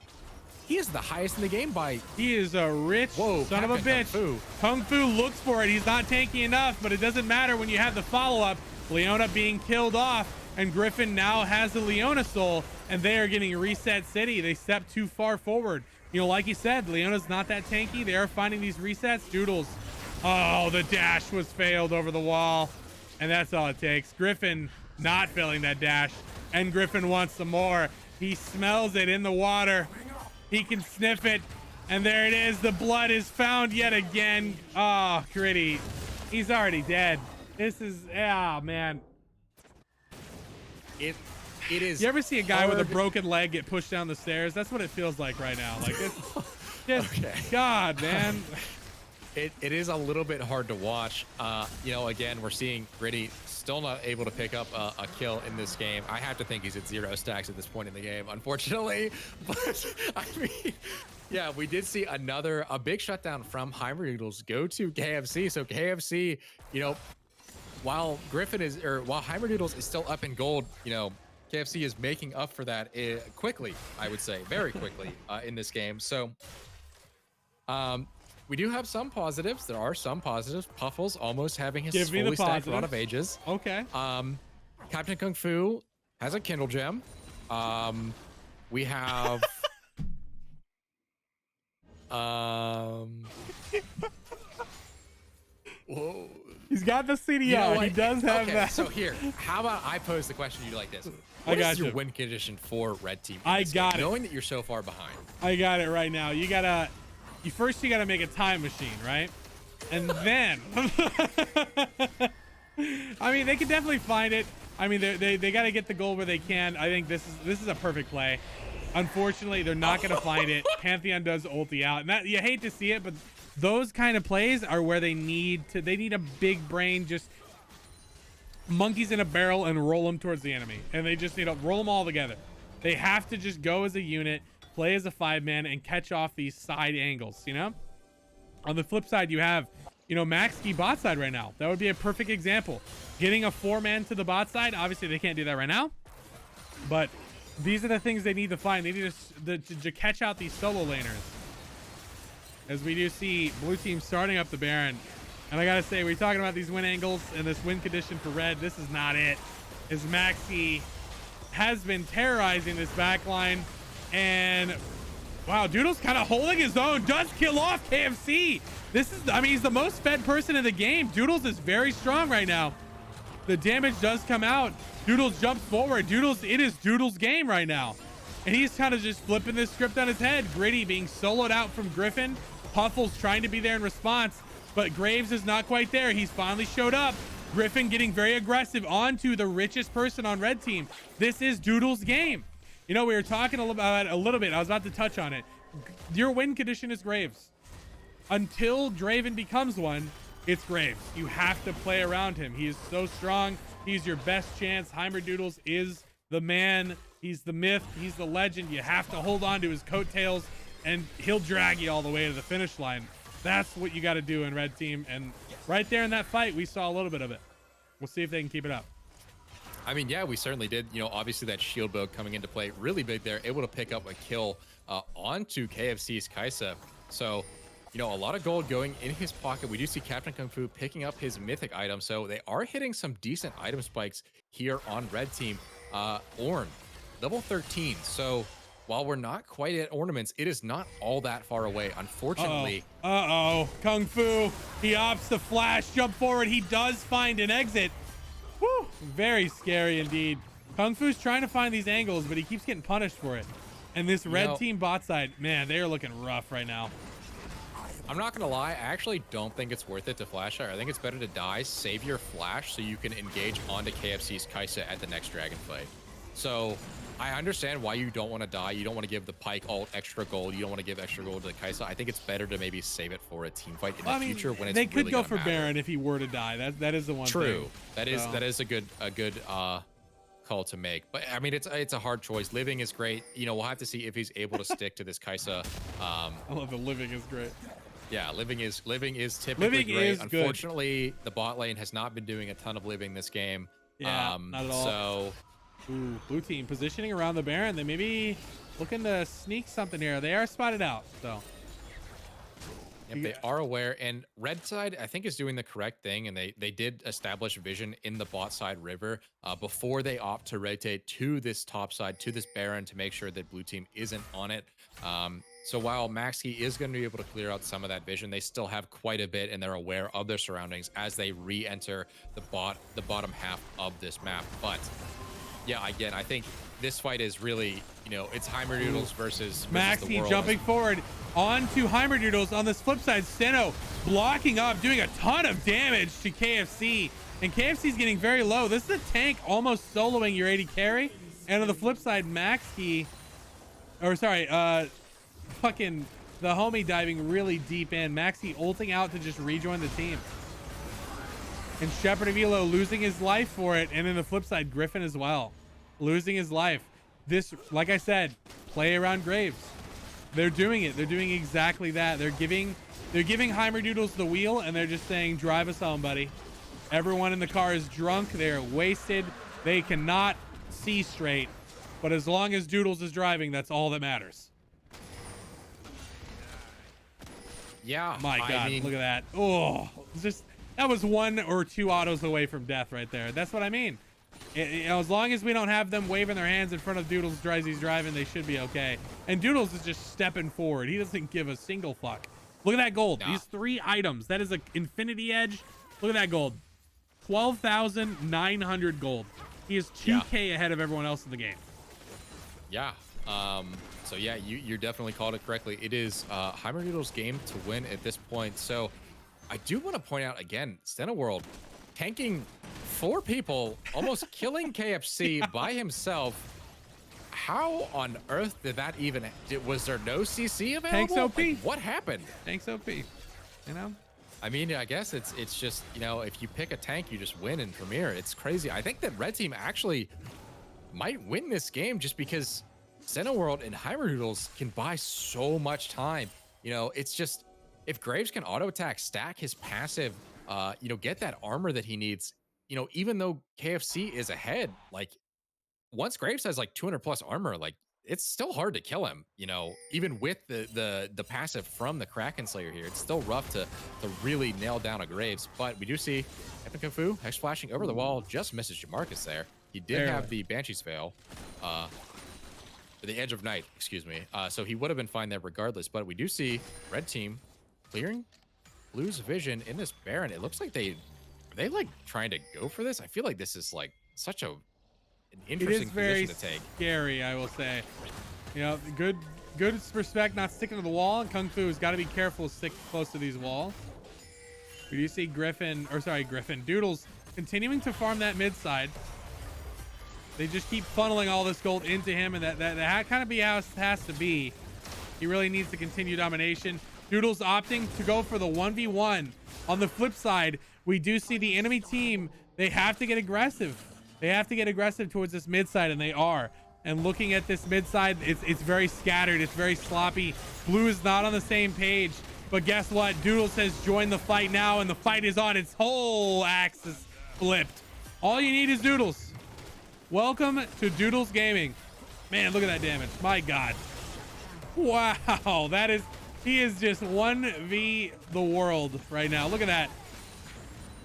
He is the highest in the game by... He is a rich son of a bitch. Kung Fu looks for it. He's not tanky enough, but it doesn't matter when you have the follow-up. Leona being killed off, and Griffin now has the Leona soul, and they are getting reset city. They step too far forward. You know, like you said, Leona's not that tanky. They are finding these resets. Doodles. Oh, the dash was failed over the wall, and that's all it takes. Griffin not failing that dash, and Griffin wants some more. He smells it in the water. He can sniff it, and there it is. The blood is found yet again. Oh, Gritty. He's already dead. This is, man. It is. You ever see a guy with a broken leg get pushed down the stairs? That's what it feels like right now. Like, it's just, Okay. God, man. It is a little bit hard to watch. You know, again, we're seeing Gritty still not able to pick up a kill in this game. I have to think he's at 0 stacks at this point in the game, unfortunately. But I mean, yeah, we did see a big shutdown from Heimerdoodles go to KFC. So KFC, you know, while Heimerdoodles is still up in gold, you know, KFC is making up for that quickly, I would say, very quickly in this game. So, we do have some positives. There are some positives. Puffles almost having his fully stacked Rod of Ages. Okay. Captain Kung Fu has a Kindle Gem. We have... Whoa. He's got the CDO. You know what? He does have that. So here, how about I pose the question to you like this? I What got is your you. win condition for Red Team? I got it. Knowing that you're so far behind. I got it right now. You gotta make a time machine, right? And then I mean, they can definitely find it. I mean, they got to get the goal where they can. I think this is a perfect play. Unfortunately, they're not going to find it. Pantheon does ulti out, and that you hate to see it, but those kind of plays are where they need a big brain, just monkeys in a barrel and roll them towards the enemy, and they just need to roll them all together. They have to just go as a unit, play as a 5-man, and catch off these side angles, you know? On the flip side, you have, you know, Maxkey bot side right now. That would be a perfect example. Getting a 4-man to the bot side, obviously they can't do that right now, but these are the things they need to find. They need to catch out these solo laners. As we do see blue team starting up the Baron. And I gotta say, we're talking about these win angles and this win condition for red. This is not it. As Maxkey has been terrorizing this backline, and wow, Doodles kind of holding his own, does kill off KFC. This is, I mean, he's the most fed person in the game. Doodles is very strong right now. The damage does come out. Doodles jumps forward. It is Doodles' game right now. And he's kind of just flipping this script on his head. Gritty being soloed out from Griffin. Puffles trying to be there in response, but Graves is not quite there. He's finally showed up. Griffin getting very aggressive onto the richest person on red team. This is Doodles' game. You know, we were talking about it a little bit. I was about to touch on it. Your win condition is Graves. Until Draven becomes one, it's Graves. You have to play around him. He is so strong. He's your best chance. Heimerdoodles is the man. He's the myth. He's the legend. You have to hold on to his coattails, and he'll drag you all the way to the finish line. That's what you got to do in red team. And right there in that fight, we saw a little bit of it. We'll see if they can keep it up. I mean, yeah, we certainly did. You know, obviously that shield build coming into play really big there, able to pick up a kill onto KFC's Kaisa. So, you know, a lot of gold going in his pocket. We do see Captain Kung Fu picking up his mythic item. So they are hitting some decent item spikes here on red team. Ornn, level 13. So while we're not quite at ornaments, it is not all that far away, unfortunately. Kung Fu, he opts to flash, jump forward. He does find an exit. Woo, very scary indeed. Kung Fu's trying to find these angles, but he keeps getting punished for it. And this red team bot side, man, they are looking rough right now. I'm not gonna lie, I actually don't think it's worth it to flash out. I think it's better to die, save your flash so you can engage onto KFC's Kaisa at the next dragon fight. So I understand why you don't want to die. You don't want to give the Pike ult extra gold. You don't want to give extra gold to the Kaisa. I think it's better to maybe save it for a team fight in the future when it's they could really go gonna for matter. Baron if he were to die. That is the one True. thing. That is a good call to make. But I mean, it's a hard choice. Living is great. You know, we'll have to see if he's able to stick to this Kaisa. I love the living is great. Yeah, living is typically Living great. is good. Unfortunately, the bot lane has not been doing a ton of living this game. Yeah, not at all. So, ooh, blue team positioning around the Baron. They may be looking to sneak something here. They are spotted out, so. yep, they are aware. And red side, I think, is doing the correct thing. And they did establish vision in the bot side river before they opt to rotate to this top side, to this Baron, to make sure that blue team isn't on it. So while Maxi is going to be able to clear out some of that vision, they still have quite a bit, and they're aware of their surroundings as they re-enter the bottom half of this map. But yeah, again, I think this fight is really, you know, it's Heimerdoodles versus the Maxi world. jumping forward onto Heimerdoodles. On this flip side, Steno blocking up, doing a ton of damage to KFC. And KFC's getting very low. This is a tank almost soloing your AD carry. And on the flip side, Maxi, or sorry, fucking the homie diving really deep in. Maxi ulting out to just rejoin the team. And Shepherd of Elo losing his life for it. And then the flip side, Griffin as well, losing his life. This, like I said, play around Graves. They're doing it. They're doing exactly that. They're giving Heimerdoodles the wheel, and they're just saying, drive us home, buddy. Everyone in the car is drunk. They're wasted. They cannot see straight. But as long as Doodles is driving, that's all that matters. Yeah, My God, I mean, look at that. Oh, just that was 1 or 2 autos away from death right there. That's what I mean. You know, as long as we don't have them waving their hands in front of Doodles as he's driving, they should be okay. And Doodles is just stepping forward. He doesn't give a single fuck. Look at that gold. Nah. These 3 items. That is an infinity edge. Look at that gold. 12,900 gold. He is 2K ahead of everyone else in the game. Yeah. So yeah, you're definitely called it correctly. It is Heimerdoodles' game to win at this point. So I do want to point out again, Steno World tanking 4 people, almost killing KFC by himself. How on earth did that even? Was there no CC available? Tanks OP. Like, what happened? Tanks OP. You know. I mean, I guess it's just, you know, if you pick a tank, you just win in Premier. It's crazy. I think that red team actually might win this game just because Steno World and Heimerdoodles can buy so much time. You know, it's just, if Graves can auto attack, stack his passive, you know, get that armor that he needs, you know, even though KFC is ahead, like once Graves has like 200 plus armor, like it's still hard to kill him, you know, even with the passive from the Kraken Slayer here. It's still rough to really nail down a Graves, but we do see Epic Kung Fu Hex flashing over the wall, just misses Jamarcus there. He did have the Banshee's Veil, the Edge of Night, excuse me. So he would have been fine there regardless, but we do see red team clearing blue's vision in this Baron. It looks like are they like trying to go for this? I feel like this is like such an interesting position to take. Scary, I will say. You know, good respect, not sticking to the wall. And Kung Fu has got to be careful to stick close to these walls. We do see Doodles continuing to farm that mid side. They just keep funneling all this gold into him, and that kind of be how it has to be. He really needs to continue domination. Doodles opting to go for the 1v1. On the flip side, we do see the enemy team, they have to get aggressive. They have to get aggressive towards this mid side, and they are. And looking at this mid side, it's very scattered. It's very sloppy. Blue is not on the same page. But guess what? Doodles has joined the fight now, and the fight is on. Its whole axis flipped. All you need is Doodles. Welcome to Doodles Gaming. Man, look at that damage. My God. Wow. He is just 1v the world right now. Look at that.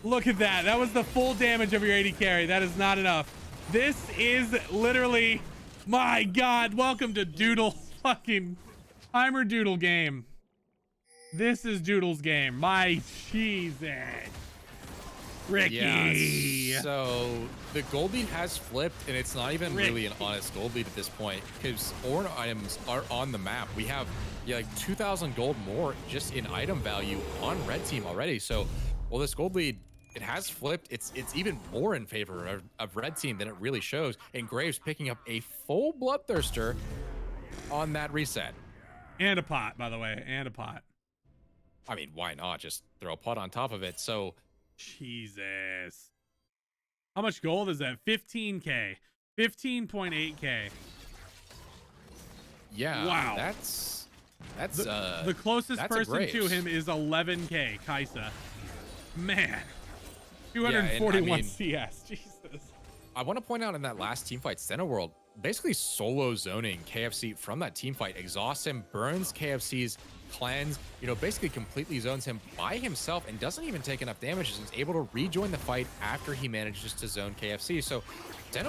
Look at that. That was the full damage of your AD carry. That is not enough. This is literally, my God. Welcome to Doodle fucking Heimerdoodle game. This is Doodle's game. My Jesus. Ricky. Yeah, so the gold lead has flipped, and it's not even really an honest gold lead at this point because Ornn items are on the map. We have like 2,000 gold more just in item value on red team already. So, well, this gold lead, it has flipped. It's even more in favor of red team than it really shows. And Graves picking up a full Bloodthirster on that reset. And a pot, by the way, and a pot. I mean, why not just throw a pot on top of it? So. Jesus. How much gold is that? 15K. 15.8K. Yeah. Wow. That's the closest person to him is 11K, Kaisa. Man. 241 CS. Jesus. I want to point out in that last team fight, World basically solo zoning KFC from that team fight, exhausts him, burns KFC's cleanse, basically completely zones him by himself and doesn't even take enough damage and is able to rejoin the fight after he manages to zone KFC. So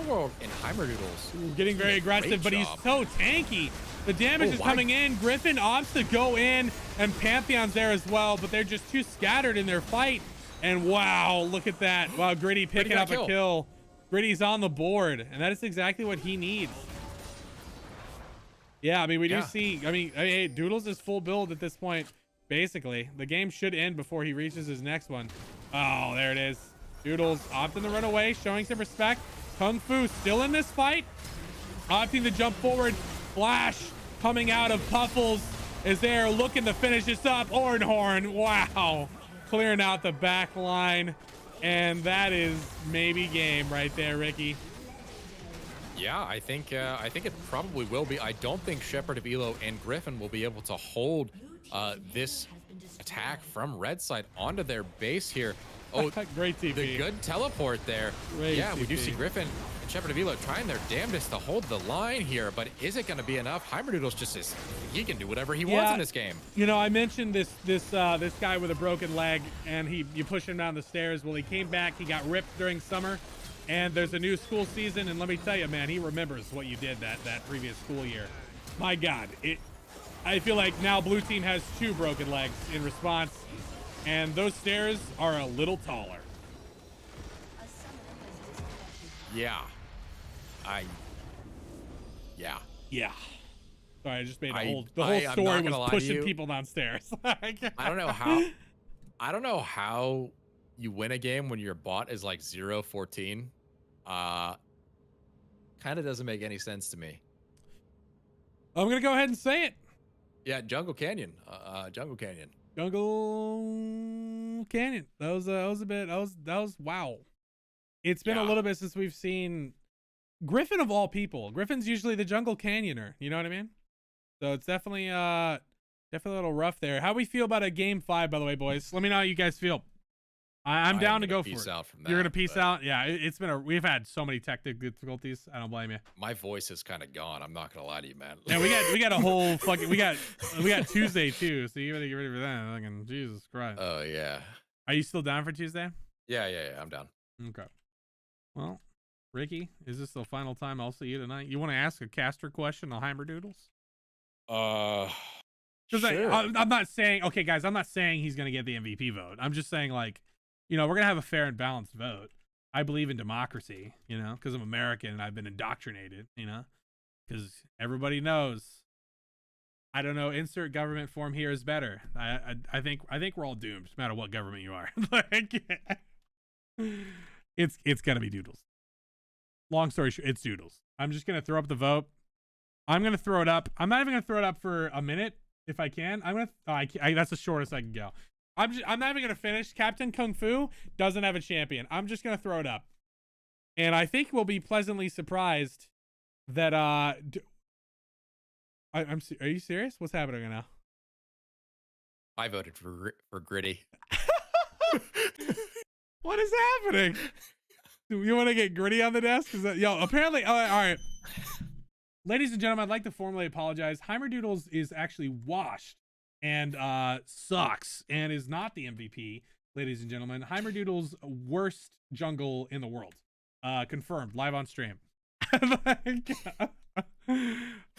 World and Heimerdoodles getting very aggressive, but he's so tanky. The damage is coming in. Griffin opts to go in, and Pantheon's there as well, but they're just too scattered in their fight. And wow, look at that. Wow, Gritty picking up a kill. Gritty's on the board, and that is exactly what he needs. Yeah, I mean, we do see, hey, Doodles is full build at this point, basically. The game should end before he reaches his next one. Oh, there it is. Doodles opting to run away, showing some respect. Kung Fu still in this fight, opting to jump forward. Flash coming out of Puffles is there, looking to finish this up. Ornhorn, wow. Clearing out the back line. And that is maybe game right there, Ricky. Yeah, I think it probably will be. I don't think Shepherd of Elo and Griffin will be able to hold this attack from red side onto their base here. Oh, great TP. The good teleport there. Great yeah, TP. We do see Griffin and Shepherd of Elo trying their damnedest to hold the line here, but is it going to be enough? Heimerdoodles just is, he can do whatever he wants in this game. I mentioned this guy with a broken leg, and you push him down the stairs. Well, he came back. He got ripped during summer, and there's a new school season, and let me tell you, man, he remembers what you did that previous school year. My God, I feel like now blue team has 2 broken legs in response. And those stairs are a little taller. Yeah. Yeah. Sorry, I just made the whole story was pushing people downstairs. I don't know how you win a game when your bot is like 0-14. Kind of doesn't make any sense to me. I'm gonna go ahead and say it. Yeah, Jungle Canyon. Jungle Canyon. Jungle Canyon. That was wow. It's been a little bit since we've seen Griffin of all people. Griffin's usually the Jungle Canyoner. You know what I mean? So it's definitely a little rough there. How we feel about a game 5, by the way, boys? Let me know how you guys feel. I'm down to go for it. You're gonna peace out. Yeah, we've had so many technical difficulties. I don't blame you. My voice is kind of gone. I'm not gonna lie to you, man. Yeah, we got a whole fucking we got Tuesday too. So you gotta get ready for that. Fucking Jesus Christ. Oh yeah. Are you still down for Tuesday? Yeah. I'm down. Okay. Well, Ricky, is this the final time I'll see you tonight? You want to ask a caster question on Heimerdoodles? Sure. I'm not saying, okay, guys, I'm not saying he's gonna get the MVP vote. I'm just saying, like, we're gonna have a fair and balanced vote. I believe in democracy, because I'm American and I've been indoctrinated, because everybody knows. I don't know. Insert government form here is better. I think we're all doomed, no matter what government you are. It's gonna be Doodles. Long story short, it's Doodles. I'm just gonna throw up the vote. I'm gonna throw it up. I'm not even gonna throw it up for a minute if I can. I'm gonna. That's the shortest I can go. I'm not even gonna finish. Captain Kung Fu doesn't have a champion. I'm just gonna throw it up, and I think we'll be pleasantly surprised that are you serious? What's happening right now? I voted for Gritty. What is happening? Do you want to get Gritty on the desk? Apparently, all right. Ladies and gentlemen, I'd like to formally apologize. Heimerdoodles is actually washed and sucks and is not the MVP, ladies and gentlemen. Heimerdoodles' worst jungle in the world. Confirmed, live on stream.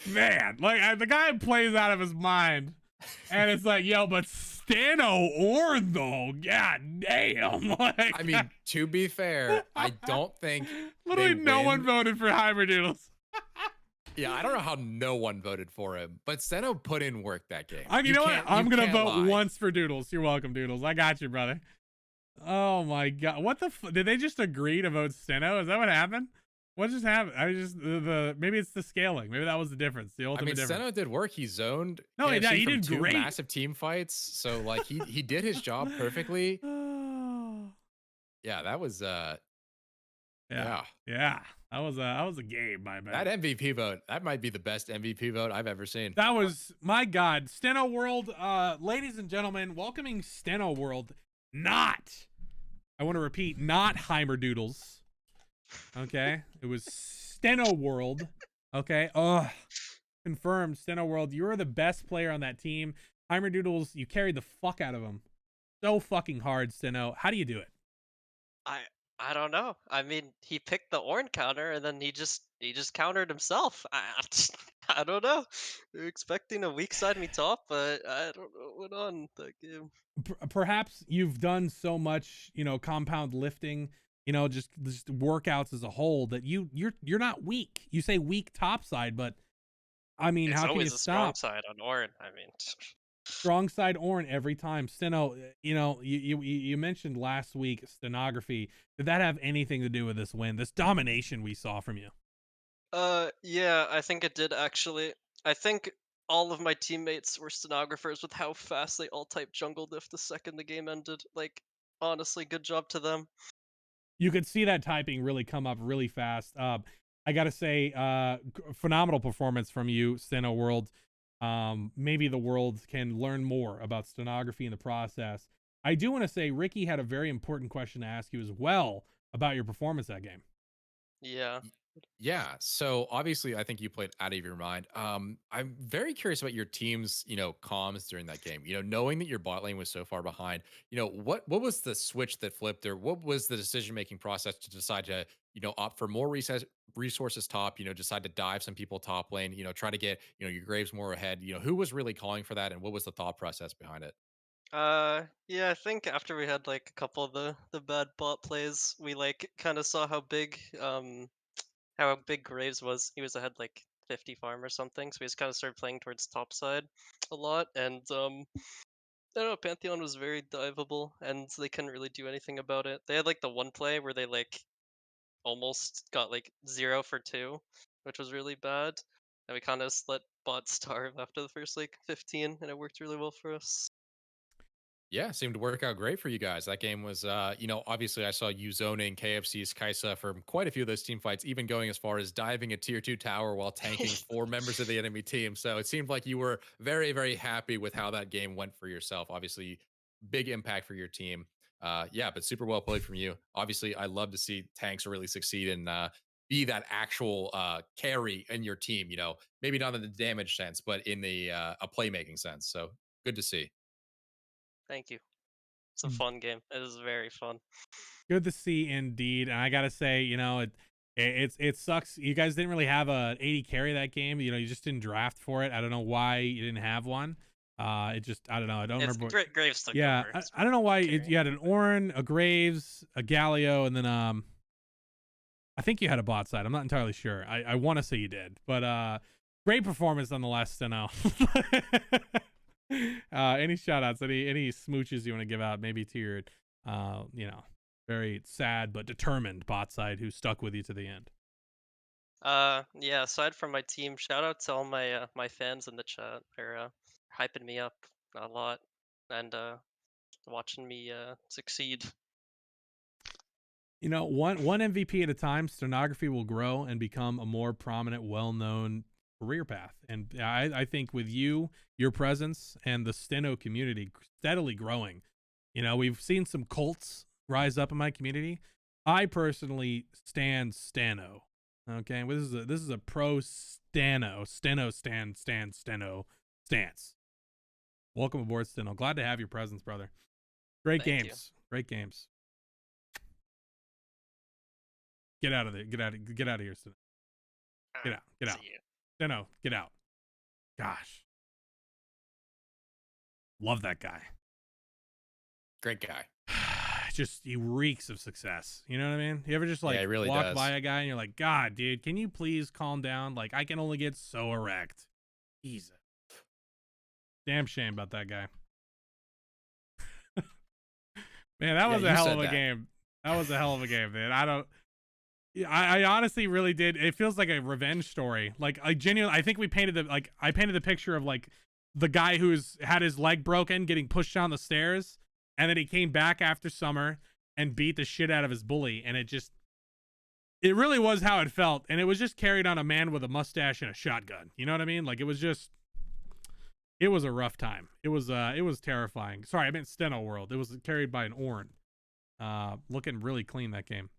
Man, the guy plays out of his mind. And it's like, yo, but Stano Orn though, god damn. Like, I mean, to be fair, I don't think literally they no one win. voted for Heimerdoodles. Yeah, I don't know how no one voted for him, but Steno put in work that game. You know what? I'm gonna vote lie. once for Doodles. You're welcome, Doodles. I got you, brother. Oh my god, what the? Did they just agree to vote Steno? Is that what happened? What just happened? I just maybe it's the scaling. Maybe that was the difference. The ultimate difference. Steno did work. He zoned. No, KFC he from did two great. massive team fights. So like he did his job perfectly. Yeah, that was yeah. That was a game, my man. That MVP vote, that might be the best MVP vote I've ever seen. That was, my god, Steno World, ladies and gentlemen, welcoming Steno World, not, I want to repeat, not Heimerdoodles. Okay, it was Steno World. Okay, confirmed, Steno World. You were the best player on that team. Heimerdoodles, you carried the fuck out of him. So fucking hard, Steno. How do you do it? I don't know. I mean, he picked the Orn counter and then he just countered himself. I don't know. You're expecting a weak side me top, but I don't know what went on that game. Perhaps you've done so much, compound lifting, just workouts as a whole that you're not weak. You say weak top side, but I mean, It's how can you always a stop? strong side on Orn. I mean, strong side Orn every time. Steno, you mentioned last week stenography. Did that have anything to do with this win? This domination we saw from you? Yeah, I think it did actually. I think all of my teammates were stenographers with how fast they all typed jungle diff the second the game ended. Like, honestly, good job to them. You could see that typing really come up really fast. I gotta say, phenomenal performance from you, Steno World. Maybe the world can learn more about stenography in the process. I do want to say Ricky had a very important question to ask you as well about your performance that game. Yeah. So obviously I think you played out of your mind. I'm very curious about your team's, comms during that game. Knowing that your bot lane was so far behind, what was the switch that flipped, or what was the decision-making process to decide to, opt for more resources top, decide to dive some people top lane, try to get, your Graves more ahead. Who was really calling for that, and what was the thought process behind it? Yeah, I think after we had like a couple of the bad bot plays, we like kind of saw how big Graves was. He was ahead like 50 farm or something, so we just kind of started playing towards top side a lot, and I don't know, Pantheon was very diveable, and they couldn't really do anything about it. They had like the one play where they like almost got like 0 for 2, which was really bad, and we kind of just let bot starve after the first like 15, and it worked really well for us. Yeah, seemed to work out great for you guys. That game was, obviously I saw you zoning KFC's Kaisa from quite a few of those team fights, even going as far as diving a tier 2 tower while tanking 4 members of the enemy team. So it seemed like you were very, very happy with how that game went for yourself. Obviously, big impact for your team. Yeah, but super well played from you. Obviously, I love to see tanks really succeed and be that actual carry in your team, maybe not in the damage sense, but in the a playmaking sense. So good to see. Thank you. It's a fun game. It is very fun. Good to see indeed. And I gotta say, it sucks. You guys didn't really have a 80 carry that game. You just didn't draft for it. I don't know why you didn't have one. It just, I don't know. I don't remember. Graves took yeah, over. I don't know why you had an Orn, a Graves, a Galio, and then I think you had a bot side. I'm not entirely sure. I want to say you did, but great performance nonetheless. Steno. Any shout outs, any smooches you want to give out, maybe to your very sad but determined bot side who stuck with you to the end? Yeah, aside from my team, shout out to all my my fans in the chat. They're hyping me up a lot and watching me succeed. One MVP at a time, stenography will grow and become a more prominent, well-known career path. And I think with you, your presence, and the Steno community steadily growing, we've seen some cults rise up in my community. I personally stand Steno. Okay, well, this is a pro Steno stance. Welcome aboard, Steno. Glad to have your presence, brother. Great Thank games. Great games. Get out of there. Get out of here, Steno. Get out. See you. Steno, get out. Gosh. Love that guy. Great guy. Just he reeks of success. You know what I mean? You ever just like Yeah, he really walk does. by a guy and you're like, God, dude, can you please calm down? Like, I can only get so erect. Jesus. Damn shame about that guy. Man, that was a hell of a game. That was a hell of a game, man. I honestly really did. It feels like a revenge story. Like, I genuinely, I think I painted the picture of like the guy who's had his leg broken, getting pushed down the stairs, and then he came back after summer and beat the shit out of his bully. And it really was how it felt. And it was just carried on a man with a mustache and a shotgun. You know what I mean? Like, it was a rough time. It was terrifying. Sorry, I meant Steno World. It was carried by an Orn. Looking really clean that game.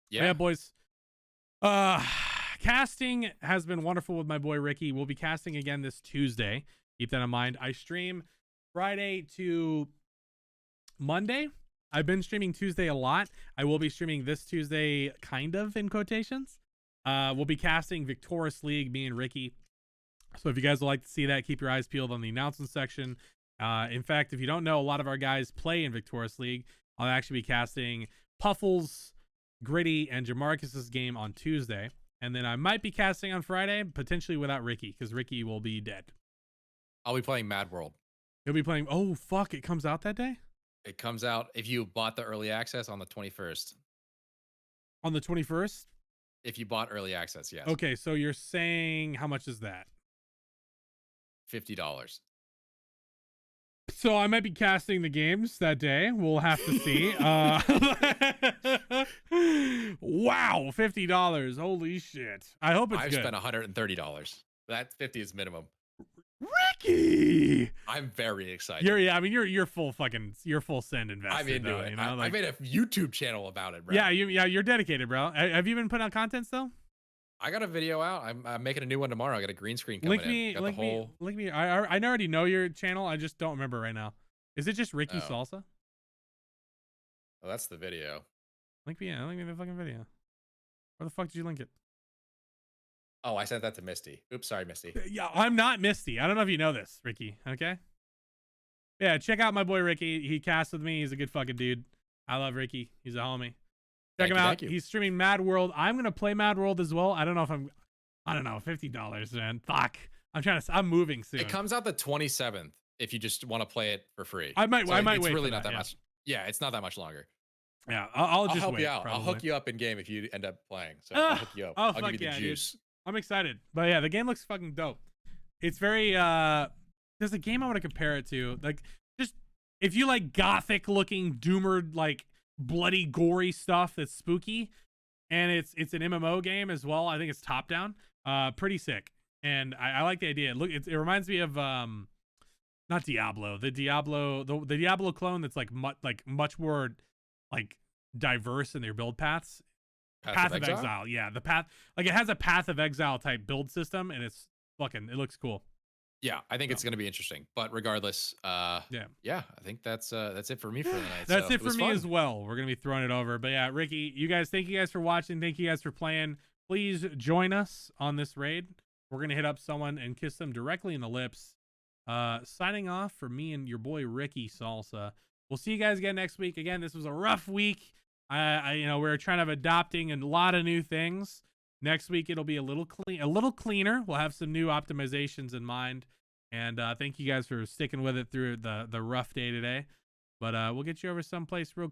Yeah, boys. Casting has been wonderful with my boy Ricky. We'll be casting again this Tuesday. Keep that in mind. I stream Friday to Monday. I've been streaming Tuesday a lot. I will be streaming this Tuesday, kind of, in quotations. We'll be casting Victorious League, me and Ricky. So if you guys would like to see that, keep your eyes peeled on the announcement section. In fact, if you don't know, a lot of our guys play in Victorious League. I'll actually be casting Puffles, Gritty, and Jamarcus's game on Tuesday. And then I might be casting on Friday, potentially without Ricky, because Ricky will be dead. I'll be playing Mad World. He'll be playing. Oh, fuck. It comes out that day? It comes out if you bought the early access on the 21st. On the 21st? If you bought early access, yes. Okay, so you're saying how much is that? $50. So I might be casting the games that day. We'll have to see. Wow, $50. Holy shit. I hope it's I've good. spent $130. That 50 is minimum. Ricky! I'm very excited. You're full send invested. I'm into though, it. You know? I made a YouTube channel about it, bro. Yeah, you're dedicated, bro. Have you been putting out content still? I got a video out. I'm making a new one tomorrow. I got a green screen coming in. Got Link me. I already know your channel. I just don't remember right now. Is it just Ricky Oh. Salsa? Oh, that's the video. Link me the fucking video. Where the fuck did you link it? Oh, I sent that to Misty. Oops, sorry, Misty. Yeah, I'm not Misty. I don't know if you know this, Ricky. Okay. Yeah, check out my boy Ricky. He casts with me. He's a good fucking dude. I love Ricky. He's a homie. Check him out. He's streaming Mad World. I'm gonna play Mad World as well. I don't know, $50, man. Fuck. I'm moving soon. It comes out the 27th if you just want to play it for free. I might wait. It's really for not that yeah. much. Yeah, it's not that much longer. Yeah, I'll just help wait, you out. probably. I'll hook you up in game if you end up playing. So I'll hook you up. I'll give you the juice. Dude. I'm excited. But yeah, the game looks fucking dope. It's very there's a game I want to compare it to. Like, just if you like gothic looking doomer, like bloody gory stuff that's spooky, and it's an MMO game as well. I think it's top down. Pretty sick. And I like the idea. Look, it reminds me of not Diablo. The Diablo clone that's like much more like diverse in their build paths. Path of Exile. Yeah, the path, like it has a Path of Exile type build system, and it looks cool. Yeah, I think it's going to be interesting. But regardless, I think that's it for me for the night. That's so it for me as well. We're gonna be throwing it over. But yeah, Ricky, thank you guys for watching. Thank you guys for playing. Please join us on this raid. We're gonna hit up someone and kiss them directly in the lips. Signing off for me and your boy Ricky Salsa. We'll see you guys again next week. Again, this was a rough week. We're trying to adopting a lot of new things. Next week it'll be a little cleaner. We'll have some new optimizations in mind. And thank you guys for sticking with it through the rough day today. But we'll get you over someplace real